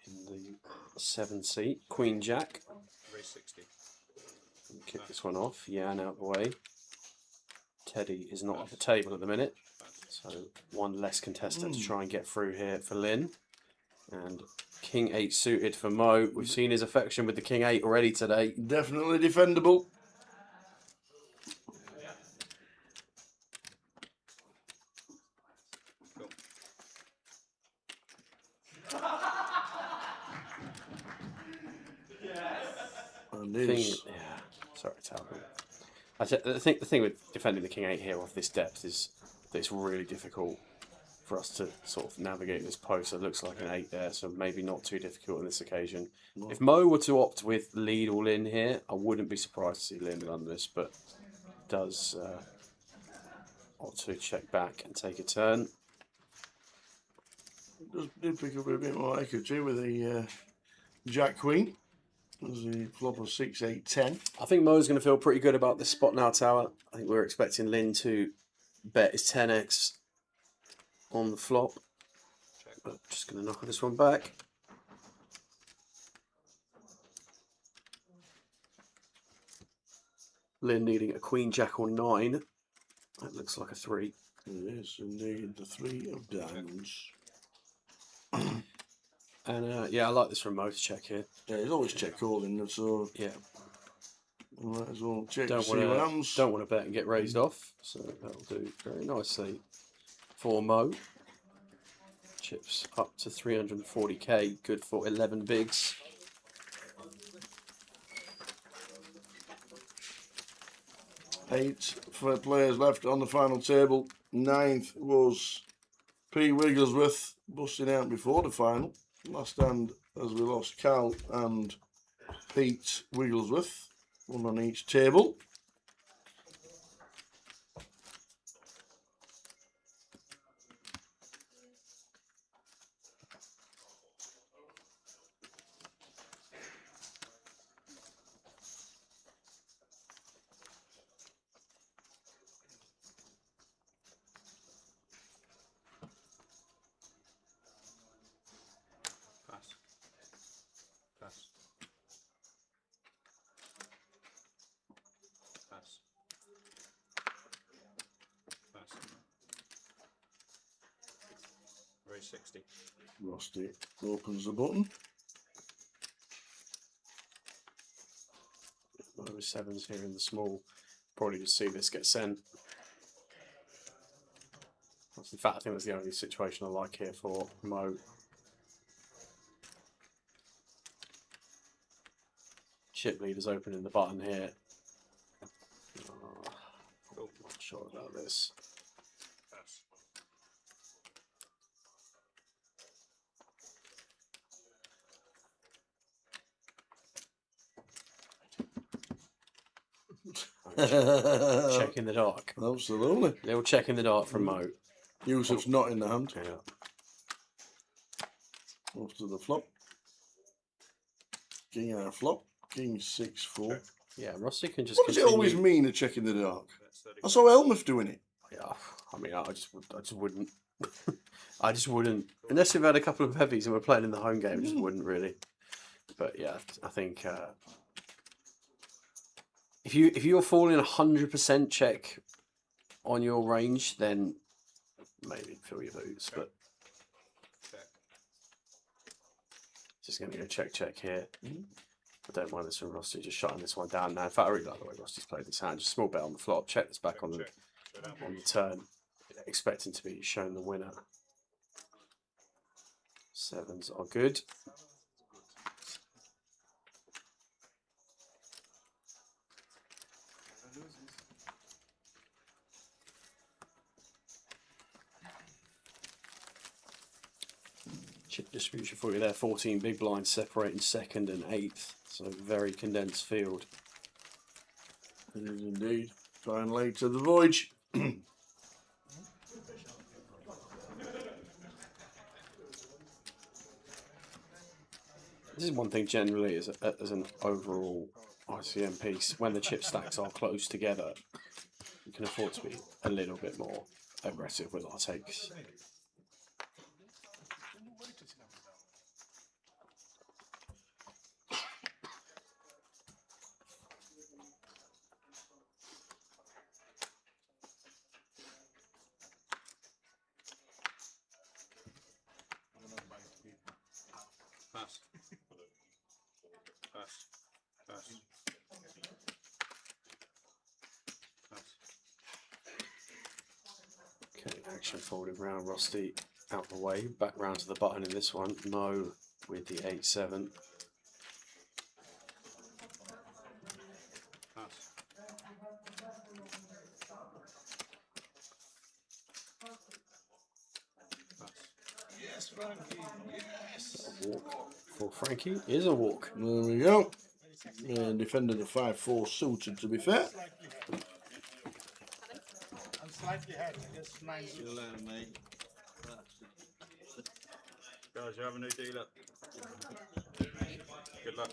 in the 7 seat. Queen Jack. Race 60. Kick this one off. Yan out of the way. Teddy is not at the table at the minute. So one less contestant to try and get through here for Lin. And King 8 suited for Mo. We've seen his affection with the King 8 already today. Definitely defendable. Sorry, Talbot. I think the thing with defending the King 8 here off this depth is that it's really difficult for us to sort of navigate this post. It looks like an 8 there, so maybe not too difficult on this occasion. No. If Mo were to opt with lead all in here, I wouldn't be surprised to see Lin on this, but does opt to check back and take a turn. Did pick up a bit more equity with the Jack Queen. As the flop of 6, 8, 10. I think Mo's going to feel pretty good about this spot now, Tower. I think we're expecting Lin to bet his 10x on the flop. But just going to knock this one back. Lynn needing a queen, jack, or 9. That looks like a 3. Yes, indeed, the 3 of diamonds. And yeah, I like this remote check here. Yeah, he's always check calling, so yeah, might as well check don't to see what happens. Don't want to bet and get raised off, so that'll do very nicely for Mo. Chips up to 340k, good for 11 bigs. Eight for players left on the final table. 9th was P. Wigglesworth, busting out before the final. Last hand as we lost Cal and Pete Wigglesworth, one on each table. Pass. Pass. Pass. Pass. Raise 60. Rusty opens the button. Over 7s here in the small. Probably just see this get sent. In fact, I think that's the only situation I like here for Mo. Chip leader's opening the button here. Oh, not sure about this. Pass. Check in the dark. Absolutely. Little check in the dark from Mo. Yusuf's not in the hand. Yeah. Off to the flop. King and a flop. King 6-4. Yeah, Rossi can just. What does it always mean, a check in the dark? I saw Elmeth doing it. Yeah, I mean, I just wouldn't. I just wouldn't. Unless we've had a couple of heavies and we're playing in the home game, I just wouldn't really. But yeah, I think if you're falling 100% check on your range, then maybe fill your boots. But just going to go check here. I don't mind this from Rossi just shutting this one down now. In fact, I really like the way Rossi's played this hand. Just small bet on the flop, check this back on the turn, expecting to be shown the winner. 7s are good. Chip distribution for you there, 14 big blinds separating 2nd and 8th, so very condensed field. It is indeed. Finally to the voyage. This is one thing generally as an overall ICM piece, when the chip stacks are close together, you can afford to be a little bit more aggressive with our takes. Pass. Pass. Pass. Pass. Okay, action folded round, Rusty out the way, back round to the button in this one. Mo with the 8-7. Pass. Yes, Frankie, yes. A walk for Frankie is a walk. There we go. Defended the 5-4 suited, to be fair. I'm slightly ahead, just 9. Mate. Guys, you have a new dealer. Good luck.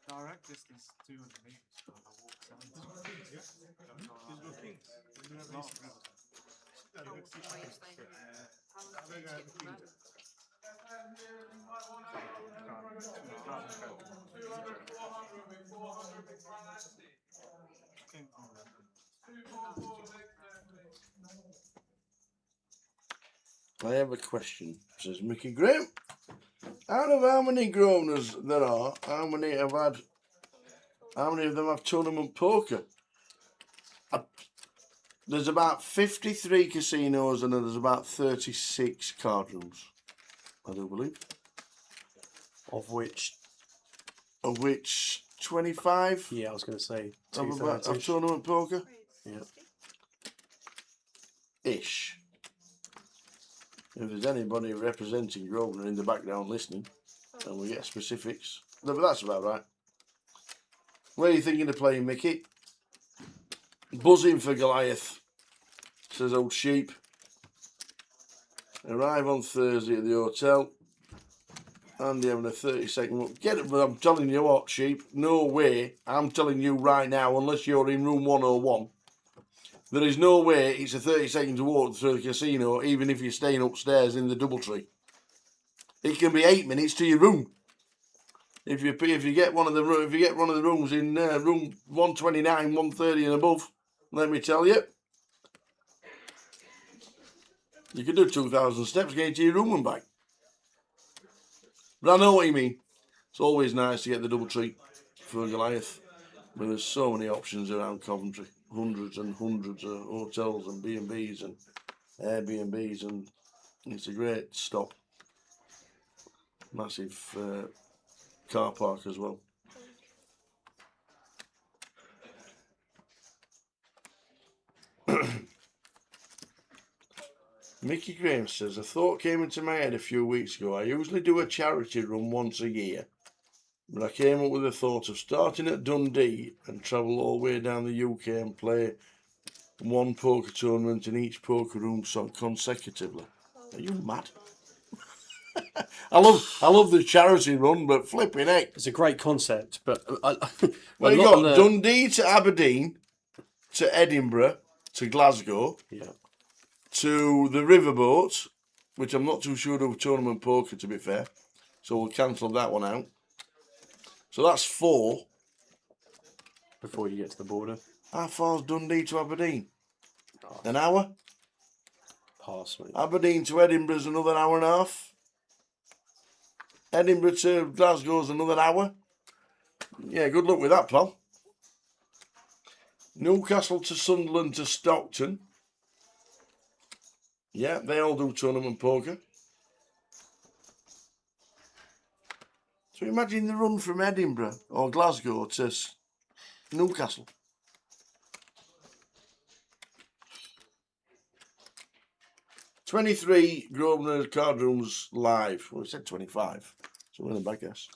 Direct distance 200 meters. So I walk 70. Yeah. He's got kings. I have a question, says Mickey Graham. Out of how many Grosvenors there are, how many of them have tournament poker? There's about 53 casinos and there's about 36 card rooms, I do believe. Of which 25 yeah, I was going to say of tournament poker? Yeah. Ish. If there's anybody representing Grosvenor in the background listening, and we get specifics, but that's about right. Where are you thinking of playing, Mickey? Buzzing for Goliath, says Old Sheep. Arrive on Thursday at the hotel. Andy having a 30-second look. Get it, but I'm telling you what, Sheep, no way. I'm telling you right now, unless you're in room 101, there is no way it's a 30-second to walk through the casino, even if you're staying upstairs in the Doubletree. It can be 8 minutes to your room. If you get one of the rooms in room 129, 130 and above, let me tell you, you can do 2,000 steps getting to your room and back. But I know what you mean. It's always nice to get the Doubletree for Goliath, but there's so many options around Coventry. Hundreds and hundreds of hotels and B&Bs and Airbnbs, and it's a great stop. Massive car park as well. Mickey Graham says, a thought came into my head a few weeks ago. I usually do a charity run once a year, but I came up with the thought of starting at Dundee and travel all the way down the UK and play one poker tournament in each poker room consecutively. Are you mad? I love the charity run, but flipping heck. It's a great concept, but well, you got Dundee to Aberdeen, to Edinburgh, to Glasgow, to the Riverboat, which I'm not too sure of tournament poker, to be fair, so we'll cancel that one out. So that's 4. Before you get to the border. How far's Dundee to Aberdeen? An hour? Pass, mate. Aberdeen to Edinburgh's another hour and a half. Edinburgh to Glasgow's another hour. Yeah, good luck with that, pal. Newcastle to Sunderland to Stockton. Yeah, they all do tournament poker. So imagine the run from Edinburgh or Glasgow to Newcastle. $23 Grosvenor card rooms live. Well, we said 25. So we're in the bad guess.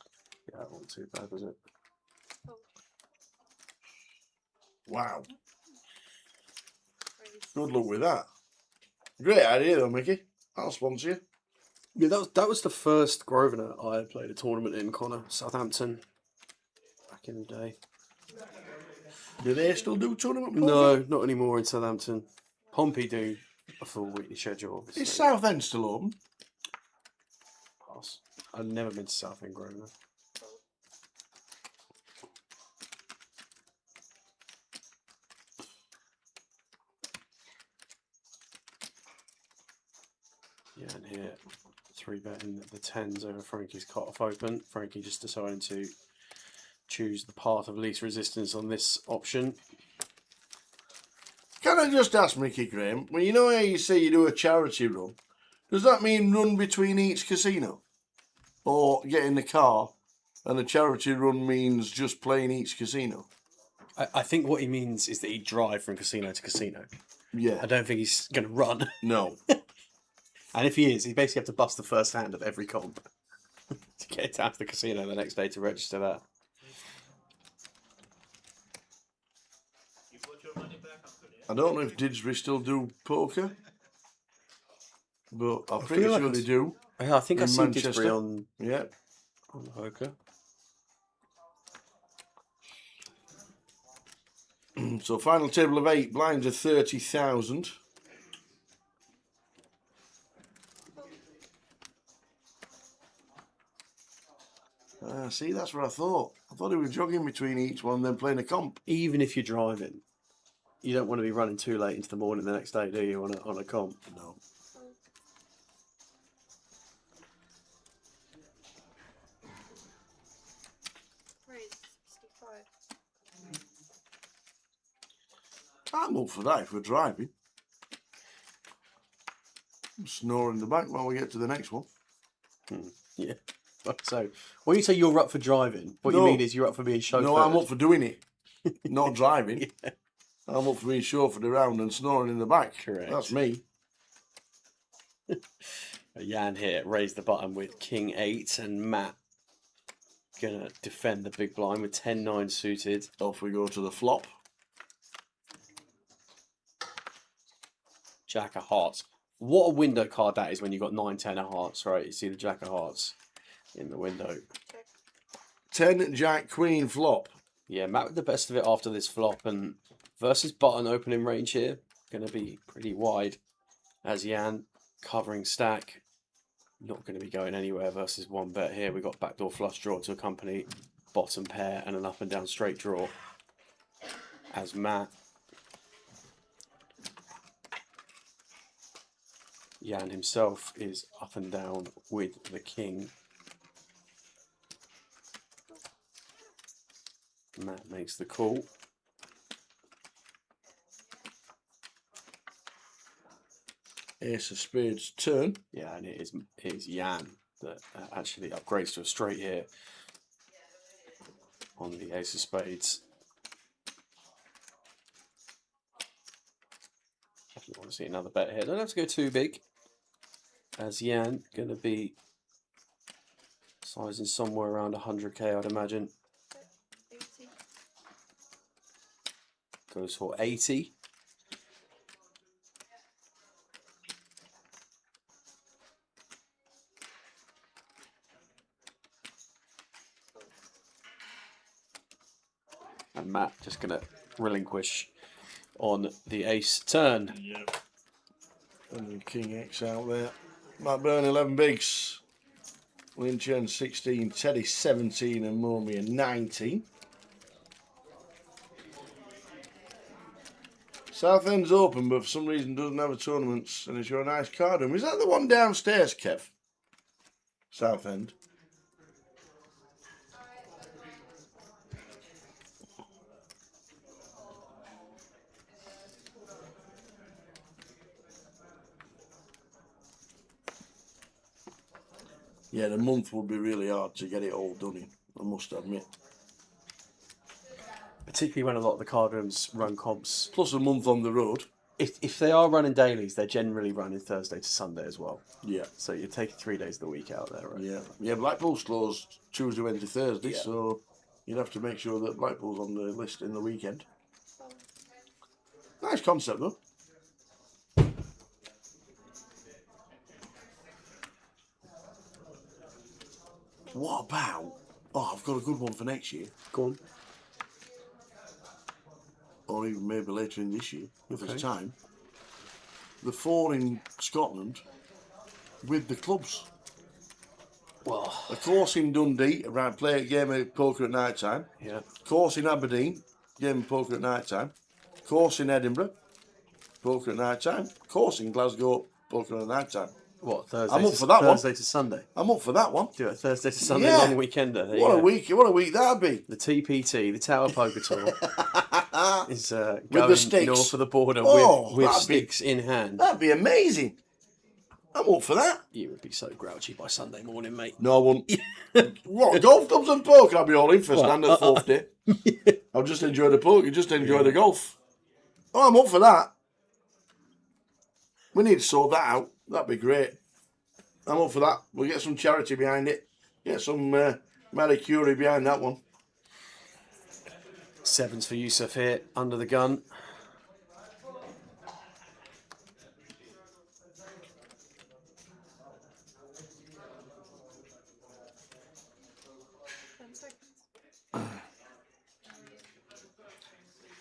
Yeah, that wasn't too bad, was it? Wow. Good luck with that. Great idea though, Mickey. I'll sponsor you. Yeah, that was the first Grosvenor I played a tournament in, Connor. Southampton. Back in the day. Do they still do tournament poker? No, not anymore in Southampton. Pompey do a full weekly schedule, obviously. Is Southend still open? Pass. I've never been to Southend Grosvenor. Yeah, and here, 3-betting the 10s over Frankie's cut-off open. Frankie just deciding to choose the path of least resistance on this option. Can I just ask, Mickey Graham, well, you know how you say you do a charity run, does that mean run between each casino? Or get in the car and a charity run means just playing each casino? I think what he means is that he'd drive from casino to casino. Yeah. I don't think he's going to run. No. And if he is, he basically have to bust the first hand of every comp to get down to the casino the next day to register that. I don't know if Didsbury still do poker, but I'm pretty sure they do. Yeah, I think I in seen Manchester. Disbury on Yeah. on Hoka. So final table of 8, blinds are 30,000. See, that's what I thought. I thought he was jogging between each one, then playing a comp. Even if you're driving, you don't want to be running too late into the morning the next day, do you? On a comp? No. I'm up for that if we're driving. Snore in the back while we get to the next one. Yeah. So, when you say you're up for driving, what you mean is you're up for being chauffeured? No, I'm up for doing it. Not driving. Yeah. I'm up for being chauffeured around and snoring in the back. Correct. That's me. Jan here raised the button with King 8 and Matt gonna defend the big blind with 10-9 suited. Off we go to the flop. Jack of Hearts. What a window card that is when you've got 9-10 of Hearts, right? You see the Jack of Hearts in the window. 10 Jack Queen flop. Yeah, Matt with the best of it after this flop, and versus button opening range here, going to be pretty wide as Jan covering stack. Not going to be going anywhere versus one bet here. We've got backdoor flush draw to accompany bottom pair and an up and down straight draw as Matt. Jan himself is up and down with the king. Matt makes the call. Ace of Spades turn. Yeah, and it is Jan that actually upgrades to a straight here on the Ace of Spades. Definitely want to see another bet here. Don't have to go too big, as Jan going to be sizing somewhere around 100k, I'd imagine. 80. Goes for 80. And Matt just going to relinquish on the ace turn. Yep. And the King X out there. Matt Byrne 11 bigs. Lin Chen 16, Teddy 17 and Momia 19. Southend's open, but for some reason doesn't have a tournament, and it's your nice card room. Is that the one downstairs, Kev? Southend. Yeah, the month would be really hard to get it all done in, I must admit. Particularly when a lot of the card rooms run comps. Plus a month on the road. If they are running dailies, they're generally running Thursday to Sunday as well. Yeah. So you're taking 3 days of the week out there, right? Yeah. Yeah, Blackpool's closed Tuesday, Wednesday, Thursday, Yeah. so you'd have to make sure that Blackpool's on the list in the weekend. Nice concept, though. What about... Oh, I've got a good one for next year. Go on. Or even maybe later in this year, if Okay. there's time. The 4 in Scotland with the clubs. Well, a course in Dundee, around play a game of poker at night time. Yeah. Course in Aberdeen, game of poker at night time. Course in Edinburgh, poker at night time. Course in Glasgow, poker at night time. What, Thursday? I'm up for that one. Thursday to Sunday. I'm up for that one. Do it Thursday to Sunday, Yeah. long weekender. There you What a go. week! What a week that'd be. The TPT, the Tower Poker Tour, is With going the sticks. north of the border Oh, with that'd be- sticks in hand. That'd be amazing. I'm up for that. You would be so grouchy by Sunday morning, mate. No, I wouldn't. What, golf clubs and poker? I'll be all in for Well, standard fourth day. I'll just enjoy the poker, just enjoy the golf. Oh, I'm up for that. We need to sort that out. That'd be great. I'm up for that. We'll get some charity behind it. Get some Marie Curie behind that one. Sevens for Yusuf here, under the gun.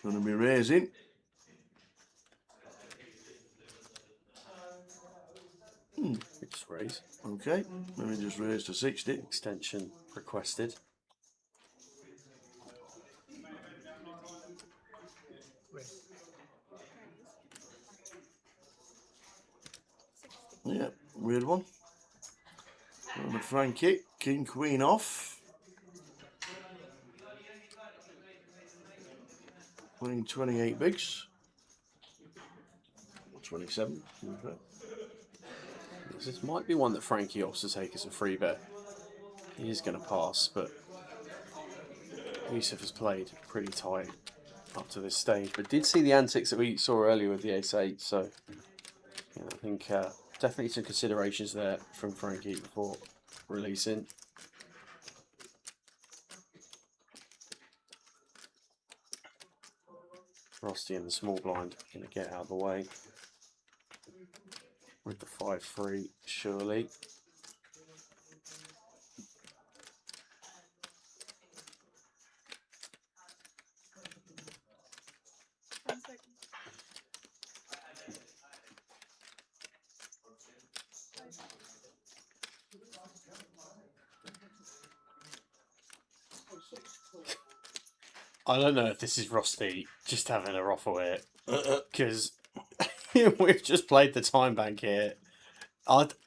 Going to be raising. Just raise. Okay, let me just raise to 60. Extension requested. Yeah, weird one. On the Frankie, King Queen off. Playing 28 bigs. 27. This might be one that Frankie opts to take as a free bet. He is going to pass, but Yusuf has played pretty tight up to this stage, but did see the antics that we saw earlier with the ace-8, so yeah, I think definitely some considerations there from Frankie before releasing. Rusty in the small blind going to get out of the way with the 5-3, surely. I don't know if this is Rusty just having a ruffle here, because we've just played the time bank here.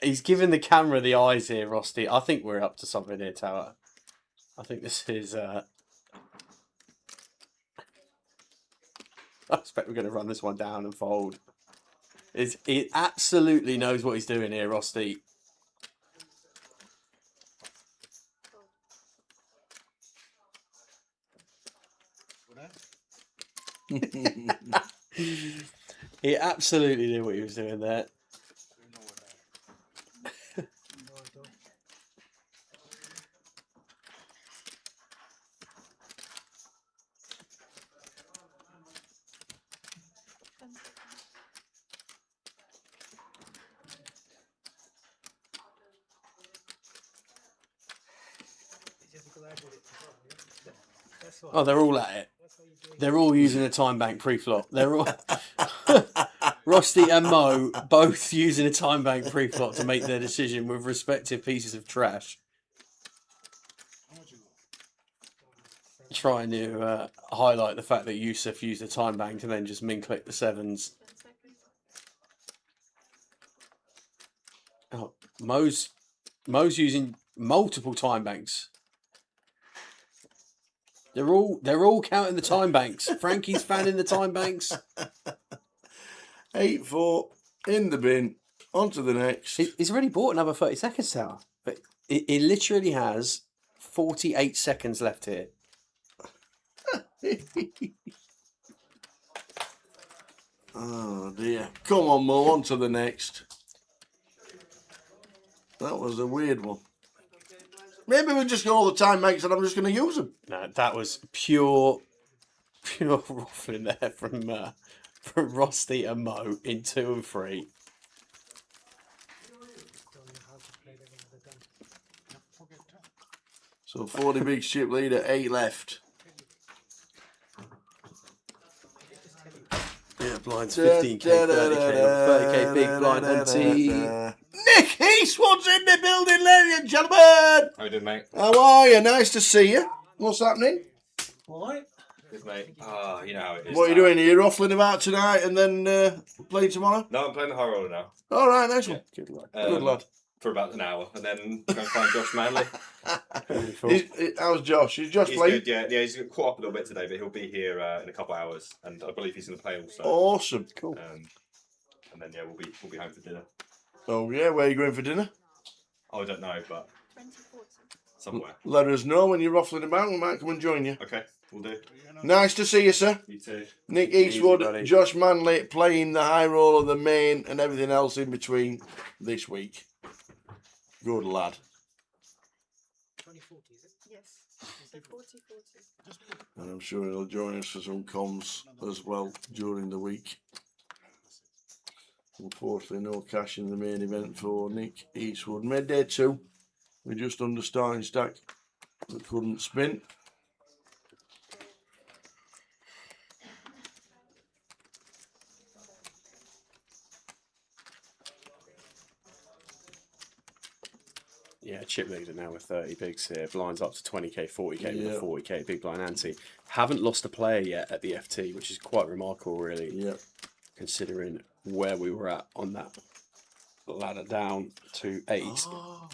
He's giving the camera the eyes here, Rusty. I think we're up to something here, Tower. I think this is... I expect we're going to run this one down and fold. He absolutely knows what he's doing here, Rusty. He absolutely knew what he was doing there. Oh, they're all at it. They're all using a time bank pre-flop. They're all Rusty and Mo both using a time bank pre-flop to make their decision with respective pieces of trash. Trying to highlight the fact that Yusuf used a time bank and then just min-click the 7s. Oh, Mo's using multiple time banks. They're all counting the time banks. Frankie's fanning the time banks. 8-4 in the bin. On to the next. He's already bought another 30 seconds, Tower. But it literally has 48 seconds left here. Oh dear. Come on, Mo, on to the next. That was a weird one. Maybe we just got all the time banks and I'm just going to use them. No, that was pure ruffling there from Rusty and Mo in 2 and 3. So 40 big chip leader, 8 left. Yeah, blinds 15k, 30k, 30k big blind on tee. Nick Eastwood's in the building, ladies and gentlemen. How you doing, mate? How are you? Nice to see you. What's happening? What? Good, mate. Ah, you know how it is. What are you doing? Are you ruffling about tonight and then playing tomorrow? No, I'm playing the high roller now. All right, nice one. Good lad. Good lad. For about an hour, and then go and find Josh Manley. How's Josh? Is Josh playing? Good, yeah. He's caught up a little bit today, but he'll be here in a couple of hours, and I believe he's going to play also. Awesome. Cool. And then we'll be home for dinner. Oh yeah, where are you going for dinner? Oh, I don't know, but somewhere. Let us know when you're ruffling about. We might come and join you. Okay, we'll do. Nice to see you, sir. You too. Nick Eastwood, Josh Manley playing the high roller, the main, and everything else in between this week. Good lad. 2040, is it? Yes. So 40. And I'm sure he'll join us for some comms as well during the week. Unfortunately, no cash in the main event for Nick Eastwood. Midday 2. We're just under starting stack. We couldn't spin. chip leader now with 30 bigs here. Blinds up to 20k, 40k with Yeah. a 40k big blind ante. Haven't lost a player yet at the FT, which is quite remarkable, really. Yeah. Considering where we were at on that ladder down to 8. Oh.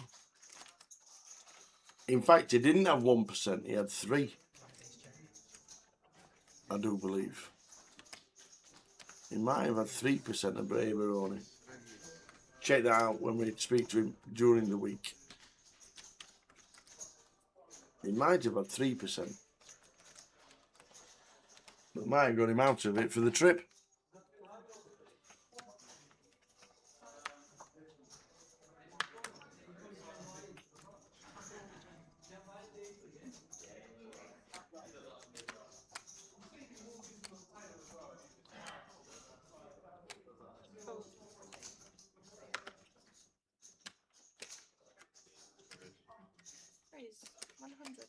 In fact, he didn't have 1%, he had 3. I do believe. He might have had 3% of Braveroni. Check that out when we speak to him during the week. He might have had 3%. But might have got him out of it for the trip. Raise 100.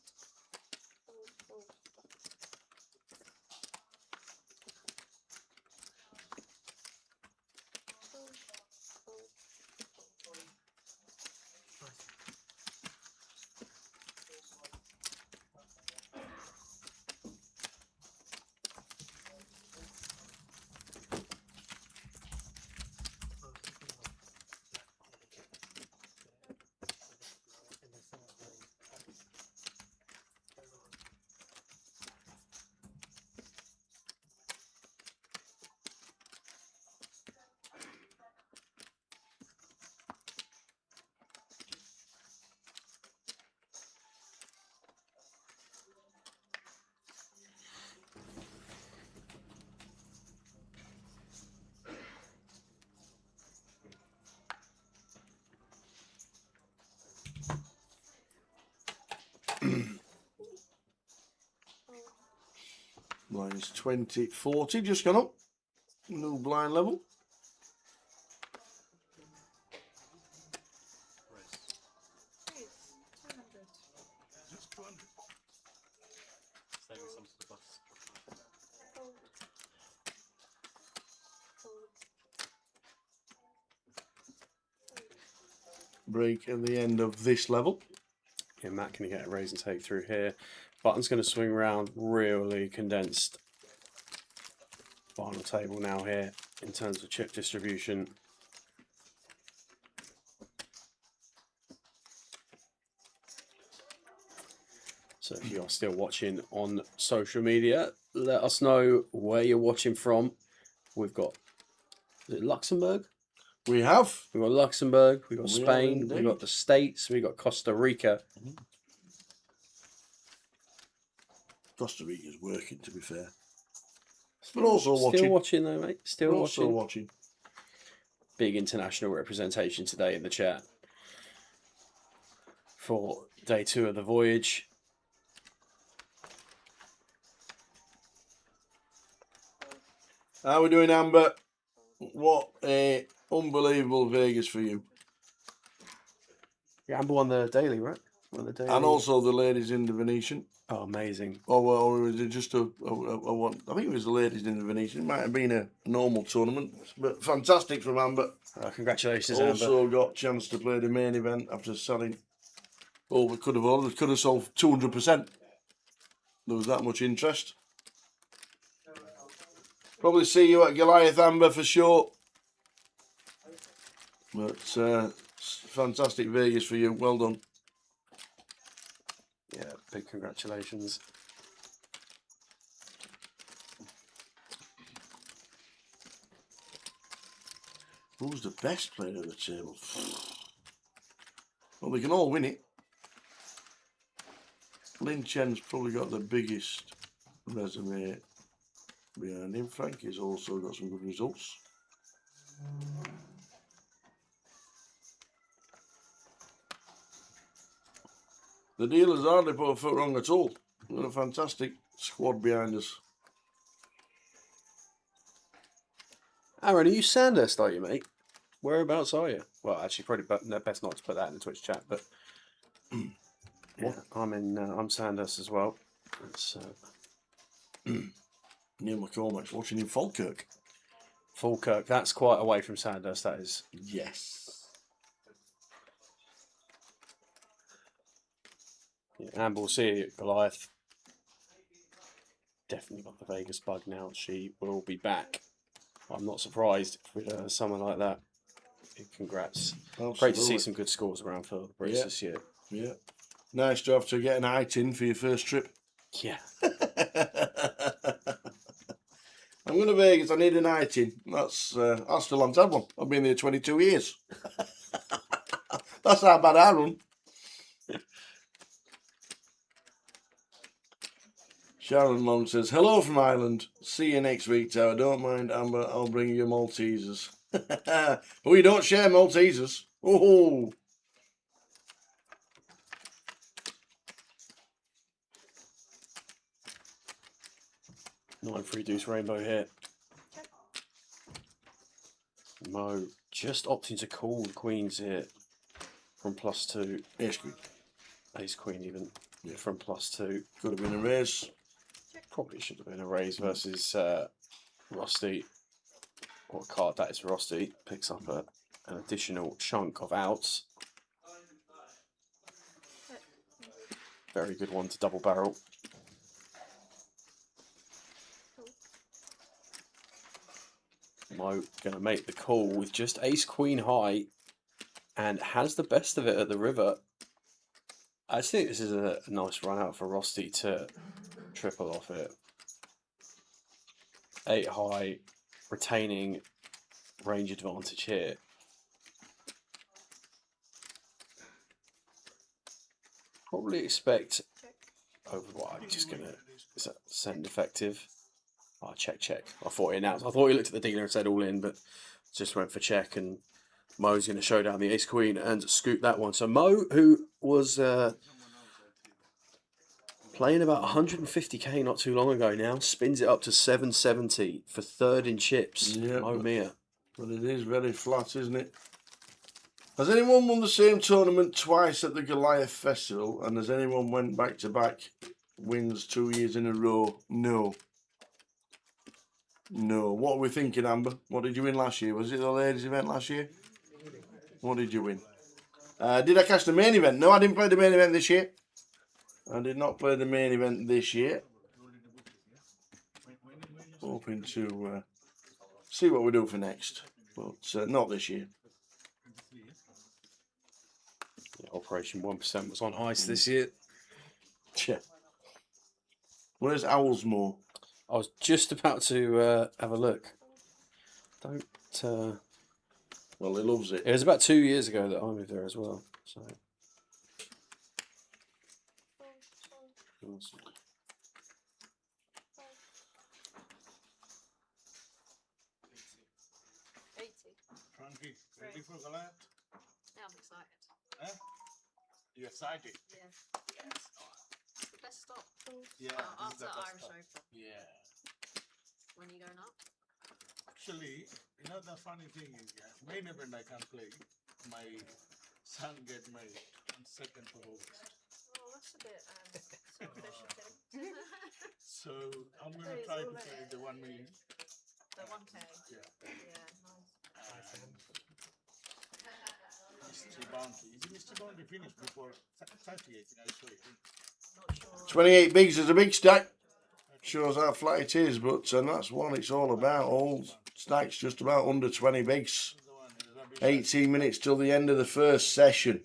Blinds 20, 40, just gone up. New blind level. Just 200. Break at the end of this level. Yeah, Matt, can you get a raise and take through here? Button's going to swing around, really condensed final table now here in terms of chip distribution. So if you are still watching on social media, let us know where you're watching from. We've got, is it Luxembourg? We have. We've got Luxembourg, we've got We have Spain, we've indeed. got the States, we've got Costa Rica. Costa Rica's working, to be fair. But also Still watching. watching though, mate. Still We're watching. also watching. Big international representation today in the chat for day 2 of the voyage. How are we doing, Amber? What a unbelievable Vegas for you. Yeah, Amber won the daily, right? Won the daily. And also the ladies in the Venetian. Oh, amazing. Oh, well, or was it just a one? I think it was the ladies in the Venetian. It might have been a normal tournament. But fantastic from Amber. Congratulations, Amber. Also got a chance to play the main event after selling over. Could have sold 200%. There was that much interest. Probably see you at Goliath, Amber, for sure. But fantastic Vegas for you. Well done. Yeah, big congratulations. Who's the best player at the table? Well, they can all win it. Lin Chen's probably got the biggest resume behind him. Frankie's also got some good results. The dealers hardly put a foot wrong at all. We've got a fantastic squad behind us. Aaron, are you Sandhurst, are you, mate? Whereabouts are you? Well, actually, probably best not to put that in the Twitch chat, but yeah, I'm Sandhurst as well. It's Neil McCormack's watching in Falkirk. Falkirk, that's quite away from Sandhurst, that is. Yes. Yeah, and we'll see Goliath. Definitely got the Vegas bug now. She will be back. I'm not surprised if we have someone like that. Congrats. Absolutely. Great to see some good scores around for the Brits Yeah. this year. Yeah. Nice to have to get an eye tin for your first trip. Yeah. I'm going to Vegas. I need an eye tin. That's I still haven't had one. I've been there 22 years. That's how bad I run. Sharon Long says, hello from Ireland. See you next week, Tower. Don't mind, Amber. I'll bring you Maltesers. We don't share Maltesers. Oh. Nine free deuce rainbow here. Mo just opting to call the queens here from +2. Ace queen. Ace queen even from +2. Could have been a raise. Probably should have been a raise versus Rusty. What card that is Rusty. Picks up an additional chunk of outs. Very good one to double barrel. Mo going to make the call with just ace queen high and has the best of it at the river. I think this is a nice run out for Rusty to triple off it. 8 high, retaining range advantage here. Probably expect over what I'm just gonna, is that send effective? Oh, check. I thought he announced. I thought he looked at the dealer and said all in, but just went for check. And Mo's going to show down the ace queen and scoop that one. So Mo, who was playing about 150k not too long ago, now spins it up to 770 for third in chips. Yeah, Mo Mia. But it is very flat, isn't it? Has anyone won the same tournament twice at the Goliath Festival? And has anyone went back-to-back wins 2 years in a row? No. No. What are we thinking, Amber? What did you win last year? Was it the ladies' event last year? What did you win? Did I catch the main event? No, I didn't play the main event this year. I did not play the main event this year. Hoping to see what we do for next. But not this year. Yeah, Operation 1% was on ice this year. Yeah. Where's Owlsmore? I was just about to have a look. Don't. Well, he loves it. It was about 2 years ago that I moved there as well. So. Awesome. Frankie, ready for Goliath? Yeah, I'm excited. Huh? You excited? Yeah. Yes. It's the best stop. Yeah, Oh, this is after the best Irish stop. Open. Yeah. When are you going up? Actually, you know the funny thing is, main event I can't play. My son get married on 2nd of August. Oh, that's a bit selfish of him. So I'm gonna try to play the 1 million. The 1K? Yeah. Yeah, nice. And Mystery Bounty. Is Mystery Bounty finished before 38? I saw it. Not sure. 28 bigs is a big stack. Shows how flat it is, but that's what it's all about. All stacks just about under 20 bigs. 18 minutes till the end of the first session.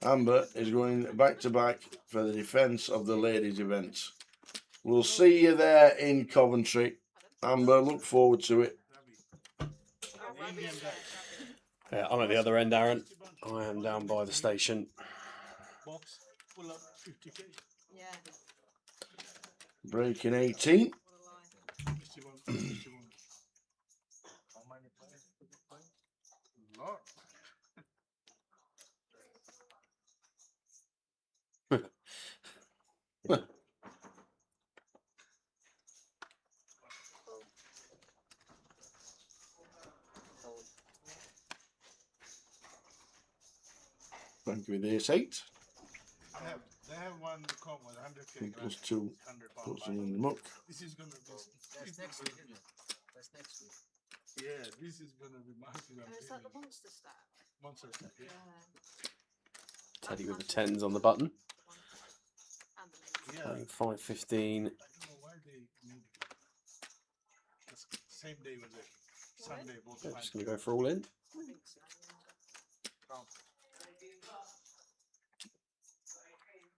Amber is going back-to-back for the defence of the ladies' event. We'll see you there in Coventry. Amber, look forward to it. Yeah, I'm at the other end, Aaron. I am down by the station. Box full of 50k. Yeah. Breaking 18. How many players? Lot. Thank you with the ace 8. They have one common 100k. Plus 2 puts them in the muck. This is gonna be. That's next week, isn't it? That's next week. Yeah, this is gonna be massive. Oh, is that the monster stack? Monster stack. Yeah. Teddy with the 10s on the button. Playing 5-15. Same day was it? Sunday, both They're just going to go for all in.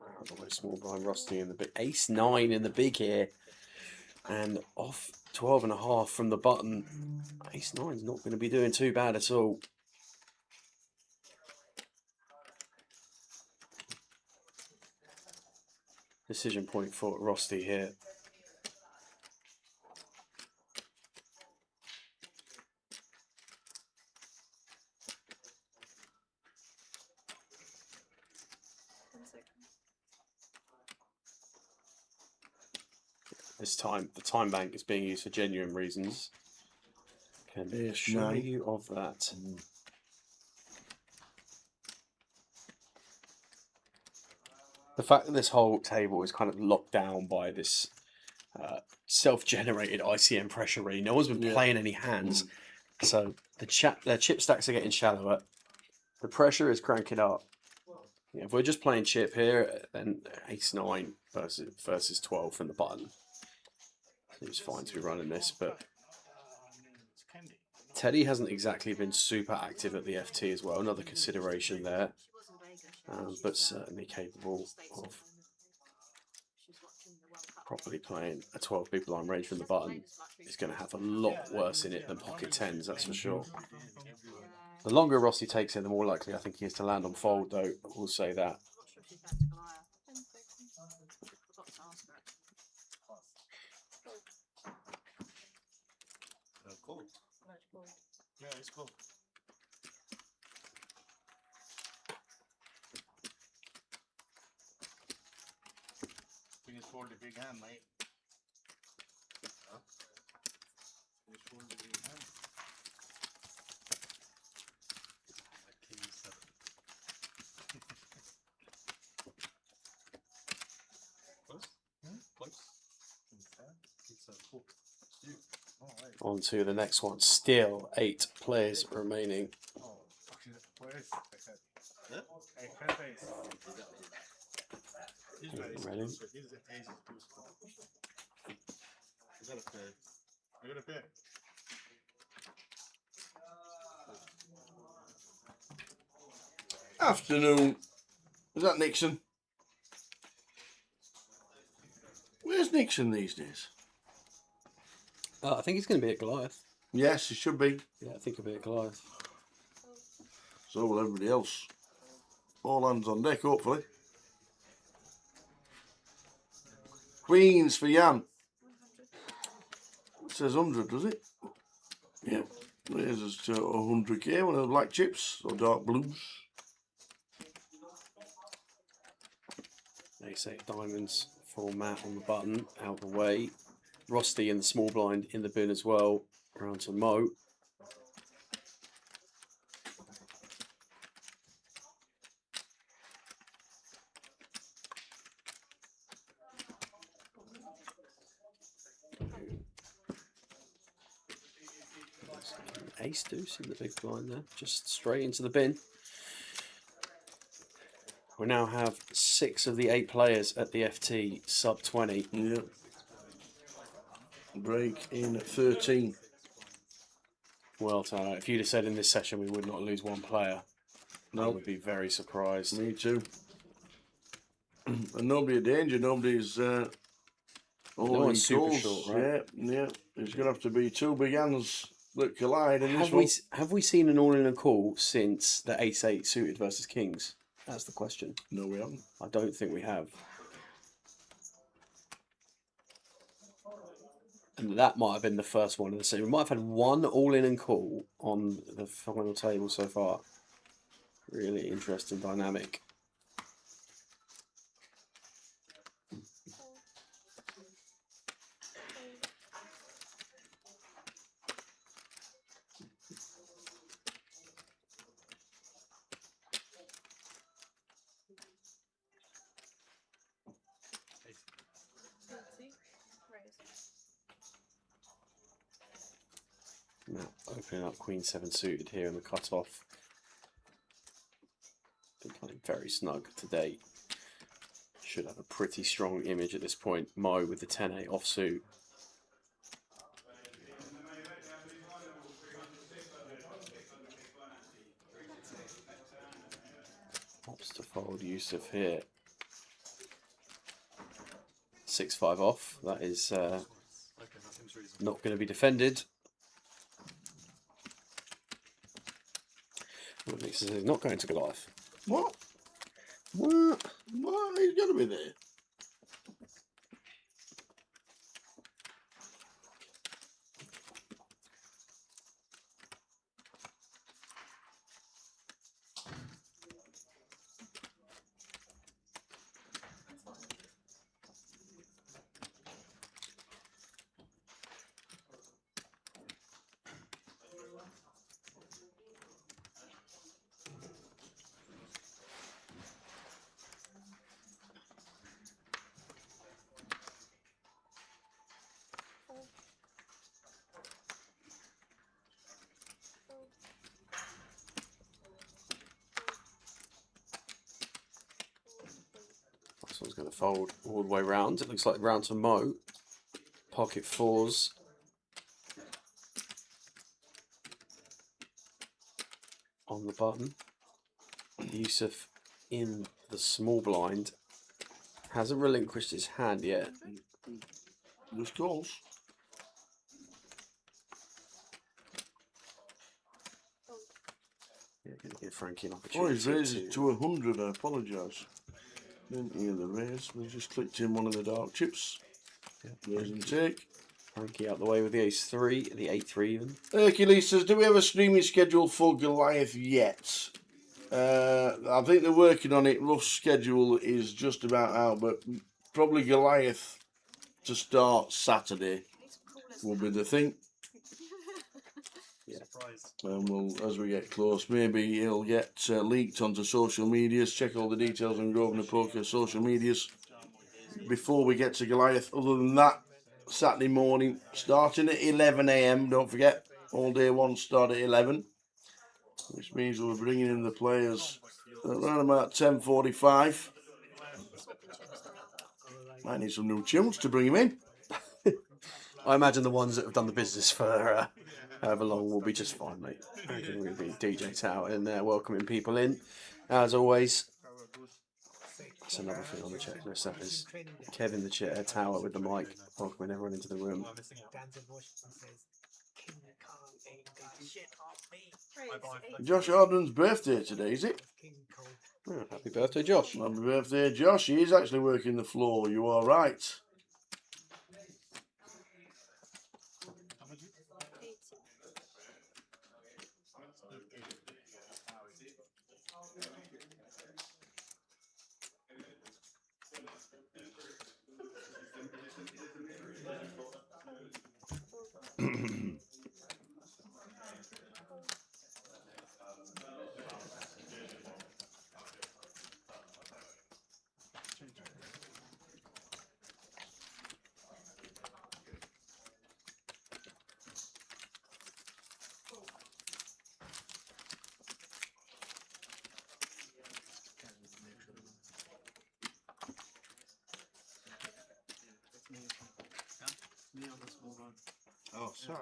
Wow, the small blind Rusty in the big. Ace-9 in the big here. And off 12.5 from the button. Ace-9's not going to be doing too bad at all. Decision point for Rusty here. This time, the time bank is being used for genuine reasons. Can assure you of that. The fact that this whole table is kind of locked down by this self-generated ICM pressure really. No one's been playing any hands. So the chip stacks are getting shallower. The pressure is cranking up. Yeah, if we're just playing chip here, then Ace-9 versus 12 from the button. Seems fine to be running this, but Teddy hasn't exactly been super active at the FT as well. Another consideration there, but certainly capable of properly playing a 12 big blind range from the button. Is going to have a lot worse in it than pocket 10s, that's for sure. The longer Rossi takes it, the more likely I think he is to land on fold, though. We'll say that. Cool. Yeah, it's cool. I think it's for the big hand, mate. Huh? It's for the big hand. Close? Close. It's a hook. You. On to the next one. Still 8 players remaining. Ready? Afternoon. Is that Nixon? Where's Nixon these days? I think he's going to be at Goliath. Yes, he should be. Yeah, I think he'll be at Goliath. So will everybody else. All hands on deck, hopefully. Queens for Jan. It says 100, does it? Yeah. There's us to 100k, one of the black chips or dark blues. Ace-8 diamonds for Matt on the button, out of the way. Rusty in the small blind in the bin as well. Around to Mo. Ace deuce in the big blind there, just straight into the bin. We now have 6 of the 8 players at the FT sub 20. Yep. Break in 13. Well, if you'd have said in this session we would not lose 1 player, I would be very surprised. Me too. And nobody in danger, nobody's no one's super short, right? Yeah. There's going to have to be 2 big hands that collide in this one. Have we seen an all-in and call since the Ace-8 suited versus Kings? That's the question. No, we haven't. I don't think we have. And that might have been the first one of the season. We might have had 1 all-in and call on the final table so far. Really interesting dynamic. Now opening up Queen 7 suited here in the cutoff. Been playing very snug today. Should have a pretty strong image at this point. Mo with the 10-8 offsuit. Opts to fold Yusuf here. 6-5 off. That is not going to be defended. This is not going to Goliath. What? What? What? He's got to be there. This one's going to fold all the way round. It looks like round to Mo. Pocket fours. On the button. Yusuf in the small blind. Hasn't relinquished his hand yet. Just calls. Yeah, going to give Frankie an Oh, opportunity. he's raised it to 100. I apologise. Didn't hear the raise. We just clicked in one of the dark chips. Yeah. Raise and take. Frankie out the way with the ace-3, the 8-3 even. Hercules says, do we have a streaming schedule for Goliath yet? I think they're working on it. Rough schedule is just about out, but probably Goliath to start Saturday will be the thing. Yeah. And we'll, as we get close, maybe it'll get leaked onto social medias. Check all the details on Grosvenor Poker social medias before we get to Goliath. Other than that, Saturday morning, starting at 11 AM. Don't forget, all day one start at 11, which means we're bringing in the players around about 10:45. Might need some new tunes to bring him in. I imagine the ones that have done the business for however long will be just fine, mate. I reckon we're going to be DJ Tower in there welcoming people in. As always, that's another thing on the checklist. That is Kevin the Chair Tower with the mic, welcoming everyone into the room. Josh Arden's birthday today, is it? Oh, happy birthday, Josh. Happy birthday, Josh. He is actually working the floor. You are right. Oh, sorry.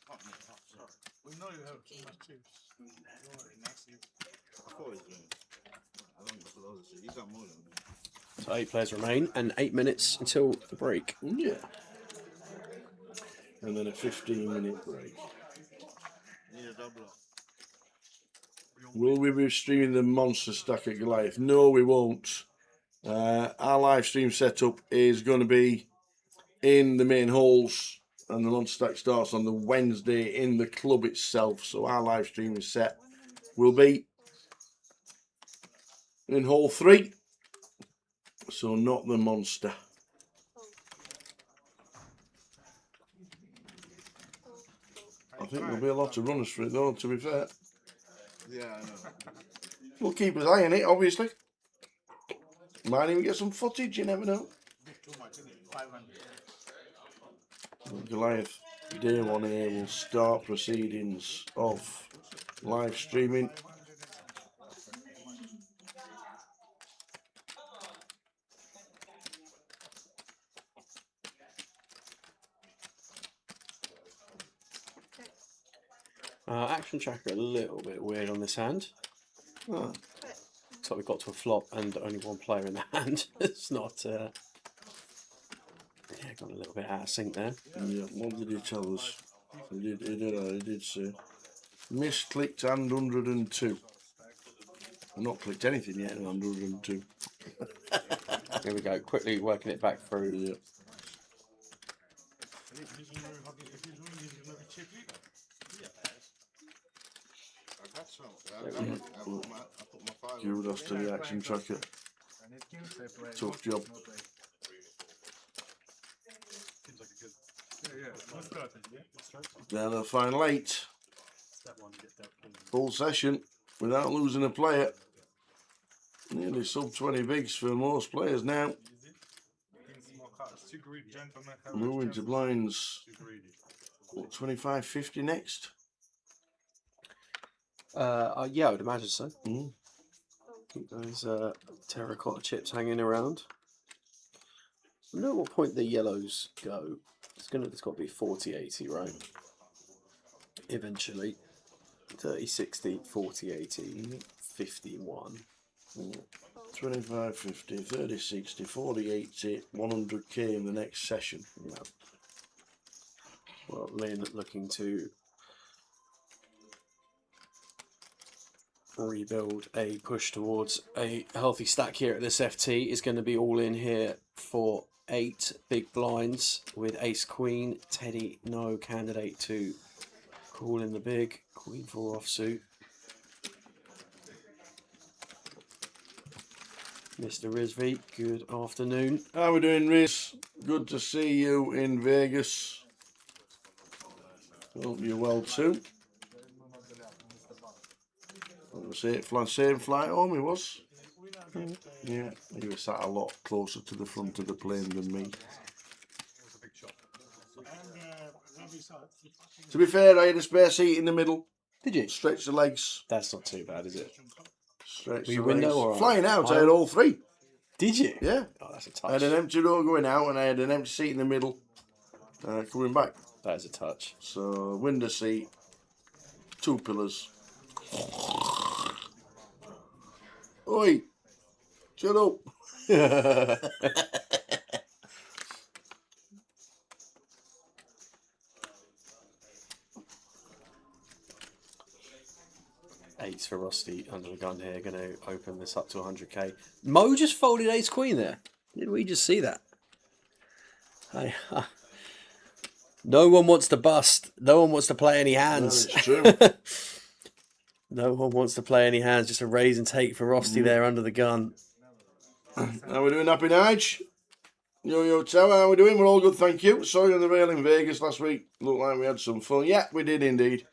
Oh, mate, oh, sorry. We know you have too much chips. Don't worry, next year. I thought he was doing it. I don't know for those shit. He's got more than me. So 8 players remain and 8 minutes until the break. Yeah. And then a 15-minute break. Need a double up. Will we be streaming the monster stack at Goliath? No, we won't. Our live stream setup is going to be in the main halls, and the monster stack starts on the Wednesday in the club itself. So our live stream is set. Will be in hall 3, so not the monster. I think there'll be a lot of runners for it though, to be fair. Yeah, I know. We'll keep an eye on it, obviously. Might even get some footage, you never know. Too much, isn't it? 500. Goliath day 1A will start proceedings of live streaming. Action tracker a little bit weird on this hand. Oh. Looks like we've got to a flop and only one player in the hand. It's not. Yeah, got a little bit out of sync there. Yeah, what did he tell us? He did say. Misclicked hand 102. I've not clicked anything yet on 102. Here we go, quickly working it back through. Yeah. Kudos to the action tracker. Tough job. Down to the final 8. Full session without losing a player. Nearly sub 20 bigs for most players now. Moving to blinds. What, 25-50 next? Yeah, I would imagine so. Keep those terracotta chips hanging around. I don't know at what point the yellows go. It's got to be 40-80, right? Eventually. 30-60, 40-80, 51. 25-50, 30-60, 40-80, 100k in the next session. Yeah. Well, Lynn looking to rebuild a push towards a healthy stack here at this FT. Is going to be all in here for 8 big blinds with ace queen. Teddy, no candidate to call in the big. Queen 4 offsuit. Mr. Rizvi, good afternoon. How we doing, Riz? Good to see you in Vegas. Hope you're well too. Same flight home he was. Yeah, he was sat a lot closer to the front of the plane than me. To be fair, I had a spare seat in the middle. Did you? Stretch the legs. That's not too bad, is it? Stretch Were the you legs. window or Flying out, I had all 3. Did you? Yeah. Oh, that's a touch. I had an empty door going out and I had an empty seat in the middle coming back. That is a touch. So, window seat, 2 pillars. Oi! Shut up! Eights for Rusty under the gun here. Going to open this up to 100k. Mo just folded ace queen there. Did we just see that? No one wants to bust. No one wants to play any hands. That is true. No one wants to play any hands. Just a raise and take for Rusty there under the gun. How we doing, Happy Nige? Yo, Tower, how we doing? We're all good, thank you. Saw you on the rail in Vegas last week. Looked like we had some fun. Yeah, we did indeed.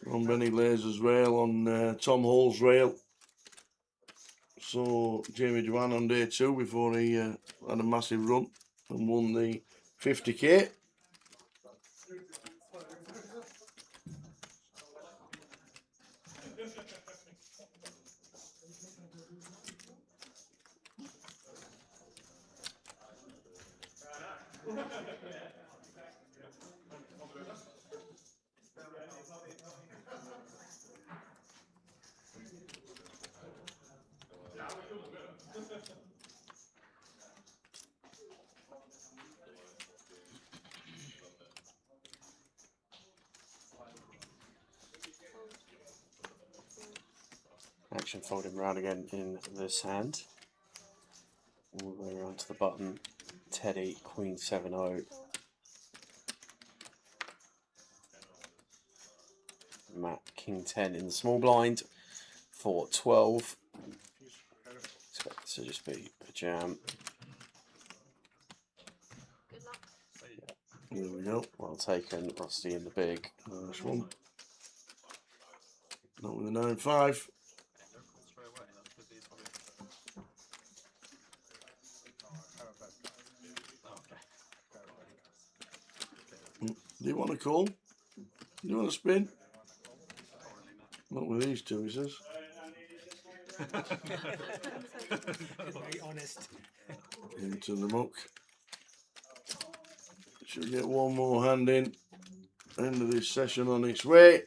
On Benny Blazer's rail, on Tom Hall's rail. So Jamie Duan on day 2 before he had a massive run and won the 50k. Action folding round again in this hand. All the way around to the button. Teddy, Queen 7-0. Matt, King 10 in the small blind for 12. Expect this to just be a jam. There we go. Well taken, Rusty in the big. Nice one. Not with the 9-5. Do you want to call? Do you want to spin? Not with these two, he says. Very honest. Into the muck. Should get one more hand in. End of this session on its way.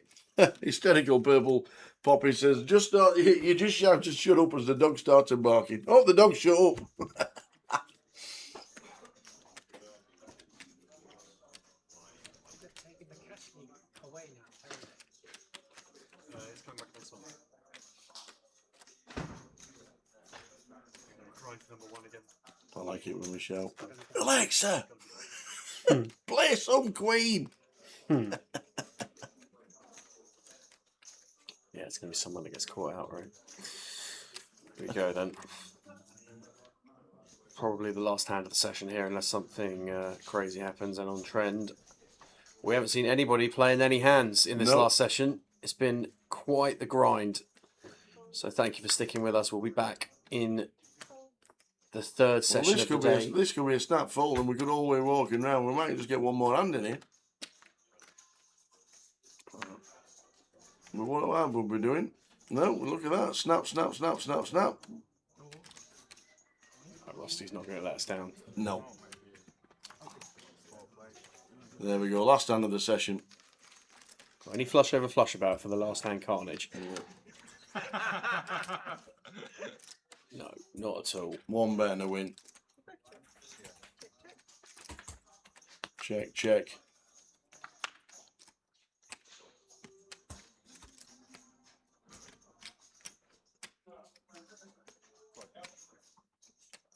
Hysterical purple poppy says, you just shout to shut up as the dog started barking. Oh, the dog shut up. I like it when we shout, Alexa, play some Queen. Yeah, it's going to be someone that gets caught out, right? Here we go then. Probably the last hand of the session here, unless something crazy happens. And on trend, we haven't seen anybody playing any hands in this last session. It's been quite the grind. So thank you for sticking with us. We'll be back in the third session of the day. This could be a snap fold, and we could all be walking around. We might just get one more hand in here. But what would we be doing? No, look at that. Snap, snap, snap, snap, snap. Rusty's not going to let us down. No. There we go. Last hand of the session. Got any flush over flush about for the last hand carnage? No, not at all. One better to win. Check, check.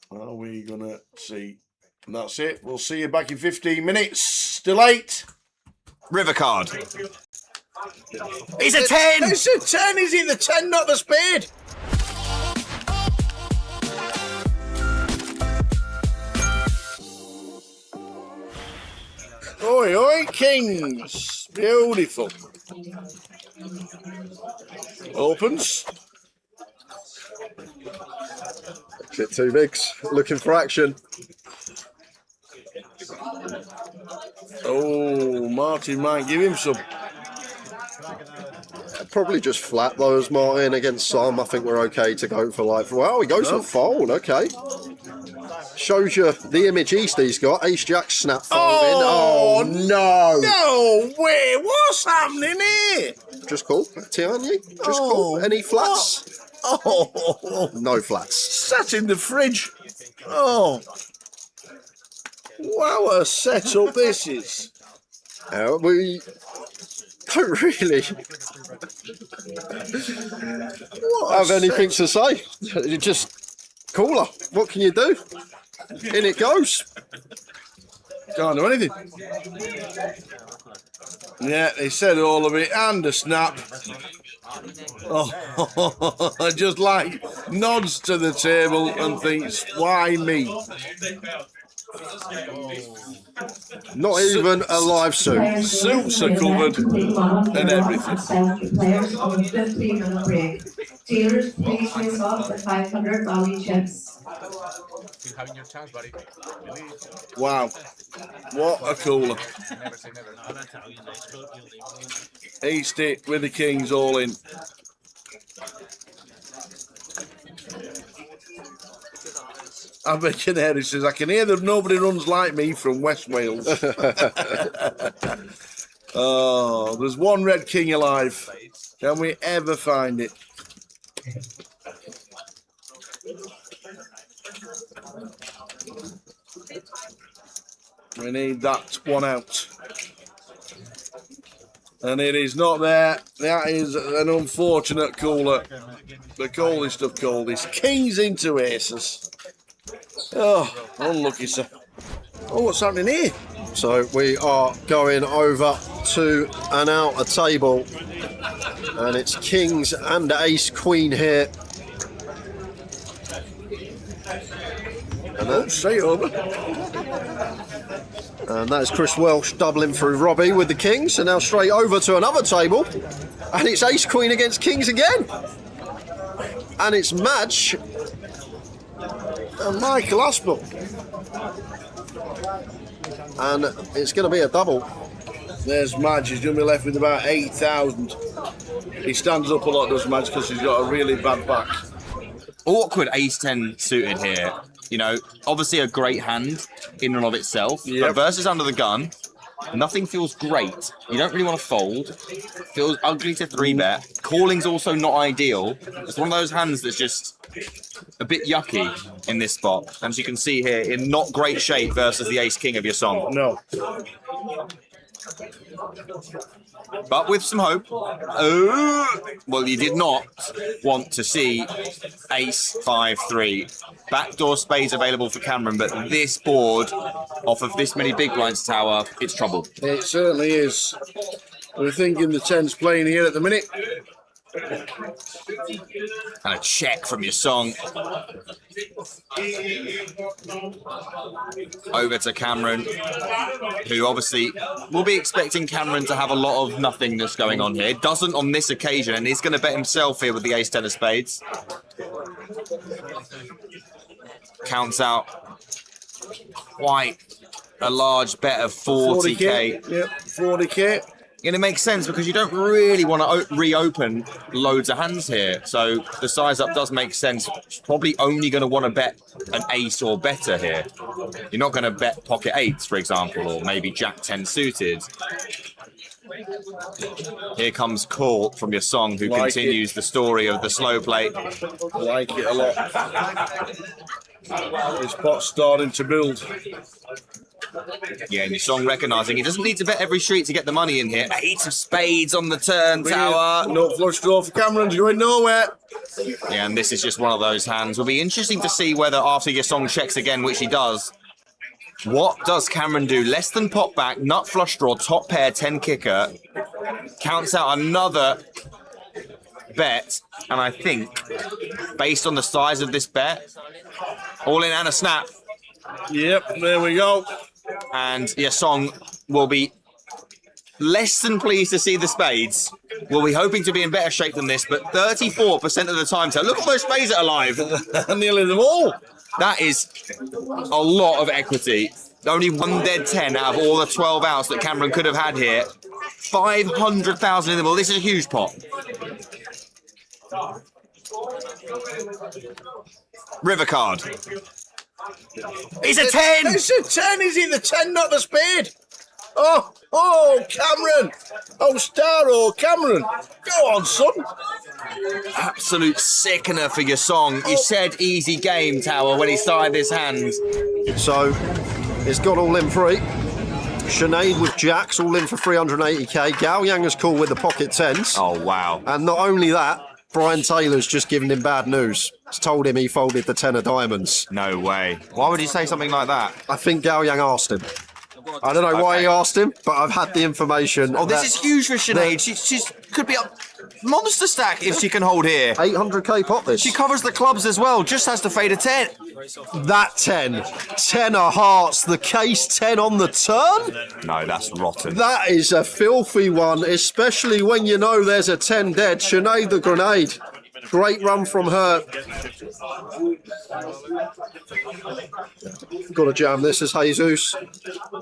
Are we gonna see? And that's it. We'll see you back in 15 minutes. Still 8. River card. It's a 10! It's a 10, is it? The 10, not the spade. Oi, oi, kings. Beautiful. Opens. Bit too bigs. Looking for action. Oh, Martin might give him some. Probably just flat those, Martin, against Sam. I think we're okay to go for like, well, he goes for fold, okay. Shows you the image East he's got. Ace Jack snap folding. Oh, no. No way. What's happening here? Just call, Tiani. Just call. Any flats? Oh. No flats. Sat in the fridge. Oh. Wow, a setup this is. We don't really have anything to say. You just call her. What can you do? In it goes. Can't do anything. Yeah, he said all of it and a snap. Oh, just like nods to the table and thinks, why me? Not even a live suit. Suits are covered and everything. Players on the 15-minute break. Dealers, please face off the 500 value chips. Keep having your chance, buddy. Wow. What a cooler. East it with the kings all in. I bet you there, he says, I can hear that nobody runs like me from West Wales. Oh, there's one red king alive. Can we ever find it? We need that one out. And it is not there. That is an unfortunate cooler. The coldest of coldest. Kings into aces. Oh, unlucky, sir. Oh, what's happening here? So we are going over to an outer table. And it's kings and ace queen here. And Oh, straight over. And that is Chris Welsh doubling through Robbie with the kings. And now straight over to another table. And it's ace queen against kings again. And it's Madge and Michael Aspel. And it's going to be a double. There's Madge. He's going to be left with about 8,000. He stands up a lot, does Madge, because he's got a really bad back. Awkward ace-10 suited here. You know, obviously a great hand in and of itself. Yep. But versus under the gun, Nothing feels great. You don't really want to fold. Feels ugly to 3-bet. Calling's also not ideal. It's one of those hands that's just a bit yucky in this spot. As you can see here, in not great shape versus the ace-king of your song. No. But with some hope. Oh, well, you did not want to see ace 5-3. Backdoor spades available for Cameron, but this board, off of this many big blinds tower, it's trouble. It certainly is. We're thinking the 10's playing here at the minute. And a check from your song. Over to Cameron, who obviously will be expecting Cameron to have a lot of nothingness going on here. Doesn't on this occasion, and he's going to bet himself here with the ace 10 of spades. Counts out quite a large bet of 40k. Yep, 40k. And it makes sense because you don't really want to reopen loads of hands here. So the size up does make sense. Probably only going to want to bet an ace or better here. You're not going to bet pocket eights, for example, or maybe jack 10 suited. Here comes Call from your song, who continues the story of the slow play. Like it a lot. This pot's starting to build. Yeah, and your song recognising he doesn't need to bet every street to get the money in here. Eight of spades on the turn tower. No flush draw for Cameron's going nowhere. Yeah, and this is just one of those hands. Will be interesting to see whether after your song checks again, which he does, what does Cameron do? Less than pot back, nut flush draw, top pair, 10 kicker. Counts out another bet, and I think, based on the size of this bet, all in and a snap. Yep, there we go. And your song will be less than pleased to see the spades. We'll be hoping to be in better shape than this, but 34% of the time. So look at those spades that are alive. Nearly them all. That is a lot of equity. Only one dead 10 out of all the 12 outs that Cameron could have had here. 500,000 in them all. This is a huge pot. River card. It's a 10! It's a 10! Is it the 10, not the spade? Oh, Cameron! Oh, Starro, Cameron! Go on, son! Absolute sickener for your song. You said easy game, Tower, when he started this hand. So, it's got all in free. Sinead with jacks, all in for 380k. Gao Yang is cool with the pocket 10s. Oh, wow. And not only that, Brian Taylor's just given him bad news. He's told him he folded the 10 of diamonds. No way. Why would you say something like that? I think Gao Yang asked him. I don't know why he asked him, but I've had the information. Oh, this is huge for Sinead. She's could be a monster stack if she can hold here. 800k pot this. She covers the clubs as well, just has to fade a 10. That 10. 10 of hearts, the case 10 on the turn? No, that's rotten. That is a filthy one, especially when you know there's a 10 dead. Sinead the grenade. Great run from her. Got to jam this as Jesus.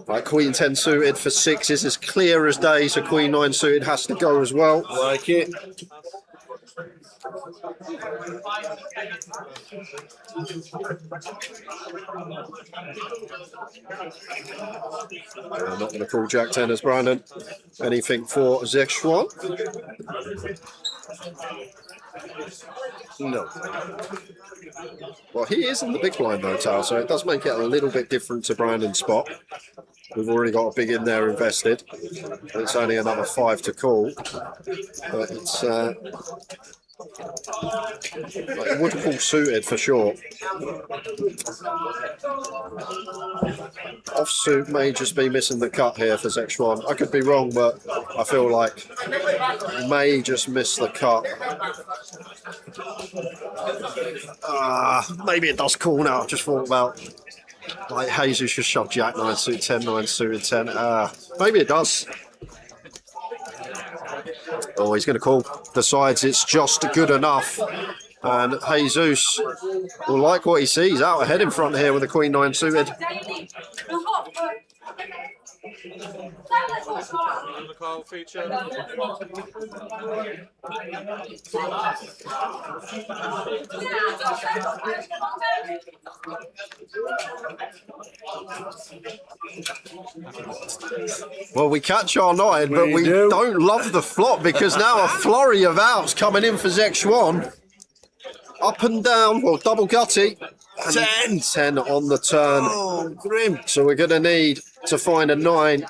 Right, Queen 10 suited for 6 is as clear as day, so Queen 9 suited has to go as well. Like it. I'm not going to call Jack 10 as Brandon. Anything for Zexuan? No. Well, he is in the big blind though, Tal, so it does make it a little bit different to Brandon's spot. We've already got a big in there invested. And it's only another 5 to call. But it's like would call suited for sure. Offsuit may just be missing the cut here for Zexuan. I could be wrong, but I feel like may just miss the cut. Maybe it does call now. I've just thought about like Jesus should shove Jack 9 suit 10 9 suited 10. Maybe it does. Oh, he's going to call. Decides it's just good enough. And Jesus will like what he sees. Out ahead in front here with the Queen 9 suited. The call feature. Well, we catch our 9, but we don't love the flop because now a flurry of outs coming in for Zexuan. Up and down, well, double gutty. 10. 10 on the turn. Oh, grim. So we're going to need to find a 9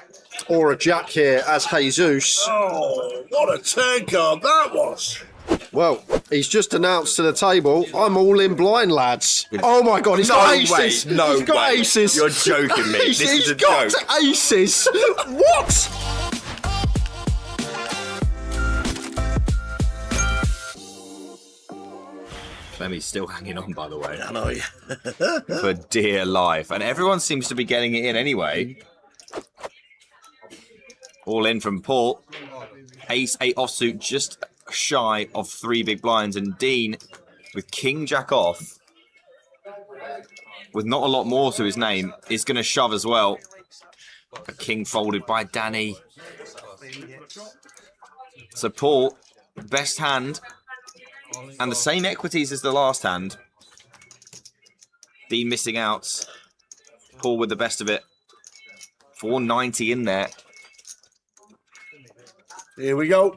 or a jack here as Jesus. Oh, what a turn card that was. Well, he's just announced to the table, I'm all in blind, lads. Oh my God, he's got aces. No he's got way. aces. You're joking me. This is a got joke. aces. What? Clemmy's still hanging on, by the way. I know. For dear life. And everyone seems to be getting it in anyway. All in from Paul. Ace, 8 offsuit, just shy of 3 big blinds. And Dean with King Jack off, with not a lot more to his name, is going to shove as well. A king folded by Danny. So Paul, best hand. And the same equities as the last hand. Dean missing out. Paul with the best of it. 490 in there. Here we go.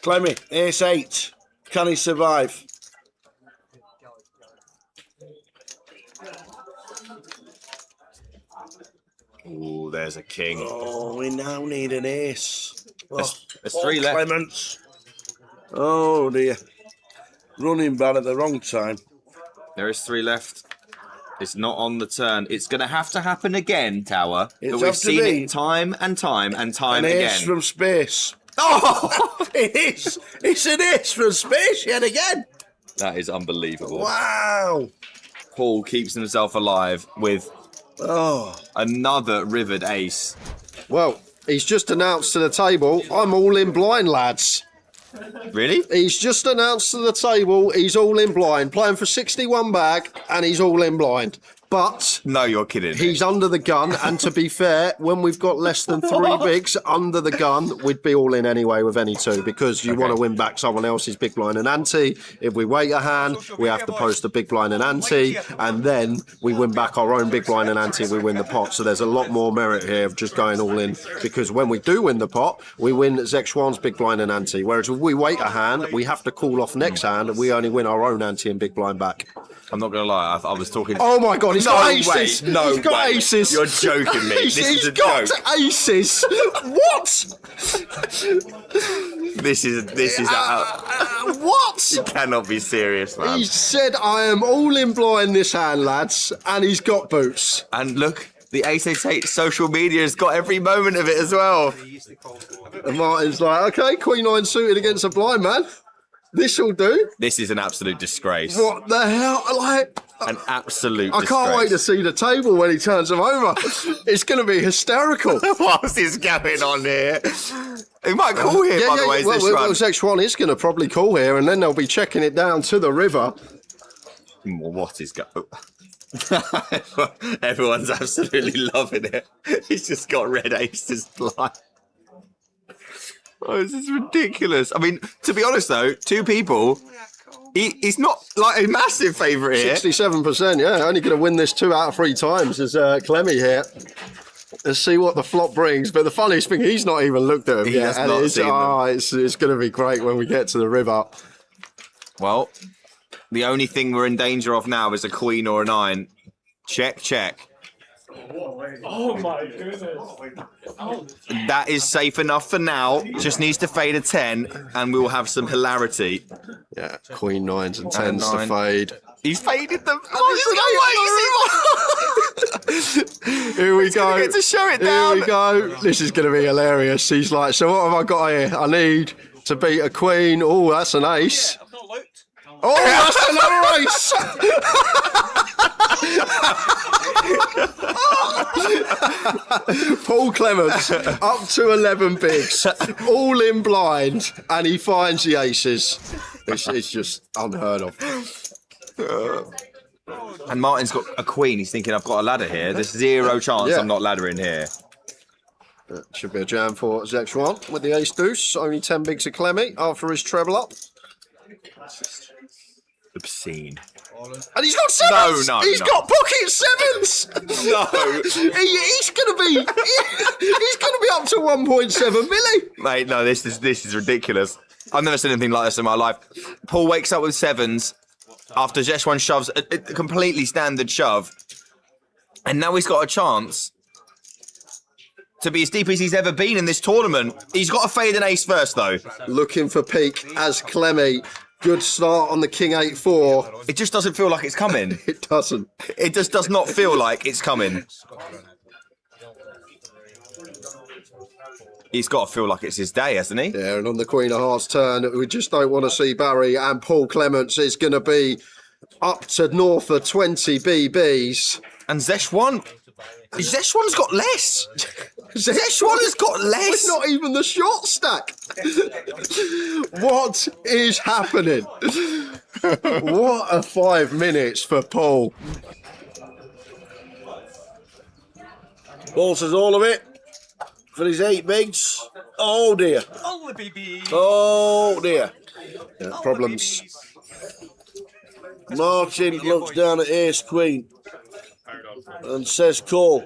Clemmy, ace 8. Can he survive? Ooh, there's a king. Oh, we now need an ace. There's 3 left. Clements. Oh dear. Running bad at the wrong time. There is 3 left. It's not on the turn. It's going to have to happen again, Tower. It's But we've seen it time and time and time an again. ace from space. Oh! It is. It's an ace from space yet again. That is unbelievable. Wow. Paul keeps himself alive with another rivered ace. Well, he's just announced to the table, I'm all in blind, lads. Really? He's just announced to the table he's all in blind, playing for 61 bag, and he's all in blind. But no, you're kidding. He's under the gun, and to be fair, when we've got less than 3 bigs under the gun, we'd be all in anyway with any 2 because you want to win back someone else's big blind and ante. If we wait a hand, we have to post a big blind and ante, and then we win back our own big blind and ante. We win the pot. So there's a lot more merit here of just going all in because when we do win the pot, we win Zexuan's big blind and ante. Whereas if we wait a hand, we have to call off next hand, and we only win our own ante and big blind back. I'm not going to lie, I was talking... Oh my God, he's got aces! No he's got way. aces! You're joking me. This is a got joke. aces! What? This is what? You cannot be serious, man. He said, I am all in blind this hand, lads, and he's got boots. And look, the 888 social media has got every moment of it as well. And Martin's like, okay, Queen 9 suited against a blind man. This'll do. This is an absolute disgrace. What the hell? Like, an absolute I can't wait to see the table when he turns them over. It's going to be hysterical. What's is going on here? He might call here, by the way. Well, Zexuan is going to probably call here, and then they'll be checking it down to the river. What is going? Everyone's absolutely loving it. He's just got red aces blind. Oh, this is ridiculous. I mean, to be honest though, 2 people, he's not like a massive favourite here. 67%, yeah. Only going to win this 2 out of 3 times is Clemmy here. Let's see what the flop brings. But the funniest thing, he's not even looked at him yet. Has not seen them. It's going to be great when we get to the river. Well, the only thing we're in danger of now is a queen or a 9. Check, check. Oh my goodness. That is safe enough for now. Just needs to fade a 10 and we will have some hilarity. Yeah, Queen 9s and 10s to fade. He's faded them. Here we go. Get to show it down. Here we go. This is going to be hilarious. He's like, so what have I got here? I need to beat a queen. Oh, that's an ace. Oh, that's another ace. Paul Clements up to 11 bigs, all in blind, and he finds the aces. It's just unheard of. And Martin's got a queen. He's thinking, I've got a ladder here. There's 0 chance I'm not laddering here. That should be a jam for Zexuan with the ace deuce. Only 10 bigs of Clemmy after his treble up. Obscene. And he's got sevens! No, He's got pocket sevens! No. He's gonna be up to 1.7 milli. Mate, no, this is ridiculous. I've never seen anything like this in my life. Paul wakes up with sevens after Zeshwan shoves a completely standard shove. And now he's got a chance to be as deep as he's ever been in this tournament. He's got to fade an ace first, though. Looking for peak as Clemmy. Good start on the King 8-4. It just doesn't feel like it's coming. It doesn't. It just does not feel like it's coming. He's got to feel like it's his day, hasn't he? Yeah, and on the Queen of Hearts turn, we just don't want to see Barry, and Paul Clements is going to be up to north of 20 BBs. And Zeshwan's got less. Zeshwan has got less. It's not even the short stack. What is happening? What a 5 minutes for Paul. Paul says all of it for his 8 bigs. Oh dear. All the BB. Oh dear. Yeah, problems. Martin looks down at Ace Queen and says call.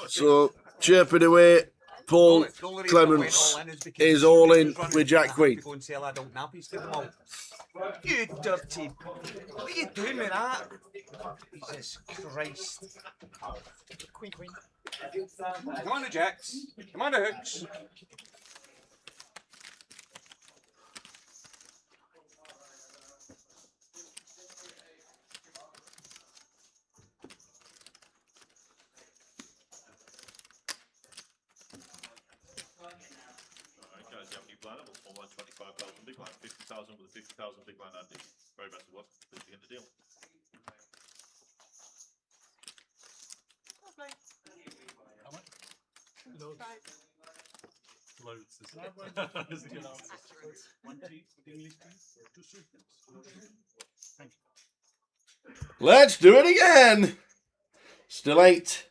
So chirping away, Paul Clements is all in with Jack Queen. You dirty. What are you doing with that? Jesus Christ. Queen. Come on the jacks. Come on the hooks. Small line 25,000, big line 50,000 with a 50,000 big line Andy. Very best of luck. Please begin the deal. Loads. Let's do it again. Still 8.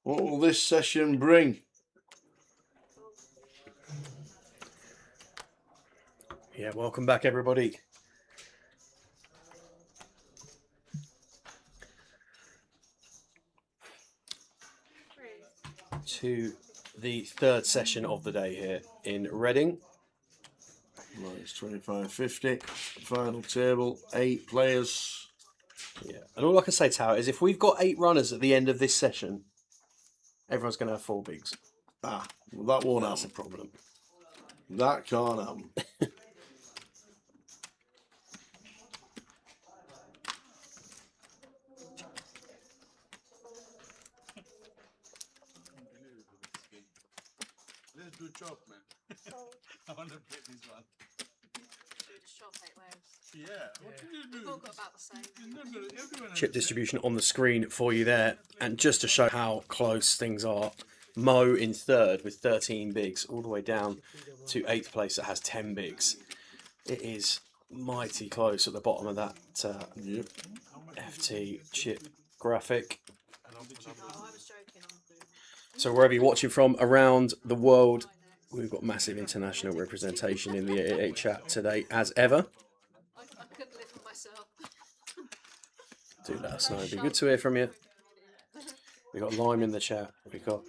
What will this session bring? Yeah, welcome back, everybody. To the third session of the day here in Reading. Right, it's 25.50. Final table, 8 players. Yeah, and all I can say, Tower, is if we've got 8 runners at the end of this session, everyone's going to have 4 bigs. Well, that won't That's a happen. problem. That can't happen. Let's do chop, man. I want to play this one. Just chop 8 waves. Yeah. What did you do? We've all got about the same. Everyone Chip distribution on the screen for you there. And just to show how close things are, Mo in third with 13 bigs, all the way down to 8th place that has 10 bigs. It is mighty close at the bottom of that FT chip graphic. So wherever you're watching from around the world, we've got massive international representation in the 88 chat today, as ever. I couldn't live with myself. Do let us know. It'd be good to hear from you. We got Lime in the chat. We got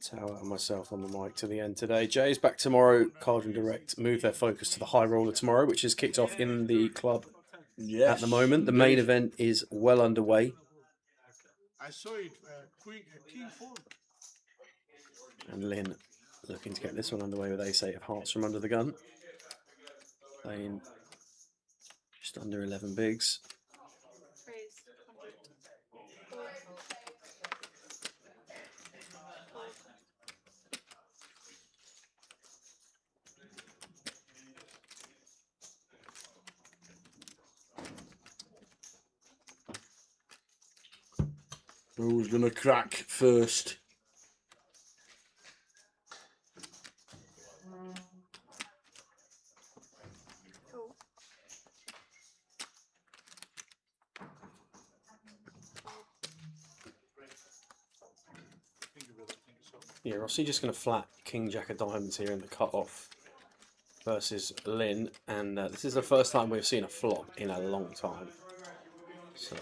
Tower and myself on the mic to the end today. Jay's back tomorrow. Cardinal Direct move their focus to the high roller tomorrow, which is kicked off in the club at the moment. The main event is well underway. I saw it. King 4. And Lynn looking to get this one underway with ace 8 of hearts from under the gun. Playing just under 11 bigs. Who's going to crack first? Yeah, Rossi just going to flat King Jack of Diamonds here in the cut-off versus Lynn. And this is the first time we've seen a flop in a long time. So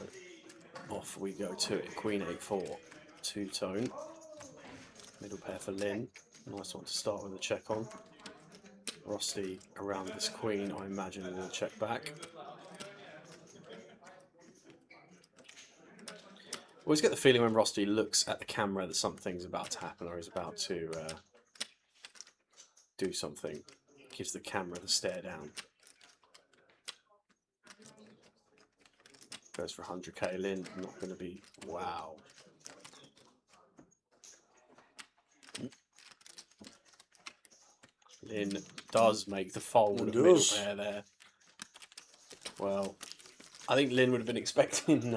off we go to it. Queen 8-4, two-tone. Middle pair for Lynn. Nice one to start with a check on. Rossi around this queen, I imagine, will check back. Always get the feeling when Rossi looks at the camera that something's about to happen or is about to do something. Gives the camera the stare down. Goes for 100k. Lynn, not going to be. Wow. Lynn does make the fold of middle pair there. Well, I think Lynn would have been expecting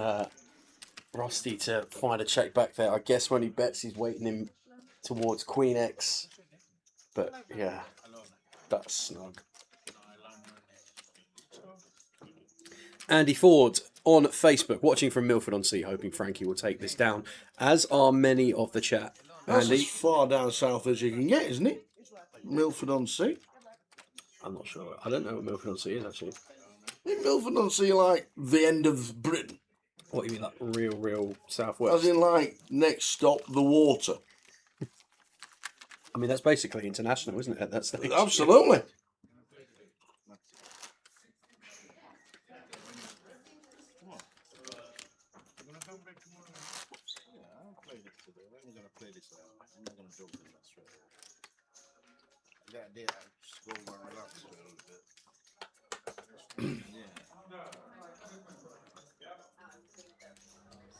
Rossi to find a check back there. I guess when he bets, he's waiting him towards Queen X. But yeah, that's snug. Andy Ford on Facebook, watching from Milford-on-Sea, hoping Frankie will take this down, as are many of the chat. That's Andy, as far down south as you can get, isn't it? Milford-on-Sea. I'm not sure. I don't know what Milford-on-Sea is, actually. Isn't Milford-on-Sea like the end of Britain? What, you mean like real southwest? As in like next stop, the water. I mean, that's basically international, isn't it, at that stage? Absolutely.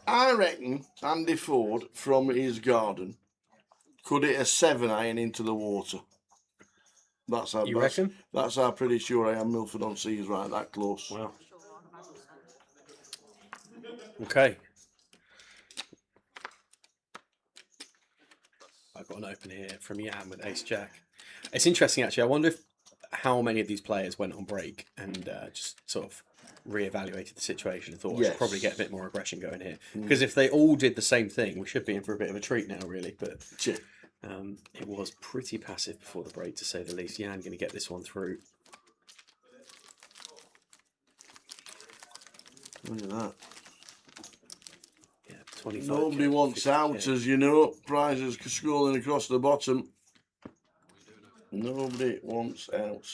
I reckon Andy Ford from his garden could hit a 7-iron into the water. That's how. You reckon? That's how pretty sure I am. Milford-on-Sea is right that close. Wow. Okay. I've got an open here from Jan with Ace Jack. It's interesting, actually. I wonder if how many of these players went on break and just sort of re-evaluated the situation and thought, I should probably get a bit more aggression going here. Because if they all did the same thing, we should be in for a bit of a treat now, really. But it was pretty passive before the break, to say the least. Jan going to get this one through. Look at that. Yeah, 25. Nobody wants out, as you know. Prizes scrolling across the bottom. Nobody wants out.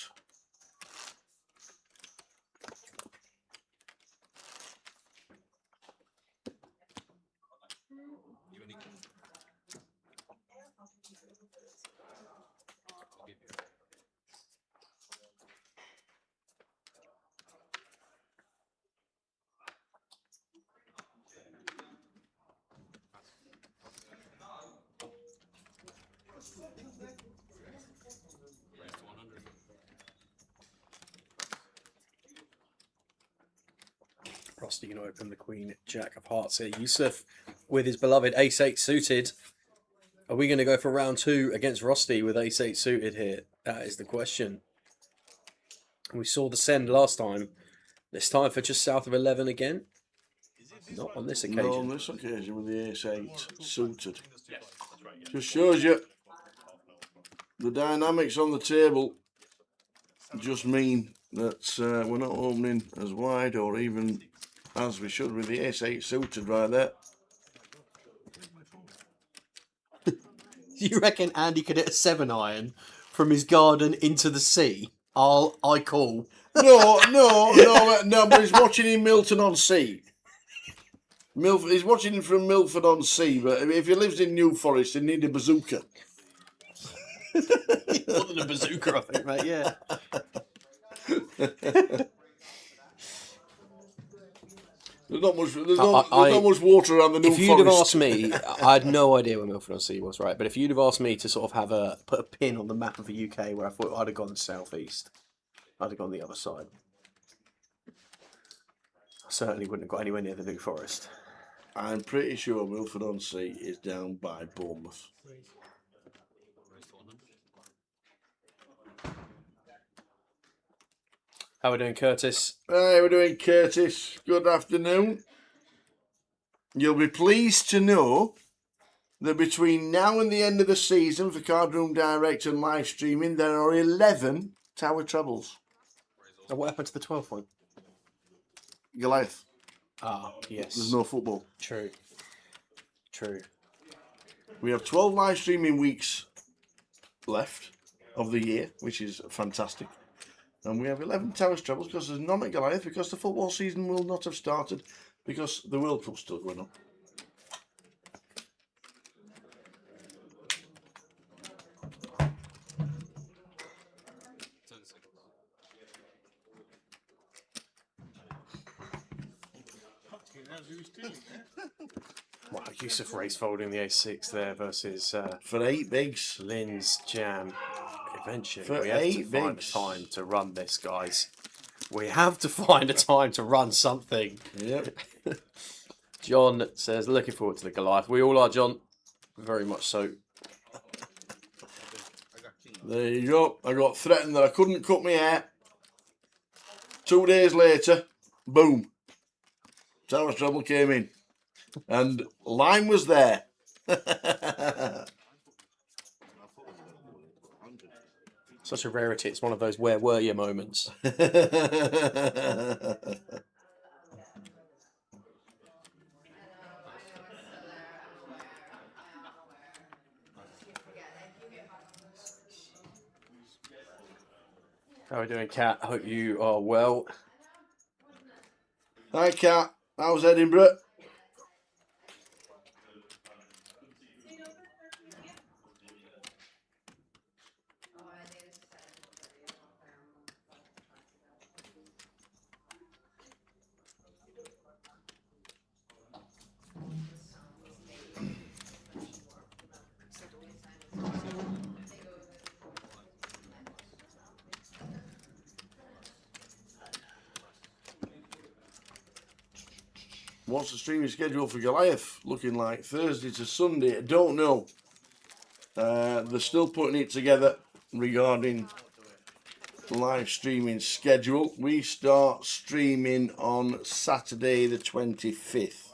Rossi going to open the Queen Jack of Hearts here. Yusuf with his beloved Ace-8 suited. Are we going to go for round 2 against Rossi with Ace-8 suited here? That is the question. We saw the send last time. This time for just south of 11 again. Not on this occasion. No, on this occasion with the Ace-8 suited. Just shows you the dynamics on the table just mean that we're not opening as wide or even as we should with the Ace-8 suited right there. You reckon Andy could hit a 7-iron from his garden into the sea? I call. No, but he's watching in Milton-on-Sea. He's watching him from Milford-on-Sea, but if he lives in New Forest, he need a bazooka. More than a bazooka, I think, mate, yeah. There's not much water around the New Forest. If you'd have asked me, I had no idea where Milford-on-Sea was, right? But if you'd have asked me to sort of put a pin on the map of the UK where I thought I'd have gone southeast, I'd have gone the other side. I certainly wouldn't have got anywhere near the New Forest. I'm pretty sure Milford-on-Sea is down by Bournemouth. How are we doing, Curtis? Hey, we're doing Curtis. Good afternoon. You'll be pleased to know that between now and the end of the season for Card Room Direct and live streaming, there are 11 Tower Trebles. And what happened to the 12th one? Goliath. Ah, yes. There's no football. True. True. We have 12 live streaming weeks left of the year, which is fantastic. And we have 11 Tower Trebles because there's none at Goliath because the football season will not have started because the World Cup's still going on. Wow, Yusuf Race folding the ace-6 there versus for 8 bigs. Lynn's Jam. Eventually, For we have to 8 find a bigs. time to run this, guys. We have to find a time to run something. Yep. John says, looking forward to the Goliath. We all are, John. Very much so. There you go. I got threatened that I couldn't cut my hair. 2 days later, boom. Tower Treble came in. And line was there. Such a rarity. It's one of those where were you moments. How are we doing, Kat? I hope you are well. Hi, Kat. How's Edinburgh? What's the streaming schedule for Goliath looking like? Thursday to Sunday? I don't know. They're still putting it together regarding the live streaming schedule. We start streaming on Saturday the 25th.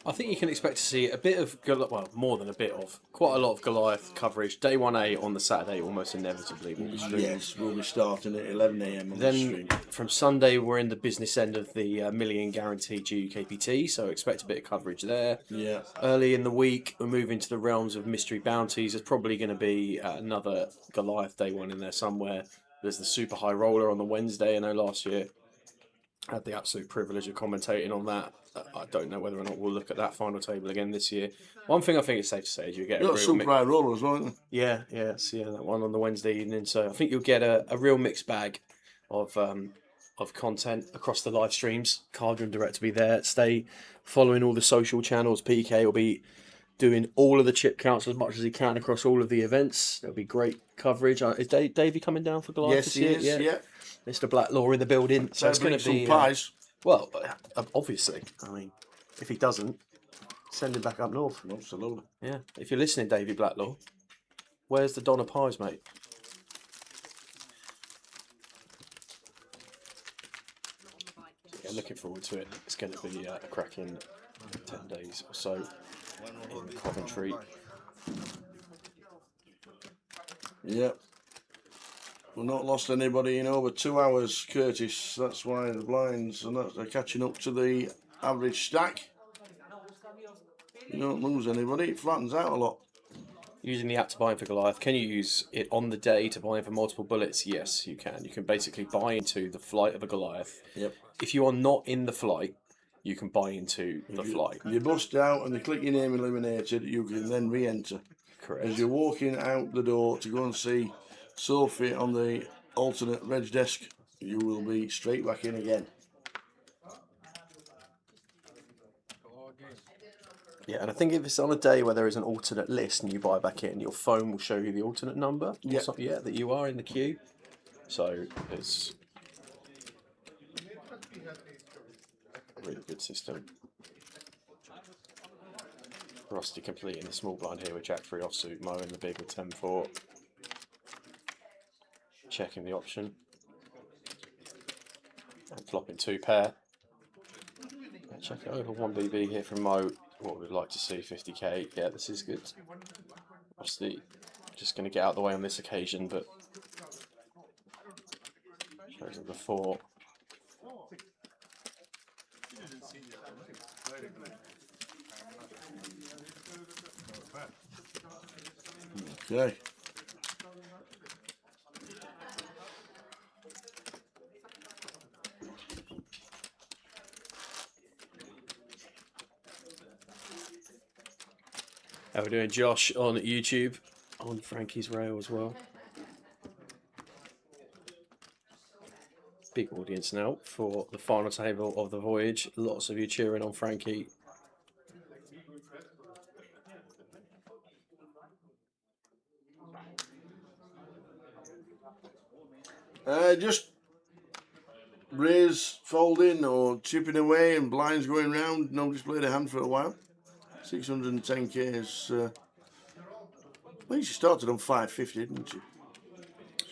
I think you can expect to see a bit of, well, more than a bit of, quite a lot of Goliath coverage. Day 1A on the Saturday almost inevitably will be streamed. Yes, we'll be starting at 11 AM on the Then stream. from Sunday, we're in the business end of the million guaranteed UKPT, so expect a bit of coverage there. Yeah. Early in the week, we're moving to the realms of mystery bounties. There's probably going to be another Goliath Day 1 in there somewhere. There's the Super High Roller on the Wednesday. I know last year I had the absolute privilege of commentating on that. I don't know whether or not we'll look at that final table again this year. One thing I think it's safe to say is you get a You've got real Super High Roller as well, haven't you? yeah, that one on the Wednesday evening. So I think you'll get a real mixed bag of content across the live streams. Card Room Direct will be there. Stay following all the social channels. PK will be doing all of the chip counts as much as he can across all of the events. There'll be great coverage. Is Davey coming down for Goliath Yes, this he year? is, yeah. Mr. Blacklaw in the building. So it's going to be some pies. Well, obviously. I mean, if he doesn't, send him back up north. Absolutely. Yeah. If you're listening, Davey Blacklaw, where's the Donna pies, mate? Yeah, looking forward to it. It's going to be a cracking 10 days or so in Coventry. Yep. We've not lost anybody in over 2 hours, Curtis. That's why the blinds and they're catching up to the average stack. You don't lose anybody. It flattens out a lot. Using the app to buy in for Goliath, can you use it on the day to buy in for multiple bullets? Yes, you can. You can basically buy into the flight of a Goliath. Yep. If you are not in the flight, you can buy into the flight. You bust out and you click your name eliminated, you can then re-enter. Correct. As you're walking out the door to go and see Sophie on the alternate reg desk, you will be straight back in again. Yeah, and I think if it's on a day where there is an alternate list and you buy back in, your phone will show you the alternate number. Yeah. Yeah, that you are in the queue. So it's a really good system. Rusty completing the small blind here with Jack 3 offsuit, Mo in the big with 10-4. Checking the option. And flopping 2 pair. Check it over 1BB here from Mo. what we'd like to see, 50k. Yeah, this is good. Obviously, just going to get out of the way on this occasion, but shows it before. Okay. How are we doing, Josh, on YouTube, on Frankie's Rail as well? Big audience now for the final table of the voyage. Lots of you cheering on Frankie. Just raise, folding, or chipping away, and blinds going round. Nobody's played a hand for a while. 610k is. Well, you started on 550, didn't you?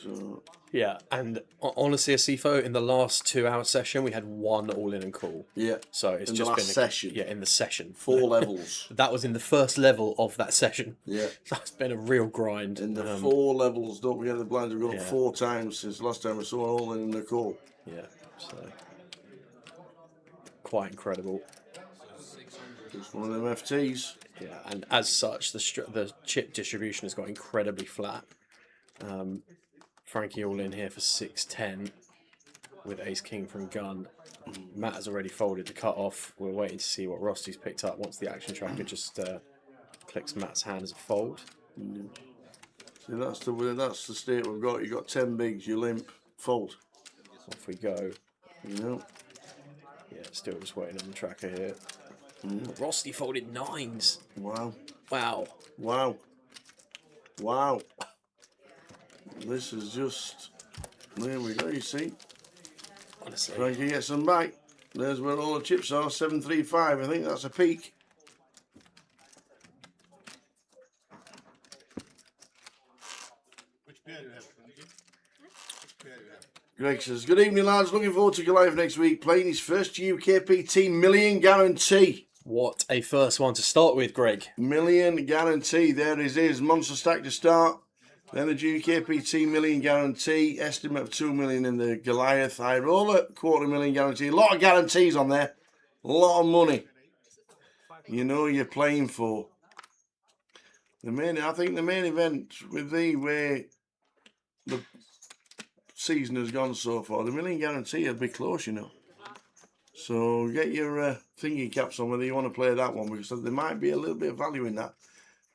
So. Yeah, and honestly, Asifo, in the last 2 hour session, we had one all in and call. Yeah. So it's in just the last been session. Yeah, in the session. 4 levels. That was in the first level of that session. Yeah. That's been a real grind. In the 4 levels, don't forget the blinds have gone up 4 times since last time we saw all in the call. Yeah, so quite incredible. Just one of them FTs. Yeah, and as such, the chip distribution has got incredibly flat. Frankie all in here for 610 with Ace King from gun. Matt has already folded the cut off. We're waiting to see what Rosty's picked up once the action tracker just clicks Matt's hand as a fold. See, that's the state we've got. You got 10 bigs, you limp, fold. Off we go. Yeah. Yeah, still just waiting on the tracker here. Rosty folded 9s. Wow. Wow. Wow. Wow. This is just. There we go, you see. Honestly. Frankie gets them back. There's where all the chips are, 735. I think that's a peak. Which pair do you have, Frankie? Which pair do you have? Greg says, good evening, lads. Looking forward to Goliath next week, playing his first UKPT million guarantee. What a first one to start with, Greg. Million guarantee. There it is. Monster stack to start. Then the UKPT million guarantee. Estimate of 2 million in the Goliath. High roller, 250,000 guarantee. A lot of guarantees on there. A lot of money. You know you're playing for. I think the main event with the way the season has gone so far, the million guarantee will be close, you know. So get your thinking caps on whether you want to play that one, because there might be a little bit of value in that.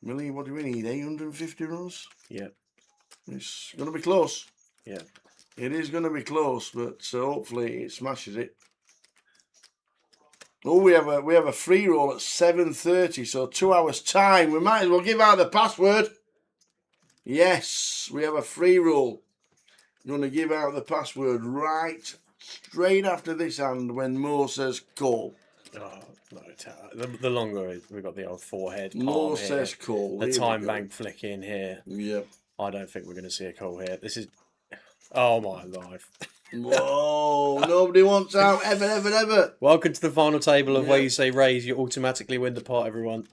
Million, what do we need? 850 runs? Yeah. It's going to be close. Yeah. It is going to be close, but hopefully it smashes it. Oh, we have a free roll at 7:30, so 2 hours time. We might as well give out the password. Yes, we have a free roll. Going to give out the password right straight after this hand when Mo says call. Oh, no, the longer we've got the old forehead. Mo palm says here, call. The Here we time go. bank flicking here. Yep. I don't think we're going to see a call here. This is. Oh my life. Whoa, nobody wants out ever, ever, ever. Welcome to the final table of where you say raise, you automatically win the pot, everyone.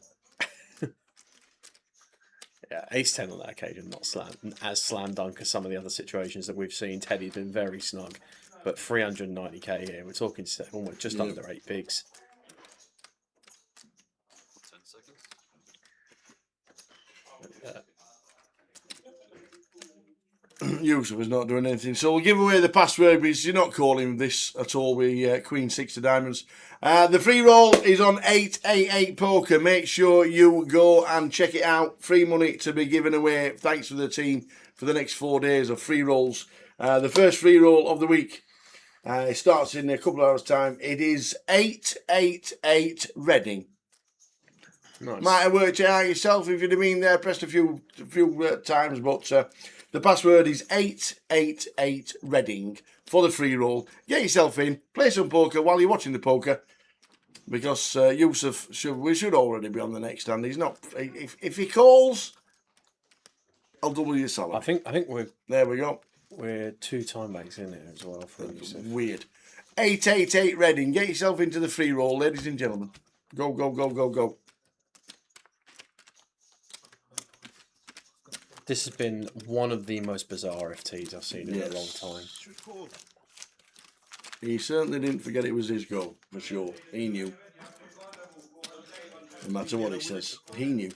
Yeah, ace 10 on that occasion, not as slam dunk as some of the other situations that we've seen. Teddy's been very snug, but 390k here. We're talking almost just under 8 bigs. 10 seconds. Yusuf is not doing anything, so we'll give away the password because you're not calling this at all with Queen 6 of diamonds. The free roll is on 888 Poker. Make sure you go and check it out. Free money to be given away. Thanks to the team for the next 4 days of free rolls. The first free roll of the week it starts in a couple of hours' time. It is 888 Reading. Nice. Might have worked it out yourself if you'd have been there, pressed a few times, but the password is 888 Reading for the free roll. Get yourself in, play some poker while you're watching the poker, because Yusuf we should already be on the next hand. He's not. If he calls, I'll double your salary. I think we're there. We go. We're 2 time banks in there as well for Yusuf. Weird. 888 Reading. Get yourself into the free roll, ladies and gentlemen. Go, go, go, go, go. This has been one of the most bizarre FTs I've seen in a long Yes. time. He certainly didn't forget it was his goal, for sure. He knew. No matter what he says, he knew.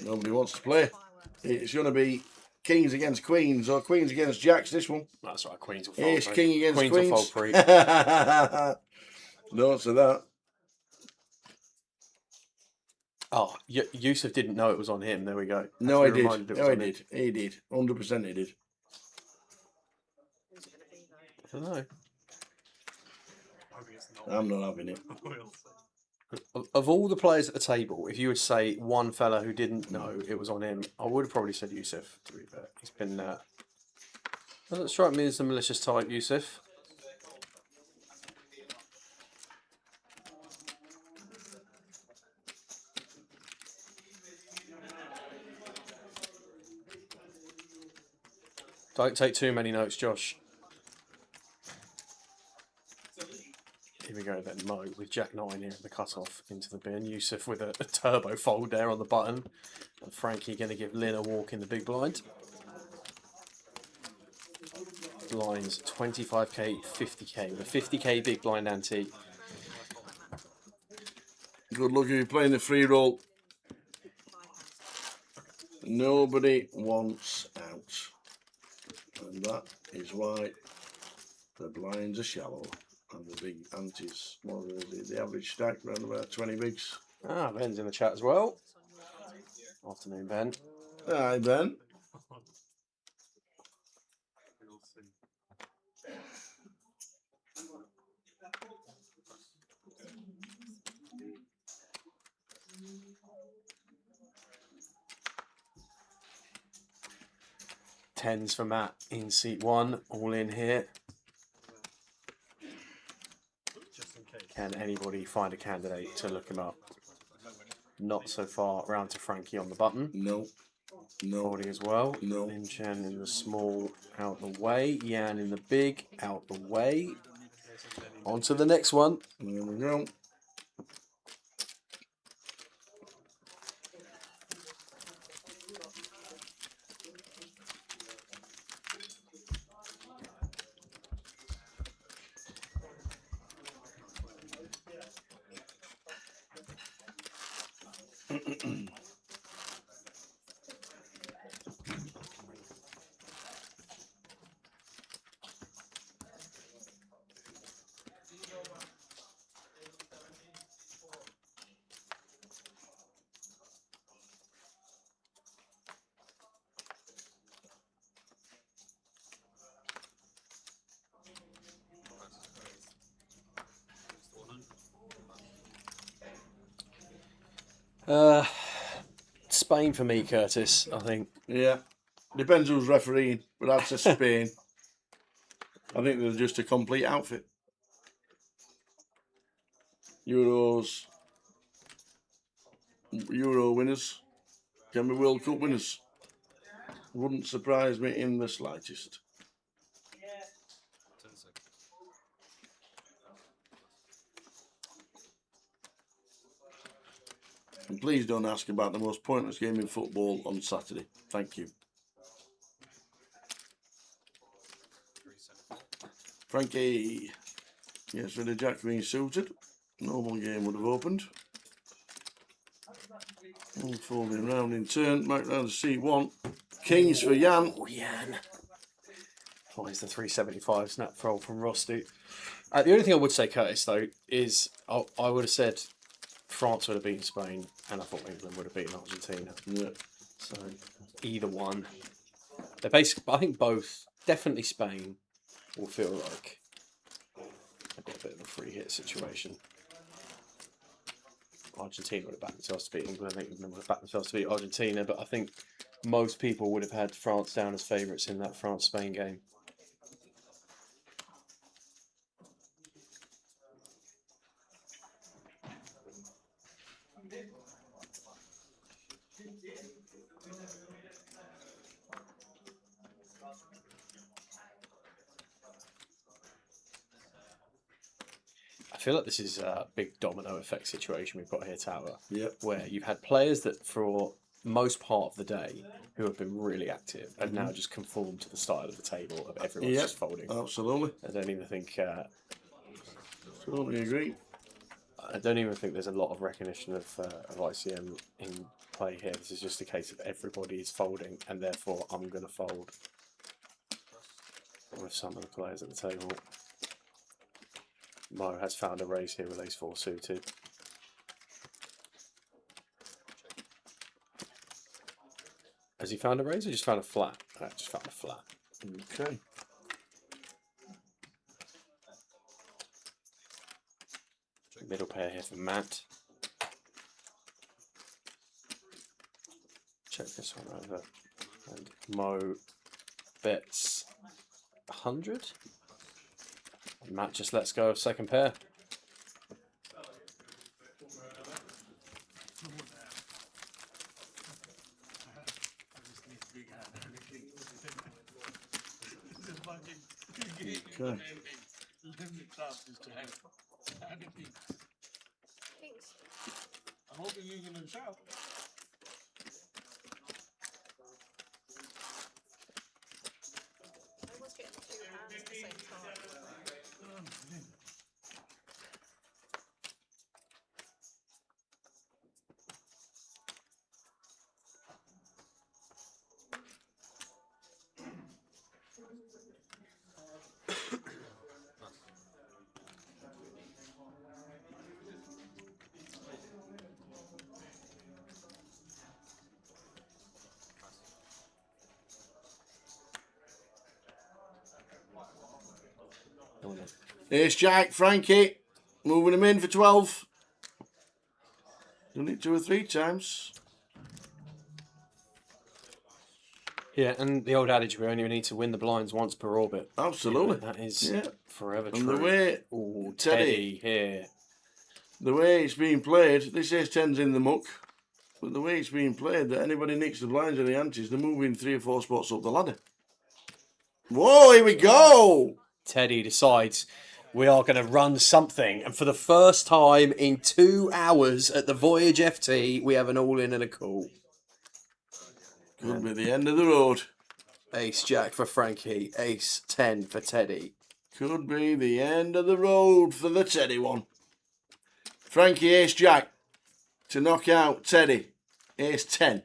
Nobody wants to play. It's going to be kings against queens or queens against jacks, this one. That's right, queens will fold. Ace, king against Queens queens. will fold pre. Don't say that. Oh, Yusuf didn't know it was on him. There we go. No, I did. Reminded it was No, I on him. did. He did. 100% he did. I don't know. I'm not having it. Of all the players at the table, if you would say one fella who didn't know it was on him, I would have probably said Yusuf, to be fair. He's been... doesn't strike me as the malicious type, Yusuf. Don't take too many notes, Josh. Here we go then, Mo with Jack 9 here at the cut-off into the bin. Yusuf with a turbo fold there on the button. And Frankie going to give Lynn a walk in the big blind. Blinds 25k, 50k. The 50k big blind ante. Good luck if you're playing the free roll. Nobody wants out. And that is why the blinds are shallow. And the big antes, what is it? The average stack around about 20 bigs. Ah, Ben's in the chat as well. Afternoon, Ben. Hi, Ben. Tens for Matt in seat 1, all in here. Can anybody find a candidate to look him up? Not so far. Round to Frankie on the button. No. No. 40 as well. No. Lin Chen in the small, out the way. Yan in the big, out the way. On to the next one. There we go. Spain for me, Curtis, I think. Yeah. Depends who's refereeing, but I'd say Spain. I think they're just a complete outfit. Euros. Euro winners. Can be World Cup winners. Wouldn't surprise me in the slightest. And please don't ask about the most pointless game in football on Saturday. Thank you. Frankie. Yes, with the Jack being suited. Normal game would have opened. Folding round in turn. Back round to C1. Kings for Yan. Oh, Yan. Oh, it's the 375 snap roll from Rostu. The only thing I would say, Curtis, though, is I would have said France would have beaten Spain, and I thought England would have beaten Argentina. Yeah. So either one. They're basically, I think both, definitely Spain, will feel like they've got a bit of a free hit situation. Argentina would have backed themselves to beat England. I think England would have backed themselves to beat Argentina, but I think most people would have had France down as favourites in that France-Spain game. I feel like this is a big domino effect situation we've got here, Tower. Yep. Where you've had players that, for most part of the day, who have been really active, have now just conformed to the style of the table of everyone's just folding. Absolutely. I don't even think. Totally agree. I don't even think there's a lot of recognition of ICM in play here. This is just a case of everybody is folding, and therefore I'm going to fold with some of the players at the table. Mo has found a raise here with ace 4 suited. Has he found a raise or just found a flat? I just found a flat. Okay. Middle pair here for Matt. Check this one over. And Mo bets 100. And Matt just lets go of second pair. Okay. I'm hoping you're gonna shout. I was getting 2 hands at the same time. Ace Jack, Frankie, moving him in for 12. Done it 2 or 3 times. Yeah, and the old adage, we only need to win the blinds once per orbit. Absolutely. Yeah, that is forever And true. the way Ooh, Teddy here. The way it's being played, this ace 10's in the muck. But the way it's being played, that anybody nicks the blinds or the antes, they're moving 3 or 4 spots up the ladder. Whoa, here we go! Teddy decides we are going to run something. And for the first time in 2 hours at the Voyage FT, we have an all-in and a call. Could be the end of the road. Ace Jack for Frankie. Ace 10 for Teddy. Could be the end of the road for the Teddy one. Frankie, Ace Jack to knock out Teddy. Ace 10.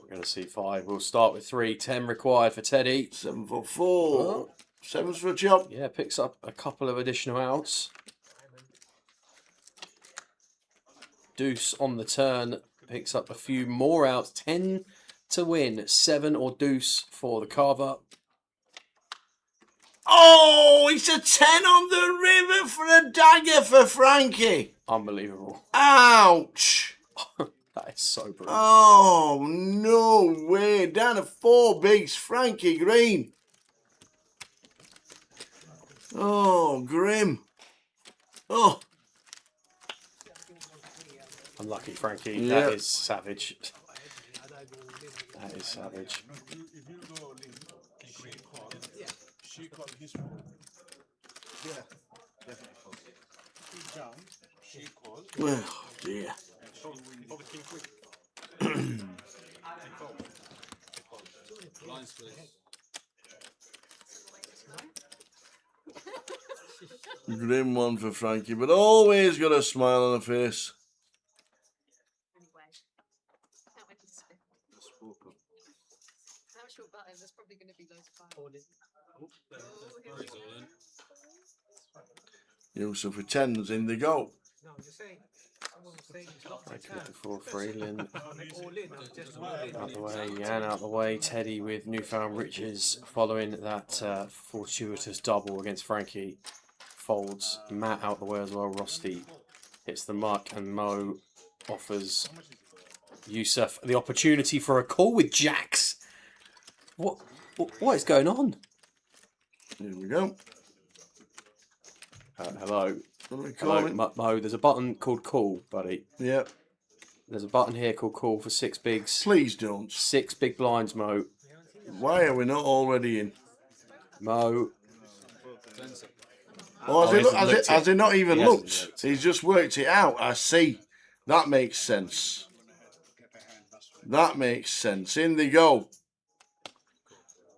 We're going to see 5. We'll start with 3. 10 required for Teddy. 7 for 4. 7's for a chop. Yeah, picks up a couple of additional outs. Deuce on the turn. Picks up a few more outs. 10 to win. 7 or deuce for the carver. Oh, it's a 10 on the river for a dagger for Frankie. Unbelievable. Ouch. That is so brutal. Oh, no way. Down to 4 bigs, Frankie Green. Oh, grim. Oh. Unlucky, Frankie. Yeah. That is savage. That is savage. If you go in green call, she called his phone. Yeah, definitely. He jumped, she called. Oh, dear. Over king quick. Lines, please. Grim one for Frankie, but always got a smile on her face. Anyway, that went to spin. That short button, there's probably going to be loads of fire. Yusuf for 10s in the go. No, you're saying. Someone was saying it's not Take it before Freeland. all in, just all in. Out the way, Jan out the way. Teddy with newfound riches following that fortuitous double against Frankie. Folds Matt out the way as well. Rusty hits the muck and Mo offers Yusuf the opportunity for a call with jacks. What is going on? Here we go. Hello. What do we Hello, call it? Mo. There's a button called call, buddy. Yep. There's a button here called call for 6 bigs. Please don't. 6 big blinds, Mo. Why are we not already in? Mo. Oh, has he not even He hasn't looked? looked. He's just worked it out. I see. That makes sense. That makes sense. In they go.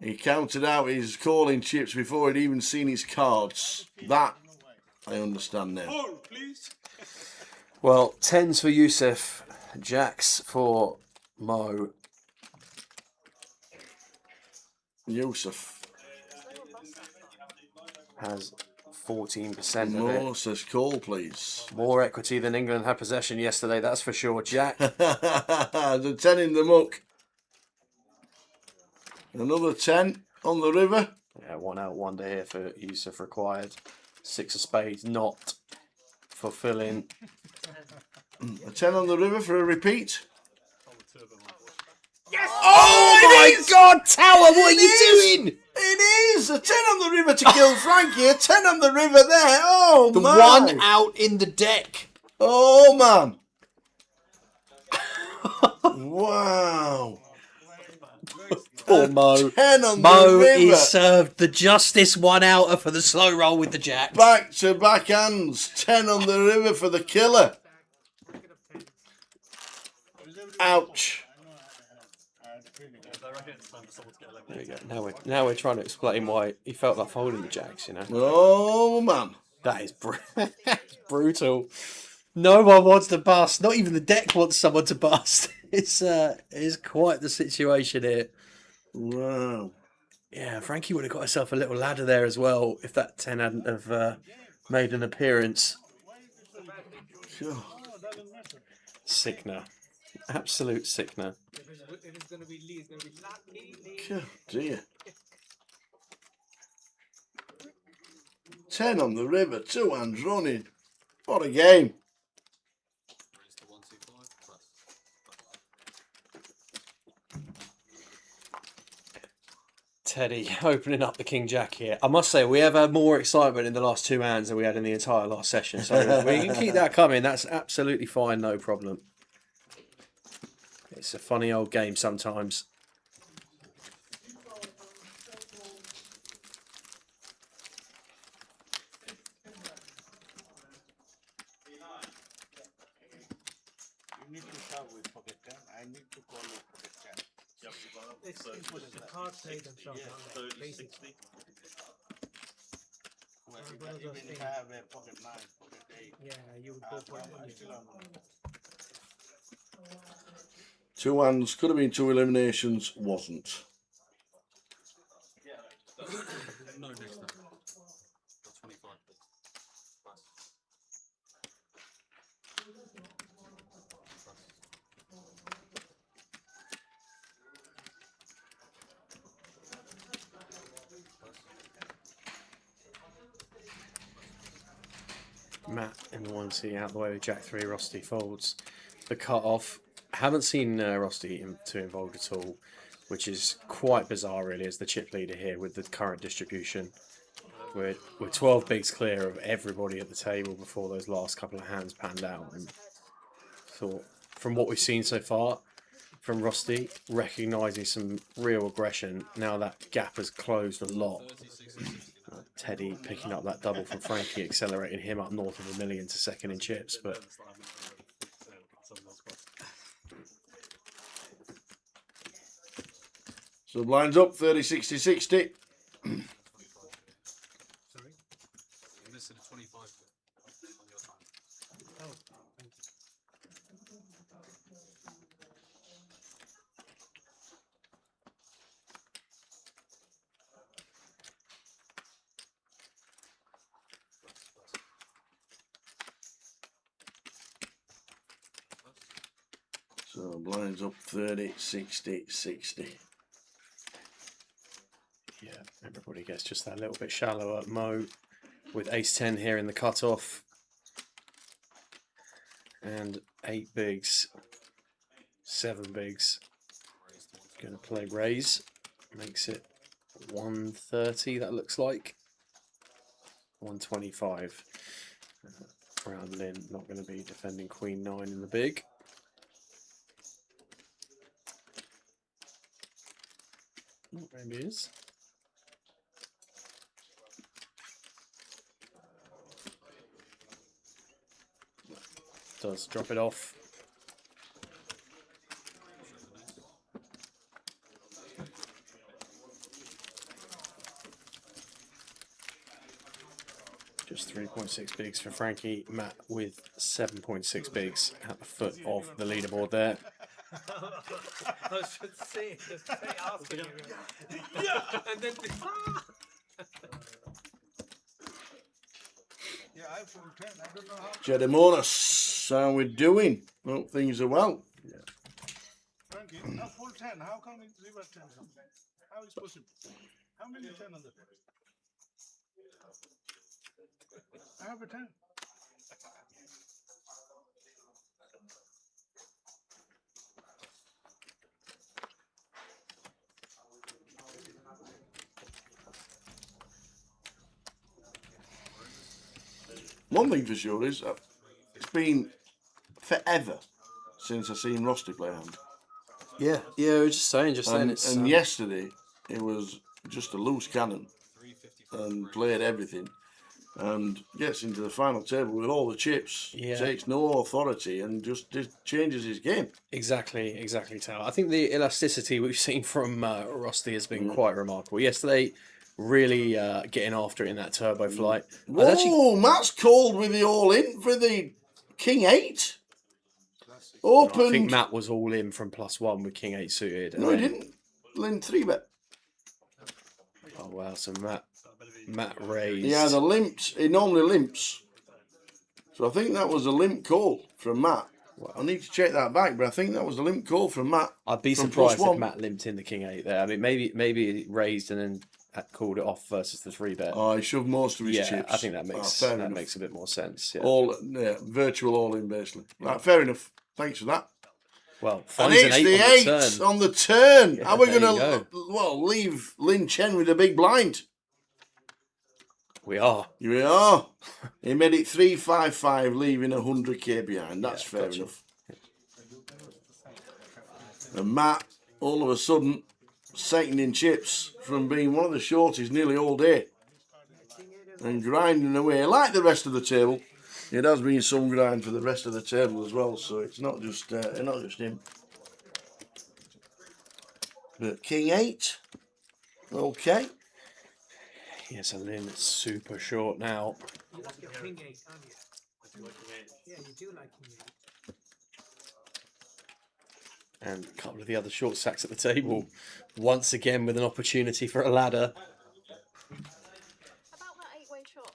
He counted out his calling chips before he'd even seen his cards. That I understand now. Oh, please. Well, 10s for Yusuf, jacks for Mo. Yusuf has 14% of More it. says call, please. More equity than England had possession yesterday, that's for sure, Jack. The 10 in the muck. Another 10 on the river. Yeah, 1 out, wonder here for Yusuf required. 6 of spades, not fulfilling. A 10 on the river for a repeat. Yes! Oh my God, Tower, what are you doing? It is! A 10 on the river to kill Frankie, a 10 on the river there. Oh, the man. 1 out in the deck. Oh, man. Wow. Poor Mo. 10 on Mo the river. is served the justice 1 outer for the slow roll with the jack. Back to back hands. 10 on the river for the killer. Ouch. There we go. Now we're trying to explain why he felt like folding the jacks, you know. Oh, man. That is that's brutal. No one wants to bust. Not even the deck wants someone to bust. It's quite the situation here. Wow. Yeah, Frankie would have got herself a little ladder there as well if that 10 hadn't have made an appearance. Sure. Sickener. Absolute sickener. If it's going to be Lee, it's going to be lucky. Oh, dear. 10 on the river, 2 hands running. What a game. Teddy opening up the King Jack here. I must say, we have had more excitement in the last 2 hands than we had in the entire last session. So we can keep that coming. That's absolutely fine, no problem. It's a funny old game sometimes. You need to serve with pocket 10. I need to call with pocket 10. It's important. The cards play themselves. Yeah, Basic. 60. Well, One of those even if things. I have a pocket 9, pocket 8. Yeah, you would go for it. I still have no. 2 hands, could have been 2 eliminations, wasn't. No, next time. 25. Matt in the 1C out the way with Jack 3. Rusty folds the cut off. Haven't seen Rusty too involved at all, which is quite bizarre really as the chip leader here with the current distribution. We're 12 bigs clear of everybody at the table before those last couple of hands panned out. And thought, from what we've seen so far from Rusty, recognising some real aggression, now that gap has closed a lot. Teddy picking up that double from Frankie, accelerating him up north of 1 million to second in chips, but So blinds up, 30, 60, 60. Sorry? You're missing a 25 on your time. Oh, So blinds up, 30, 60, 60. yeah, everybody gets just that little bit shallower. Mo with ace-10 here in the cutoff. And 8 bigs, 7 bigs. Going to play raise. Makes it 130, that looks like. 125. Brown Lynn not going to be defending Queen 9 in the big. Maybe it is. does. Drop it off. Just 3.6 bigs for Frankie. Matt with 7.6 bigs at the foot of the leaderboard there. I should say, just say asking him. Yeah. And then Yeah, I full 10. I don't know how. Jedemonis, how we doing? Hope things are well. Frankie, a full 10. How come it's river 10? How is possible? How many 10 on the I have a 10. One thing for sure is it's been forever since I seen Rusty play hand. Yeah, I was just saying it's. And yesterday it was just a loose cannon and played everything and gets into the final table with all the chips. Yeah. Takes no authority and just changes his game. Exactly, Tal. I think the elasticity we've seen from Rusty has been quite remarkable. Yesterday, really getting after it in that turbo flight. Whoa, Matt's called with the all-in for the King 8. Opened. I think Matt was all in from +1 with King 8 suited. No, he didn't. Lynn 3-bet. Oh, wow, so Matt raised. Yeah, the limps. He normally limps. So I think that was a limp call from Matt. Wow. I need to check that back, but I think that was a limp call from Matt. I'd be surprised if Matt limped in the King 8 there. I mean, maybe he raised and then had called it off versus the 3-bet. Oh, he shoved most of his chips. I think that makes a bit more sense. Yeah. Virtual all-in, basically. Right, fair enough. Thanks for that. Well, and it's the 8 on the turn. Yeah, Are we going to leave Lin Chen with a big blind? We are. We are. He made it 3-5-5, leaving 100k behind. That's fair enough. And Matt, all of a sudden, second in chips from being one of the shortest nearly all day. And grinding away like the rest of the table. It has been some grind for the rest of the table as well, so it's not just him. But King 8, okay. Yeah, so Lynn is super short now. You like your King 8, aren't you? Yeah, you do like King 8. And a couple of the other short sacks at the table, once again with an opportunity for a ladder. About that 8-way shot.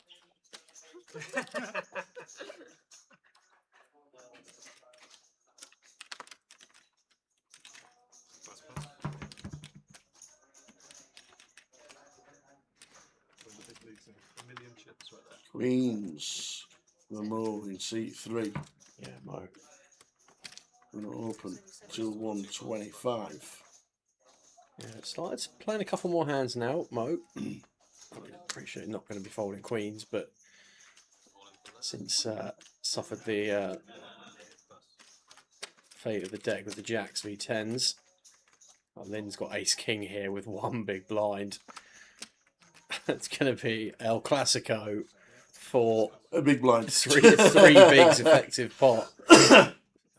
Queens, the Mo in seat 3. Yeah, Mo. Going to open till 125. Yeah, it's playing a couple more hands now, Mo. Appreciate not going to be folding queens, but since suffered the fate of the deck with the jacks v10s, Lynn's got ace king here with one big blind. It's going to be El Clasico for a big blind, three bigs effective pot,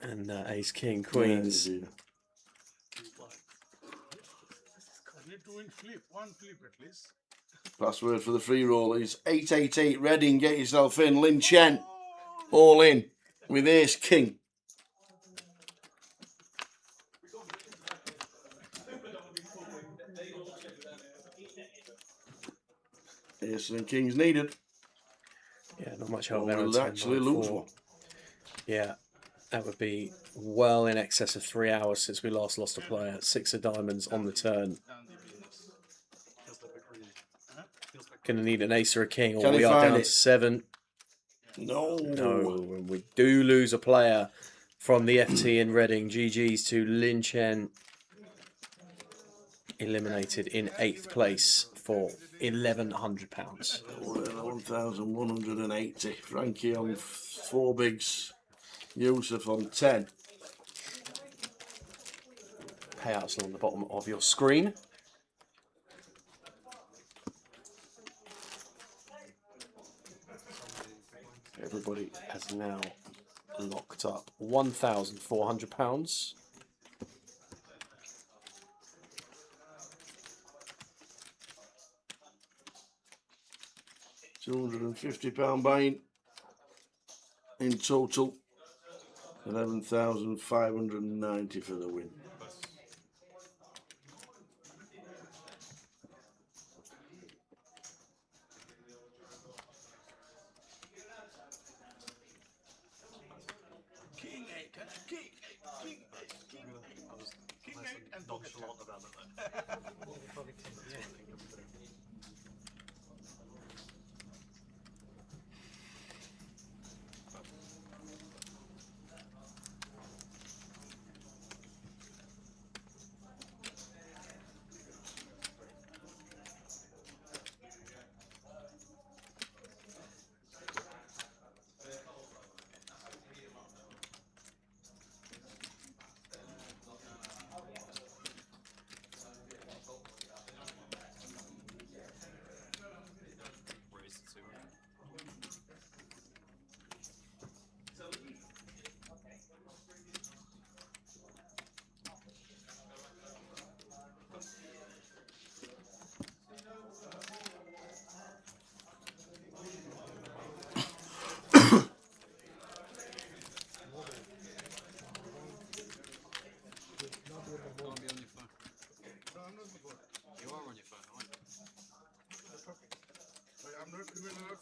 and ace king queens. We're doing one flip at least. Password for the free roll is 888 Reading. Get yourself in. Lin Chen, all in with ace king. Ace and kings needed. Yeah, not much help there. We'll actually lose one. Yeah, that would be well in excess of 3 hours since we last lost a player. 6 of diamonds on the turn. Going to need an ace or a king, or we are down to 7. No. And we do lose a player from the FT in Reading. GG's to Lin Chen. Eliminated in 8th place for £1,100. 1,180. Frankie on 4 bigs. Yusuf on 10. Payouts along the bottom of your screen. Everybody has now locked up. £1,400. £250 buy-in in total. 11,590 for the win. King 8, King 8, King 8, and don't get a lot of them.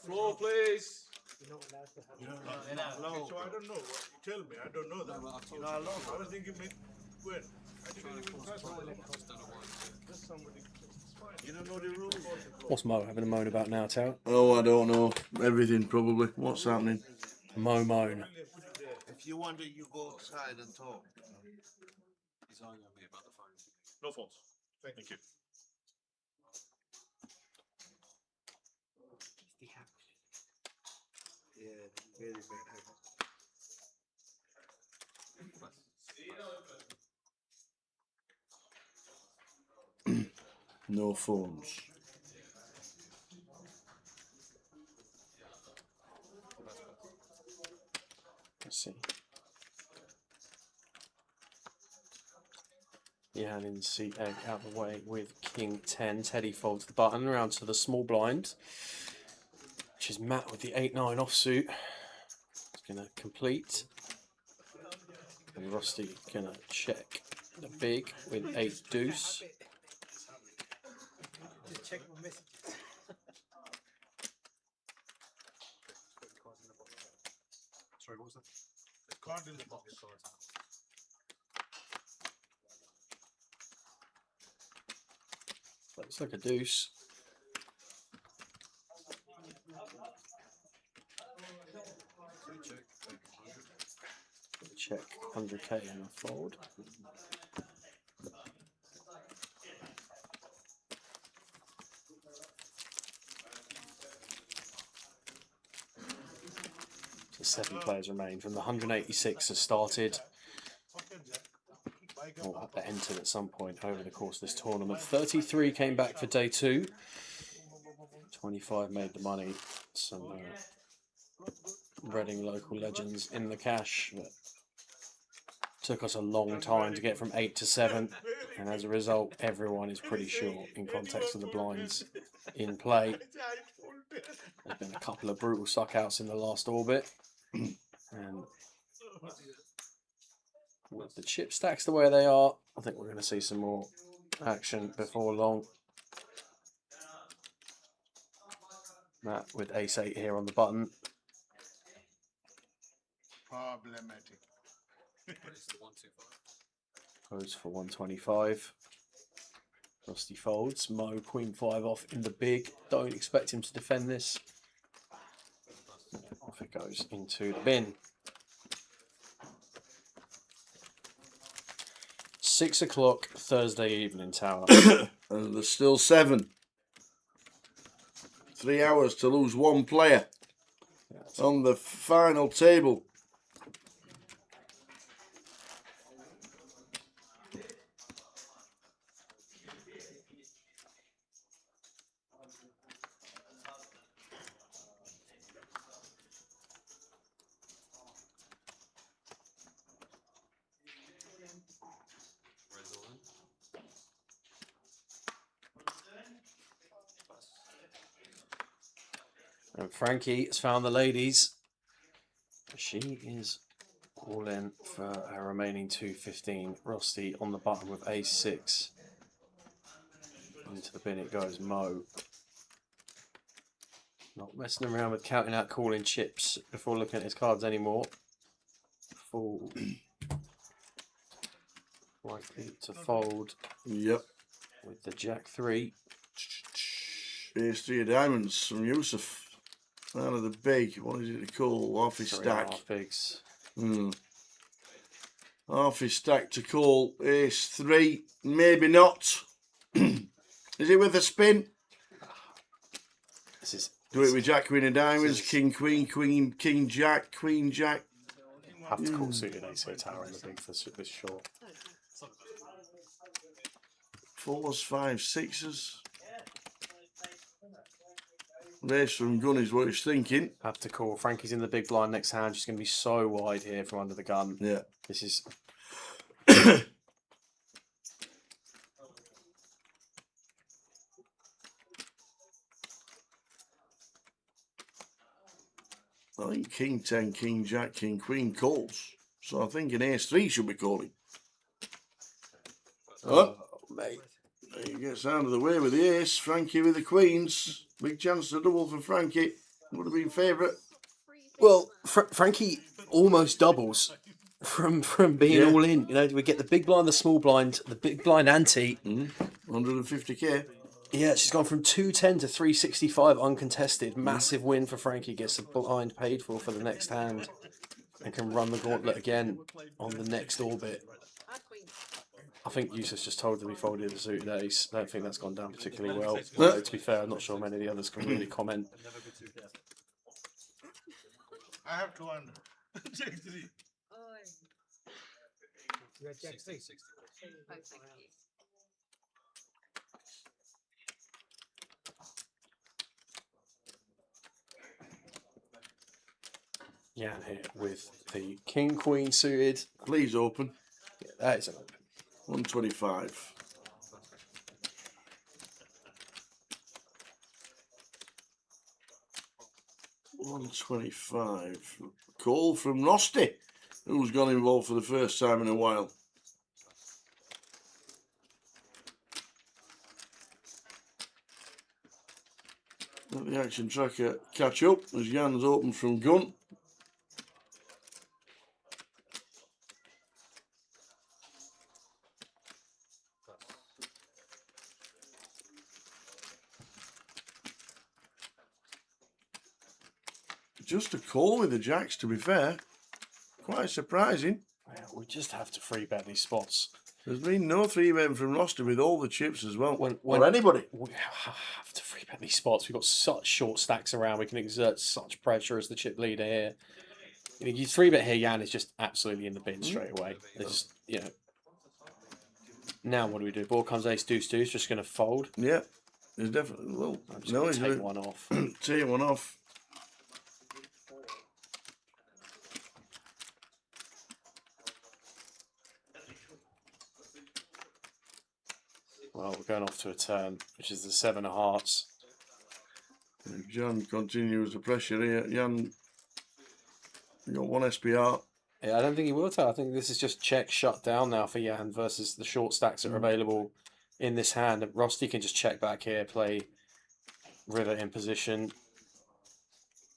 Floor, please. You're not allowed to have so I don't know what you tell me. I don't know that. You're not allowed. I was thinking maybe when. I didn't even touch just somebody. You don't know the rules. What's Mo having a moan about now, Tal? Oh, I don't know. Everything probably. What's happening? Mo moan. If you want it, you go outside and talk. He's arguing with me about the phone. No phones. Thank you. Yeah, very bad. No phones. Let's see. Jan in seat 8 out of the way with King 10. Teddy folds the button around to the small blind, which is Matt with the 8-9 offsuit. It's going to complete. And Rusty going to check the big with 8 deuce. Just check my messages. Sorry, what was that? The card in the box. Looks like a deuce. Check 100k and a fold. So 7 players remain from the 186 has started. Or entered at some point over the course of this tournament. 33 came back for day 2. 25 made the money. Some Reading local legends in the cash. But took us a long time to get from 8 to 7. And as a result, everyone is pretty short in context of the blinds in play. There's been a couple of brutal suckouts in the last orbit. And with the chip stacks the way they are, I think we're going to see some more action before long. Matt with ace-8 here on the button. Problematic. Goes for 125. Rusty folds. Mo queen-5 off in the big. Don't expect him to defend this. Off it goes into the bin. 6 o'clock Thursday evening, Tower. And there's still 7. 3 hours to lose 1 player on the final table. And Frankie has found the ladies. She is all in for her remaining 215. Rusty on the button with ace-6. Into the bin it goes, Mo. Not messing around with counting out calling chips before looking at his cards anymore. Fold. Likely to fold. Yep. With the Jack-3. Here's 3 of diamonds from Yusuf. Out of the big. What is it to call? Half his stack. Half bigs. Half his stack to call. Ace 3. Maybe not. Is it with a spin? This is. Do it with Jack, Queen of diamonds, King, Queen, Queen, King, Jack, Queen, Jack. Have to call suited ace here, tower in the big for this short. 4s, 5s, 6s. Race from gun is what he's thinking. Have to call. Frankie's in the big blind next hand. She's going to be so wide here from under the gun. Yeah. This is. I think King 10, King Jack, King Queen calls. So I think an ace 3 should be calling. Oh, mate. He gets out of the way with the ace. Frankie with the queens. Big chance to double for Frankie. Would have been favourite. Well, Frankie almost doubles from being all in. You know, we get the big blind, the small blind, the big blind ante. 150k. Yeah, she's gone from 210 to 365 uncontested. Massive win for Frankie. Gets the blind paid for the next hand. And can run the gauntlet again on the next orbit. I think Yusuf's just told them he folded the suited ace. I don't think that's gone down particularly well. Although, to be fair, I'm not sure many of the others can really comment. I have 200. Jack 3. You had Jack 3. Yeah, here with the King Queen suited. Please open. Yeah, that is an open. 125. $125. Call from Rusty, who's gone involved for the first time in a while. Let the action tracker catch up as Jan's open from gun. Just a call with the jacks, to be fair. Quite surprising. Well, we just have to free bet these spots. There's been no 3-bet from Roster with all the chips as well. When or anybody. We have to free bet these spots. We've got such short stacks around. We can exert such pressure as the chip leader here. You know, you 3-bet here, Jan is just absolutely in the bin straight away. It's just, you know. Now what do we do? Ball comes ace, deuce, deuce. Just going to fold. Yeah. There's definitely. Well, I'm just going to take one off. Take one off. Well, we're going off to a turn, which is the 7 of hearts. If Jan continues the pressure here, Jan got 1 SPR. Yeah, I don't think he will tell. I think this is just check shut down now for Jan versus the short stacks that are available in this hand. Rusty can just check back here, play river in position.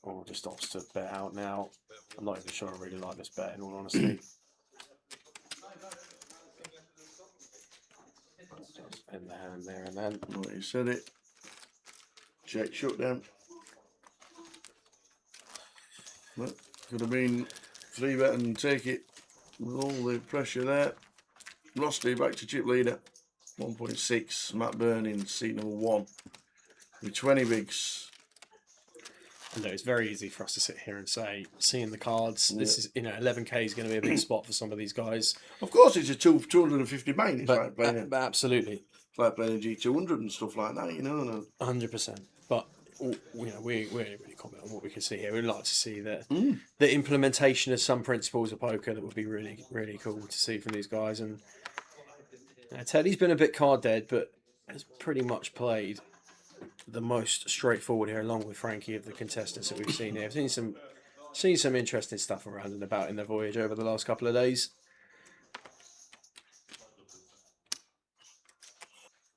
Or just opts to bet out now. I'm not even sure I really like this bet, in all honesty. In the hand there and then. Well, you said it. Check shutdown. Well, could have been 3-bet and take it with all the pressure there. Rusty back to chip leader. 1.6. Matt Burning, seat number 1. With 20 bigs. No, it's very easy for us to sit here and say, seeing the cards, this is, 11k is going to be a big spot for some of these guys. Of course, it's a 250 main. It's like playing, absolutely. It's like playing a G200 and stuff like that, 100%. But we don't really comment on what we can see here. We'd like to see the implementation of some principles of poker that would be really, really cool to see from these guys. And Teddy's been a bit card dead, but has pretty much played the most straightforward here, along with Frankie, of the contestants that we've seen here. I've seen some interesting stuff around and about in the voyage over the last couple of days.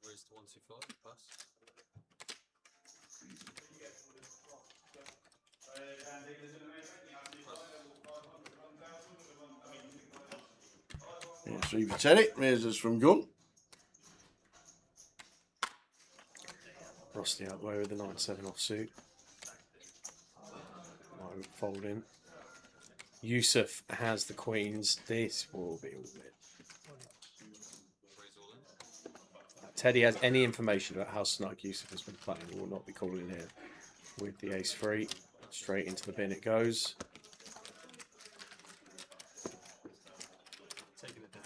Where's the 125 pass? Yeah, 3 for Teddy. Raises from gun. Rusty out the way with the 9-7 offsuit. Might fold in. Yusuf has the queens. This will be all it. Teddy has any information about how snug Yusuf has been playing. He will not be calling here with the ace-3. Straight into the bin it goes. Taking it down.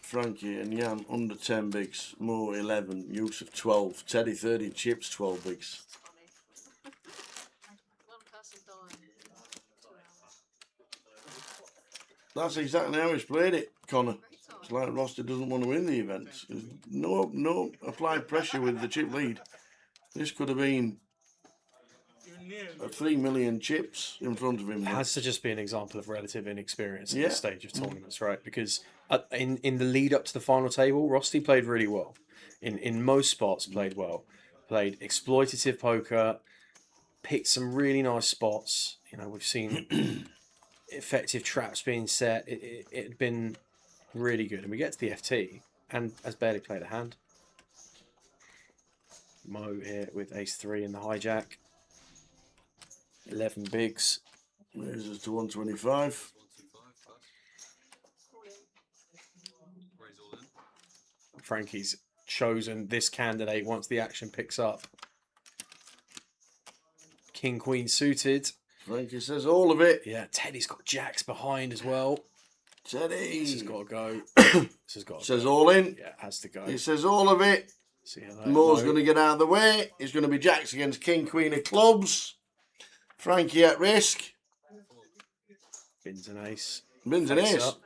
Frankie and Jan under 10 bigs. Mo 11. Yusuf 12. Teddy 30 chips, 12 bigs. That's exactly how he's played it, Connor. It's like Roster doesn't want to win the event. There's no applied pressure with the chip lead. This could have been 3 million chips in front of him. It has to just be an example of relative inexperience at Yeah. this stage of tournaments, right? Because in the lead up to the final table, Rusty played really well. In most spots, played well. Played exploitative poker, picked some really nice spots. You know, we've seen effective traps being set. It had been really good. And we get to the FT and has barely played a hand. Mo here with ace-3 in the hijack. 11 bigs. Raises to 125. Frankie's chosen this candidate once the action picks up. King, Queen suited. Frankie says all of it. Yeah, Teddy's got jacks behind as well. Teddy. This has got to go. This has got to Says go. all in. Yeah, it has to go. He says all of it. See how that Mo's going to get out of the way. It's going to be jacks against King, Queen of clubs. Frankie at risk. Bins and ace. Bins and Face ace. up.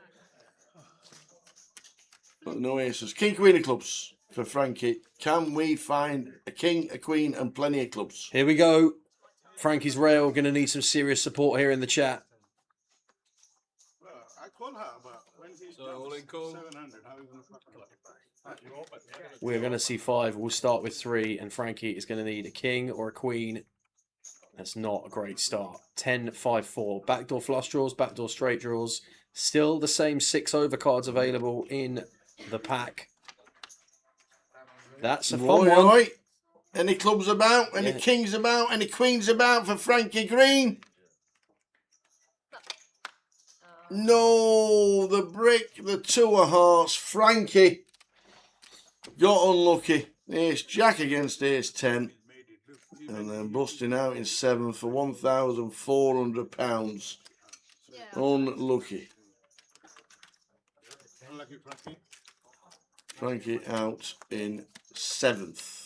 But no aces. King, Queen of clubs for Frankie. Can we find a king, a queen, and plenty of clubs? Here we go. Frankie's rail going to need some serious support here in the chat. Well, I call her, but when he So all in call. 700, how are you going to fucking like We're going to see 5. We'll start with 3, and Frankie is going to need a king or a queen. That's not a great start. 10, 5, 4. Backdoor flush draws, backdoor straight draws. Still the same 6 overcards available in the pack. That's a fun one. Oi. Any clubs about? Any kings about? Any queens about for Frankie Green? No, the brick, the 2 of hearts. Frankie got unlucky. Ace Jack against Ace 10. And then busting out in 7 for £1,400. Unlucky. Unlucky, Frankie. Frankie out in 7th.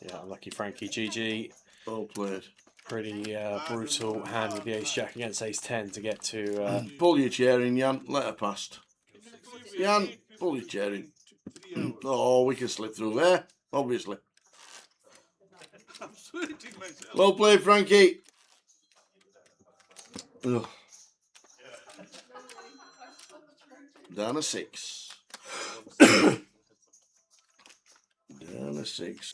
Yeah, lucky Frankie. GG. Well played. Pretty brutal hand with the ace jack against ace 10 to get to. Pull your chair in, Jan. Let her past. Jan, pull your chair in. Oh, we can slip through there, obviously. I'm sweating myself. Well played, Frankie. Ugh. Down a 6. Down a 6.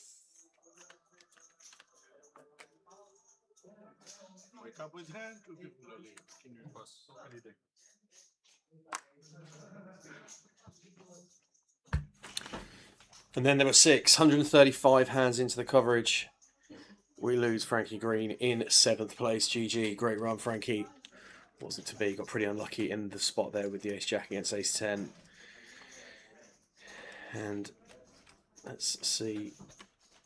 Wake up his hand to give him a lead. Anything. And then there were 6, 135 hands into the coverage. We lose Frankie Green in 7th place. GG. Great run, Frankie. Wasn't to be. Got pretty unlucky in the spot there with the ace jack against ace 10. And let's see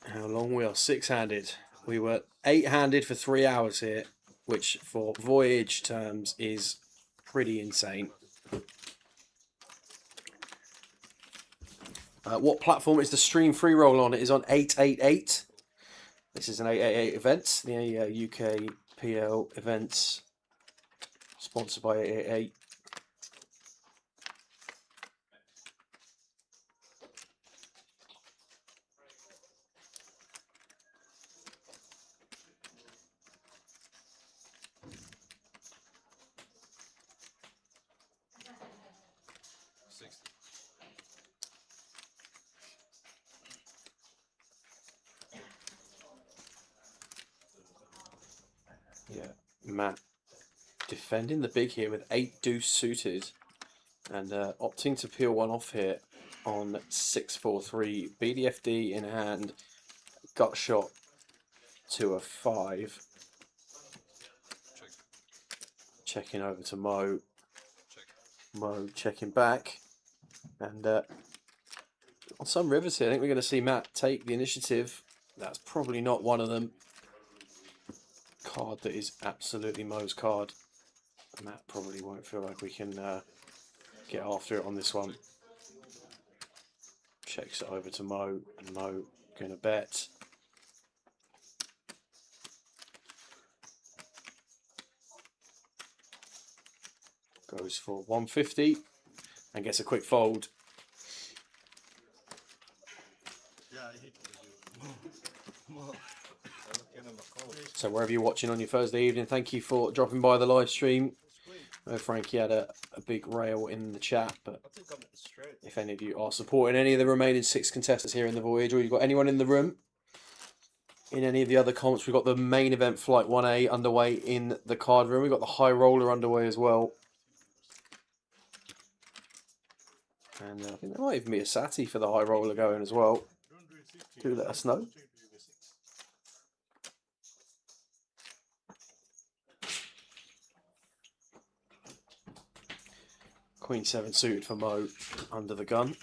how long we are. 6-handed. We were 8-handed for 3 hours here, which for voyage terms is pretty insane. What platform is the stream free roll on? It is on 888. This is an 888 event, the UKPL events, sponsored by 888. Yeah, Matt defending the big here with 8 deuce suited and opting to peel one off here on 6-4-3. BDFD in hand, gut shot to a 5. Checking over to Mo. Mo checking back. And on some rivers here, I think we're going to see Matt take the initiative. That's probably not one of them. Card that is absolutely Mo's card. Matt probably won't feel like we can get after it on this one. Checks it over to Mo, and Mo going to bet. Goes for 150 and gets a quick fold. So wherever you're watching on your Thursday evening, thank you for dropping by the live stream. I know Frankie had a big rail in the chat, but if any of you are supporting any of the remaining 6 contestants here in the voyage, or you've got anyone in the room in any of the other comps, we've got the main event Flight 1A underway in the card room. We've got the high roller underway as well. And I think there might even be a Sati for the high roller going as well. Do let us know. Queen 7 suited for Mo under the gun.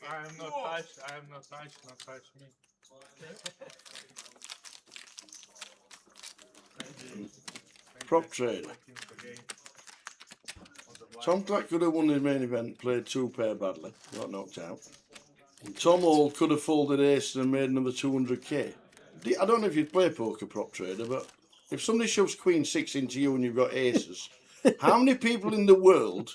I am not touched. I am not touched. Not touch me. Prop trade. Tom Clark could have won his main event, played 2 pair badly, got knocked out. And Tom Hall could have folded ace and made another 200k. I don't know if you'd play poker, prop trader, but if somebody shoves Queen 6 into you and you've got aces, how many people in the world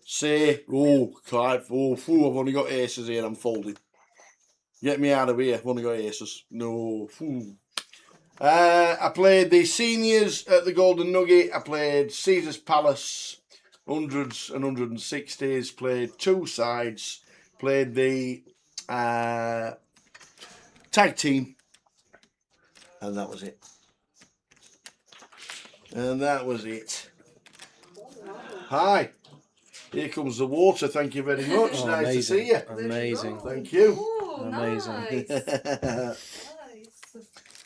say, oh, Clive, oh, I've only got aces here, I'm folding. Get me out of here, I've only got aces. No. I played the seniors at the Golden Nugget. I played Caesar's Palace, 100s and 160s. Played 2 sides. Played the tag team. And that was it. And that was it. Hi. Here comes the water. Thank you very much. Oh, nice amazing. to see you. Amazing. Thank you. Oh, Amazing. nice.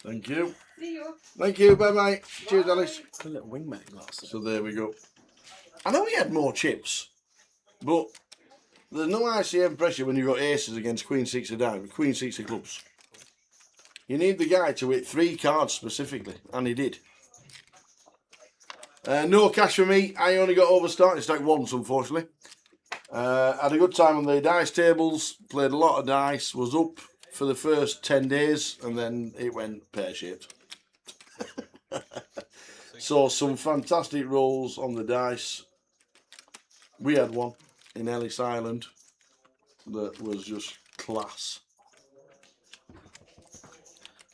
Thank you. See you. Thank you. Bye-bye. Cheers, Alice. A little wingman glass. So there we go. I know he had more chips, but there's no ICM pressure when you've got aces against Queen 6 of diamonds, Queen 6 of clubs. You need the guy to hit 3 cards specifically, and he did. No cash for me. I only got over starting stack once, unfortunately. Had a good time on the dice tables, played a lot of dice, was up for the first 10 days, and then it went pear-shaped. So some fantastic rolls on the dice. We had one in Ellis Island that was just class.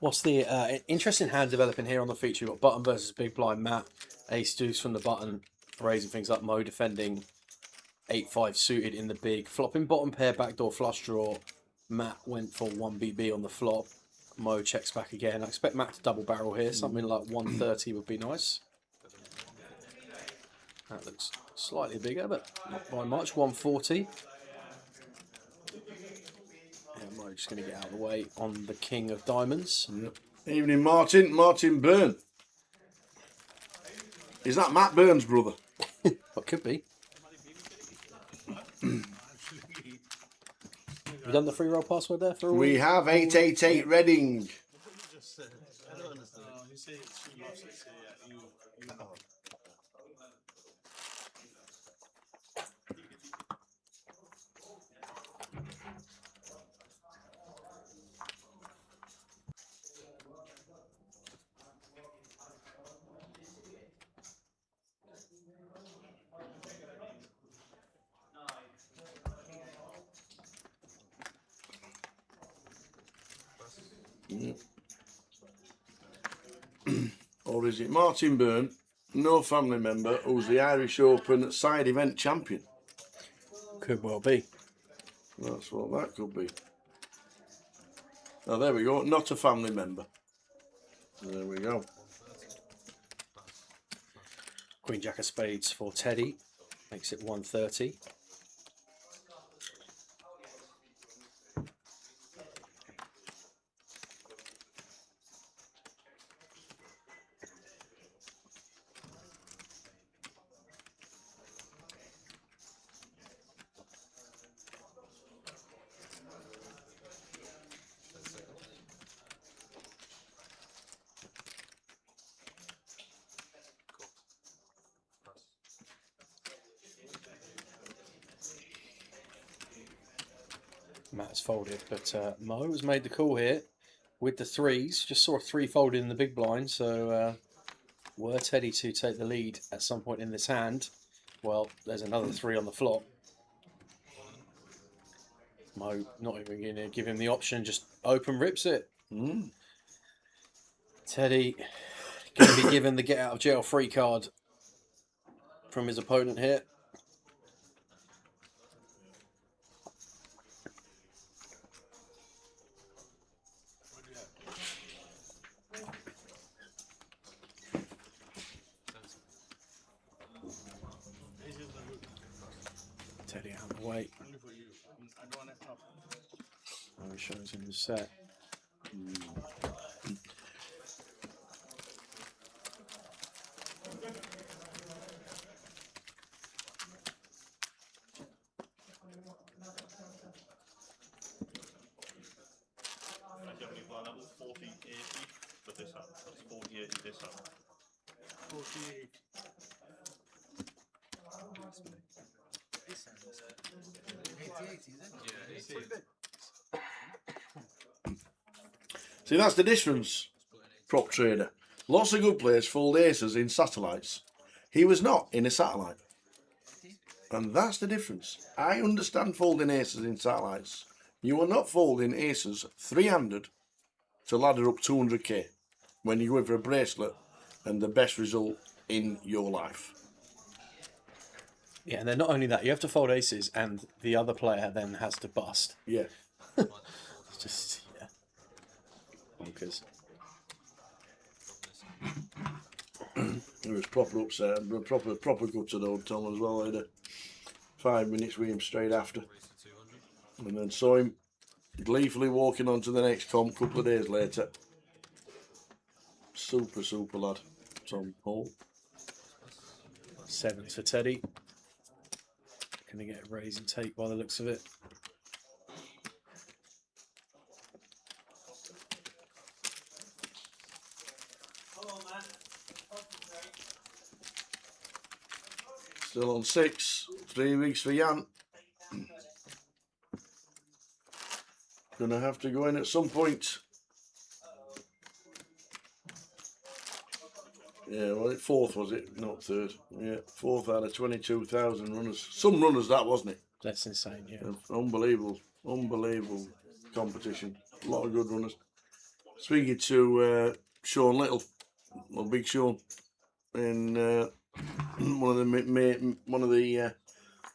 What's the interesting hand developing here on the feature? We've got button versus big blind. Matt, ace deuce from the button, raising things up. Mo defending 8-5 suited in the big. Flopping bottom pair, backdoor flush draw. Matt went for 1BB on the flop. Mo checks back again. I expect Matt to double barrel here. Something like 130 would be nice. That looks slightly bigger, but not by much. 140. And Mo just going to get out of the way on the king of diamonds. Yep. Evening, Martin. Martin Byrne. Is that Matt Byrne's brother? What could be. You done the free roll password there for all? We have 888 Reading. I don't understand. You say she loves it. Say you. Or is it Martin Byrne, no family member, who's the Irish Open side event champion? Could well be. That's what that could be. Oh, there we go. Not a family member. There we go. Queen Jack of Spades for Teddy. Makes it 130. Matt's folded, but Mo has made the call here with the threes. Just saw a three folded in the big blind, so were Teddy to take the lead at some point in this hand, well, there's another three on the flop. Mo not even going to give him the option, just open rips it. Teddy going to be given the get out of jail free card from his opponent here. Teddy out of the way. Oh, he shows him the set. Level 4080 for this hand. That's 4080 this hand. 48. See, that's the difference, prop trader. Lots of good players fold aces in satellites. He was not in a satellite. And that's the difference. I understand folding aces in satellites. You are not folding aces three-handed to ladder up 200k when you're going for a bracelet and the best result in your life. Yeah, and then not only that, you have to fold aces and the other player then has to bust. Yeah. It's just, yeah. Bonkers. It was proper upset, proper good to the old Tom as well. I had a 5 minutes with him straight after. And then saw him gleefully walking on to the next comp a couple of days later. Super lad, Tom Paul. Sevens for Teddy. Going to get a raise and take by the looks of it. Still on 6, 3 weeks for Jan. Gonna have to go in at some point. Yeah, well, fourth was it? Not third. Yeah, fourth out of 22,000 runners. Some runners that, wasn't it? That's insane, yeah. Unbelievable competition. A lot of good runners. Speaking to Sean Little, well, Big Sean, in one of the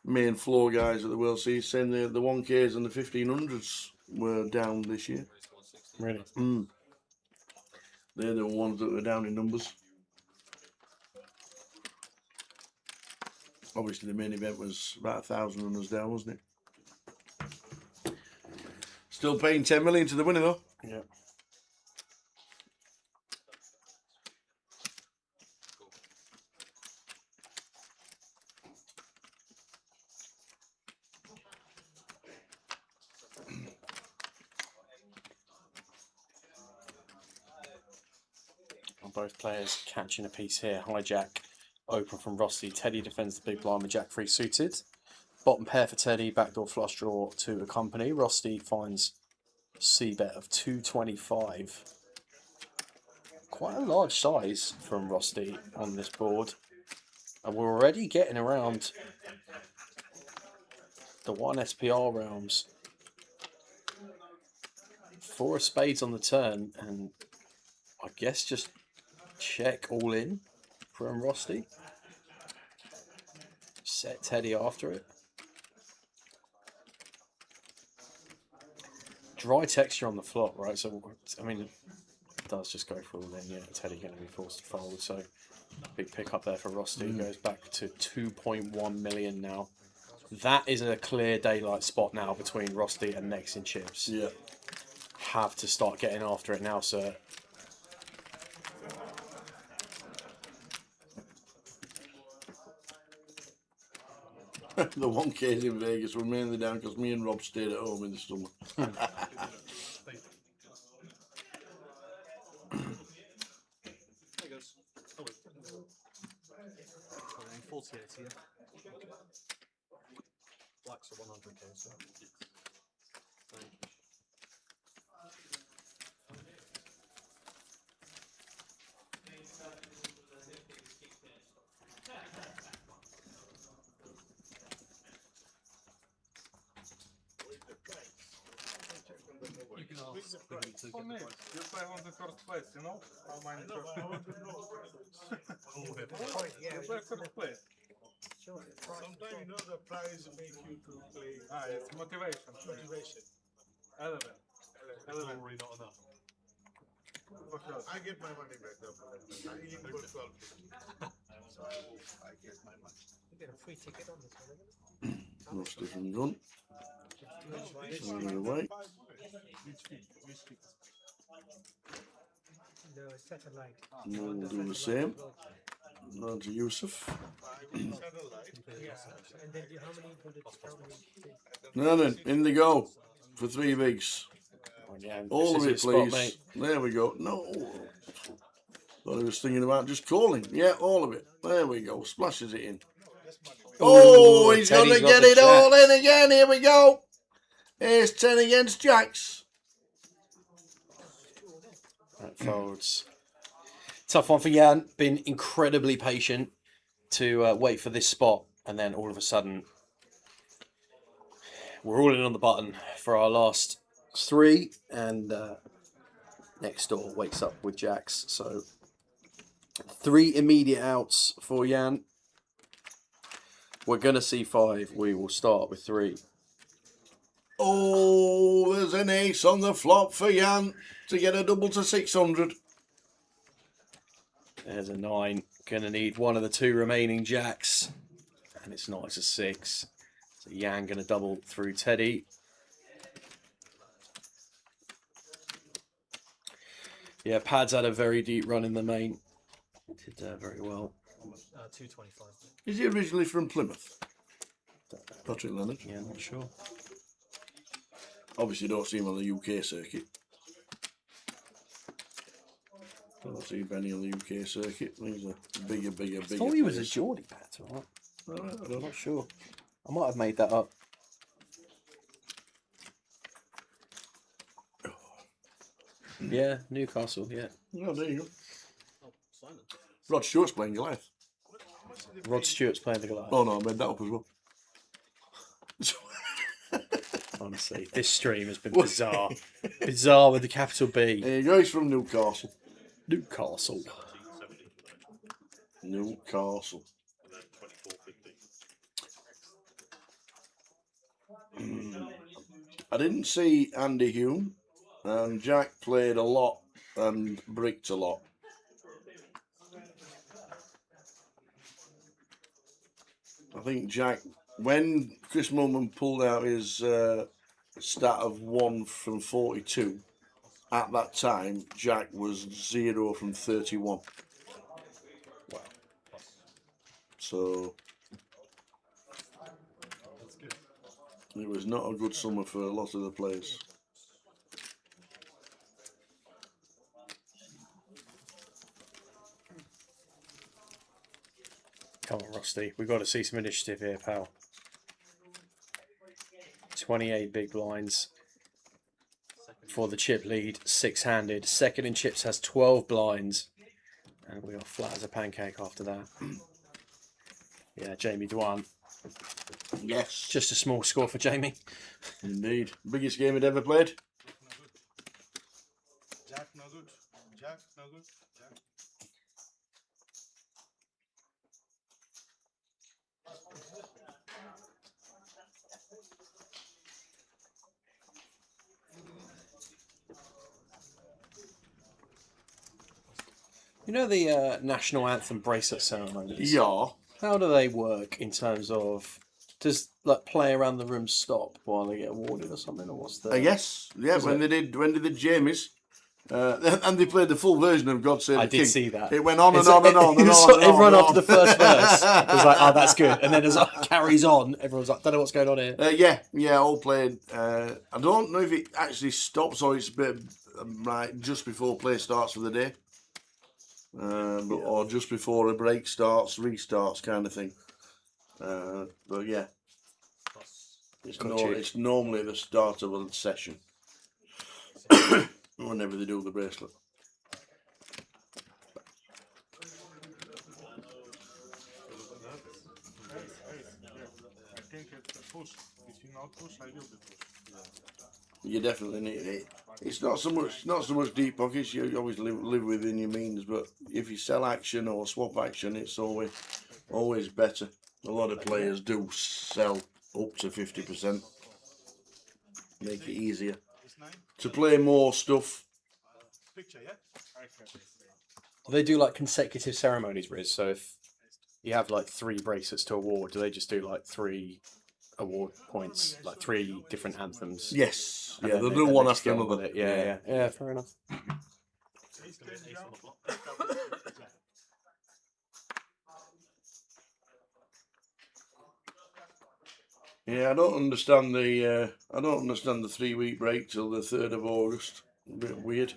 main floor guys at the World Series, saying the 1Ks and the 1500s were down this year. Really? They're the ones that were down in numbers. Obviously, the main event was about 1,000 runners down, wasn't it? Still paying 10 million to the winner, though. Yeah. Both players catching a piece here. Hijack open from Rossi. Teddy defends the big blind with Jack 3 suited. Bottom pair for Teddy. Backdoor flush draw to accompany. Rossi finds C bet of 225. Quite a large size from Rossi on this board. And we're already getting around the 1 SPR realms. 4 of spades on the turn, and I guess just check all in from Rusty. Set Teddy after it. Dry texture on the flop, right? So, I mean, it does just go for all in. Yeah, Teddy going to be forced to fold. So, big pick up there for Rusty. Goes back to 2.1 million now. That is a clear daylight spot now between Rusty and next in chips. Yeah. Have to start getting after it now, sir. The 1Ks in Vegas were mainly down because me and Rob stayed at home in the summer. Black's a 100k, so. You can ask for me. You play on the first place, you know? How many first place? You play first place. Sometimes you know the prize make you to play. Ah, it's motivation. Motivation. 11. 11. Probably not enough. For sure. I get my money back. I even got 12. So I get my money. You get a free ticket on this one. Rusty from the gun. Swinging away. The satellite. We'll do the same. On to Yusuf. And then how many bullets? Now then, in they go for 3 bigs. Oh, yeah, All of it, spot, please. mate. There we go. No. Thought I was thinking about just calling. Yeah, all of it. There we go. Splashes it in. Oh, he's going to get it all in again. Here we go. Here's 10 against Jacks. That folds. Tough one for Jan. Been incredibly patient to wait for this spot, and then all of a sudden, we're all in on the button for our last 3, and next door wakes up with Jacks. So 3 immediate outs for Jan. We're gonna see 5. We will start with 3. Oh, there's an ace on the flop for Jan to get a double to 600. There's a 9. Gonna need one of the 2 remaining Jacks, and it's not. It's a 6. So Jan gonna double through Teddy. Yeah, Pad's had a very deep run in the main. Did very well. 225. Is he originally from Plymouth? Patrick Leonard? Yeah, not sure. Obviously, don't see him on the UK circuit. Don't see Benny on the UK circuit. He's a bigger. I thought he was a Geordie, Pat. I'm not sure. I might have made that up. Yeah, Newcastle, yeah. Oh, there you go. Rod Stewart's playing Goliath. Rod Stewart's playing the Goliath. Oh no, I made that up as well. Honestly, this stream has been bizarre. Bizarre with the capital B. There you go, he's from Newcastle. Newcastle. Newcastle. I didn't see Andy Hume, and Jack played a lot and bricked a lot. I think Jack, when Chris Mulman pulled out his stat of 1 from 42, at that time, Jack was 0 from 31. Wow. So, it was not a good summer for a lot of the players. Come on, Rusty. We've got to see some initiative here, pal. 28 big blinds for the chip lead, 6-handed. Second in chips has 12 blinds. And we are flat as a pancake after that. Yeah, Jamie Dwan. Yes. Just a small score for Jamie. Indeed. Biggest game he'd ever played. Jack no good. Jack no good. Jack. You know the national anthem bracelet ceremonies? Yeah. How do they work in terms of, does like play around the room stop while they get awarded or something, or what's the? Yes, yeah. Is When it? they did Jamie's, and they played the full version of God Save I the King. did see that. It went on and It's on like- and on and it's on. like and on everyone and after on. the first verse was like, "Oh, that's good," and then as it carries on, everyone's like, "Don't know what's going on here." Yeah, all played. I don't know if it actually stops or it's a bit right just before play starts for the day, or just before a break starts, restarts kind of thing. But yeah, it's normally the start of a session whenever they do the bracelet. I think it's a push. If you not push, I will be pushed. You definitely need it. It's not so much deep pockets. You always live within your means, but if you sell action or swap action, it's always better. A lot of players do sell up to 50%. Make it easier to play more stuff. Picture, yeah? They do like consecutive ceremonies, Riz. So if you have like 3 bracelets to award, do they just do like 3 award points, like 3 different anthems? Yes, And yeah, then they'll they- do and one they just after get on with another. it. Yeah, fair enough. Yeah, I don't understand the 3-week break till the 3rd of August. A bit weird.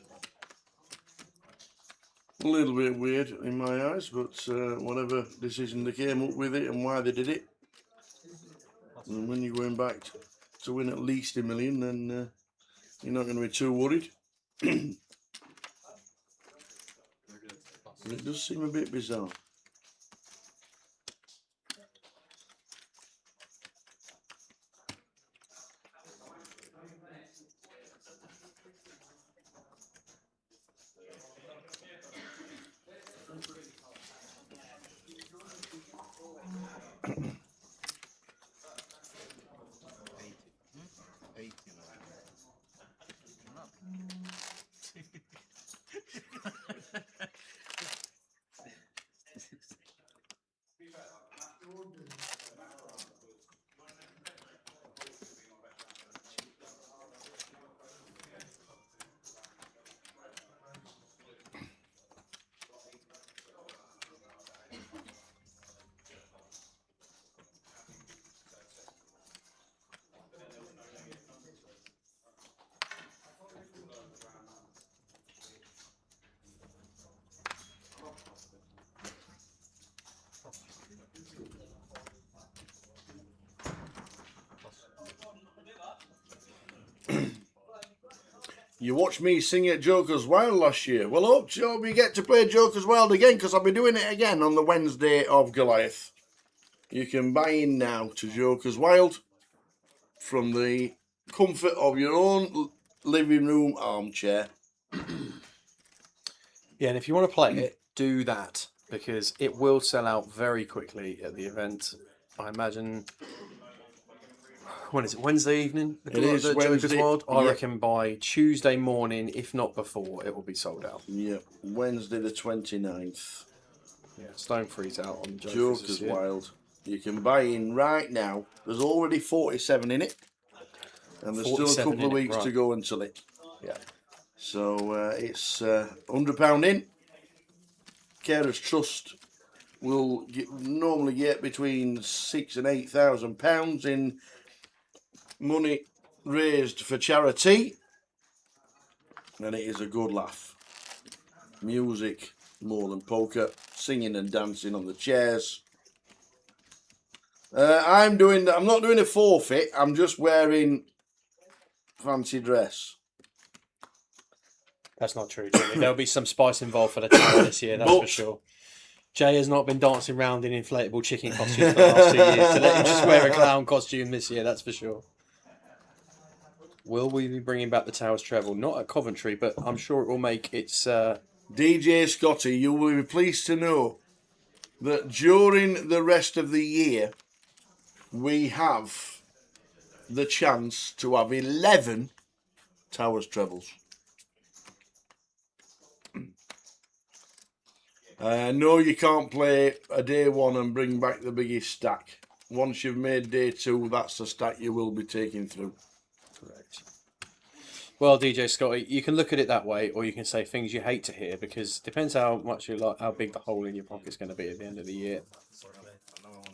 A little bit weird in my eyes, but whatever decision they came up with it and why they did it. And when you're going back to win at least $1 million, then you're not going to be too worried. But it does seem a bit bizarre. You watched me sing at Joker's Wild last year. Well, hope we get to play Joker's Wild again, because I'll be doing it again on the Wednesday of Goliath. You can buy in now to Joker's Wild from the comfort of your own living room armchair. Yeah, and if you want to play it, do that, because it will sell out very quickly at the event. I imagine. When is it? Wednesday evening? It is the Joker's Wednesday, Wild. I yeah. reckon by Tuesday morning, if not before, it will be sold out. Yeah, Wednesday the 29th. Yeah, Stone Freeze out on Joker's Wild. You can buy in right now. There's already 47 in it. And there's still a couple of weeks to go until it. Yeah. So it's £100 in. Carers Trust will normally get between £6,000 and £8,000 in money raised for charity, and it is a good laugh. Music more than poker, singing and dancing on the chairs. I'm not doing a forfeit. I'm just wearing fancy dress. That's not true, Jimmy. There'll be some spice involved for the channel this year, that's for sure. Jay has not been dancing around in inflatable chicken costumes for the last 2 years. To let him just wear a clown costume this year, that's for sure. Will we be bringing back the Towers Treble? Not at Coventry, but I'm sure it will make its... DJ Scotty, you will be pleased to know that during the rest of the year, we have the chance to have 11 Towers Trebles. No, you can't play a day one and bring back the biggest stack. Once you've made day two, that's the stack you will be taking through. Correct. Well, DJ Scotty, you can look at it that way, or you can say things you hate to hear, because it depends how much you like, how big the hole in your pocket's going to be at the end of the year.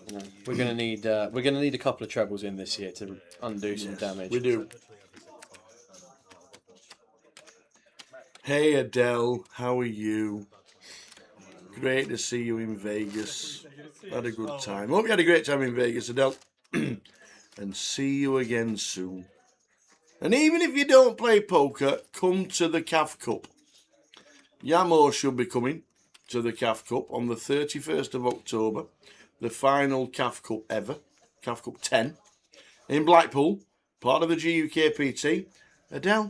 You know, we're going to need a couple of trebles in this year to undo some damage. We do. Hey Adele, how are you? Great to see you in Vegas. Had a good time. Hope you had a great time in Vegas, Adele. And see you again soon. And even if you don't play poker, come to the CAF Cup. Yamo should be coming to the CAF Cup on the 31st of October. The final CAF Cup ever. CAF Cup 10. In Blackpool. Part of the GUKPT. Adele,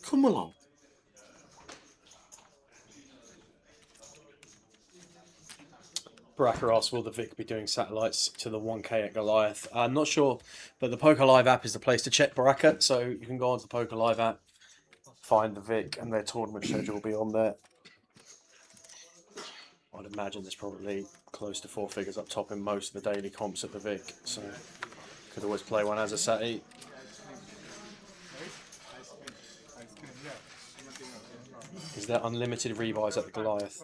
come along. Baraka asks, will the Vic be doing satellites to the 1K at Goliath? I'm not sure, but the Poker Live app is the place to check Baraka. So you can go onto the Poker Live app, find the Vic, and their tournament schedule will be on there. I'd imagine there's probably close to 4 figures up top in most of the daily comps at the Vic. So could always play one as a Sati. Is there unlimited rebuys at the Goliath?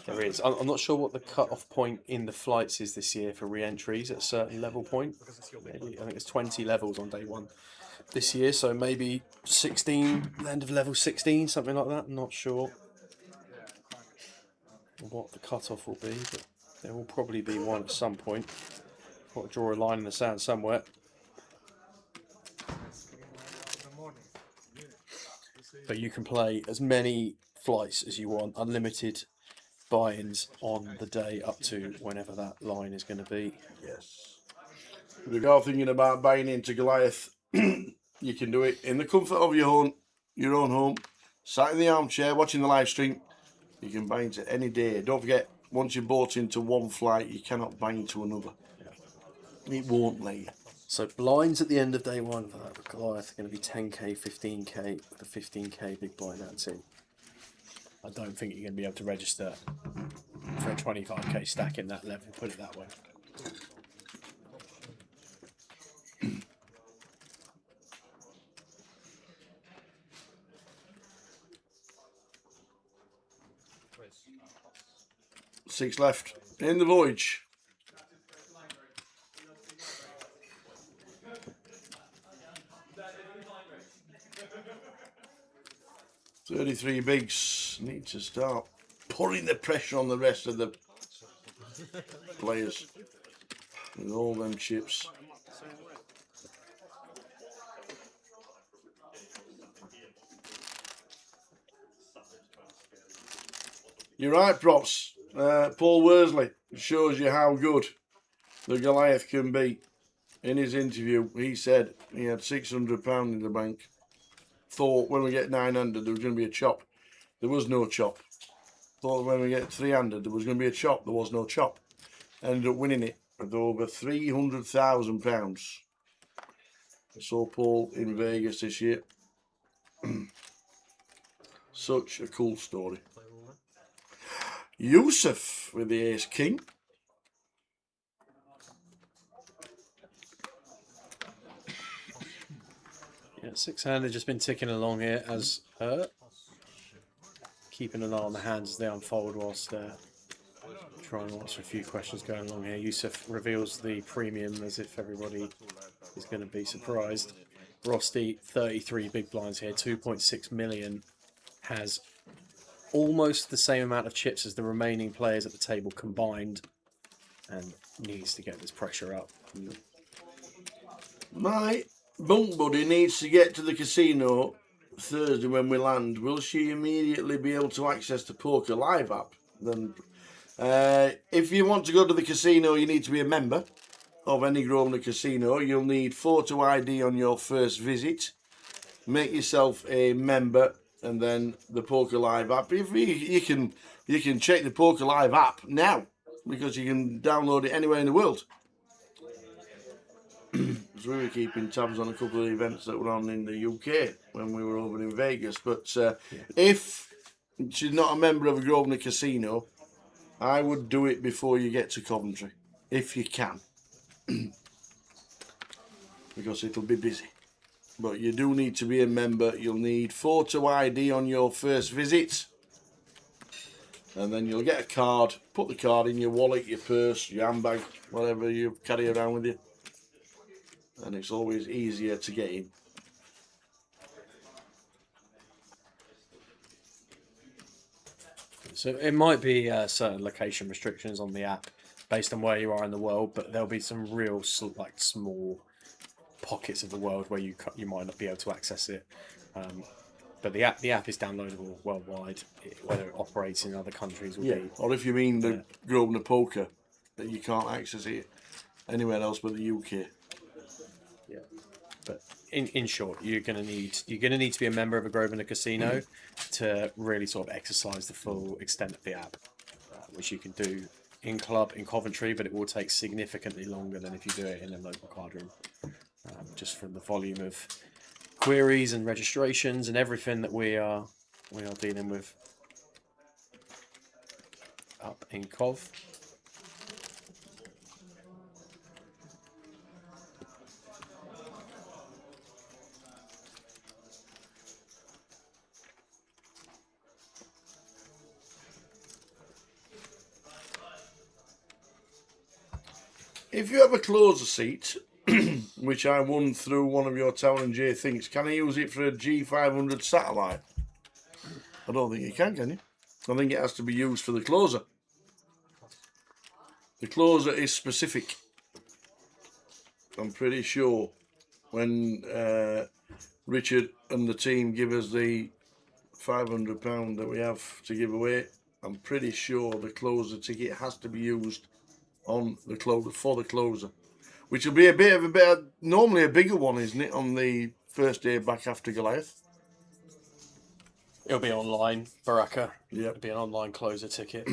There is. I'm not sure what the cut-off point in the flights is this year for re-entries at a certain level point. Maybe, I think it's 20 levels on day one this year, so maybe 16, end of level 16, something like that. I'm not sure what the cut-off will be, but there will probably be one at some point. Got to draw a line in the sand somewhere. But you can play as many flights as you want, unlimited buy-ins on the day up to whenever that line is going to be. Yes. If you're thinking about buying into Goliath, you can do it in the comfort of your own home, sat in the armchair watching the live stream. You can buy into any day. Don't forget, once you've bought into one flight, you cannot buy into another. It won't let you. So blinds at the end of day one for that Goliath are going to be 10k, 15k, with a 15k big blind ante. I don't think you're going to be able to register for a 25k stack in that level, put it that way. Six left in the voyage. $33 bigs need to start putting the pressure on the rest of the players with all them chips. You're right, props. Paul Worsley shows you how good the Goliath can be. In his interview, he said he had £600 in the bank. Thought when we get 900 there was going to be a chop. There was no chop. Thought when we get 300 there was going to be a chop. There was no chop. Ended up winning it with over £300,000. I saw Paul in Vegas this year. Such a cool story. Yusuf with the ace king. Yeah, six-handed just been ticking along here as keeping an eye on the hands as they unfold whilst trying to answer a few questions going along here. Yusuf reveals the premium as if everybody is going to be surprised. Rosti, 33 big blinds here, 2.6 million, has almost the same amount of chips as the remaining players at the table combined and needs to get this pressure up. My bunk buddy needs to get to the casino Thursday when we land. Will she immediately be able to access the Poker Live app? Then, if you want to go to the casino, you need to be a member of any Grosvenor casino. You'll need photo ID on your first visit. make yourself a member, and then the Poker Live app. If you can check the Poker Live app now because you can download it anywhere in the world. So we were keeping tabs on a couple of events that were on in the UK when we were over in Vegas. But if she's not a member of a Grosvenor casino, I would do it before you get to Coventry, if you can, because it'll be busy. But you do need to be a member. You'll need photo ID on your first visit, and then you'll get a card. Put the card in your wallet, your purse, your handbag, whatever you carry around with you, and it's always easier to get in. So it might be certain location restrictions on the app based on where you are in the world, but there'll be some real like small pockets of the world where you might not be able to access it. But the app is downloadable worldwide. Whether it operates in other countries will be. Or if you mean the Grosvenor Poker, that you can't access it anywhere else but the UK. Yeah, but in short, you're gonna need to be a member of a Grosvenor casino to really sort of exercise the full extent of the app, which you can do in club in Coventry, but it will take significantly longer than if you do it in a local card room, just from the volume of queries and registrations and everything that we are dealing with up in Cov. If you have a closer seat, which I won through one of your Tower and J things, can I use it for a G500 satellite? I don't think you can you? I think it has to be used for the closer. The closer is specific. I'm pretty sure when Richard and the team give us the £500 that we have to give away, I'm pretty sure the closer ticket has to be used on the closer for the closer, which will be normally a bigger one, isn't it, on the first day back after Goliath? It'll be online, Baraka. Yeah, it'll be an online closer ticket.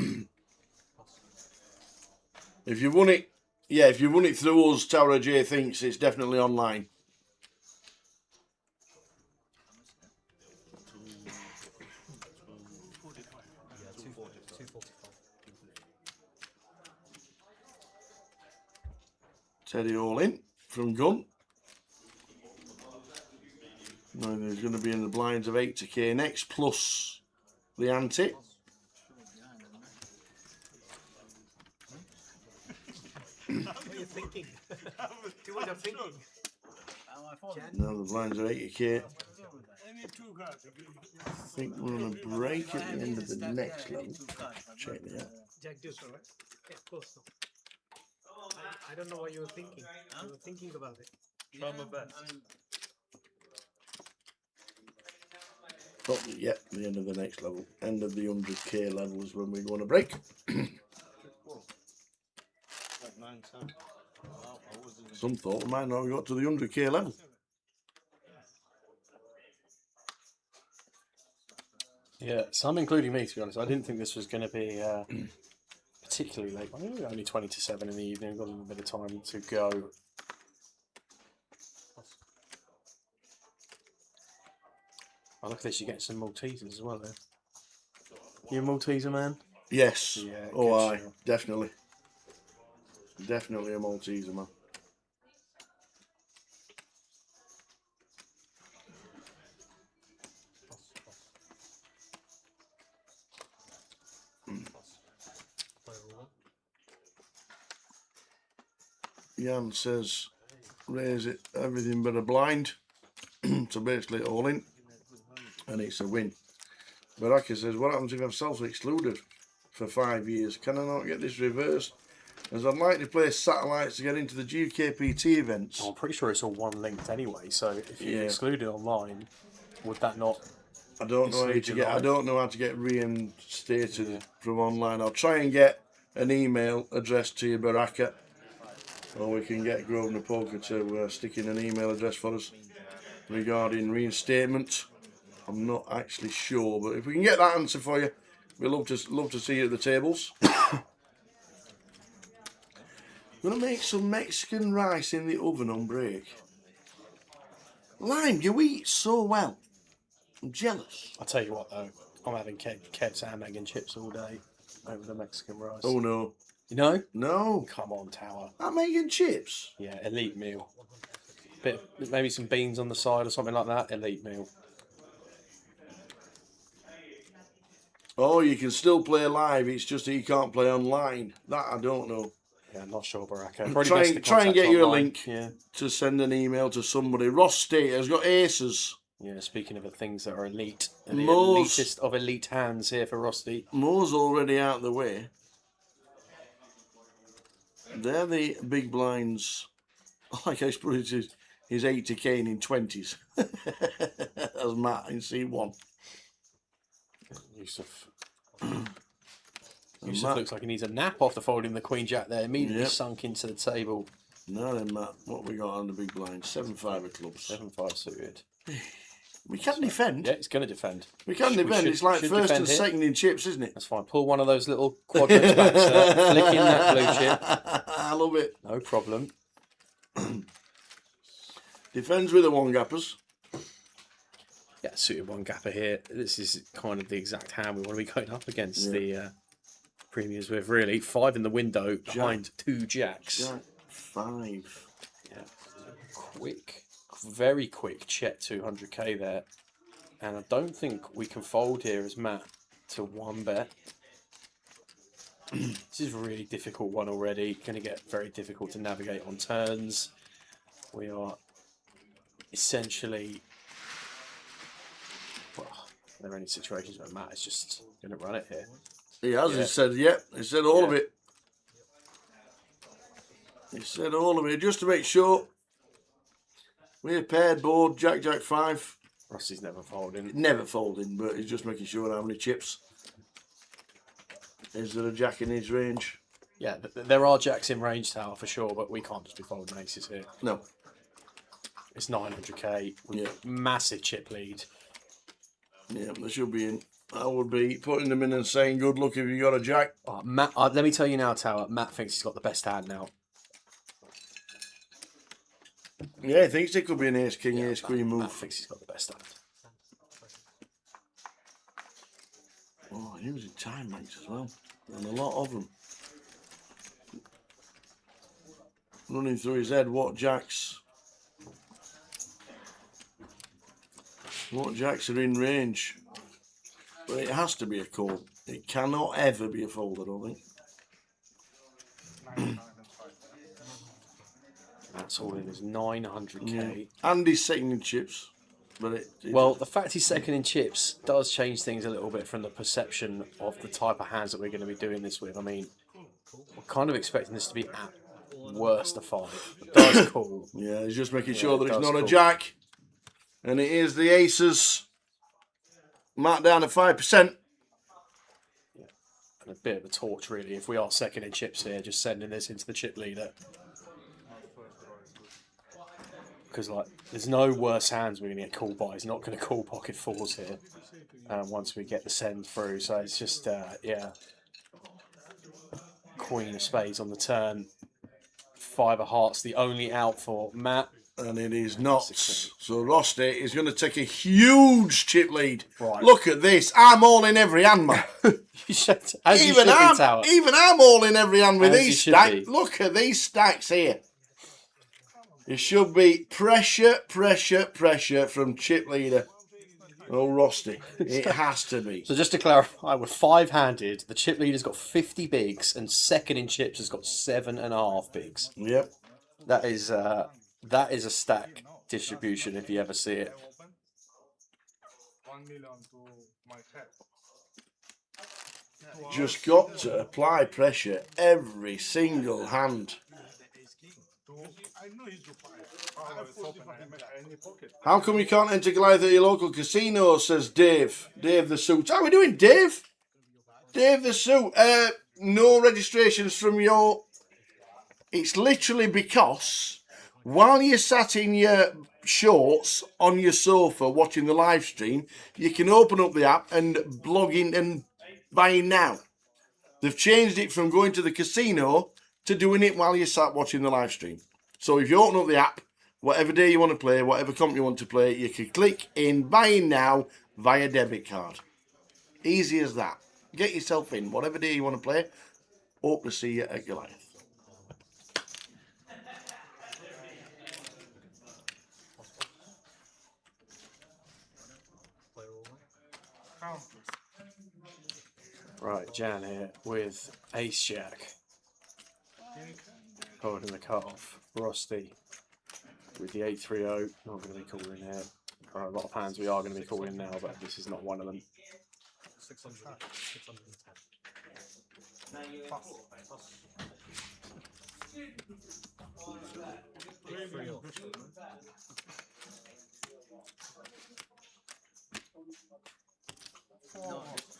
If you won it through us, Tower J thinks it's definitely online. Teddy all in from Gun. Now there's going to be in the blinds of 8 to K next plus the ante. What are you thinking? Do what I'm thinking. Now the blinds are 8 to K. I think we're on a break at the end of the next level. Check it out. Jack deuce, right? Yeah, close. I don't know what you were thinking. You were thinking about it. Try my best. Not yet, the end of the next level. End of the 100k level is when we go on a break. Some thought we might not have got to the 100k level. Yeah, some including me, to be honest. I didn't think this was going to be particularly late. I think only 20 to 7 in the evening. Got a little bit of time to go. Oh, look at this. You get some Maltesers as well, there. You a Malteser, man? Yes. Yeah, oh, good aye. show. Definitely. Definitely a Malteser, man. Jan says, raise it, everything but a blind. So basically all in. And it's a win. Baraka says, what happens if I'm self-excluded for 5 years? Can I not get this reversed? As I'd like to play satellites to get into the UKPT events. Oh, I'm pretty sure it's all one linked anyway. So if you're excluded online, would that not? I don't know how to get reinstated from online. I'll try and get an email addressed to you, Baraka, or we can get Grosvenor Poker to stick in an email address for us. regarding reinstatement. I'm not actually sure, but if we can get that answer for you, we'd love to see you at the tables. I'm gonna make some Mexican rice in the oven on break. Lime, you eat so well. I'm jealous. I'll tell you what though, I'm having Kev's ham, egg and chips all day over the Mexican rice. Oh no. You know? No. Come on, Tower. Ham, egg and chips? Yeah, elite meal. Maybe some beans on the side or something like that. Elite meal. Oh, you can still play live, it's just that you can't play online. That I don't know. Yeah, I'm not sure, Baraka. Try and get you a online. link Yeah. to send an email to somebody. Ross State has got aces. Yeah, speaking of the things that are elite, and the Mo's- elitist of elite hands here for Rusty. Mo's already out of the way. They're the big blinds. Like I put it, his 80k in 20s. As Matt in C1. Yusuf. Yusuf looks like he needs a nap after folding the Queen Jack there. Immediately Yep. sunk into the table. Now then, Matt, what we got on the big blind? 7-5 of clubs. 7-5 suited. We can defend. Yeah, it's going to defend. We can We defend. should- It's like should first defend and here. second in chips, isn't it? That's fine. Pull one of those little quadrants back, sir. Flick in that blue chip. I love it. No problem. Defends with the one gappers. Yeah, suited one gapper here. This is kind of the exact hand we want to be going up against the premiers with, really. 5 in the window behind 2 jacks. Jack 5. Yeah. Quick, very quick check 200k there. And I don't think we can fold here as Matt to 1 bet. This is a really difficult one already. Going to get very difficult to navigate on turns. We are essentially... Well, are there any situations where Matt is just going to run it here? He has. Yeah. He said, yep. He said all of it. He said all of it. Just to make sure. We're paired board. Jack, Jack 5. Rusty's never folding. Never folding, but he's just making sure how many chips. Is there a jack in his range? Yeah, there are jacks in range, Tower, for sure, but we can't just be folding aces here. No. It's 900k. Yeah. Massive chip lead. Yeah, they should be in. I would be putting them in and saying good luck if you got a jack. Oh, Matt, let me tell you now, Tower. Matt thinks he's got the best hand now. Yeah, he thinks it could be an ace king, ace queen move. Matt thinks he's got the best hand. Oh, using time banks as well. And a lot of them. Running through his head, what jacks are in range? But it has to be a call. It cannot ever be a fold, I don't think. That's all in is 900k. Yeah. And he's second in chips. But Well, the fact he's second in chips does change things a little bit from the perception of the type of hands that we're going to be doing this with. I mean, we're kind of expecting this to be at worst a 5. It does call. Yeah, he's just making sure that it it's does not a call. jack. And it is the aces. Marked down at 5%. And a bit of a torch, really, if we are second in chips here, just sending this into the chip leader. Because, like, there's no worse hands we're going to get called by. He's not going to call pocket 4s here once we get the send through. So it's just, yeah. Queen of spades on the turn. 5 of hearts, the only out for Matt. And it is not. So Rosti is going to take a huge chip lead. Right. Look at this. I'm all in every hand, man. Even I'm all in every hand with As you these should stacks. be. Look at these stacks here. It should be pressure, pressure, pressure from chip leader. Oh, Rosti. It has to be. So just to clarify, we're 5-handed. The chip leader's got 50 bigs, and second in chips has got 7.5 bigs. Yep. That is a stack distribution if you ever see it. 1 million to my head. Just got to apply pressure every single hand. I know he's your I have 45 in any pocket. How come you can't enter Goliath at your local casino, says Dave. Dave the Suit. How are we doing, Dave? Dave the Suit. No registrations from your... It's literally because While you're sat in your shorts on your sofa watching the live stream, you can open up the app and log in and buy in now. They've changed it from going to the casino to doing it while you're sat watching the live stream. So if you open up the app, whatever day you want to play, whatever company you want to play, you can click in buy in now via debit card. Easy as that. Get yourself in, whatever day you want to play. Hope to see you at Goliath. Right, Jan here with Ace Jack. Holding the cut off. Rusty with the 830. Not going to be calling here. There are a lot of hands we are going to be calling now, but this is not one of them. 600, 610. Free off.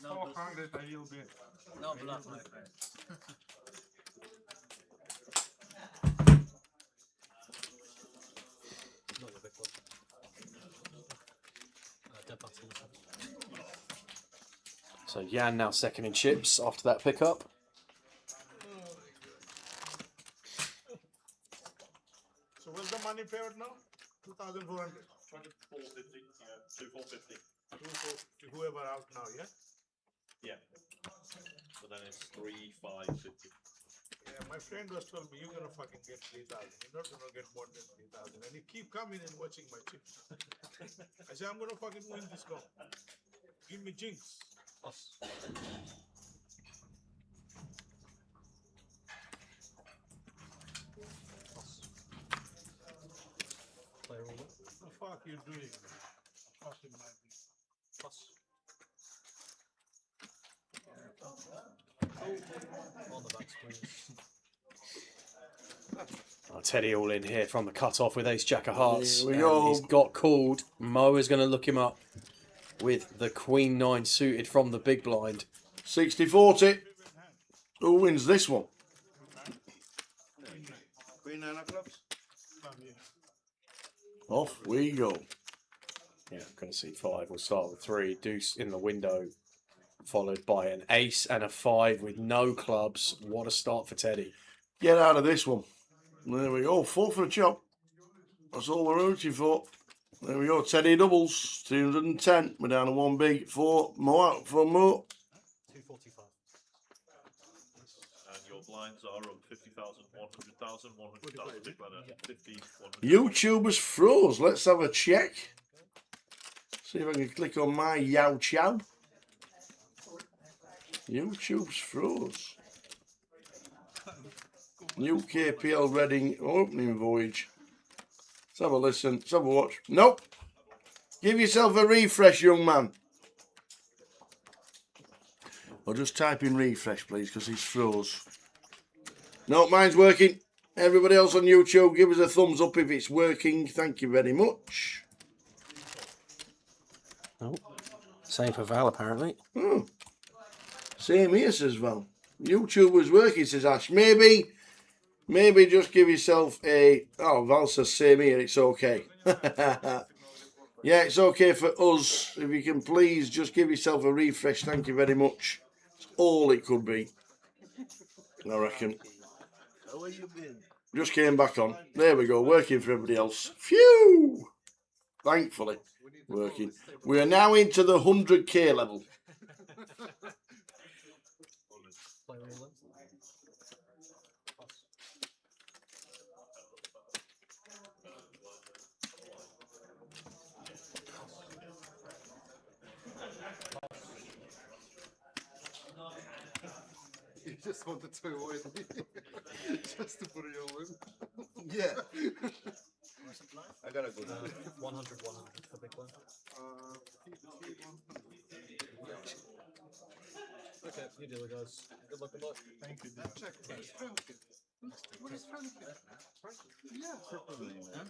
No, 400 I will be. No bluff, my friend. Not the big one. Dead button. So Jan now second in chips after that pickup. So what's the money paid now? 2,400. 450, yeah, 2450. Whoever out now, yeah? Yeah. So then it's 3550. Yeah, my friend was told me you're gonna fucking get 3,000. You're not gonna get more than 3,000. And he keep coming and watching my chips. I said, I'm gonna fucking win this go. Give me jinx. Us. Player order. What the fuck you doing? Fucking my Plus. On the back squeeze. Oh, Teddy all in here from the cut-off with Ace Jack of Hearts. Here we And go. he's got called. Mo is going to look him up with the Queen 9 suited from the big blind. 60-40. Who wins this one? Queen 9 of clubs. Off we go. Yeah, I'm going to see 5. We'll start with 3. Deuce in the window, followed by an ace and a 5 with no clubs. What a start for Teddy. Get out of this one. There we go. 4 for a chop. That's all we're rooting for. There we go. Teddy doubles. 210. We're down to 1 big. 4 more out for Mo. 245. And your blinds are on 50,000, 100,000, 100,000, big ladder, 50, 100. YouTubers froze. Let's have a check. See if I can click on my Yow Chow. YouTube's froze. UKPL Reading Opening Voyage. Let's have a listen. Let's have a watch. Nope. Give yourself a refresh, young man. Or just type in refresh, please, because he's froze. No, mine's working. Everybody else on YouTube, give us a thumbs up if it's working. Thank you very much. Oh, same for Val, apparently. Oh. Same here, says Val. YouTube was working, says Ash. Maybe just give yourself a... Oh, Val says same here, it's okay. Yeah, it's okay for us. If you can please just give yourself a refresh, thank you very much. It's all it could be, I reckon. How have you been? Just came back on. There we go, working for everybody else. Phew! Thankfully, working. We are now into the 100k level. Player order. You just wanted to win. Just to put it all in. Yeah. I gotta go. 100, 100 for big one. Okay, you do it, guys. Good luck, good luck. Thank you. Check. What is Frankie? Yeah. Cripple me, man.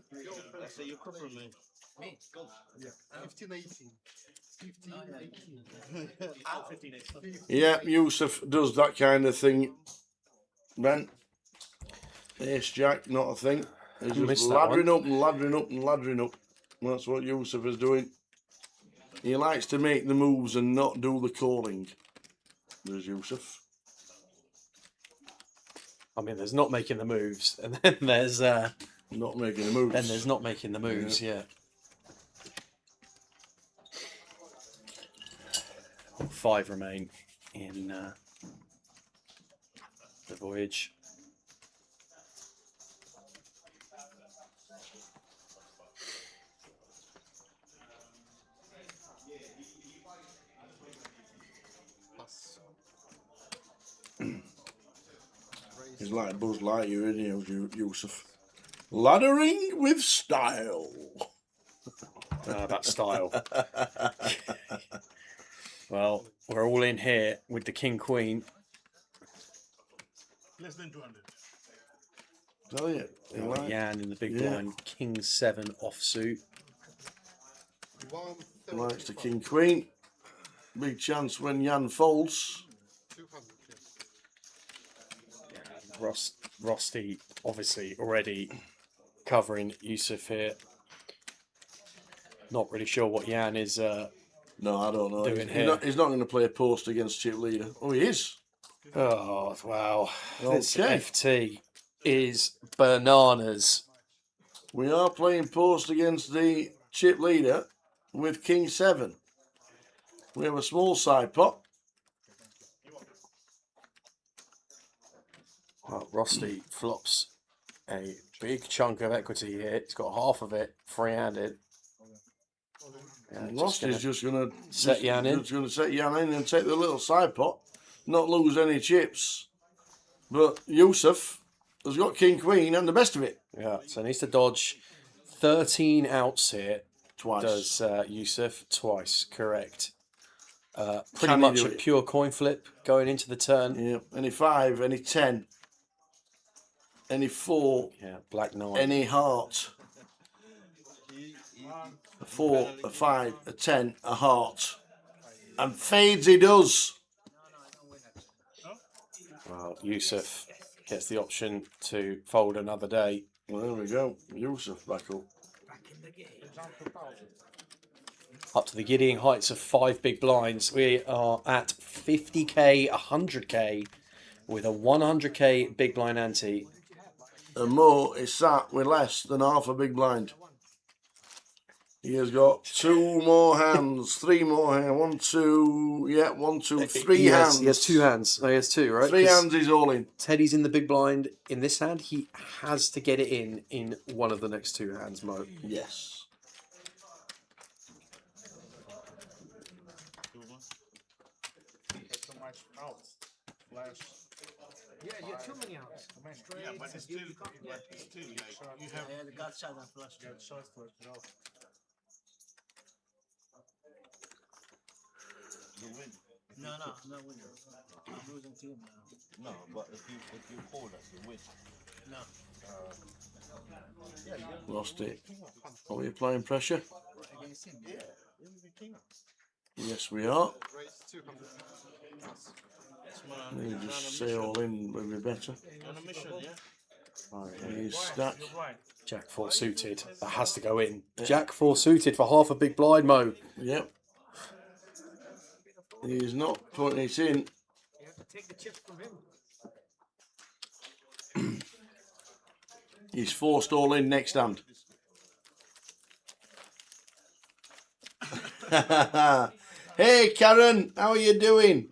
I say you cripple me. Me? Go. Yeah. 15, 18. 15, 18. 15, 18. Yeah, Yusuf does that kind of thing. Ben. Ace Jack, not a thing. He's Missed just that laddering one. up and laddering up and laddering up. That's what Yusuf is doing. He likes to make the moves and not do the calling. There's Yusuf. I mean, there's not making the moves, and then there's not making the moves. Then there's not making the moves. Yeah. 5 remain in the voyage. He's like Buzz Lightyear, isn't he, Yusuf? Laddering with style. That style. Well, we're all in here with the King Queen. Less than 200. Tell you. Jan in the big blind. King 7 offsuit. Likes the King Queen. Big chance when Jan folds. Rusty obviously already covering Yusuf here. Not really sure what Jan is no, I don't know. Doing He's not going to play a post against Chip Leader. Oh, he is. Oh, wow. This Okay. FT is bananas. We are playing post against the Chip Leader with King 7. We have a small side pot. Well, Rusty flops a big chunk of equity here. He's got half of it free-handed. Rusty's just going to set Jan in. Just going to set Jan in and take the little side pot, not lose any chips. But Yusuf has got King Queen and the best of it. Yeah, so needs to dodge 13 outs here. Twice. Does Yusuf twice, correct. Pretty Can he much do a it? pure coin flip going into the turn. Yeah, any 5, any 10, any 4. Yeah, black 9. Any heart. A 4, a 5, a 10, a heart. And fades he does. Well, Yusuf gets the option to fold another day. Well, there we go. Yusuf back up. Up to the giddying heights of 5 big blinds. We are at 50k, 100k with a 100k big blind ante. And Mo is sat with less than half a big blind. He has got 2 more hands, 3 more hands. 1, 2, yeah, 1, 2, 3 hands. He has 2 hands. Oh, he has 2, right? 3 hands he's all in. Teddy's in the big blind in this hand. He has to get it in one of the next 2 hands, Mo. Yes. So much out. Flash. Yeah, you're too many outs. Yeah, but it's still, like, you have. the gut shot and flush. Get shots to it, you know. You win. No, no winner. I'm losing team now. No, but if you hold us, you win. No. Lost it. Are we applying pressure? Against him. Yeah, you'll be king. Yes, we are. Raise 200. Maybe just say all in would be better. On a mission, yeah? He's stacked. Jack 4 suited. That has to go in. Jack 4 suited for half a big blind, Mo. Yep. He's not putting it in. You have to take the chips from him. He's forced all in next hand. Hey Karen, how are you doing?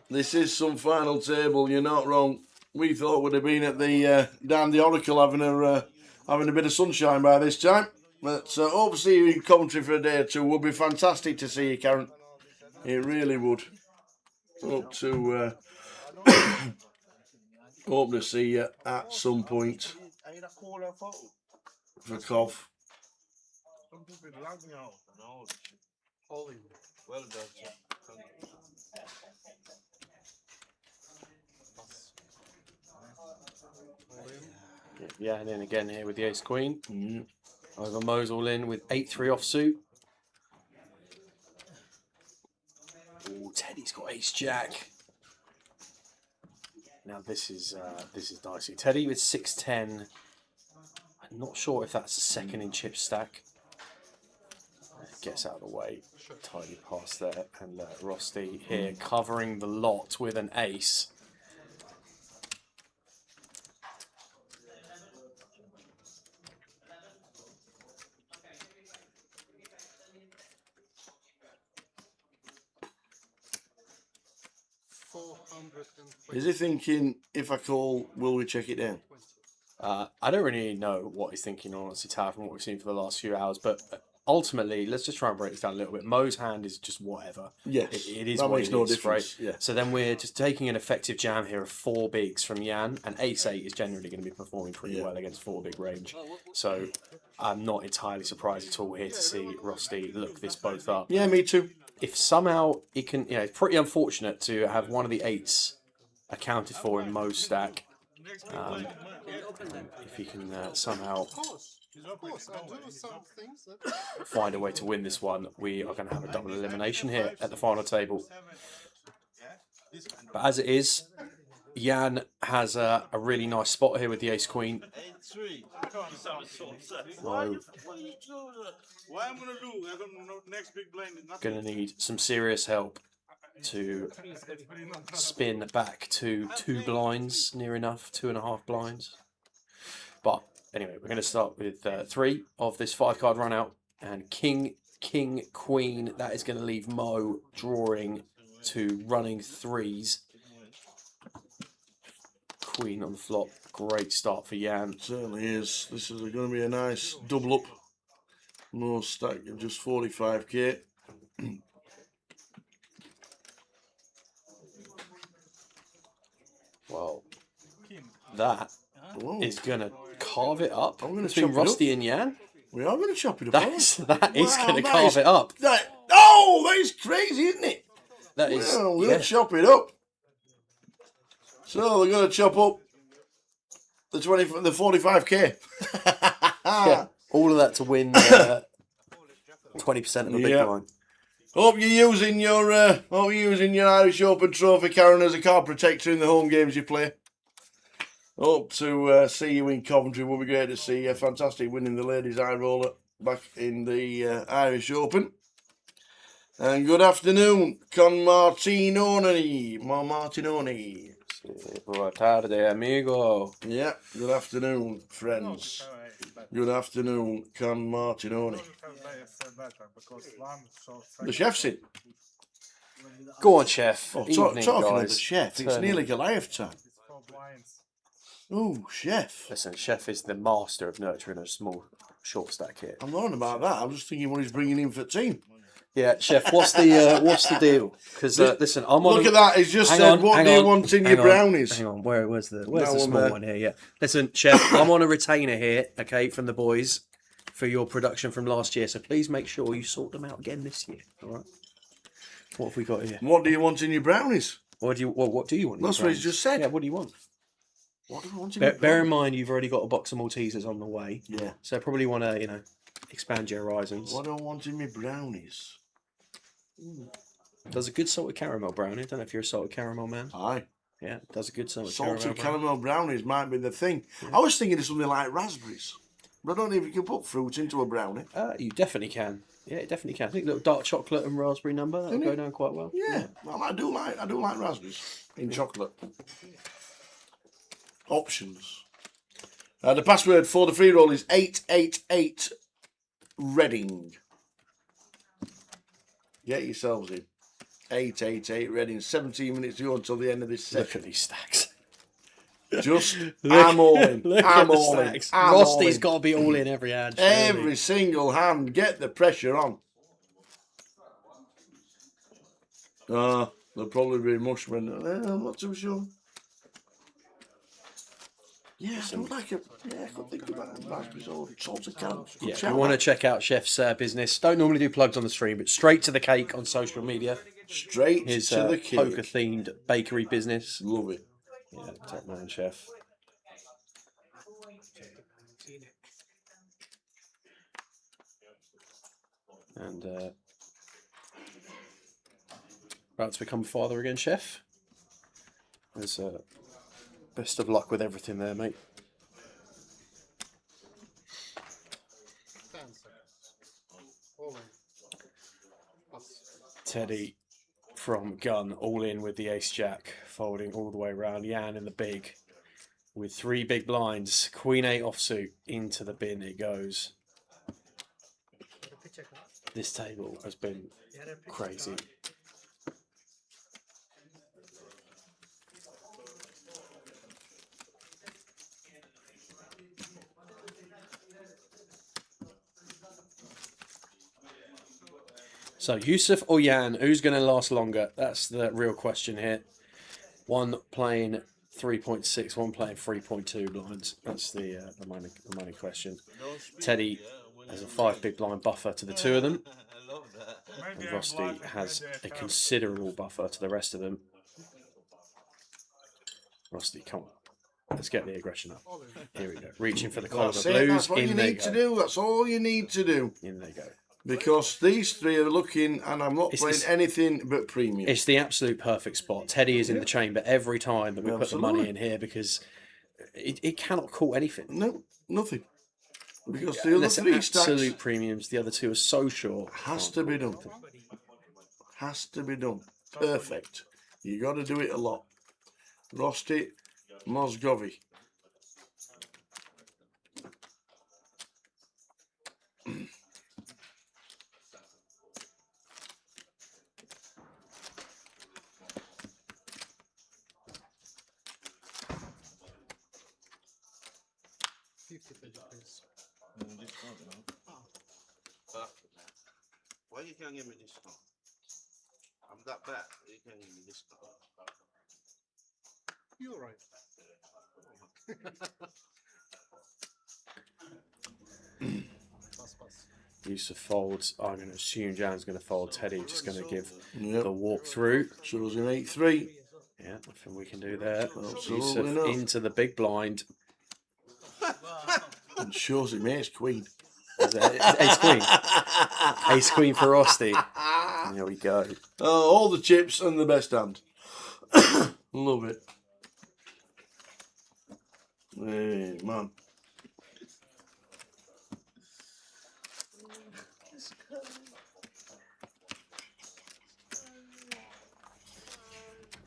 This is some final table, you're not wrong. We thought we'd have been at the down the Oracle having a bit of sunshine by this time. But hope to see you in commentary for a day or two. Would be fantastic to see you, Karen. It really would. Hope to hope to see you at some point for Cov. Some people log me out. No. Holy. Well done, sir. Yeah, and then again here with the ace queen. Over Mo's all in with 8-3 offsuit. Oh, Teddy's got ace jack. now this is dicey. Teddy with 610. I'm not sure if that's a second in chip stack. Gets out of the way. Tidy pass there, and Rusty here covering the lot with an ace. Is he thinking, if I call, will we check it down? I don't really know what he's thinking, honestly, Tal, from what we've seen for the last few hours, but ultimately, let's just try and break this down a little bit. Mo's hand is just whatever. Yes, it is that what makes it no is, difference. right? Yeah. So then we're just taking an effective jam here of 4 bigs from Jan, and ace-8 is generally going to be performing pretty well against 4 big range. So I'm not entirely surprised at all here to see Rusty look this both up. Yeah, me too. If somehow it can, it's pretty unfortunate to have one of the 8s accounted for in Mo's stack. If he can somehow find a way to win this one, we are going to have a double elimination here at the final table. But as it is, Jan has a really nice spot here with the ace-queen. Why am I gonna do? I don't know. Next big blind is nothing. Going to need some serious help to spin back to 2 blinds, near enough, 2.5 blinds. But anyway, we're going to start with 3 of this 5-card run out, and King, King, Queen. That is going to leave Mo drawing to running 3s. Queen on the flop. Great start for Jan. Certainly is. This is going to be a nice double up. No stack of just 45k. Well, that is going to carve it up I'm going to between chop Rusty it up. and Jan. We are going to chop it up. That is going to that carve is- it up. That is crazy, isn't it? That is. Well, we're going to chop it up. So we're going to chop up the 45k. Yeah, all of that to win 20% of the big line. Hope you're using your Irish Open Trophy, Karen, as a card protector in the home games you play. Hope to see you in Coventry. Will be great to see you. Fantastic winning the ladies' eye roller back in the Irish Open. And good afternoon, Con Martinoni. Martinoni. Buona tarde, amigo. Yeah, good afternoon, friends. Good afternoon, Con Martinoni. The chef's in. Go on, chef. Oh, Evening, talking guys. of the chef, it's Turn nearly it. Goliath time. Oh, chef. Listen, chef is the master of nurturing a small short stack here. I'm not on about that. I'm just thinking what he's bringing in for the team. Yeah, chef. What's the deal? Because listen, I'm on. Look at that. He's just said, "What do you want in your brownies?" Hang on. Where's the That small there. one here? Yeah. Listen, chef. I'm on a retainer here. Okay, from the boys for your production from last year. So please make sure you sort them out again this year. All right. What have we got here? What do you want in your brownies? What do you want? In That's your what he's brownies? just said. Yeah. What do you want? What do you want in your Bear in brownies? mind, you've already got a box of Maltesers on the way. Yeah. So probably want to, expand your horizons. What do I want in my brownies? Does a good salted caramel brownie. I don't know if you're a salted caramel man. Aye. Yeah, does a good salted Salted caramel caramel brownies might be the thing. I was thinking of something like raspberries. But I don't know if you can put fruit into a brownie. You definitely can. Yeah, it definitely can. I think little dark chocolate and raspberry number that'll go down quite well. Yeah. Well, I do like raspberries in chocolate. Options. The password for the free roll is 888 Reading. Get yourselves in. 888 Reading. 17 minutes to go until the end of this session. Look at these stacks. Just, I'm all in. I'm all in. I'm all Rosty's in. got to be all in every hand. surely. Every single hand. Get the pressure on. There'll probably be mushroom. I'm not too sure. Yeah, I don't like it. Yeah, I could think about raspberries or salted caramel. Yeah, if you want to check out Chef's business, don't normally do plugs on the stream, but straight to the cake on social media. Straight His to the cake. poker-themed bakery business. Love it. Yeah, top man, Chef. And about to become a father again, Chef. As Best of luck with everything there, mate. 10 seconds. All in. Pass. Teddy from gun, all in with the ace-jack, folding all the way around. Jan in the big, with 3 big blinds. Queen 8 offsuit, into the bin it goes. This table has been crazy. So Yusuf or Jan, who's going to last longer? That's the real question here. One playing 3.6, one playing 3.2 blinds. That's the money question. Teddy has a 5 big blind buffer to the 2 of them. And Rusty has a considerable buffer to the rest of them. Rusty, come on. Let's get the aggression up. Here we go. Reaching for the collar of blues. That's what you need to do. That's all you need to do. In they go. Because these 3 are looking, and I'm not playing anything but premium. It's the absolute perfect spot. Teddy is in the chamber every time that we put the money in here because it cannot call anything. No, nothing. Because the other 3 stacks... absolute premiums. The other 2 are so short. Has to be done. Has to be done. Perfect. You got to do it a lot. Rusty, Moscovy. Why you can't give me discount? I'm that bad. You can't give me discount. You're right. Yusuf folds. I'm going to assume Jan's going to fold. Teddy just going to give the walk through. Shows him 8-3. Yeah, nothing we can do there. Absolutely Yusuf not. into the big blind. And shows him ace queen. Ace queen. Ace queen for Rusty. There we go. All the chips and the best hand. Love it. Hey, man.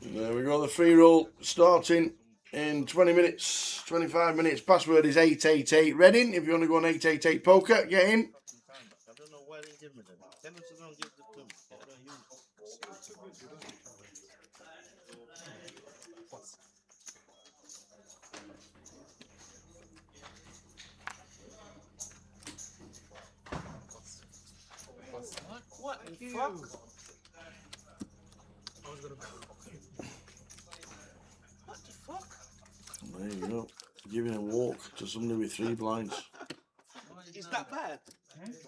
There we go, the free roll starting in 20 minutes, 25 minutes. Password is 888 Reading. If you want to go on 888 Poker, get in. I don't know why they give me that. Tell them to don't give it to me. I don't use it. What the fuck? I was gonna go. What the fuck? There you go. Giving a walk to somebody with 3 blinds. Is that bad?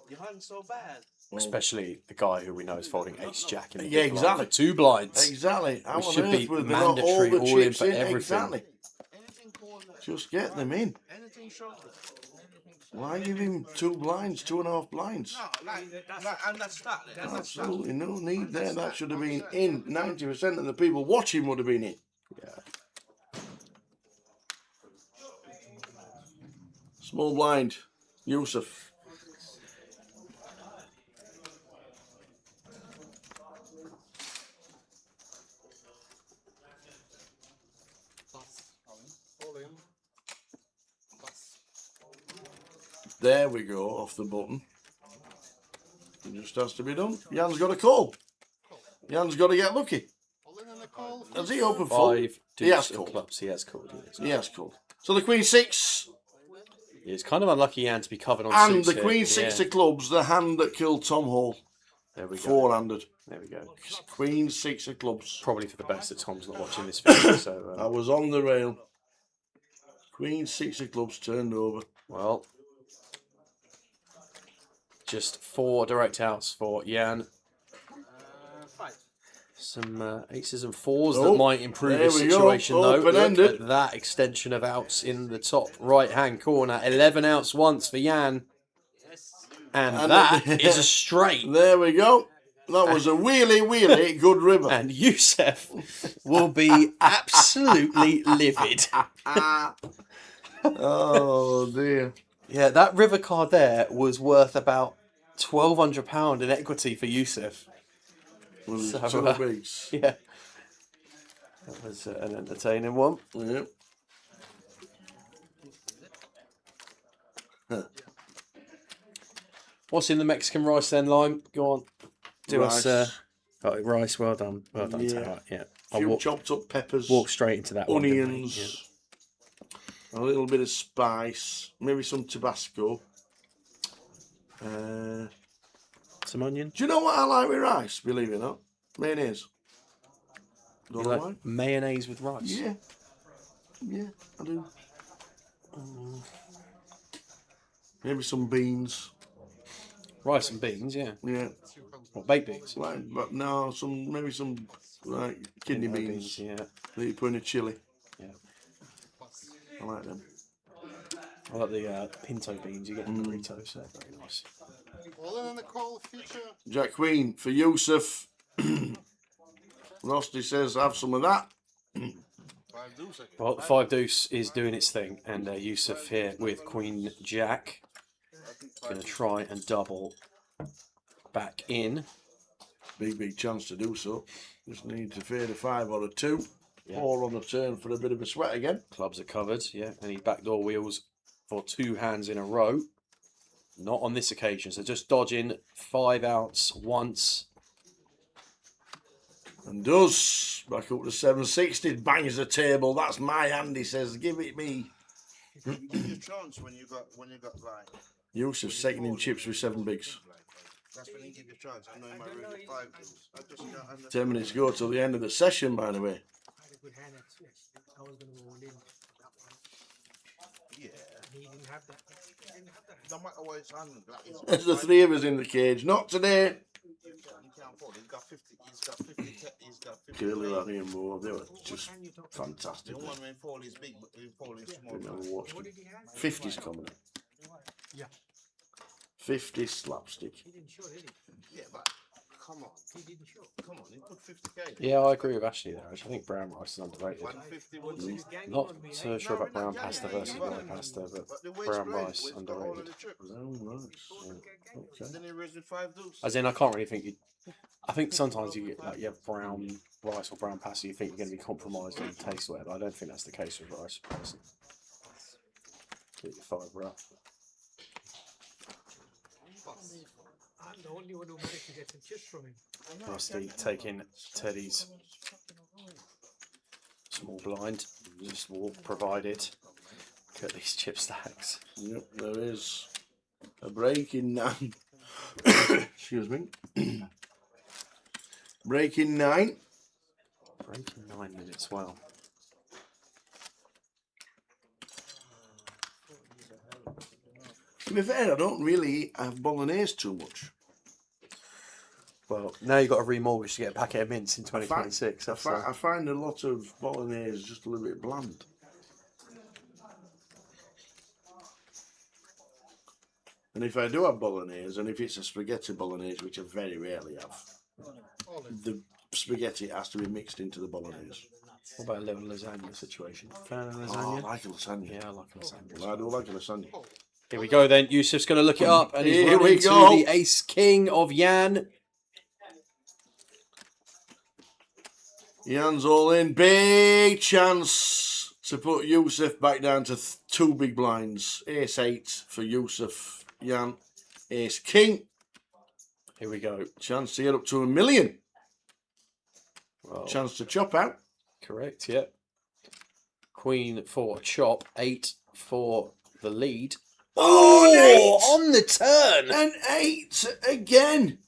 Your hand's so bad. Especially the guy who we know is folding ace jack in the Yeah, big blind exactly. for 2 blinds. Exactly. How Which on should earth be would they not mandatory all the all in chips for in? everything. Exactly. Just get them in. Anything shorter. Why give him 2 blinds, 2.5 blinds? No, and that's that. Absolutely no need there. That should have been in. 90% of the people watching would have been in. Yeah. Small blind, Yusuf. All in. Pass. There we go, off the button. It just has to be done. Jan's got a call. Jan's got to get lucky. All in and a call. Has he opened full? 5 He has deuce of called. clubs. He has called. He has called. So the Queen 6 It's kind of unlucky Jan to be covered on and suits the here. Queen 6 Yeah. of clubs, the hand that killed Tom Hall. There we go. 4-handed. There we go. Queen 6 of clubs. Probably for the best that Tom's not watching this video. So I was on the rail. Queen 6 of clubs turned over. well, just 4 direct outs for Jan. 5. Some aces and 4s Oh, that might improve there his we go. situation though. Look Open-ended. at that extension of outs in the top right hand corner. 11 outs once for Jan. And that is a straight. There we go. That was a wheelie good river. And Yusuf will be absolutely livid. Oh dear. Yeah, that river card there was worth about £1,200 in equity for Yusuf. Well, So, two bigs. yeah. That was an entertaining one. Yep. What's in the Mexican rice then, Lime? Go on. Do Rice. us... rice, well done. Well done, Yeah. Tahar. Yeah. A few chopped up peppers. Walk straight into that onions. A little bit of spice. Maybe some Tabasco. Some onion. Do you know what I like with rice? Believe it or not, mayonnaise. You Don't know like why. mayonnaise with rice? Yeah, I do. Maybe some beans. Rice and beans, yeah. Yeah. What, baked beans? Like, but no, maybe some like kidney beans. Yeah. That you put in a chili. Yeah. I like them. I like the pinto beans you get in burritos. They're very nice. Well, in the call feature. Jack Queen for Yusuf. Rusty says have some of that. Well, the 5 deuce is doing its thing, and Yusuf here with Queen Jack. Going to try and double back in. Big chance to do so. Just need to fade a 5 or a 2. Yeah. 4 on the turn for a bit of a sweat again. Clubs are covered, yeah. And he backdoor wheels for 2 hands in a row. Not on this occasion, so just dodging 5 outs once. And does. Back up to 760. Bangs the table. That's my hand, he says. Give it me. Give you chance when you got like. Yusuf second in chips with 7 bigs. That's when you give you chance. I know in my room with 5 bills. I just can't understand. 10 minutes to go till the end of the session, by the way. Good hand at switch. I was going to roll in that one. Yeah. He didn't have that. He didn't have that. No matter what it's handled, like There's the 3 of us in the cage. Not today. He can't afford it. He's got 50. He's got 50. Curly Larry and Moore. They were just fantastic. The one when fall is big, but when fall is small. Didn't ever watch them. 50's coming. Yeah. 50 slapstick. He didn't show, did he? Yeah, but come on. He didn't show. Come on, he put 50k. Yeah, I agree with Ashley there. I think brown rice is underrated. 150 would Not so sure about brown pasta versus white pasta, but brown rice underrated. And then he raised with 5 deuce. As in, I can't really think. I think sometimes you get like you have brown rice or brown pasta, you think you're going to be compromised on taste or whatever. I don't think that's the case with rice. Get your fibre up. I'm the only one who managed to get some chips from him. Rusty taking Teddy's small blind. Just will provide it. Look at these chip stacks. Yep, there is a break in 9. Excuse me. Break in 9. Breaking 9 minutes, wow. To be fair, I don't really have bolognese too much. Well, now you've got to remortgage to get a packet of mints in 2026. I find a lot of bolognese just a little bit bland. And if I do have bolognese, and if it's a spaghetti bolognese, which I very rarely have, the spaghetti has to be mixed into the bolognese. What about a little lasagna situation? Fan of Oh, lasagna? I like a lasagna. Yeah, I like a lasagna. Well, I do like a lasagna. Here we go then. Yusuf's going to look it up, and he's Here we running to go. the ace king of Jan. Jan's all in. Big chance to put Yusuf back down to 2 big blinds. Ace 8 for Yusuf. Jan, ace king. Here we go. Chance to get up to $1 million. Well, Chance to chop out. correct, yep. Queen for chop, 8 for the lead. Oh, on the turn! An 8 again.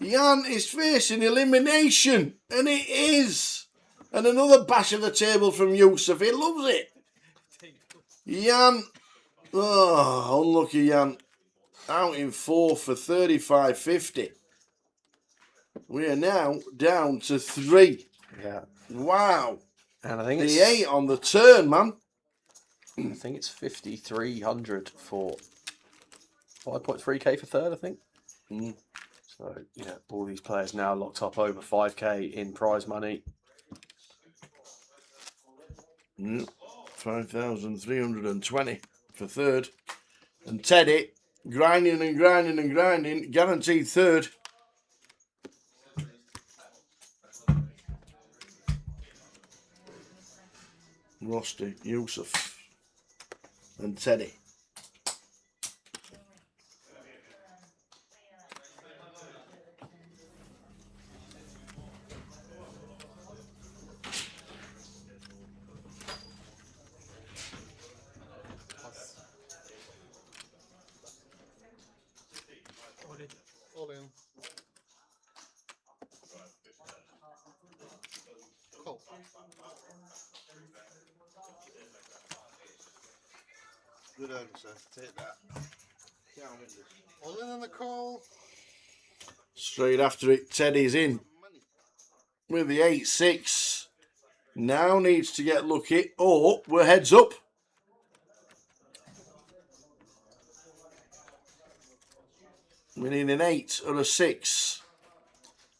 Jan is facing elimination, and it is. And another bash of the table from Yusuf. He loves it. Jan, oh, unlucky Jan. Out in 4 for 35.50. We are now down to 3. Yeah. Wow. And I think The it's 8 on the turn, man. I think it's 5,300 for 5.3k for third, I think. So So, yeah, all these players now locked up over 5k in prize money. 5,320 for third. And Teddy, grinding and grinding and grinding, guaranteed third. Rusty, Yusuf, and Teddy. All in. Cool. Good answer. Take that. Can't win this. All in on the call. Straight after it, Teddy's in with the 8-6. Now needs to get lucky. Oh, we're heads up. We need an 8 or a 6.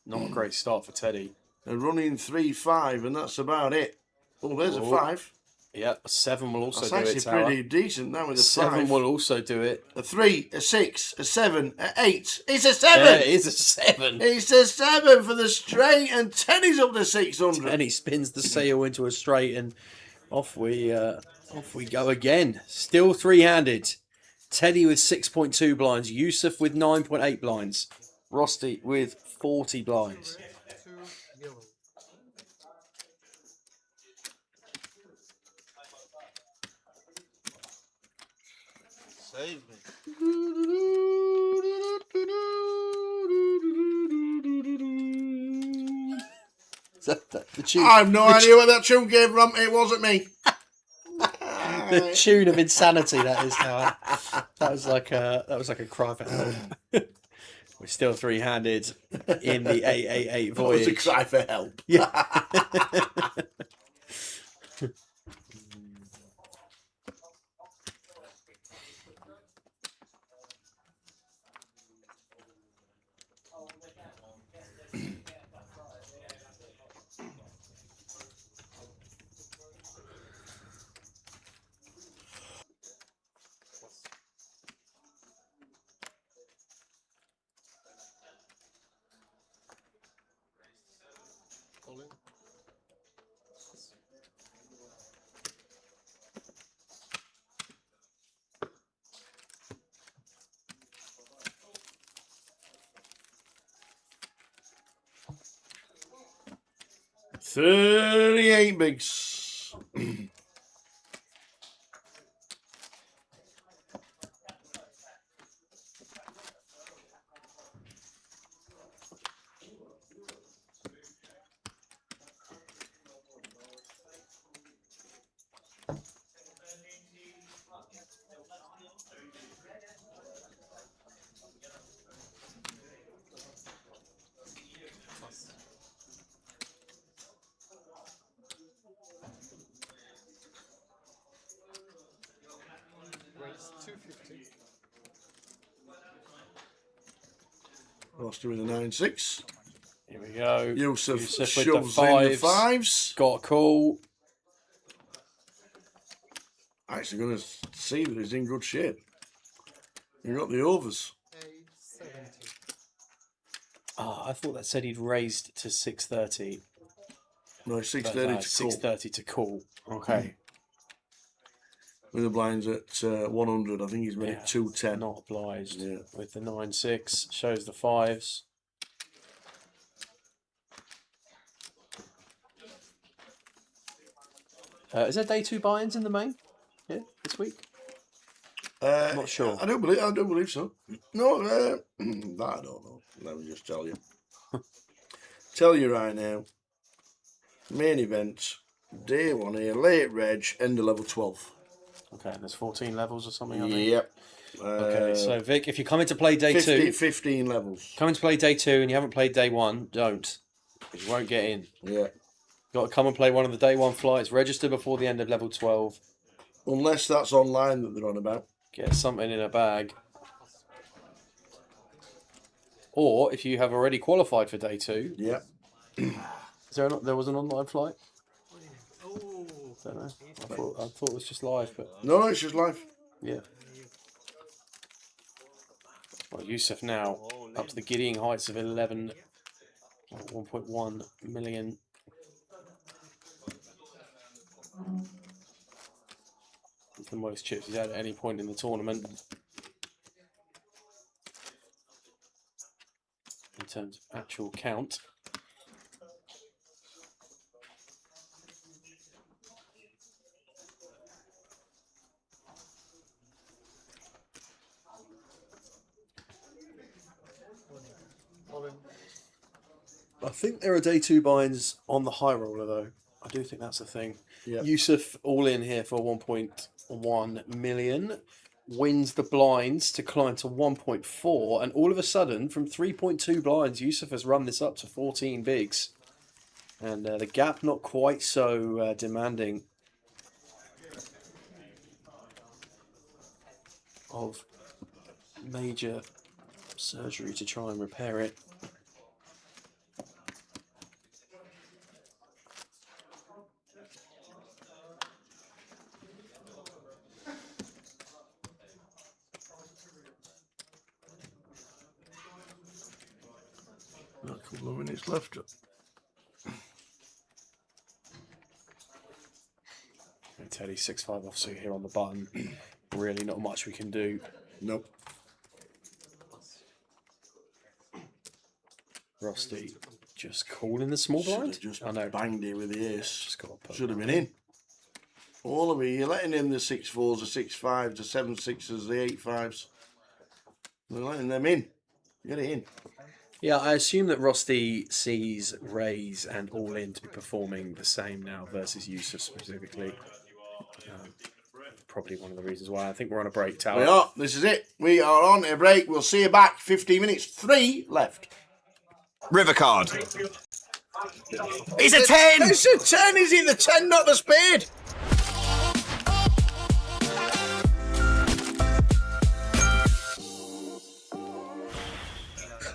Not a great start for Teddy. A running 3-5, and that's about it. Oh, there's a 5. Yeah, a 7 will also That's do it. actually Tower. pretty decent now with a 7 5. will also do it. A 3, a 6, a 7, a 8. It's a 7. Yeah, it is a 7. It's a 7 for the straight, and Teddy's up to 600. And he spins the sail into a straight, and off we go again. Still three-handed. Teddy with 6.2 blinds. Yusuf with 9.8 blinds. Rusty with 40 blinds. Save me. Is that the tune? I have no idea where that tune came from. It wasn't me. The tune of insanity that is now. That was like a cry for help. We're still three-handed in the 888 voyage. That was a cry for help. Yeah. All in. 38 bigs. Raise 250. Rusty with a 9-6. Here we go. Yusuf with shoves the in the fives. 5s. Got a call. Actually going to see that he's in good shape. You got the overs. 870. Oh, I thought that said he'd raised to 630. No, 630 to call. 630 to call. Okay. With the blinds at 100, I think he's made it 210. Not obliged. Yeah. With the 9-6, shows the 5s. Is there day 2 buy-ins in the main? Yeah, this week? I'm not sure. I don't believe so. No, that I don't know. Let me just tell you. Tell you right now. Main event, day 1 here, late reg, end of level 12. Okay, and there's 14 levels or something, I think. Yep. Okay, so Vic, if you come in to play day 2... 15 levels. Come in to play day 2 and you haven't played day 1, don't. Because you won't get in. Yeah. Got to come and play one of the day 1 flights, register before the end of level 12. Unless that's online that they're on about. Get something in a bag. or if you have already qualified for day 2. Yeah. There was an online flight? Don't know. I thought it was just live, but No, it's just live. yeah. Well, Yusuf now up to the giddying heights of 1.1 million. It's the most chips he's had at any point in the tournament. In terms of actual count. I think there are day 2 binds on the high roller though. I do think that's a thing. Yeah. Yusuf all in here for 1.1 million. Wins the blinds to climb to 1.4, and all of a sudden from 3.2 blinds Yusuf has run this up to 14 bigs, and the gap not quite so demanding of major surgery to try and repair it. A couple of minutes left. Teddy 6-5 offsuit here on the button. Really not much we can do. Nope. Rusty just calling the small blind. Just I know. banged it with the ace. Just got to Should have been in. All of it. You're letting in the 6-4s, the 6-5s, the 7-6s, the 8-5s. You're letting them in. Get it in. Yeah, I assume that Rusty sees Rays and All In to be performing the same now versus Yusuf specifically. Probably one of the reasons why. I think we're on a break, Tower. We are. This is it. We are on a break. We'll see you back. 15 minutes. 3 left. River card. It's a 10! It's a 10. Is it the 10, not the spade?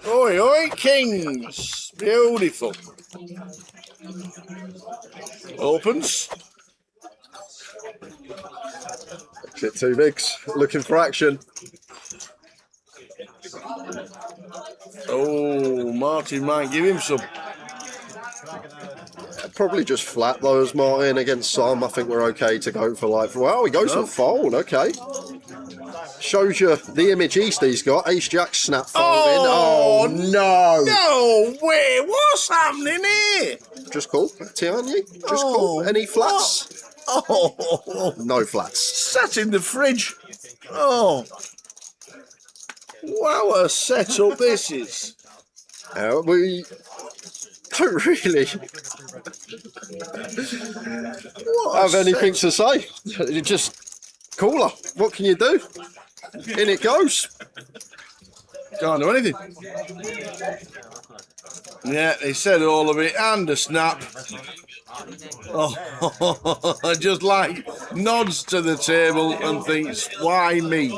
Oi, oi, kings. Beautiful. Opens. Bit too bigs. Looking for action. Oh, Martin might give him some. Probably just flat those, Martin, against Sam. I think we're okay to go for like, well, he goes for fold, okay. Shows you the image East he's got. Ace Jack snap folding. Oh, no. No way. What's happening here? Just call, Tiani. Just call. Any flats? Oh. No flats. Sat in the fridge. Oh. What a setup this is. We don't really have anything to say. Just cooler. What can you do? In it goes. Can't do anything. Yeah, he said all of it and a snap. Oh, just like nods to the table and thinks, why me?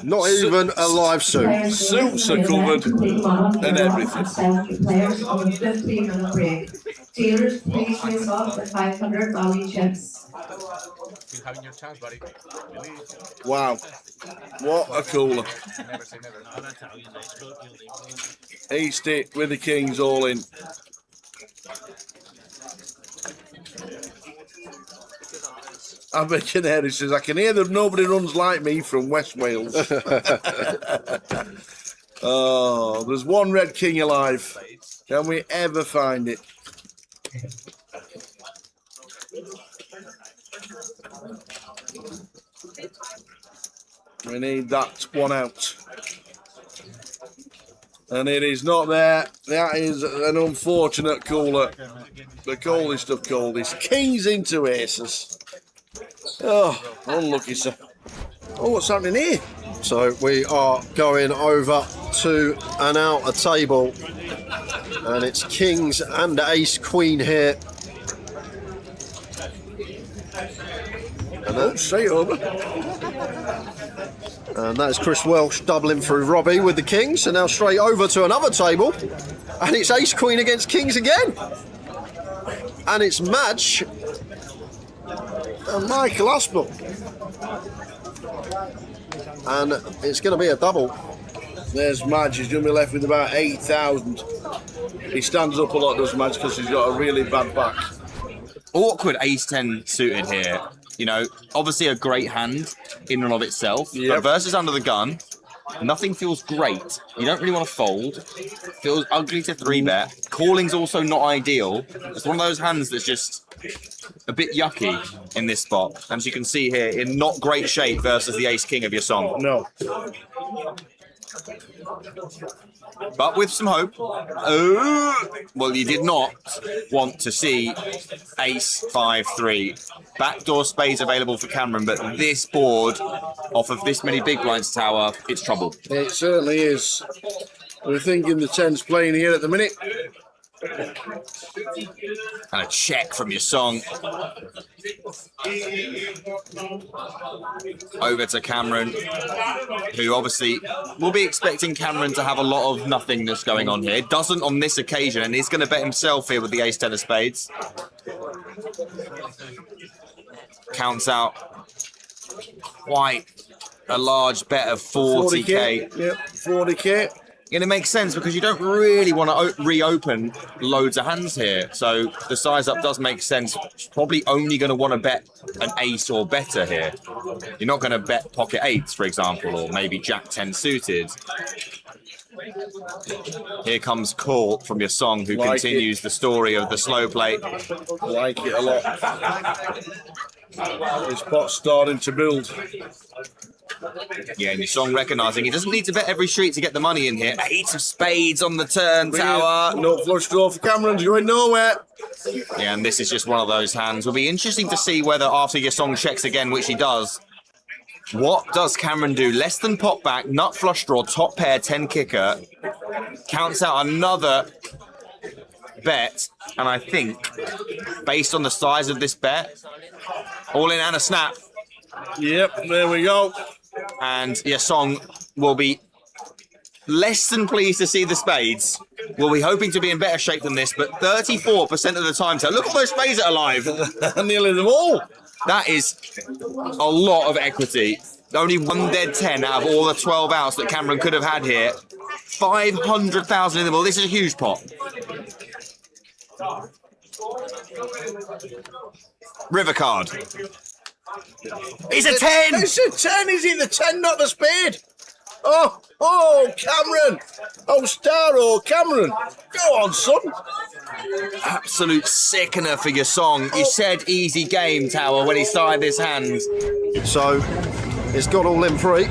Not even a live suit. Suits are covered and everything. Players on a 15-minute break. Dealers, please face off with 500 value chips. You're having your chance, buddy. Wow. What a cooler. Never say never. East it with the kings all in. I can hear he says, I can hear that nobody runs like me from West Wales. Oh, there's one red king alive. Can we ever find it? We need that one out. And it is not there. That is an unfortunate cooler. The coldest of coldest. Kings into aces. Oh, unlucky, sir. Oh, what's happening here? So we are going over to an outer table, and it's kings and ace queen here. And straight over. And that is Chris Welsh doubling through Robbie with the kings. And now straight over to another table. And it's ace queen against kings again. And it's Madge and Michael Aspel. And it's going to be a double. There's Madge. He's going to be left with about 8,000. He stands up a lot, does Madge, because he's got a really bad back. Awkward ace-10 suited here. You know, obviously a great hand in and of itself. Yep. But versus under the gun, nothing feels great. You don't really want to fold. Feels ugly to 3-bet. Calling's also not ideal. It's one of those hands that's just a bit yucky in this spot. As you can see here, in not great shape versus the ace-king of your song. No. But with some hope. Oh, well, you did not want to see ace 5-3. Backdoor spades available for Cameron, but this board, off of this many big blinds tower, it's trouble. It certainly is. We're thinking the 10's playing here at the minute. And a check from your song. Over to Cameron, who obviously will be expecting Cameron to have a lot of nothingness going on here. Doesn't on this occasion, and he's going to bet himself here with the ace-10 of spades. Counts out quite a large bet of 40k. Yep, 40k. And it makes sense because you don't really want to reopen loads of hands here. So the size up does make sense. Probably only going to want to bet an ace or better here. You're not going to bet pocket eights, for example, or maybe jack 10 suited. Here comes Call from your song, who continues the story of the slow play. Like it a lot. This pot's starting to build. Yeah, and your song recognising he doesn't need to bet every street to get the money in here. Eight of spades on the turn tower. No flush draw for Cameron's going nowhere. Yeah, and this is just one of those hands. Will be interesting to see whether after your song checks again, which he does, what does Cameron do? Less than pot back, nut flush draw, top pair, 10 kicker. Counts out another bet, and I think, based on the size of this bet, all in and a snap. Yep, there we go. And your song will be less than pleased to see the spades. We'll be hoping to be in better shape than this, but 34% of the time. So look at those spades that are alive. Nearly them all. That is a lot of equity. Only one dead 10 out of all the 12 outs that Cameron could have had here. 500,000 in the ball. This is a huge pot. River card. It's a 10! It's a 10! Is it the 10, not the spade? Oh, Cameron! Oh, Starro, Cameron! Go on, son! Absolute sickener for your song. You said easy game, Tower, when he started this hand. So, it's got all in free.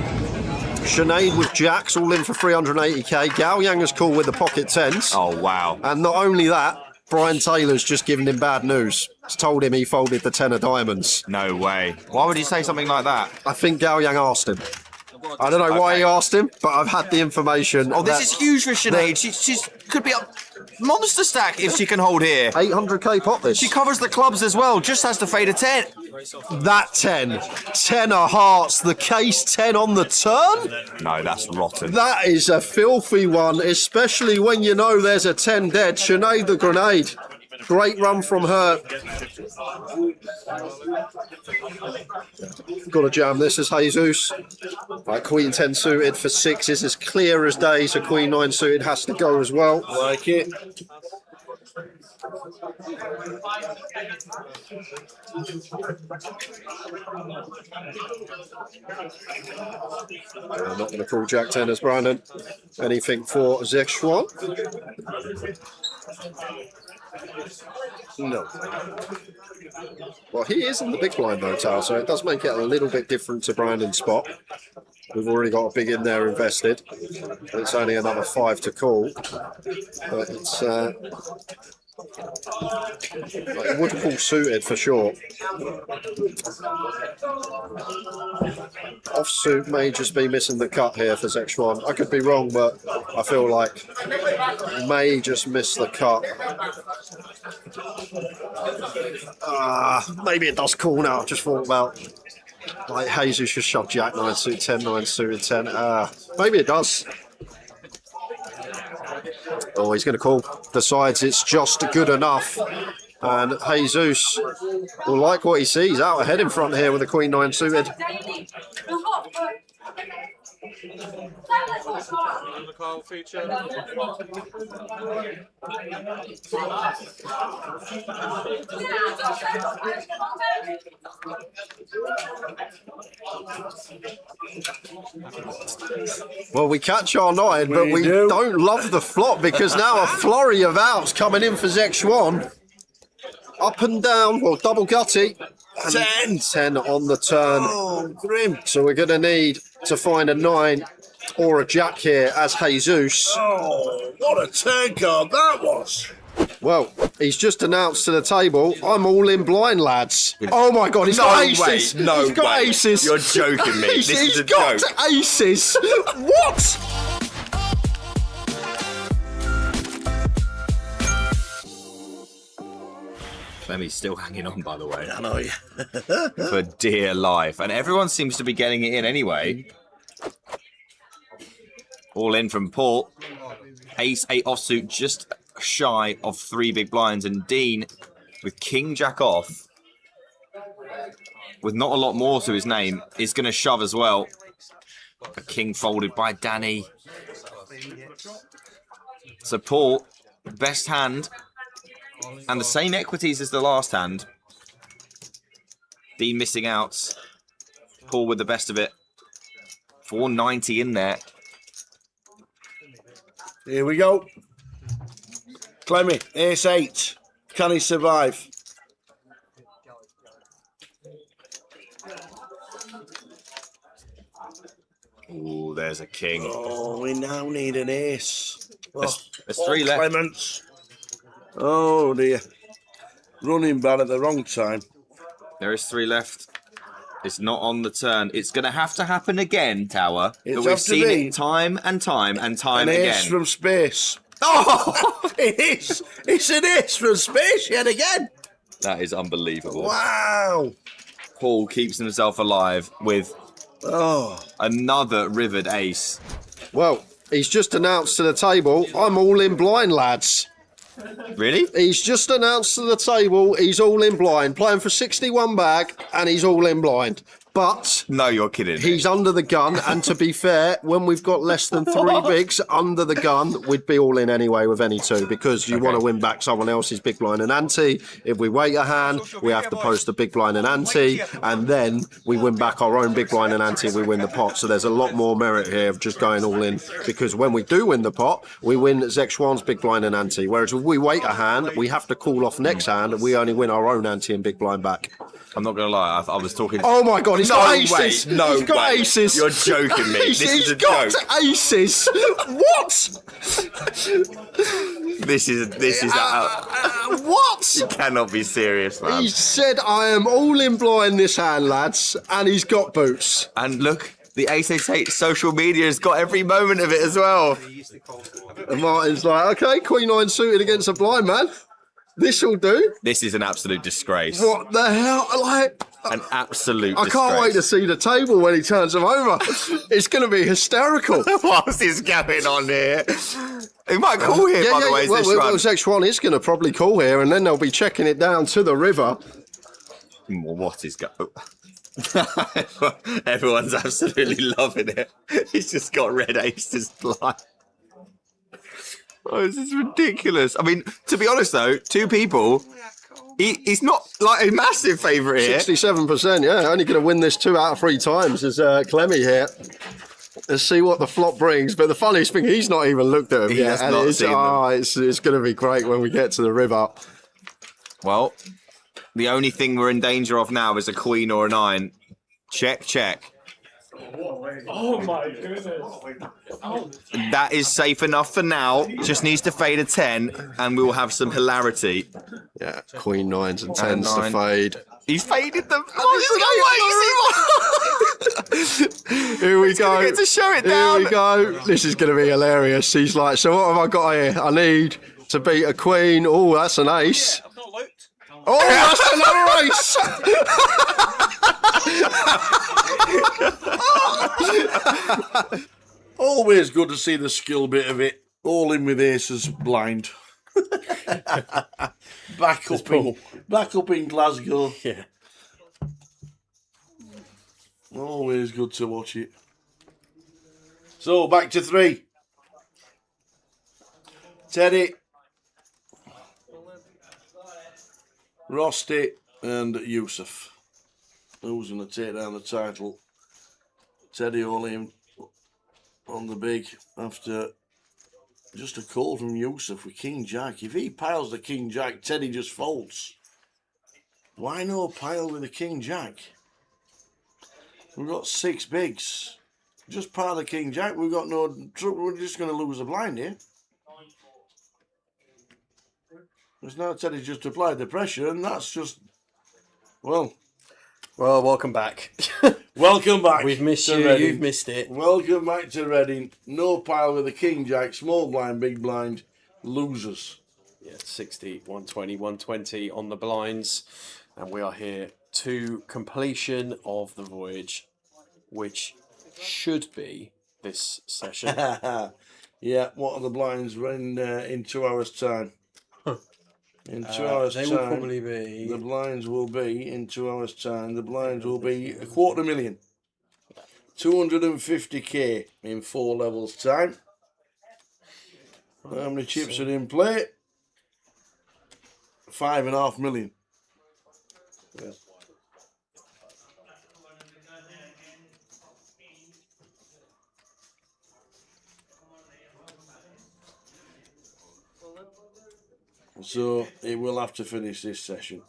Sinead with jacks, all in for 380k. Gao Yang is cool with the pocket 10s. Oh, wow. And not only that, Brian Taylor's just given him bad news. He's told him he folded the 10 of diamonds. No way. Why would he say something like that? I think Gao Yang asked him. I don't know why he asked him, but I've had the information. Oh, this is huge for Sinead. She's could be a monster stack if she can hold here. 800k pot this. She covers the clubs as well, just has to fade a 10. That 10. 10 of hearts, the case 10 on the turn? No, that's rotten. That is a filthy one, especially when you know there's a 10 dead. Sinead the grenade. Great run from her. Got to jam this as Jesus. Right, Queen 10 suited for 6 is as clear as day, so Queen 9 suited has to go as well. Like it. I'm not going to call Jack 10 as Brandon. Anything for Zexuan? No. Well, he is in the big blind though, Tal, so it does make it a little bit different to Brandon's spot. We've already got a big in there invested. It's only another 5 to call. But it's like would call suited for sure. Offsuit may just be missing the cut here for Zexuan. I could be wrong, but I feel like may just miss the cut. Maybe it does call now. Just thought about Like Jesus should shove Jack 9 suited 10, 9 suited 10. Maybe it does. Oh, he's going to call. Decides it's just good enough. And Jesus will like what he sees. Out ahead in front here with the Queen 9 suited. The call feature. Well, we catch our 9, but we don't love the flop because now a flurry of outs coming in for Zexuan. Up and down, well, double gutty. 10 on the turn. Oh, grim. So we're going to need to find a 9 or a jack here as Jesus. Oh, what a turn card that was. Well, he's just announced to the table, I'm all in blind, lads. Oh my God, he's got aces. No he's got way. aces. You're joking me. This is a got joke. aces. What? Clemmy's still hanging on, by the way. I know, yeah. For dear life. And everyone seems to be getting it in anyway. All in from Paul. Ace 8 offsuit, just shy of 3 big blinds. And Dean with King Jack off, with not a lot more to his name, is going to shove as well. A king folded by Danny. So Paul, best hand. And the same equities as the last hand. Dean missing out. Paul with the best of it. 490 in there. Here we go. Clemmy, ace 8. Can he survive? Ooh, there's a king. Oh, we now need an ace. There's 3 left. Clements. Oh dear. Running bad at the wrong time. There is 3 left. It's not on the turn. It's going to have to happen again, Tower. It's But we've have to seen be it time and time and time an again. ace from space. Oh, it is. It's an ace from space yet again. That is unbelievable. Wow. Paul keeps himself alive with another rivered ace. Well, he's just announced to the table, I'm all in blind, lads. Really? He's just announced to the table he's all in blind, playing for 61 bag, and he's all in blind. But no, you're kidding. He's under the gun, and to be fair, when we've got less than 3 bigs under the gun, we'd be all in anyway with any 2 because you want to win back someone else's big blind and ante. If we wait a hand, we have to post a big blind and ante, and then we win back our own big blind and ante. We win the pot. So there's a lot more merit here of just going all in because when we do win the pot, we win Zexuan's big blind and ante. Whereas if we wait a hand, we have to call off next hand, and we only win our own ante and big blind back. I'm not going to lie, I was talking... Oh my God, he's got aces! No he's got way. aces! You're joking me. This is a got joke. Aces! What? This is what? You cannot be serious, man. He said, I am all in blind this hand, lads, and he's got boots. And look, the 888 social media has got every moment of it as well. And Martin's like, okay, Queen 9 suited against a blind man. This'll do. This is an absolute disgrace. What the hell? Like, an absolute I disgrace. can't wait to see the table when he turns them over. It's going to be hysterical. What is going on here? He might call here, by the way. Well, Zexuan is going to probably call here, and then they'll be checking it down to the river. What is going Everyone's absolutely loving it. He's just got red aces blind. Oh, this is ridiculous. I mean, to be honest though, 2 people, he's not like a massive favourite here. 67%, yeah. Only going to win this 2 out of 3 times is Clemmy here. Let's see what the flop brings. But the funniest thing, he's not even looked at him He yet. has And not it's, seen them. it's going to be great when we get to the river. Well, the only thing we're in danger of now is a queen or a 9. Check, check. Oh my goodness. That is safe enough for now. Just needs to fade a 10 and we'll have some hilarity. Yeah, Queen 9s and 10s to fade. He's faded them. Here we go. Get to show it down. Here we go. This is going to be hilarious. He's like, so what have I got here? I need to beat a queen. Oh, that's an ace. Oh, that's another ace. Always good to see the skill bit of it. All in with aces blind. back up in Glasgow. Yeah. Always good to watch it. So back to 3. Teddy, Rusty, and Yusuf. Who's going to take down the title? Teddy only on the big after just a call from Yusuf with King Jack. If he piles the King Jack, Teddy just folds. Why no pile with the King Jack? We've got 6 bigs. Just pile the King Jack. We've got no trouble. We're just going to lose a blind here. Because now Teddy's just applied the pressure, and that's just, well, welcome back. Welcome back. We've missed you. Reading. You've missed it. Welcome back to Reading. No pile with the King Jack. Small blind, big blind. Losers. Yeah, 60, 120, 120 on the blinds. And we are here to completion of the voyage, which should be this session. Yeah, what are the blinds in 2 hours' time? In 2 hours' they time, will probably be... the blinds will be, in 2 hours' time, the blinds will be 250,000. 250k in 4 levels' time. How many chips are in play? 5.5 million. Yeah. So it will have to finish this session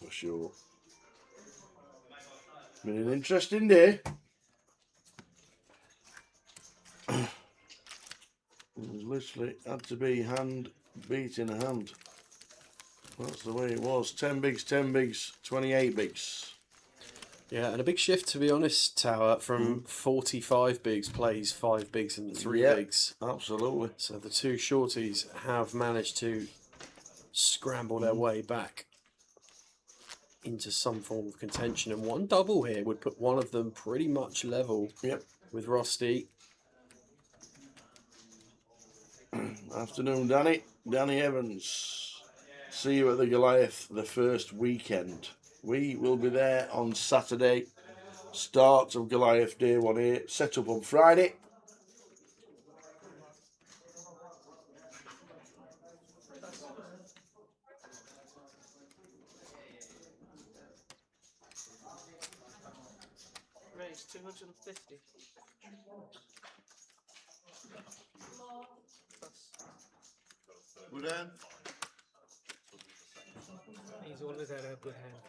for sure. Been an interesting day. It literally had to be hand beating a hand. That's the way it was. 10 bigs, 28 bigs. Yeah, and a big shift, to be honest, Tower, from 45 bigs plays 5 bigs and 3 bigs. Absolutely. So the 2 shorties have managed to scramble their way back into some form of contention. And 1 double here would put one of them pretty much level with Rusty. Afternoon, Danny. Danny Evans. See you at the Goliath the first weekend. We will be there on Saturday. Start of Goliath Day 1A. Set up on Friday. Raise 250. Good hand. He's always had a good hand.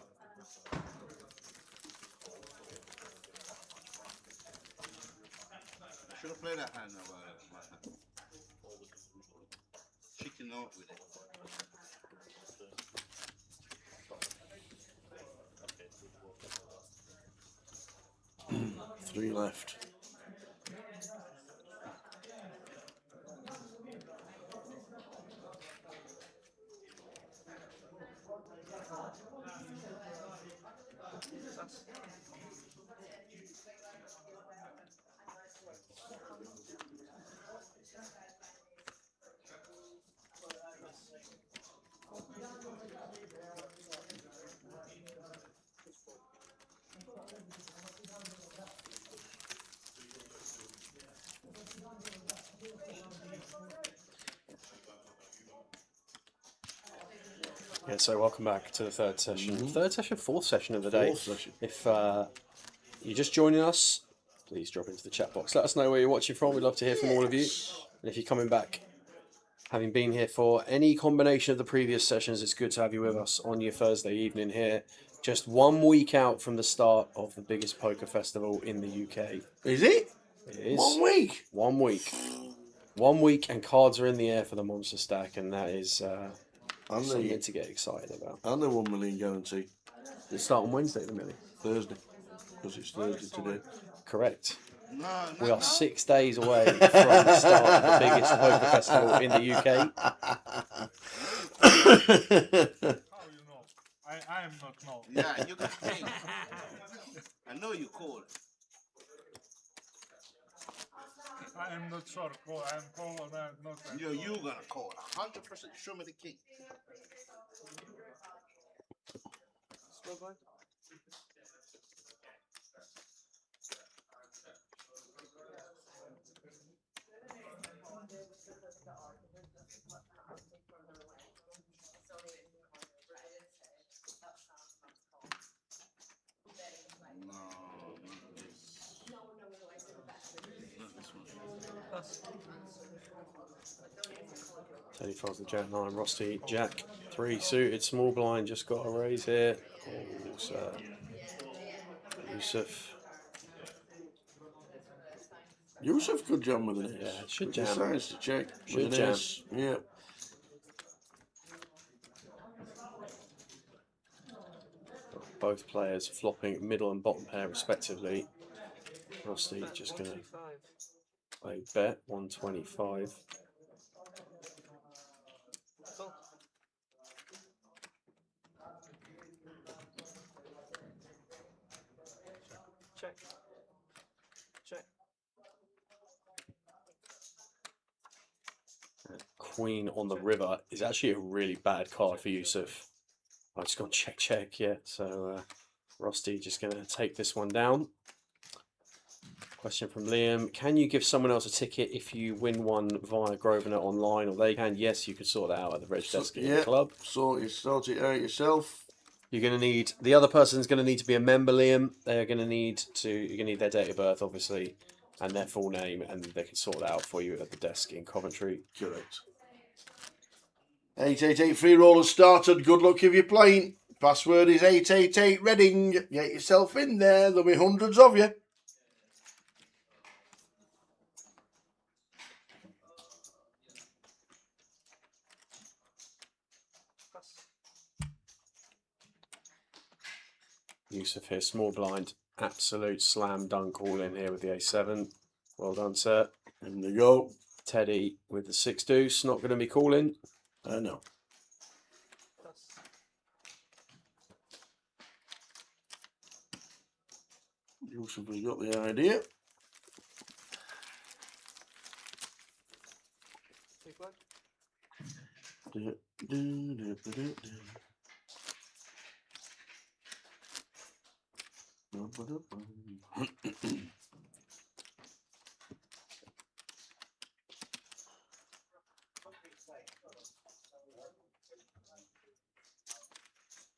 I should have played that hand now, my hand. Chicken out with it. 3 left. Yeah, so welcome back to the 3rd session. 3rd session, 4th session of the day. 4th session. If you're just joining us, please drop into the chat box. Let us know where you're watching from. We'd love to hear from all of you. And if you're coming back, having been here for any combination of the previous sessions, it's good to have you with us on your Thursday evening here. Just 1 week out from the start of the biggest poker festival in the UK. Is it? It is. 1 week? 1 week. 1 week and cards are in the air for the Monster Stack, and that is something to get excited about. And the 1 million guarantee. They start on Wednesday, the Millie? Thursday. Because it's Thursday today. Correct. We are 6 days away from the start of the biggest poker festival in the UK. How you know? I I'm not know. Yeah, you got king. I know you call. I am not sure. I am call or I am not. You gonna call. 100%. Show me the king. Small blind. No, not this. Not this one. Pass. Teddy folds the jack nine. Rusty jack 3 suited. Small blind just got a raise here. Oh, so Yusuf. Yusuf could jam with an ace. Yeah, should But jam. decides to check. Should with an jam. ace. Yeah. Both players flopping middle and bottom pair respectively. Rusty just going to play bet 125. Cool. Check. Check. Queen on the river is actually a really bad card for Yusuf. I just got check, check, yeah. So Rusty just going to take this one down. Question from Liam. Can you give someone else a ticket if you win one via Grosvenor online, or they can? Yes, you could sort that out at the reg desk in the club. Sort it out yourself. You're going to need, the other person's going to need to be a member, Liam. They're going to need to, you're going to need their date of birth, obviously, and their full name, and they can sort that out for you at the desk in Coventry. Correct. 888 free rollers started. Good luck if you're playing. Password is 888 Reading. Get yourself in there. There'll be hundreds of you. Yusuf here, small blind, absolute slam dunk all in here with the A7. Well done, sir. In the go. Teddy with the 6 deuce, not going to be calling. No. Yusuf has got the idea. Big blind.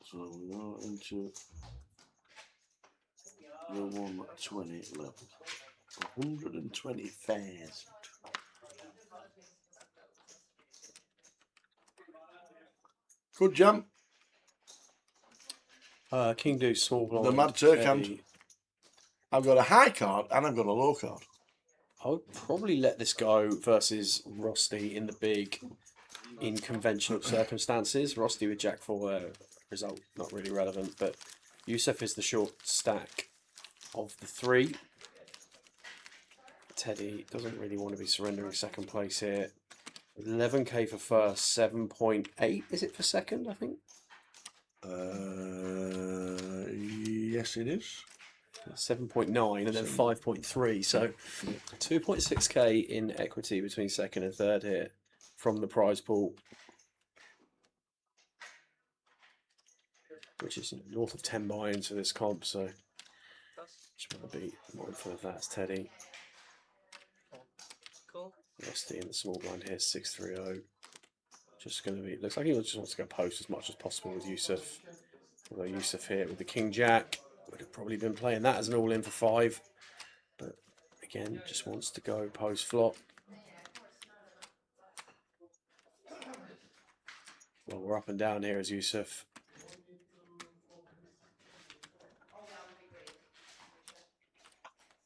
So we are into the 120 level. 120,000. Good jump. King deuce, small blind. The Mad Turk hand. I've got a high card and I've got a low card. I would probably let this go versus Rusty in the big, in conventional circumstances. Rusty with Jack 4, result not really relevant, but Yusuf is the short stack of the 3. Teddy doesn't really want to be surrendering second place here. 11k for first, 7.8 is it for second, I think? Yes, it is. 7.9 and then 5.3, so 2.6k in equity between second and third here from the prize pool, which is north of 10 buy-ins for this comp, so just want to be mindful of that. It's Teddy. Cool. Rusty in the small blind here, 630. Just going to be, looks like he just wants to go post as much as possible with Yusuf. Although Yusuf here with the King Jack would have probably been playing that as an all-in for 5. But again, just wants to go post flop. Well, we're up and down here as Yusuf.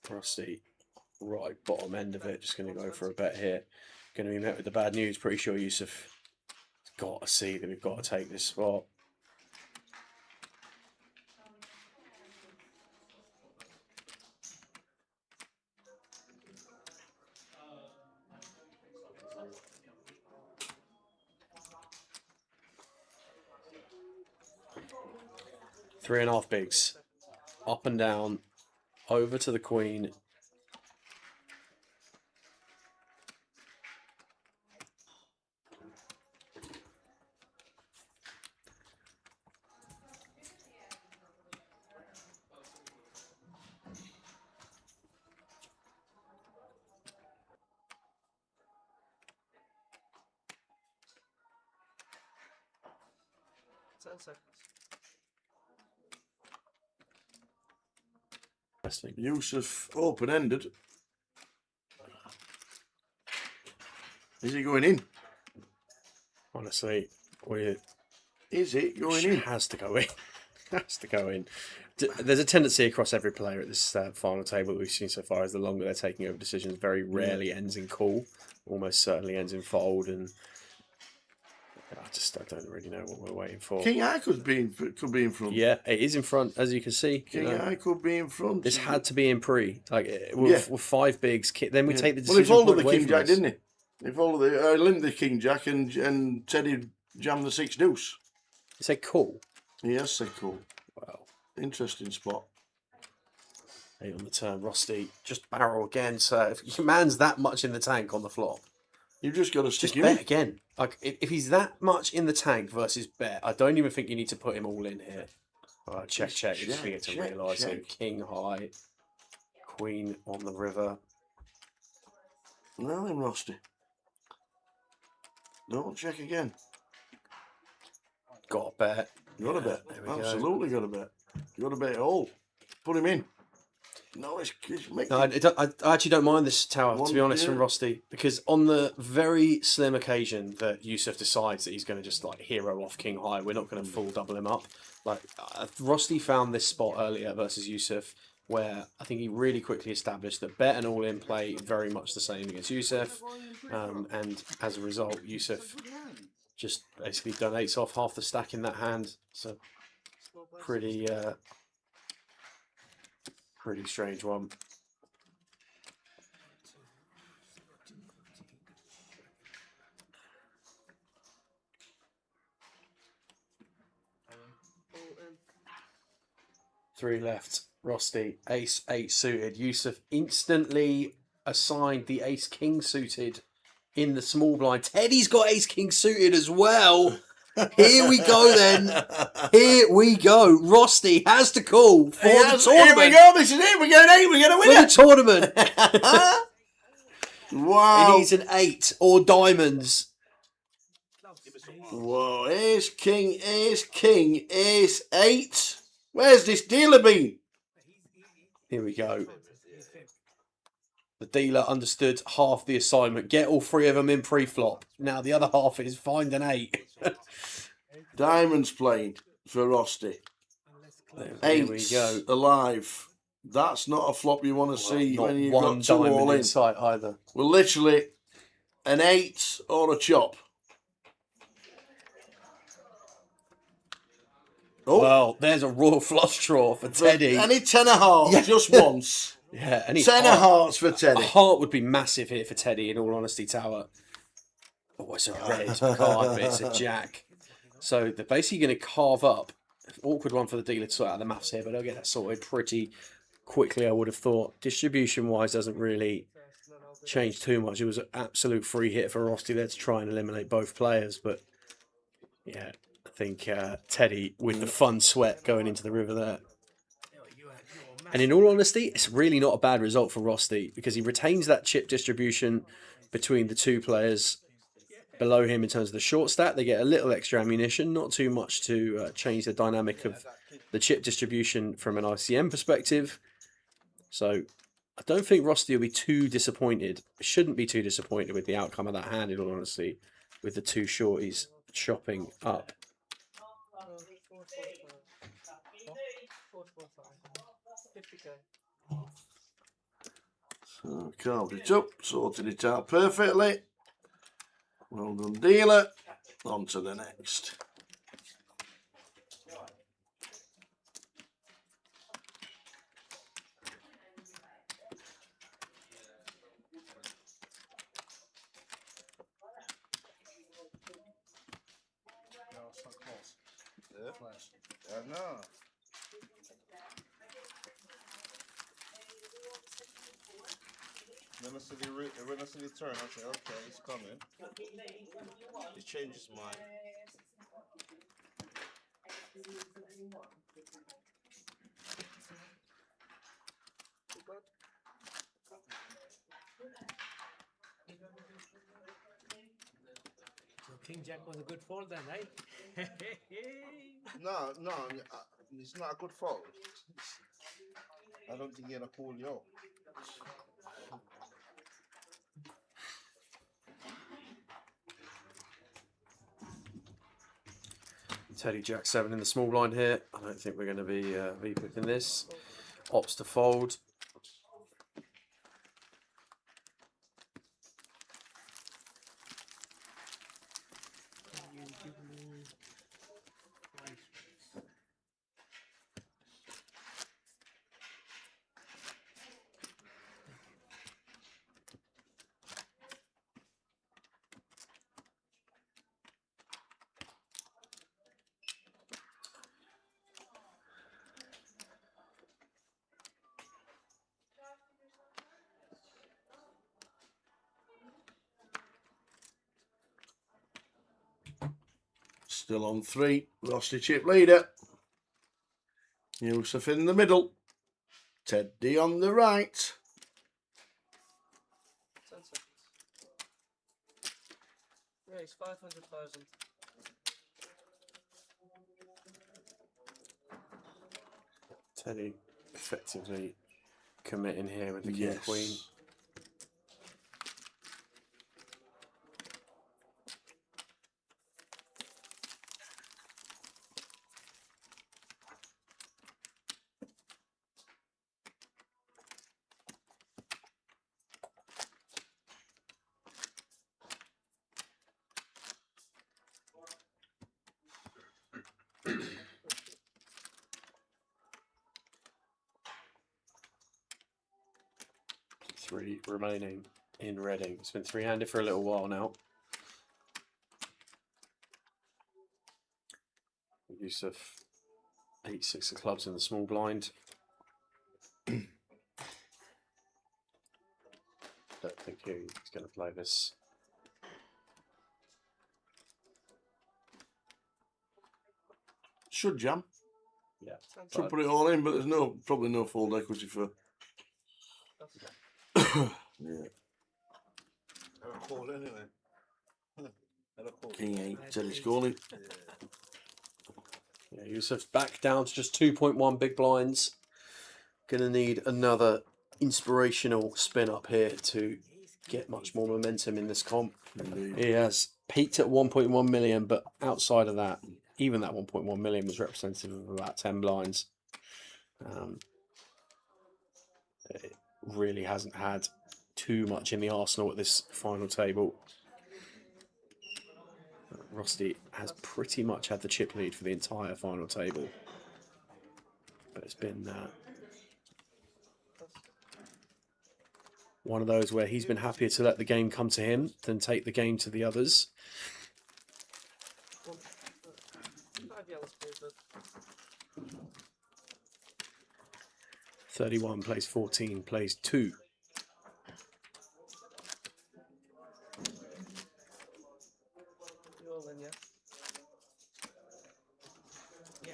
Rusty, right bottom end of it, just going to go for a bet here. Going to be met with the bad news. Pretty sure Yusuf has got to see that we've got to take this spot. 3.5 bigs. Up and down. Over to the queen. Yusuf open-ended. Is he going in? Honestly, is it going in? Has to go in. Has to go in. There's a tendency across every player at this final table that we've seen so far is the longer they're taking over decisions, very rarely ends in call. Almost certainly ends in fold, and I don't really know what we're waiting for. King High could be in front. Yeah, it is in front, as you can see. King High could be in front. This had to be in pre. With 5 bigs, then we take the decision. Well, he folded the King Jack, didn't he? He folded limped the King Jack, and Teddy jammed the 6 deuce. He said cool. He has said cool. Wow. Interesting spot. 8 on the turn. Rusty just barrel again. So if your man's that much in the tank on the flop, you've just got to stick him bet in. again. Like if he's that much in the tank versus bet, I don't even think you need to put him all in here. All right, check. You just need to realise it. King high, queen on the river. Well then, Rusty. Don't check again. Got a bet. Got a bet. Absolutely got a bet. You got to bet it all. Put him in. No, it's no, I actually don't mind this tower, to be honest, from Rusty, because on the very slim occasion that Yusuf decides that he's going to just like hero off King High, we're not going to full double him up. Like Rusty found this spot earlier versus Yusuf, where I think he really quickly established that bet and all in play very much the same against Yusuf, and as a result, Yusuf just basically donates off half the stack in that hand. So pretty strange one. Three left. Rusty, ace 8 suited. Yusuf instantly assigned the ace king suited in the small blind. Teddy's got ace king suited as well. Here we go then. Here we go. Rusty has to call for the tournament. Here we go. This is it. We're going 8. We're going to win it. For the tournament. Wow. It needs an 8 or diamonds. Whoa. Ace, king, ace 8. Where's this dealer been? Here we go. The dealer understood half the assignment. Get all 3 of them in pre-flop. Now the other half is find an 8. Diamonds playing for Rusty. 8 alive. That's not a flop you want to see when you've got 2 all in sight either. Well, literally an 8 or a chop. Oh. Well, there's a raw flush draw for Teddy. Any 10 of hearts, just once. Yeah, any 10 of hearts for Teddy. A heart would be massive here for Teddy, in all honesty, Tower. Oh, it's a red card, but it's a jack. So they're basically going to carve up. Awkward one for the dealer to sort out the maths here, but they'll get that sorted pretty quickly, I would have thought. Distribution-wise, doesn't really change too much. It was an absolute free hit for Rusty there to try and eliminate both players, but yeah, I think Teddy with the fun sweat going into the river there. And in all honesty, it's really not a bad result for Rusty because he retains that chip distribution between the 2 players below him in terms of the short stack. They get a little extra ammunition, not too much to change the dynamic of the chip distribution from an ICM perspective. So I don't think Rusty will be too disappointed. Shouldn't be too disappointed with the outcome of that hand, in all honesty, with the 2 shorties chopping up. So carved it up, sorted it out perfectly. Well done, dealer. On to the next. No. When I see the turn, I say, okay, it's coming. He changes his mind. So King Jack was a good fold then, eh? No, it's not a good fold. I don't think he had a call yo. Teddy Jack 7 in the small blind here. I don't think we're going to be picking this. Opts to fold. Still on 3. Rusty chip leader. Yusuf in the middle. Teddy on the right. 10 seconds. Yeah, it's 500,000. Teddy effectively committing here with the King Yes. Queen. Three remaining in Reading. It's been three-handed for a little while now. Yusuf 8-6 of clubs in the small blind. Don't think he's going to play this. Should jam. Yeah. Should put it all in, but there's probably no fold equity for. Yeah. Had a call anyway. Had a call. King 8. Teddy's calling. Yeah, Yusuf's back down to just 2.1 big blinds. Going to need another inspirational spin up here to get much more momentum in this comp. Indeed. He has peaked at 1.1 million, but outside of that, even that 1.1 million was representative of about 10 blinds. It really hasn't had too much in the arsenal at this final table. Rusty has pretty much had the chip lead for the entire final table. But it's been one of those where he's been happier to let the game come to him than take the game to the others. 5 yellows, please, bud. 31 plays 14, plays 2. You all in, yeah? Yeah.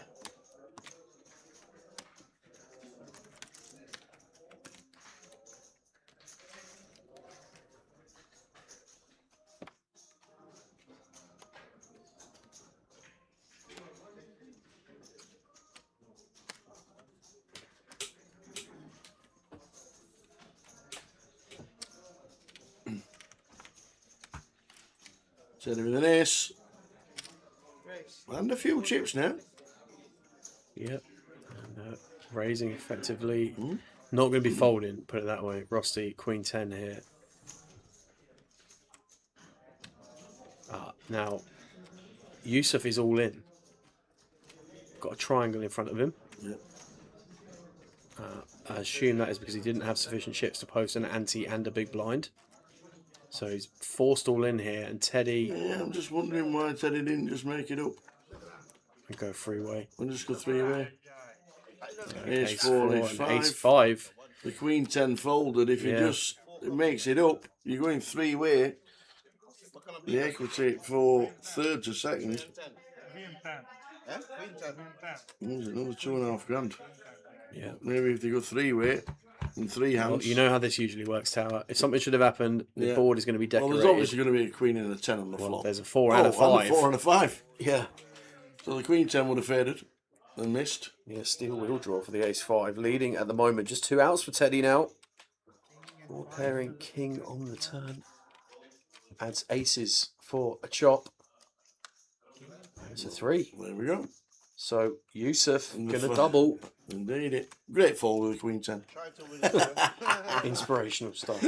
Teddy with an ace. Race. And a few chips now. Yep. And, raising effectively. Not going to be folding, put it that way. Rusty, Queen 10 here. Now, Yusuf is all in. Got a triangle in front of him. Yep. I assume that is because he didn't have sufficient chips to post an ante and a big blind. So he's forced all in here, and Teddy... Yeah, I'm just wondering why Teddy didn't just make it up. And go three-way. And just go 3 away. Ace 4 4 is and 5. Ace 5. The Queen 10 folded. If he Yeah. just it makes it up. You're going three-way. The equity for third to second. Queen 10. Eh? Queen 10. Queen 10. There's another $2.5 grand. Yeah. Maybe if they go three-way in three hands. Well, you know how this usually works, Tower. If something should have happened, the Yeah. board is going to be Well, decorated. there's obviously going to be a queen and a 10 on the flop. There's a 4 and a 5. And a 4 and a 5. Yeah. So the queen 10 would have faded and missed. Yeah, steel wheel draw for the ace 5. Leading at the moment. Just 2 outs for Teddy now. Board pairing king on the turn. Adds aces for a chop. It's a 3. There we go. So Yusuf And the going to fir- double. Indeed it. Great fall with the queen 10. Inspirational stuff.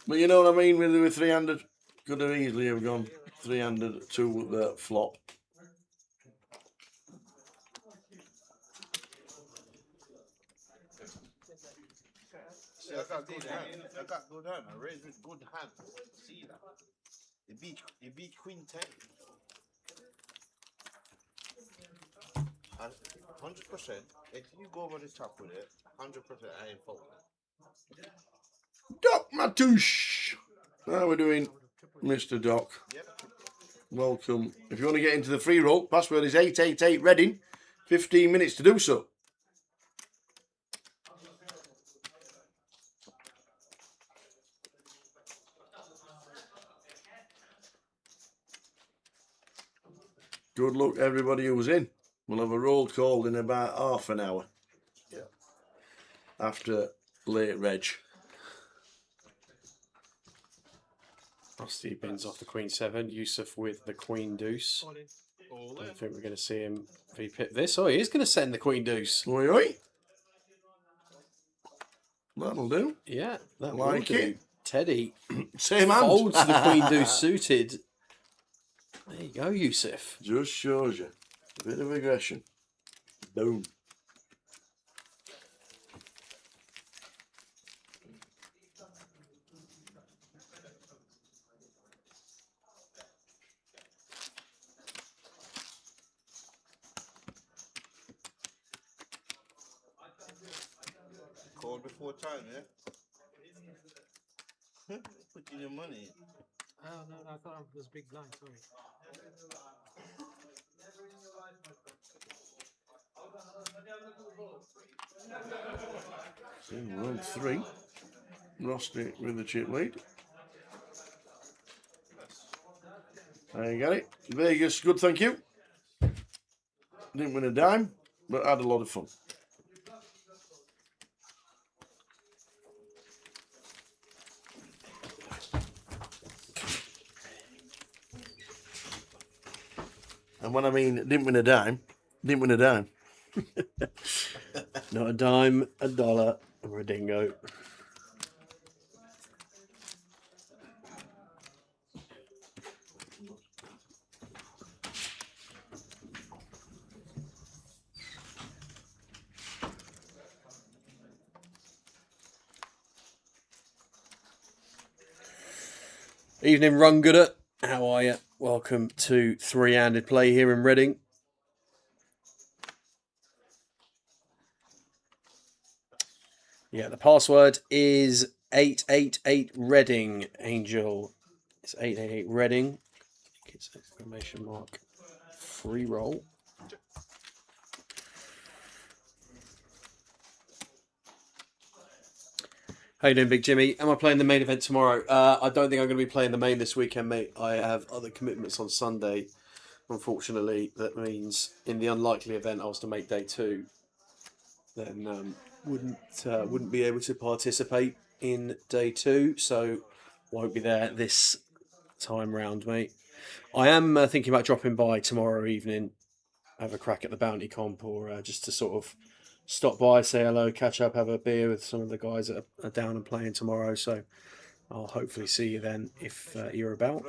But you know what I mean with three-handed? Could have easily have gone three-handed to the flop. See, I got good hand. I got good hand. I raised with good hand. See that? He beat Queen 10. And 100%, if you go over the top with it, 100% I ain't folding. Doc Matouche. How are we doing, Mr. Doc? Welcome. If you want to get into the free roll, password is 888 Reading. 15 minutes to do so. Good luck, everybody who's in. We'll have a roll call in about half an hour. Yeah. After late reg. Rusty bins off the queen 7. Yusuf with the queen deuce. I think we're going to see him V-pip this. Oh, he is going to send the queen deuce. Oi, oi. That'll do. Yeah, that will Like do. it. Teddy Same hand. folds the queen deuce suited. There you go, Yusuf. Just shows you. A bit of aggression. Boom. Call before time, yeah? Put in your money. Oh, no, I thought it was big blind, sorry. So round 3. Rusty with the chip lead. There you got it. Vegas, good, thank you. Didn't win a dime, but had a lot of fun. And when I mean didn't win a dime, didn't win a dime. Not a dime, a dollar, or a dingo. Evening, Run Gooder. How are you? Welcome to three-handed play here in Reading. Yeah, the password is 888 Reading, Angel. It's 888 Reading. It's exclamation mark. Free roll. How you doing, Big Jimmy? Am I playing the main event tomorrow? I don't think I'm going to be playing the main this weekend, mate. I have other commitments on Sunday. Unfortunately, that means in the unlikely event I was to make day 2, then wouldn't be able to participate in day 2, so won't be there this time round, mate. I am thinking about dropping by tomorrow evening, have a crack at the bounty comp, or just to sort of stop by, say hello, catch up, have a beer with some of the guys that are down and playing tomorrow. So I'll hopefully see you then if you're about.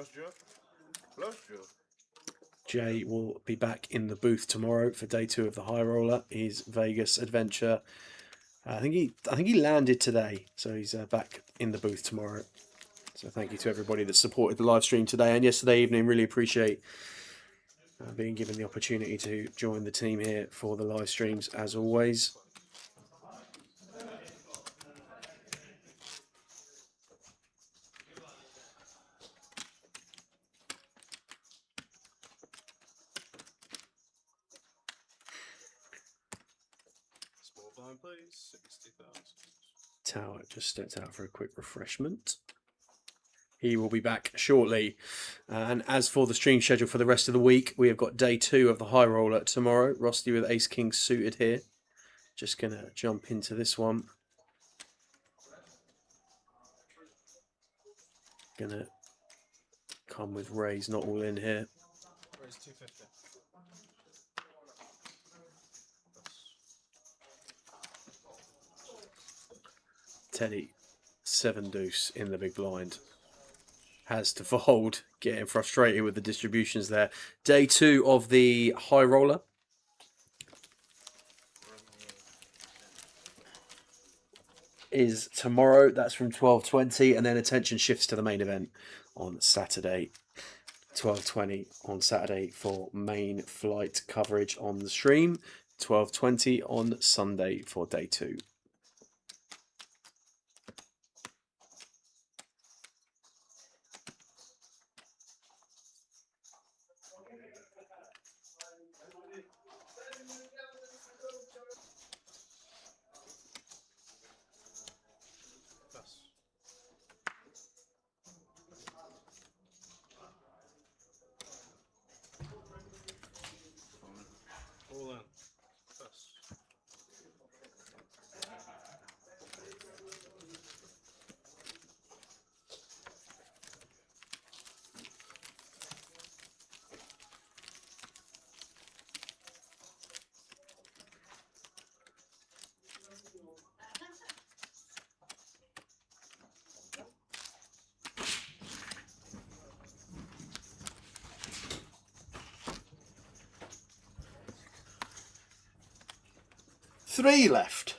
Jay will be back in the booth tomorrow for day 2 of the High Roller, his Vegas adventure. I think he landed today, so he's back in the booth tomorrow. So thank you to everybody that supported the live stream today and yesterday evening. Really appreciate being given the opportunity to join the team here for the live streams as always. please. 60,000. Tower just stepped out for a quick refreshment. He will be back shortly. And as for the stream schedule for the rest of the week, we have got day 2 of the High Roller tomorrow. Rusty with Ace King suited here. Just going to jump into this one. Going to come with Ray's not all in here. Ray's 250. Teddy, 7 deuce in the big blind. Has to fold, getting frustrated with the distributions there. Day 2 of the High Roller. Is tomorrow. That's from 12:20, and then attention shifts to the main event on Saturday. 12:20 on Saturday for main flight coverage on the stream. 12:20 on Sunday for day 2. All in. 3 left.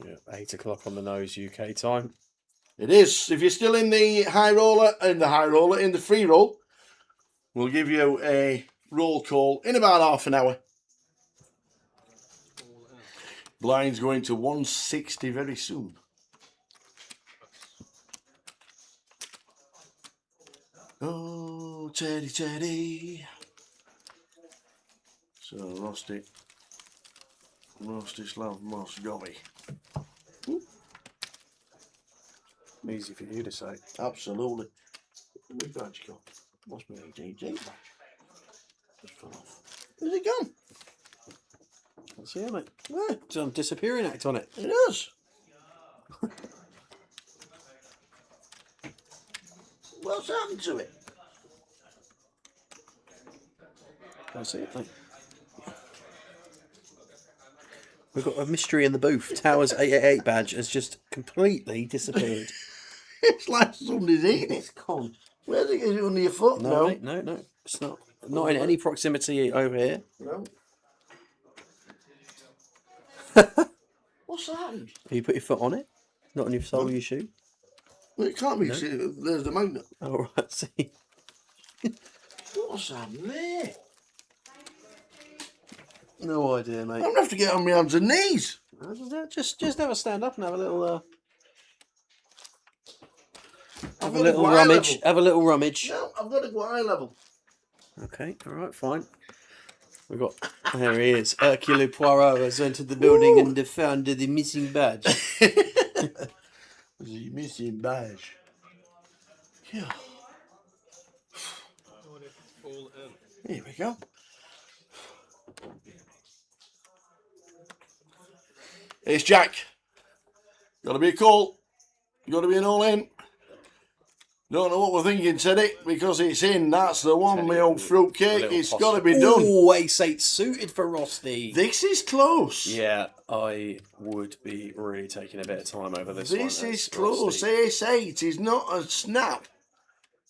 Yeah, 8 o'clock on the nose UK time. It is. If you're still in the in the free roll, we'll give you a roll call in about half an hour. Blind's going to 160 very soon. Oh, Teddy, Teddy. So, Rostislav Moscovi. Easy for you to say. Absolutely. Which badge you got? Must be AJJ badge. Just fell off. Where's it gone? Let's see it, mate. Yeah, some disappearing act on it. It is. What's happened to it? Can't see it, mate. We've got a mystery in the booth. Towers 888 badge has just completely disappeared. It's like somebody's eating it. It's gone. Where's it? Is it under your foot? No, mate, no. It's not. Not in any proximity over here. No. What's that? Have you put your foot on it? Not on your sole of your shoe? Well, it can't be. No. See, there's the magnet. Oh, right, see. What's happened there? No idea, mate. I'm going to have to get on my hands and knees. Just have a stand up and have a little... I've have a got to little go eye rummage. level. Have a little rummage. No, I've got to go eye level. Okay, all right, fine. We've got... There he is. Hercule Poirot has entered the building and found the missing badge. The missing badge. Yeah. All in. Here we go. It's Jack. Got to be a call. Got to be an all-in. Don't know what we're thinking, Teddy, because it's in. That's the one, my old fruitcake. It's got to be done. Oh, Ace 8 suited for Rusty. This is close. Yeah, I would be really taking a bit of time over this one. This is close. Ace 8 is not a snap.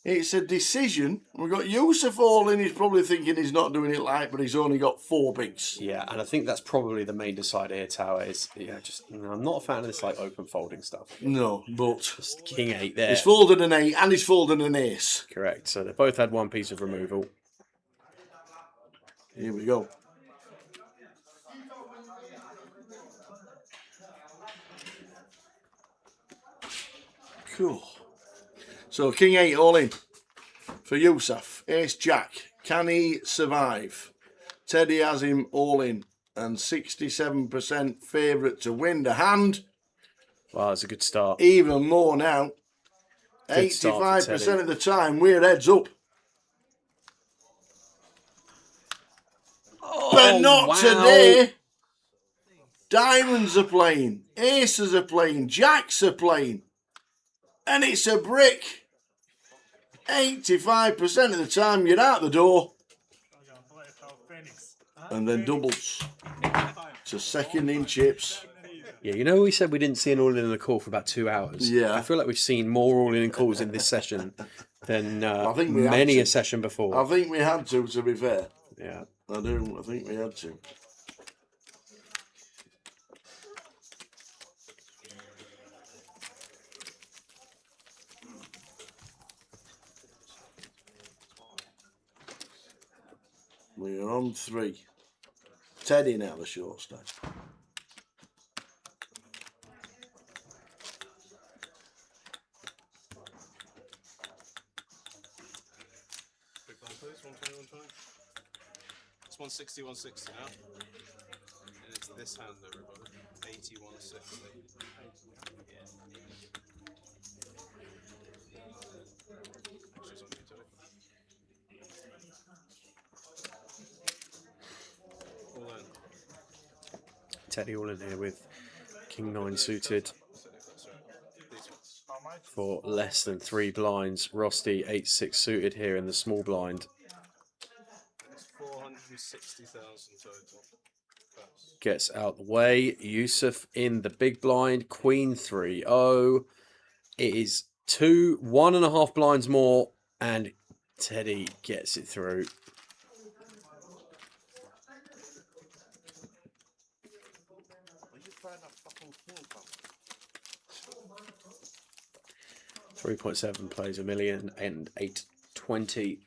It's a decision. We've got Yusuf all in. He's probably thinking he's not doing it right, but he's only got 4 bigs. Yeah, and I think that's probably the main decider here, Tower, is, I'm not a fan of this, open folding stuff. No, but... Just King 8 there. He's folded an 8 and he's folded an ace. Correct, so they both had one piece of removal. Here we go. Cool. So King 8 all in for Yusuf. Ace Jack. Can he survive? Teddy has him all in. and 67% favourite to win the hand. Wow, that's a good start. Even more now. Good start for 85% Teddy. of the time, we're heads up. But not wow. today. Diamonds are playing. Aces are playing. Jacks are playing. And it's a brick. 85% of the time, you're out the door. And then doubles to second in chips. Yeah, you know, we said we didn't see an all-in and a call for about 2 hours. Yeah. I feel like we've seen more all-in and calls in this session than I think we many had a to. session before. I think we had to be fair. Yeah. I do. I think we had to. We are on 3. Teddy now the short stack. Big blind, please. 120, 120. It's 160, 160 now. And it's this hand, everybody. 80, 160. Yeah. She's on you, Teddy. All in. Teddy all in here with King 9 suited for less than 3 blinds. Rusty 8-6 suited here in the small blind. It's 460,000 total. Pass. Gets out the way. Yusuf in the big blind. Queen 3-0. It is 1.5 blinds more, and Teddy gets it through. $3.7 plays $1 million and 820.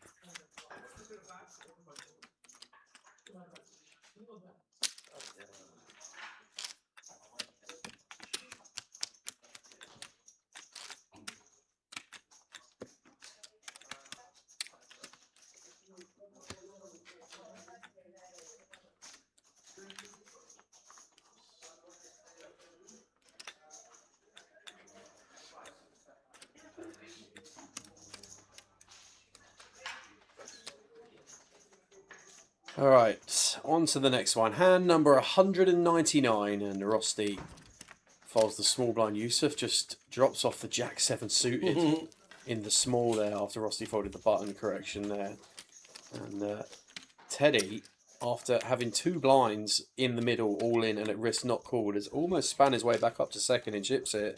All right, on to the next one. Hand number 199, and Rusty folds the small blind. Yusuf just drops off the Jack 7 suited in the small there after Rusty folded the button correction there. And Teddy, after having 2 blinds in the middle, all in and at risk not called, has almost span his way back up to second in chips here.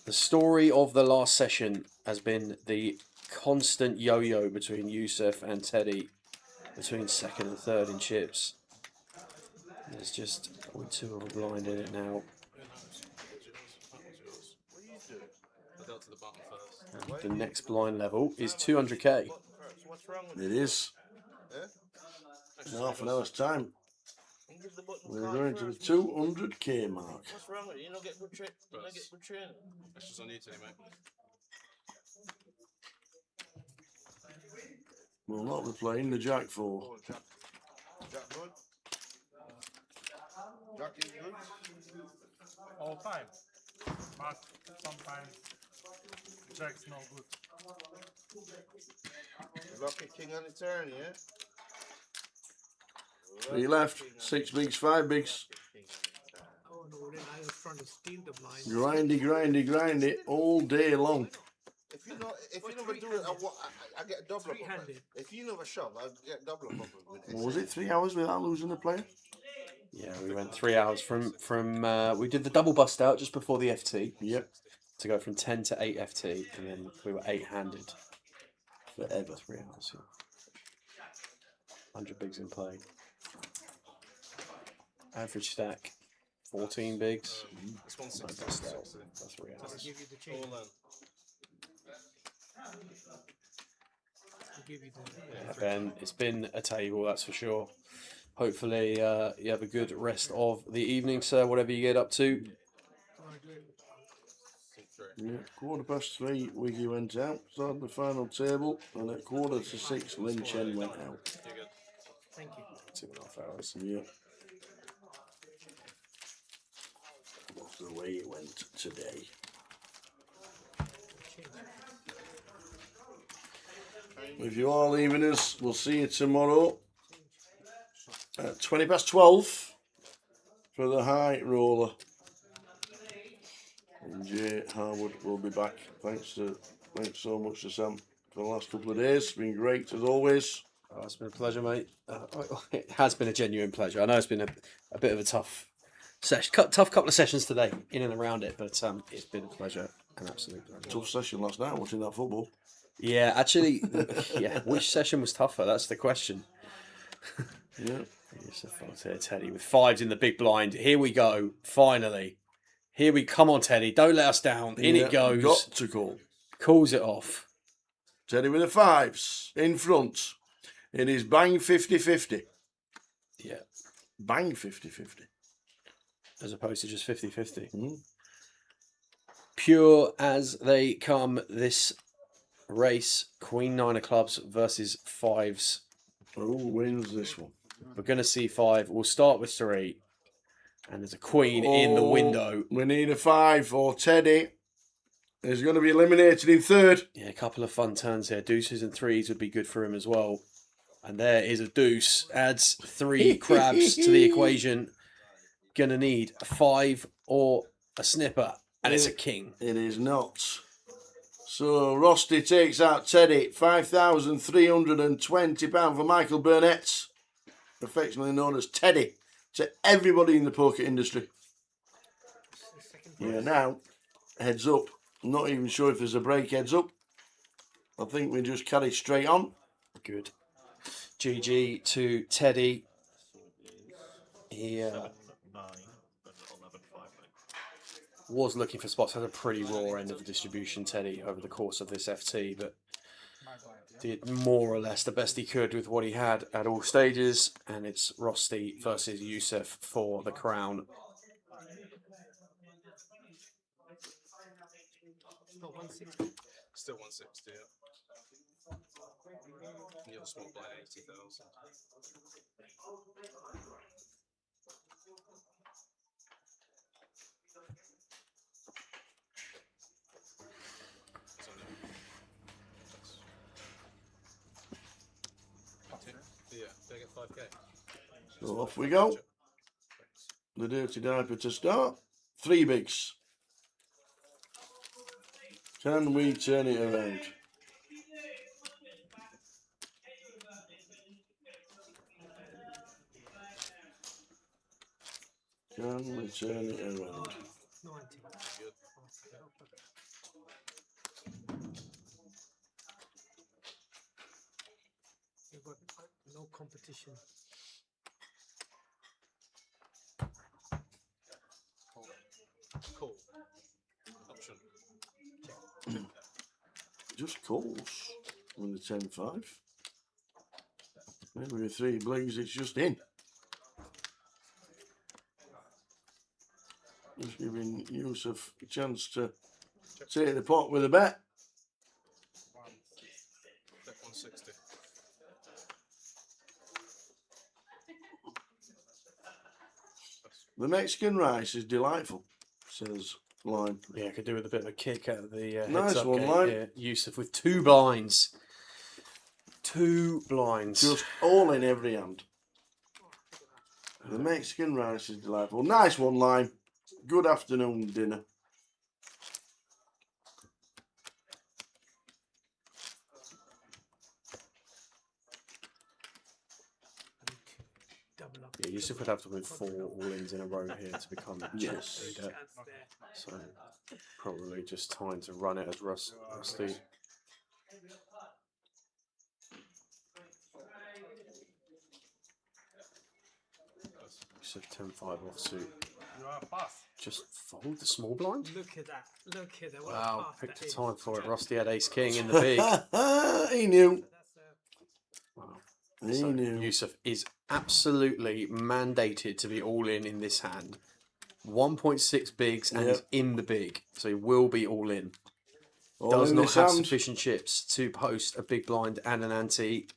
The story of the last session has been the constant yo-yo between Yusuf and Teddy. Between second and third in chips. There's just 0.2 of a blind in it now. And the next blind level is 200k. It is. In half an hour's time. We're going to the 200k mark. What's wrong with you? You don't get good training. That's just on you, Teddy, mate. We'll not be playing the Jack 4. Jack good? Jack is good? All time. But sometimes Jack's no good. Lucky king on the turn, yeah? 3 left. 6 bigs, 5 bigs. Oh no, then I was trying to steal the blind. Grindy, grindy, grindy all day long. If you never do it, I get a double up. If you never shove, I get double up. What was it? 3 hours without losing a player? Yeah, we went 3 hours from we did the double bust out just before the FT. Yep. To go from 10 to 8 FT, and then we were 8-handed forever. 3 hours. Yeah. 100 bigs in play. Average stack 14 bigs. It's 160. Bust out for 3 hours. I'll give you the change. All in. I'll give you the. Yeah, Ben, it's been a table, that's for sure. Hopefully, you have a good rest of the evening, sir. Whatever you get up to. Yeah, 3:15, Wiggy went out, started the final table, and at 5:45, Lin Chen went out. Thank you. 2.5 hours. Yeah. the way it went today. If you are leaving us, we'll see you tomorrow at 12:20 for the high roller. And Jay Harwood will be back. Thanks so much to Sam for the last couple of days. It's been great as always. Oh, it's been a pleasure, mate. It has been a genuine pleasure. I know it's been a bit of a tough couple of sessions today, in and around it, but it's been a pleasure, an absolute pleasure. Tough session last night watching that football. Yeah, actually, yeah. Which session was tougher? That's the question. Yeah. Teddy with fives in the big blind. Here we go. Finally. Come on, Teddy. Don't let us down. In it goes. Got to call. Calls it off. Teddy with the fives in front. It is bang 50-50. Yeah. Bang 50-50. As opposed to just 50-50. Mm-hmm. Pure as they come, this race. Queen 9 of clubs versus fives. Who wins this one? We're going to see 5. We'll start with 3. And there's a queen in the window. We need a 5 or Teddy is going to be eliminated in third. Yeah, a couple of fun turns here. Deuces and 3s would be good for him as well. And there is a deuce. Adds 3 crabs to the equation. Going to need a 5 or a snipper. And it's a king. It is not. So Rusty takes out Teddy. £5,320 for Michael Burnett, affectionately known as Teddy to everybody in the poker industry. Yeah, now, heads up. I'm not even sure if there's a break heads up. I think we just carry straight on. Good. GG to Teddy. He was looking for spots. Had a pretty raw end of the distribution, Teddy, over the course of this FT, but did more or less the best he could with what he had at all stages. And it's Rusty versus Yusuf for the crown. Still 160. Still 160, yeah. You're small blind 80,000. Yeah, they get 5k. So off we go. The dirty diaper to start. 3 bigs. Can we turn it around? Can we turn it around? 90. You've got no competition. Cool. Option. Just calls with the 10-5. Maybe with 3 blues, it's just in. Just giving Yusuf a chance to take the pot with a bet. Bet 160. The Mexican rice is delightful, says Lime. Yeah, could do with a bit of a kick out of the Nice heads up one, game Lime. here. Yusuf with 2 blinds. 2 blinds. Just all in every hand. The Mexican rice is delightful. Nice one, Lime. Good afternoon dinner. Yeah, Yusuf would have to win 4 all-ins in a row here to become Yes. leader. So probably just time to run it as Rusty. Yusuf 10-5 offsuit. Just fold the small blind. Look at that. Look at that. What a Wow, pass picked that a is. time for it. Rusty had ace king in the big. He knew. Wow. He So knew. Yusuf is absolutely mandated to be all in this hand. 1.6 bigs and he's in the big, so he will be all in. All Does in not this have hand. sufficient chips to post a big blind and an ante.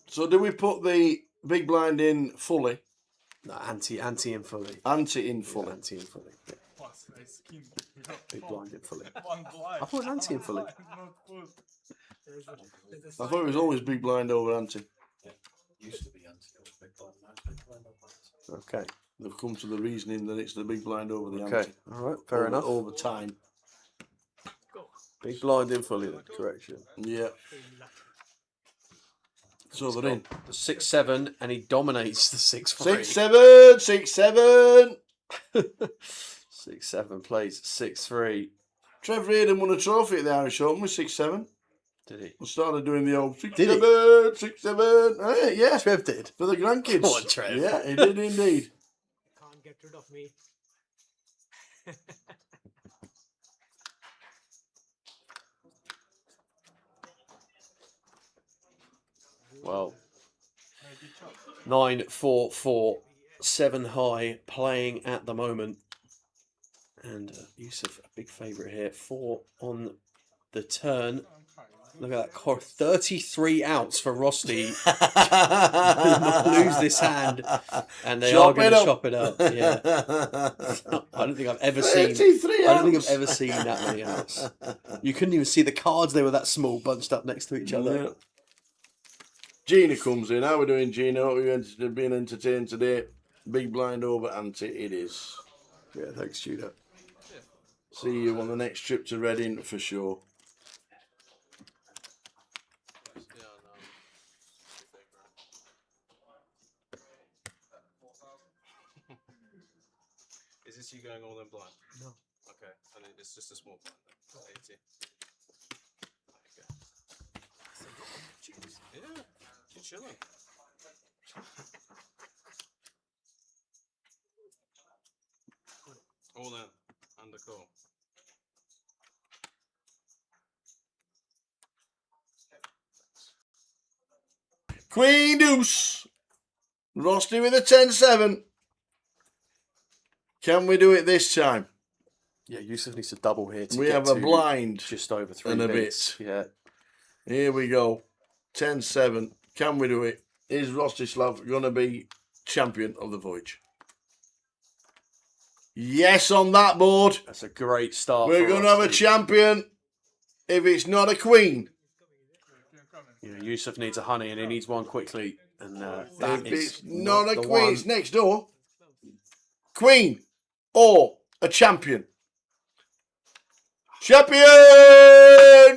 So do we put the big blind in fully? No, anti in fully. Anti in fully. Anti in fully. Yeah. Big blind in fully. One blind. I thought it was anti in fully. Not full. I thought it was always big blind over anti. Used to be Okay. They've come to the reasoning that it's the big blind over the Okay. anti. All right. Fair enough. Over time. Big blind in fully. Then. Correction. Yeah. So they're in. The 6-7, and he dominates the 6-3. 6-7, 6-7. 6-7 plays 6-3. Trev Reardon won a trophy at the Irish Open with 6-7. Did he? We started doing the old 6-7, Did he? 6-7. Yeah. Trev did. For the grandkids. Come on, Trev. Yeah, he did indeed. Can't get rid of me. Well, 9-4-4, 7 high playing at the moment. And Yusuf, a big favourite here. 4 on the turn. Look at that. 33 outs for Rosti. Lose this hand. And they are going to chop it up. Yeah. I don't think I've ever seen. I don't think I've ever seen that many outs. You couldn't even see the cards. They were that small, bunched up next to each other. Yeah. Gina comes in. How are we doing, Gina? Hope you've been entertained today. Big blind over anti. It is. Yeah, thanks, Gina. See you on the next trip to Reading for sure. Is this you going all in blind? No. Okay, and it's just a small blind. 80. Yeah, you're chilling. All in, under call. Queen Deuce. Rosti with a 10-7. Can we do it this time? Yeah, Yusuf needs to double here. To We get have a to blind. Just over 3 And a beats. bit. Yeah. Here we go. 10-7. Can we do it? Is Rostislav going to be champion of the voyage? Yes, on that board. That's a great start. We're going to have a champion. If it's not a queen. Yeah, Yusuf needs a honey and he needs one quickly. And that If is it's not a the queen, one. it's next door. Queen or a champion. Champion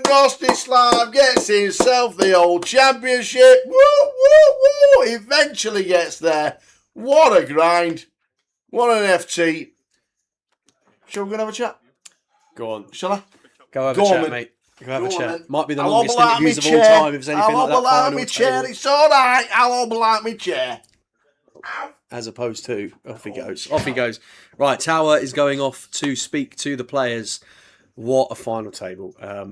Rostislav gets himself the old championship. Woo, woo, woo. Eventually gets there. What a grind. What an FT. Shall we go and have a chat? Go on. Shall I? Go have Go a on, chat, then. mate. Go have a Go on, chat. then. Might be the I'll longest hobble out interviews my of all chair. time if there's anything I'll like that hobble out final my chair. table. It's all right. I'll hobble out my chair. As opposed to, off he goes. Off he goes. Right, Tower is going off to speak to the players. What a final table. I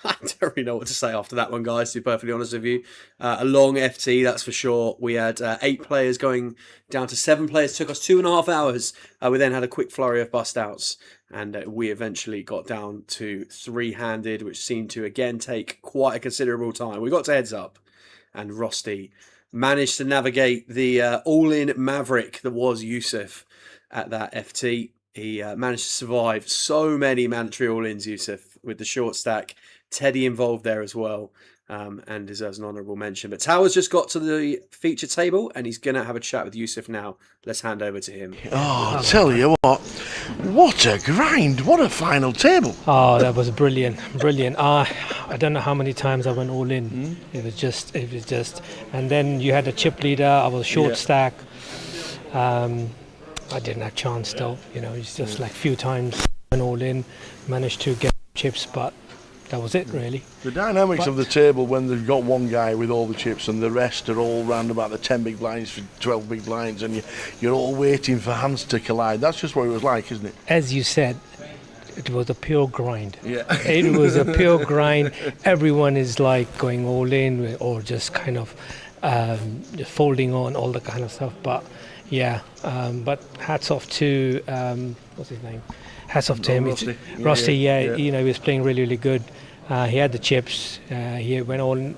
don't really know what to say after that one, guys, to be perfectly honest with you. A long FT, that's for sure. We had 8 players going down to 7 players. Took us 2.5 hours. We then had a quick flurry of bust outs. And we eventually got down to 3-handed, which seemed to, again, take quite a considerable time. We got to heads up. And Rosti managed to navigate the all-in maverick that was Yusuf at that FT. He managed to survive so many mandatory all-ins, Yusuf, with the short stack. Teddy involved there as well, and deserves an honourable mention. But Tower's just got to the feature table, and he's going to have a chat with Yusuf now. Let's hand over to him. Oh, I'll tell you what a grind. What a final table. Oh, that was brilliant, brilliant. I don't know how many times I went all in. It was just, and then you had a chip leader. I was short stack. I didn't have chance though. You know, it's just like few times went all in, managed to get chips, but that was it really. The dynamics of the table when they've got one guy with all the chips and the rest are all round about the 10 big blinds for 12 big blinds, and you're all waiting for hands to collide. That's just what it was like, isn't it? As you said, it was a pure grind. Yeah. It was a pure grind. Everyone is like going all in or just kind of just folding on all the kind of stuff. But yeah, but hats off to what's his name? Hats off to him. Rosti. Rosti, Yeah. you know, he was playing really, really good. He had the chips. He went on.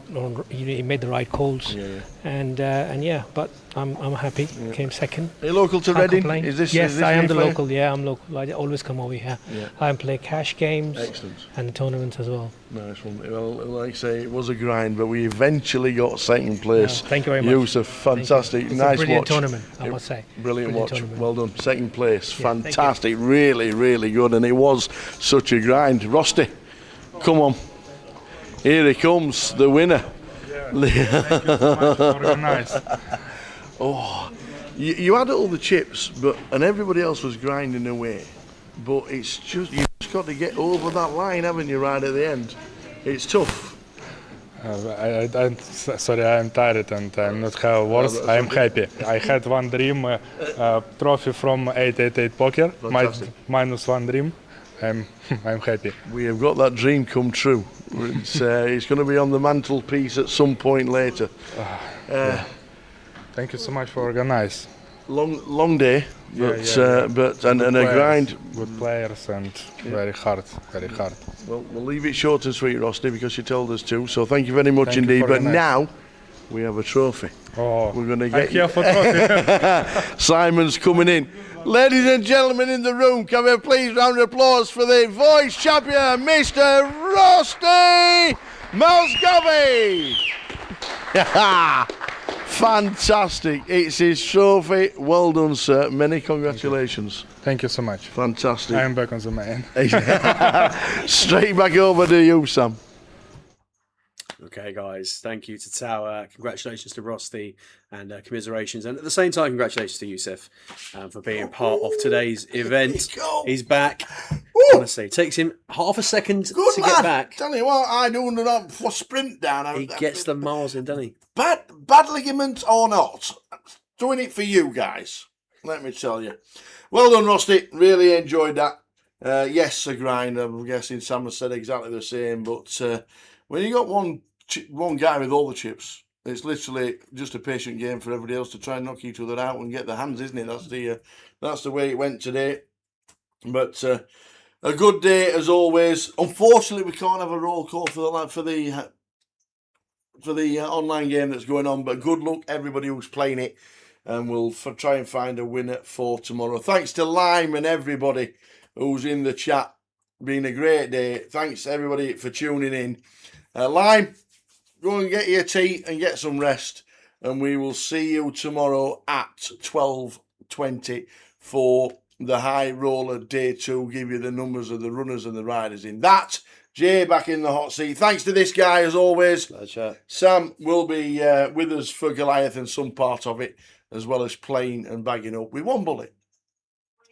He made the right calls. And yeah, but I'm happy. Came second. Are you local to Can't Reading? complain. Is Yes, I am the player? local. Yeah, I'm local. I always come over here. I play cash games. Excellent. And tournaments as well. Nice one. Well, like I say, it was a grind, but we eventually got second place. Thank you very much. Yusuf, fantastic. It's Nice a brilliant watch. tournament, I must say. Brilliant watch. Tournament. Well done. Second place. Yeah, Fantastic. Really, really good. And it was such a grind. Rusty, come on. Here he comes, the winner. Thank you so much for organize. Oh, you had all the chips, and everybody else was grinding away. But it's just, you've just got to get over that line, haven't you, right at the end? It's tough. Sorry, I'm tired and I'm not have words. I'm happy. I had one dream, trophy from 888 poker. Minus one dream. I'm happy. We have got that dream come true. It's going to be on the mantelpiece at some point later. Thank you so much for organize. Long day, but and a grind. Good players and very hard. Well, we'll leave it short and sweet, Rusty, because you told us to. So thank you very much indeed. But now we have a trophy. Oh, we're going to get you for trophy. Simon's coming in. Ladies and gentlemen in the room, can we please round of applause for the voice champion, Mr. Rusty Muscovy. Fantastic. It's his trophy. Well done, sir. Many congratulations. Thank you so much. Fantastic. I am back on the main. Straight back over to you, Sam. Okay, guys, thank you to Tower. Congratulations to Rusty and commiserations. And at the same time, congratulations to Yusuf for being part of today's event. He's back. Honestly, it takes him half a second to get back. Tell you what, I do for sprint down. He gets the miles in, doesn't he? Bad ligament or not, doing it for you guys. Let me tell you. Well done, Rusty. Really enjoyed that. Yes, a grind. I'm guessing Sam has said exactly the same. But when you got one guy with all the chips, it's literally just a patient game for everybody else to try and knock each other out and get the hands, isn't it? That's the way it went today. But a good day as always. Unfortunately, we can't have a roll call for the online game that's going on. But good luck everybody who's playing it, and we'll try and find a winner for tomorrow. Thanks to Lime and everybody who's in the chat. Been a great day. Thanks everybody for tuning in. Lime, go and get your tea and get some rest, and we will see you tomorrow at 12:20 for the High Roller Day 2. Give you the numbers of the runners and the riders in that. Jay back in the hot seat. Thanks to this guy as always. Pleasure. Sam will be with us for Goliath and some part of it, as well as playing and bagging up with one bullet.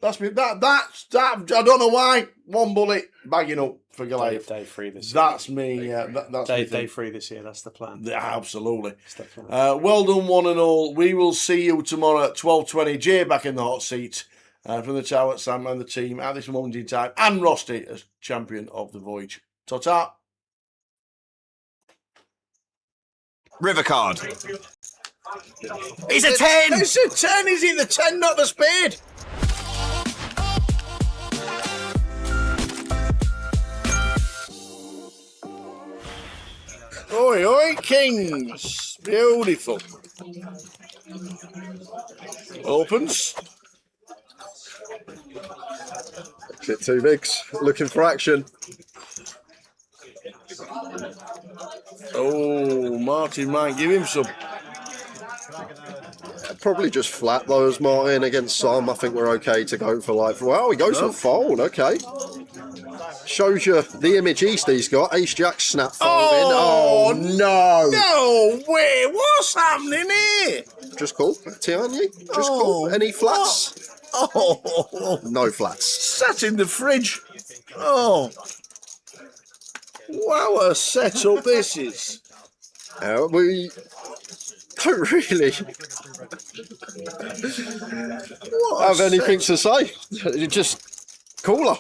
That's me. That I don't know why. One bullet bagging up for Goliath. Day 3 this year. That's me. That's day 3 this year. That's the plan. Yeah, absolutely. Well done, one and all. We will see you tomorrow at 12:20. Jay back in the hot seat from the Tower, Sam and the team at this moment in time, and Rusty as champion of the voyage. Ta-ta. River card. It's a 10. It's a 10. Is it the 10, not the spade? Oi, oi, kings. Beautiful. Opens. Bit too bigs. Looking for action. Oh, Martin might give him some. Probably just flat though as Martin against Sam. I think we're okay to go for well, he goes for fold, okay. Shows you the image East he's got. Ace Jack snap folding. Oh no! No way! What's happening here? Just call, Tiani. Just call. Any flats? Oh, no flats. Sat in the fridge. Oh, wow! A setup this is. We don't really have anything to say. Just cooler.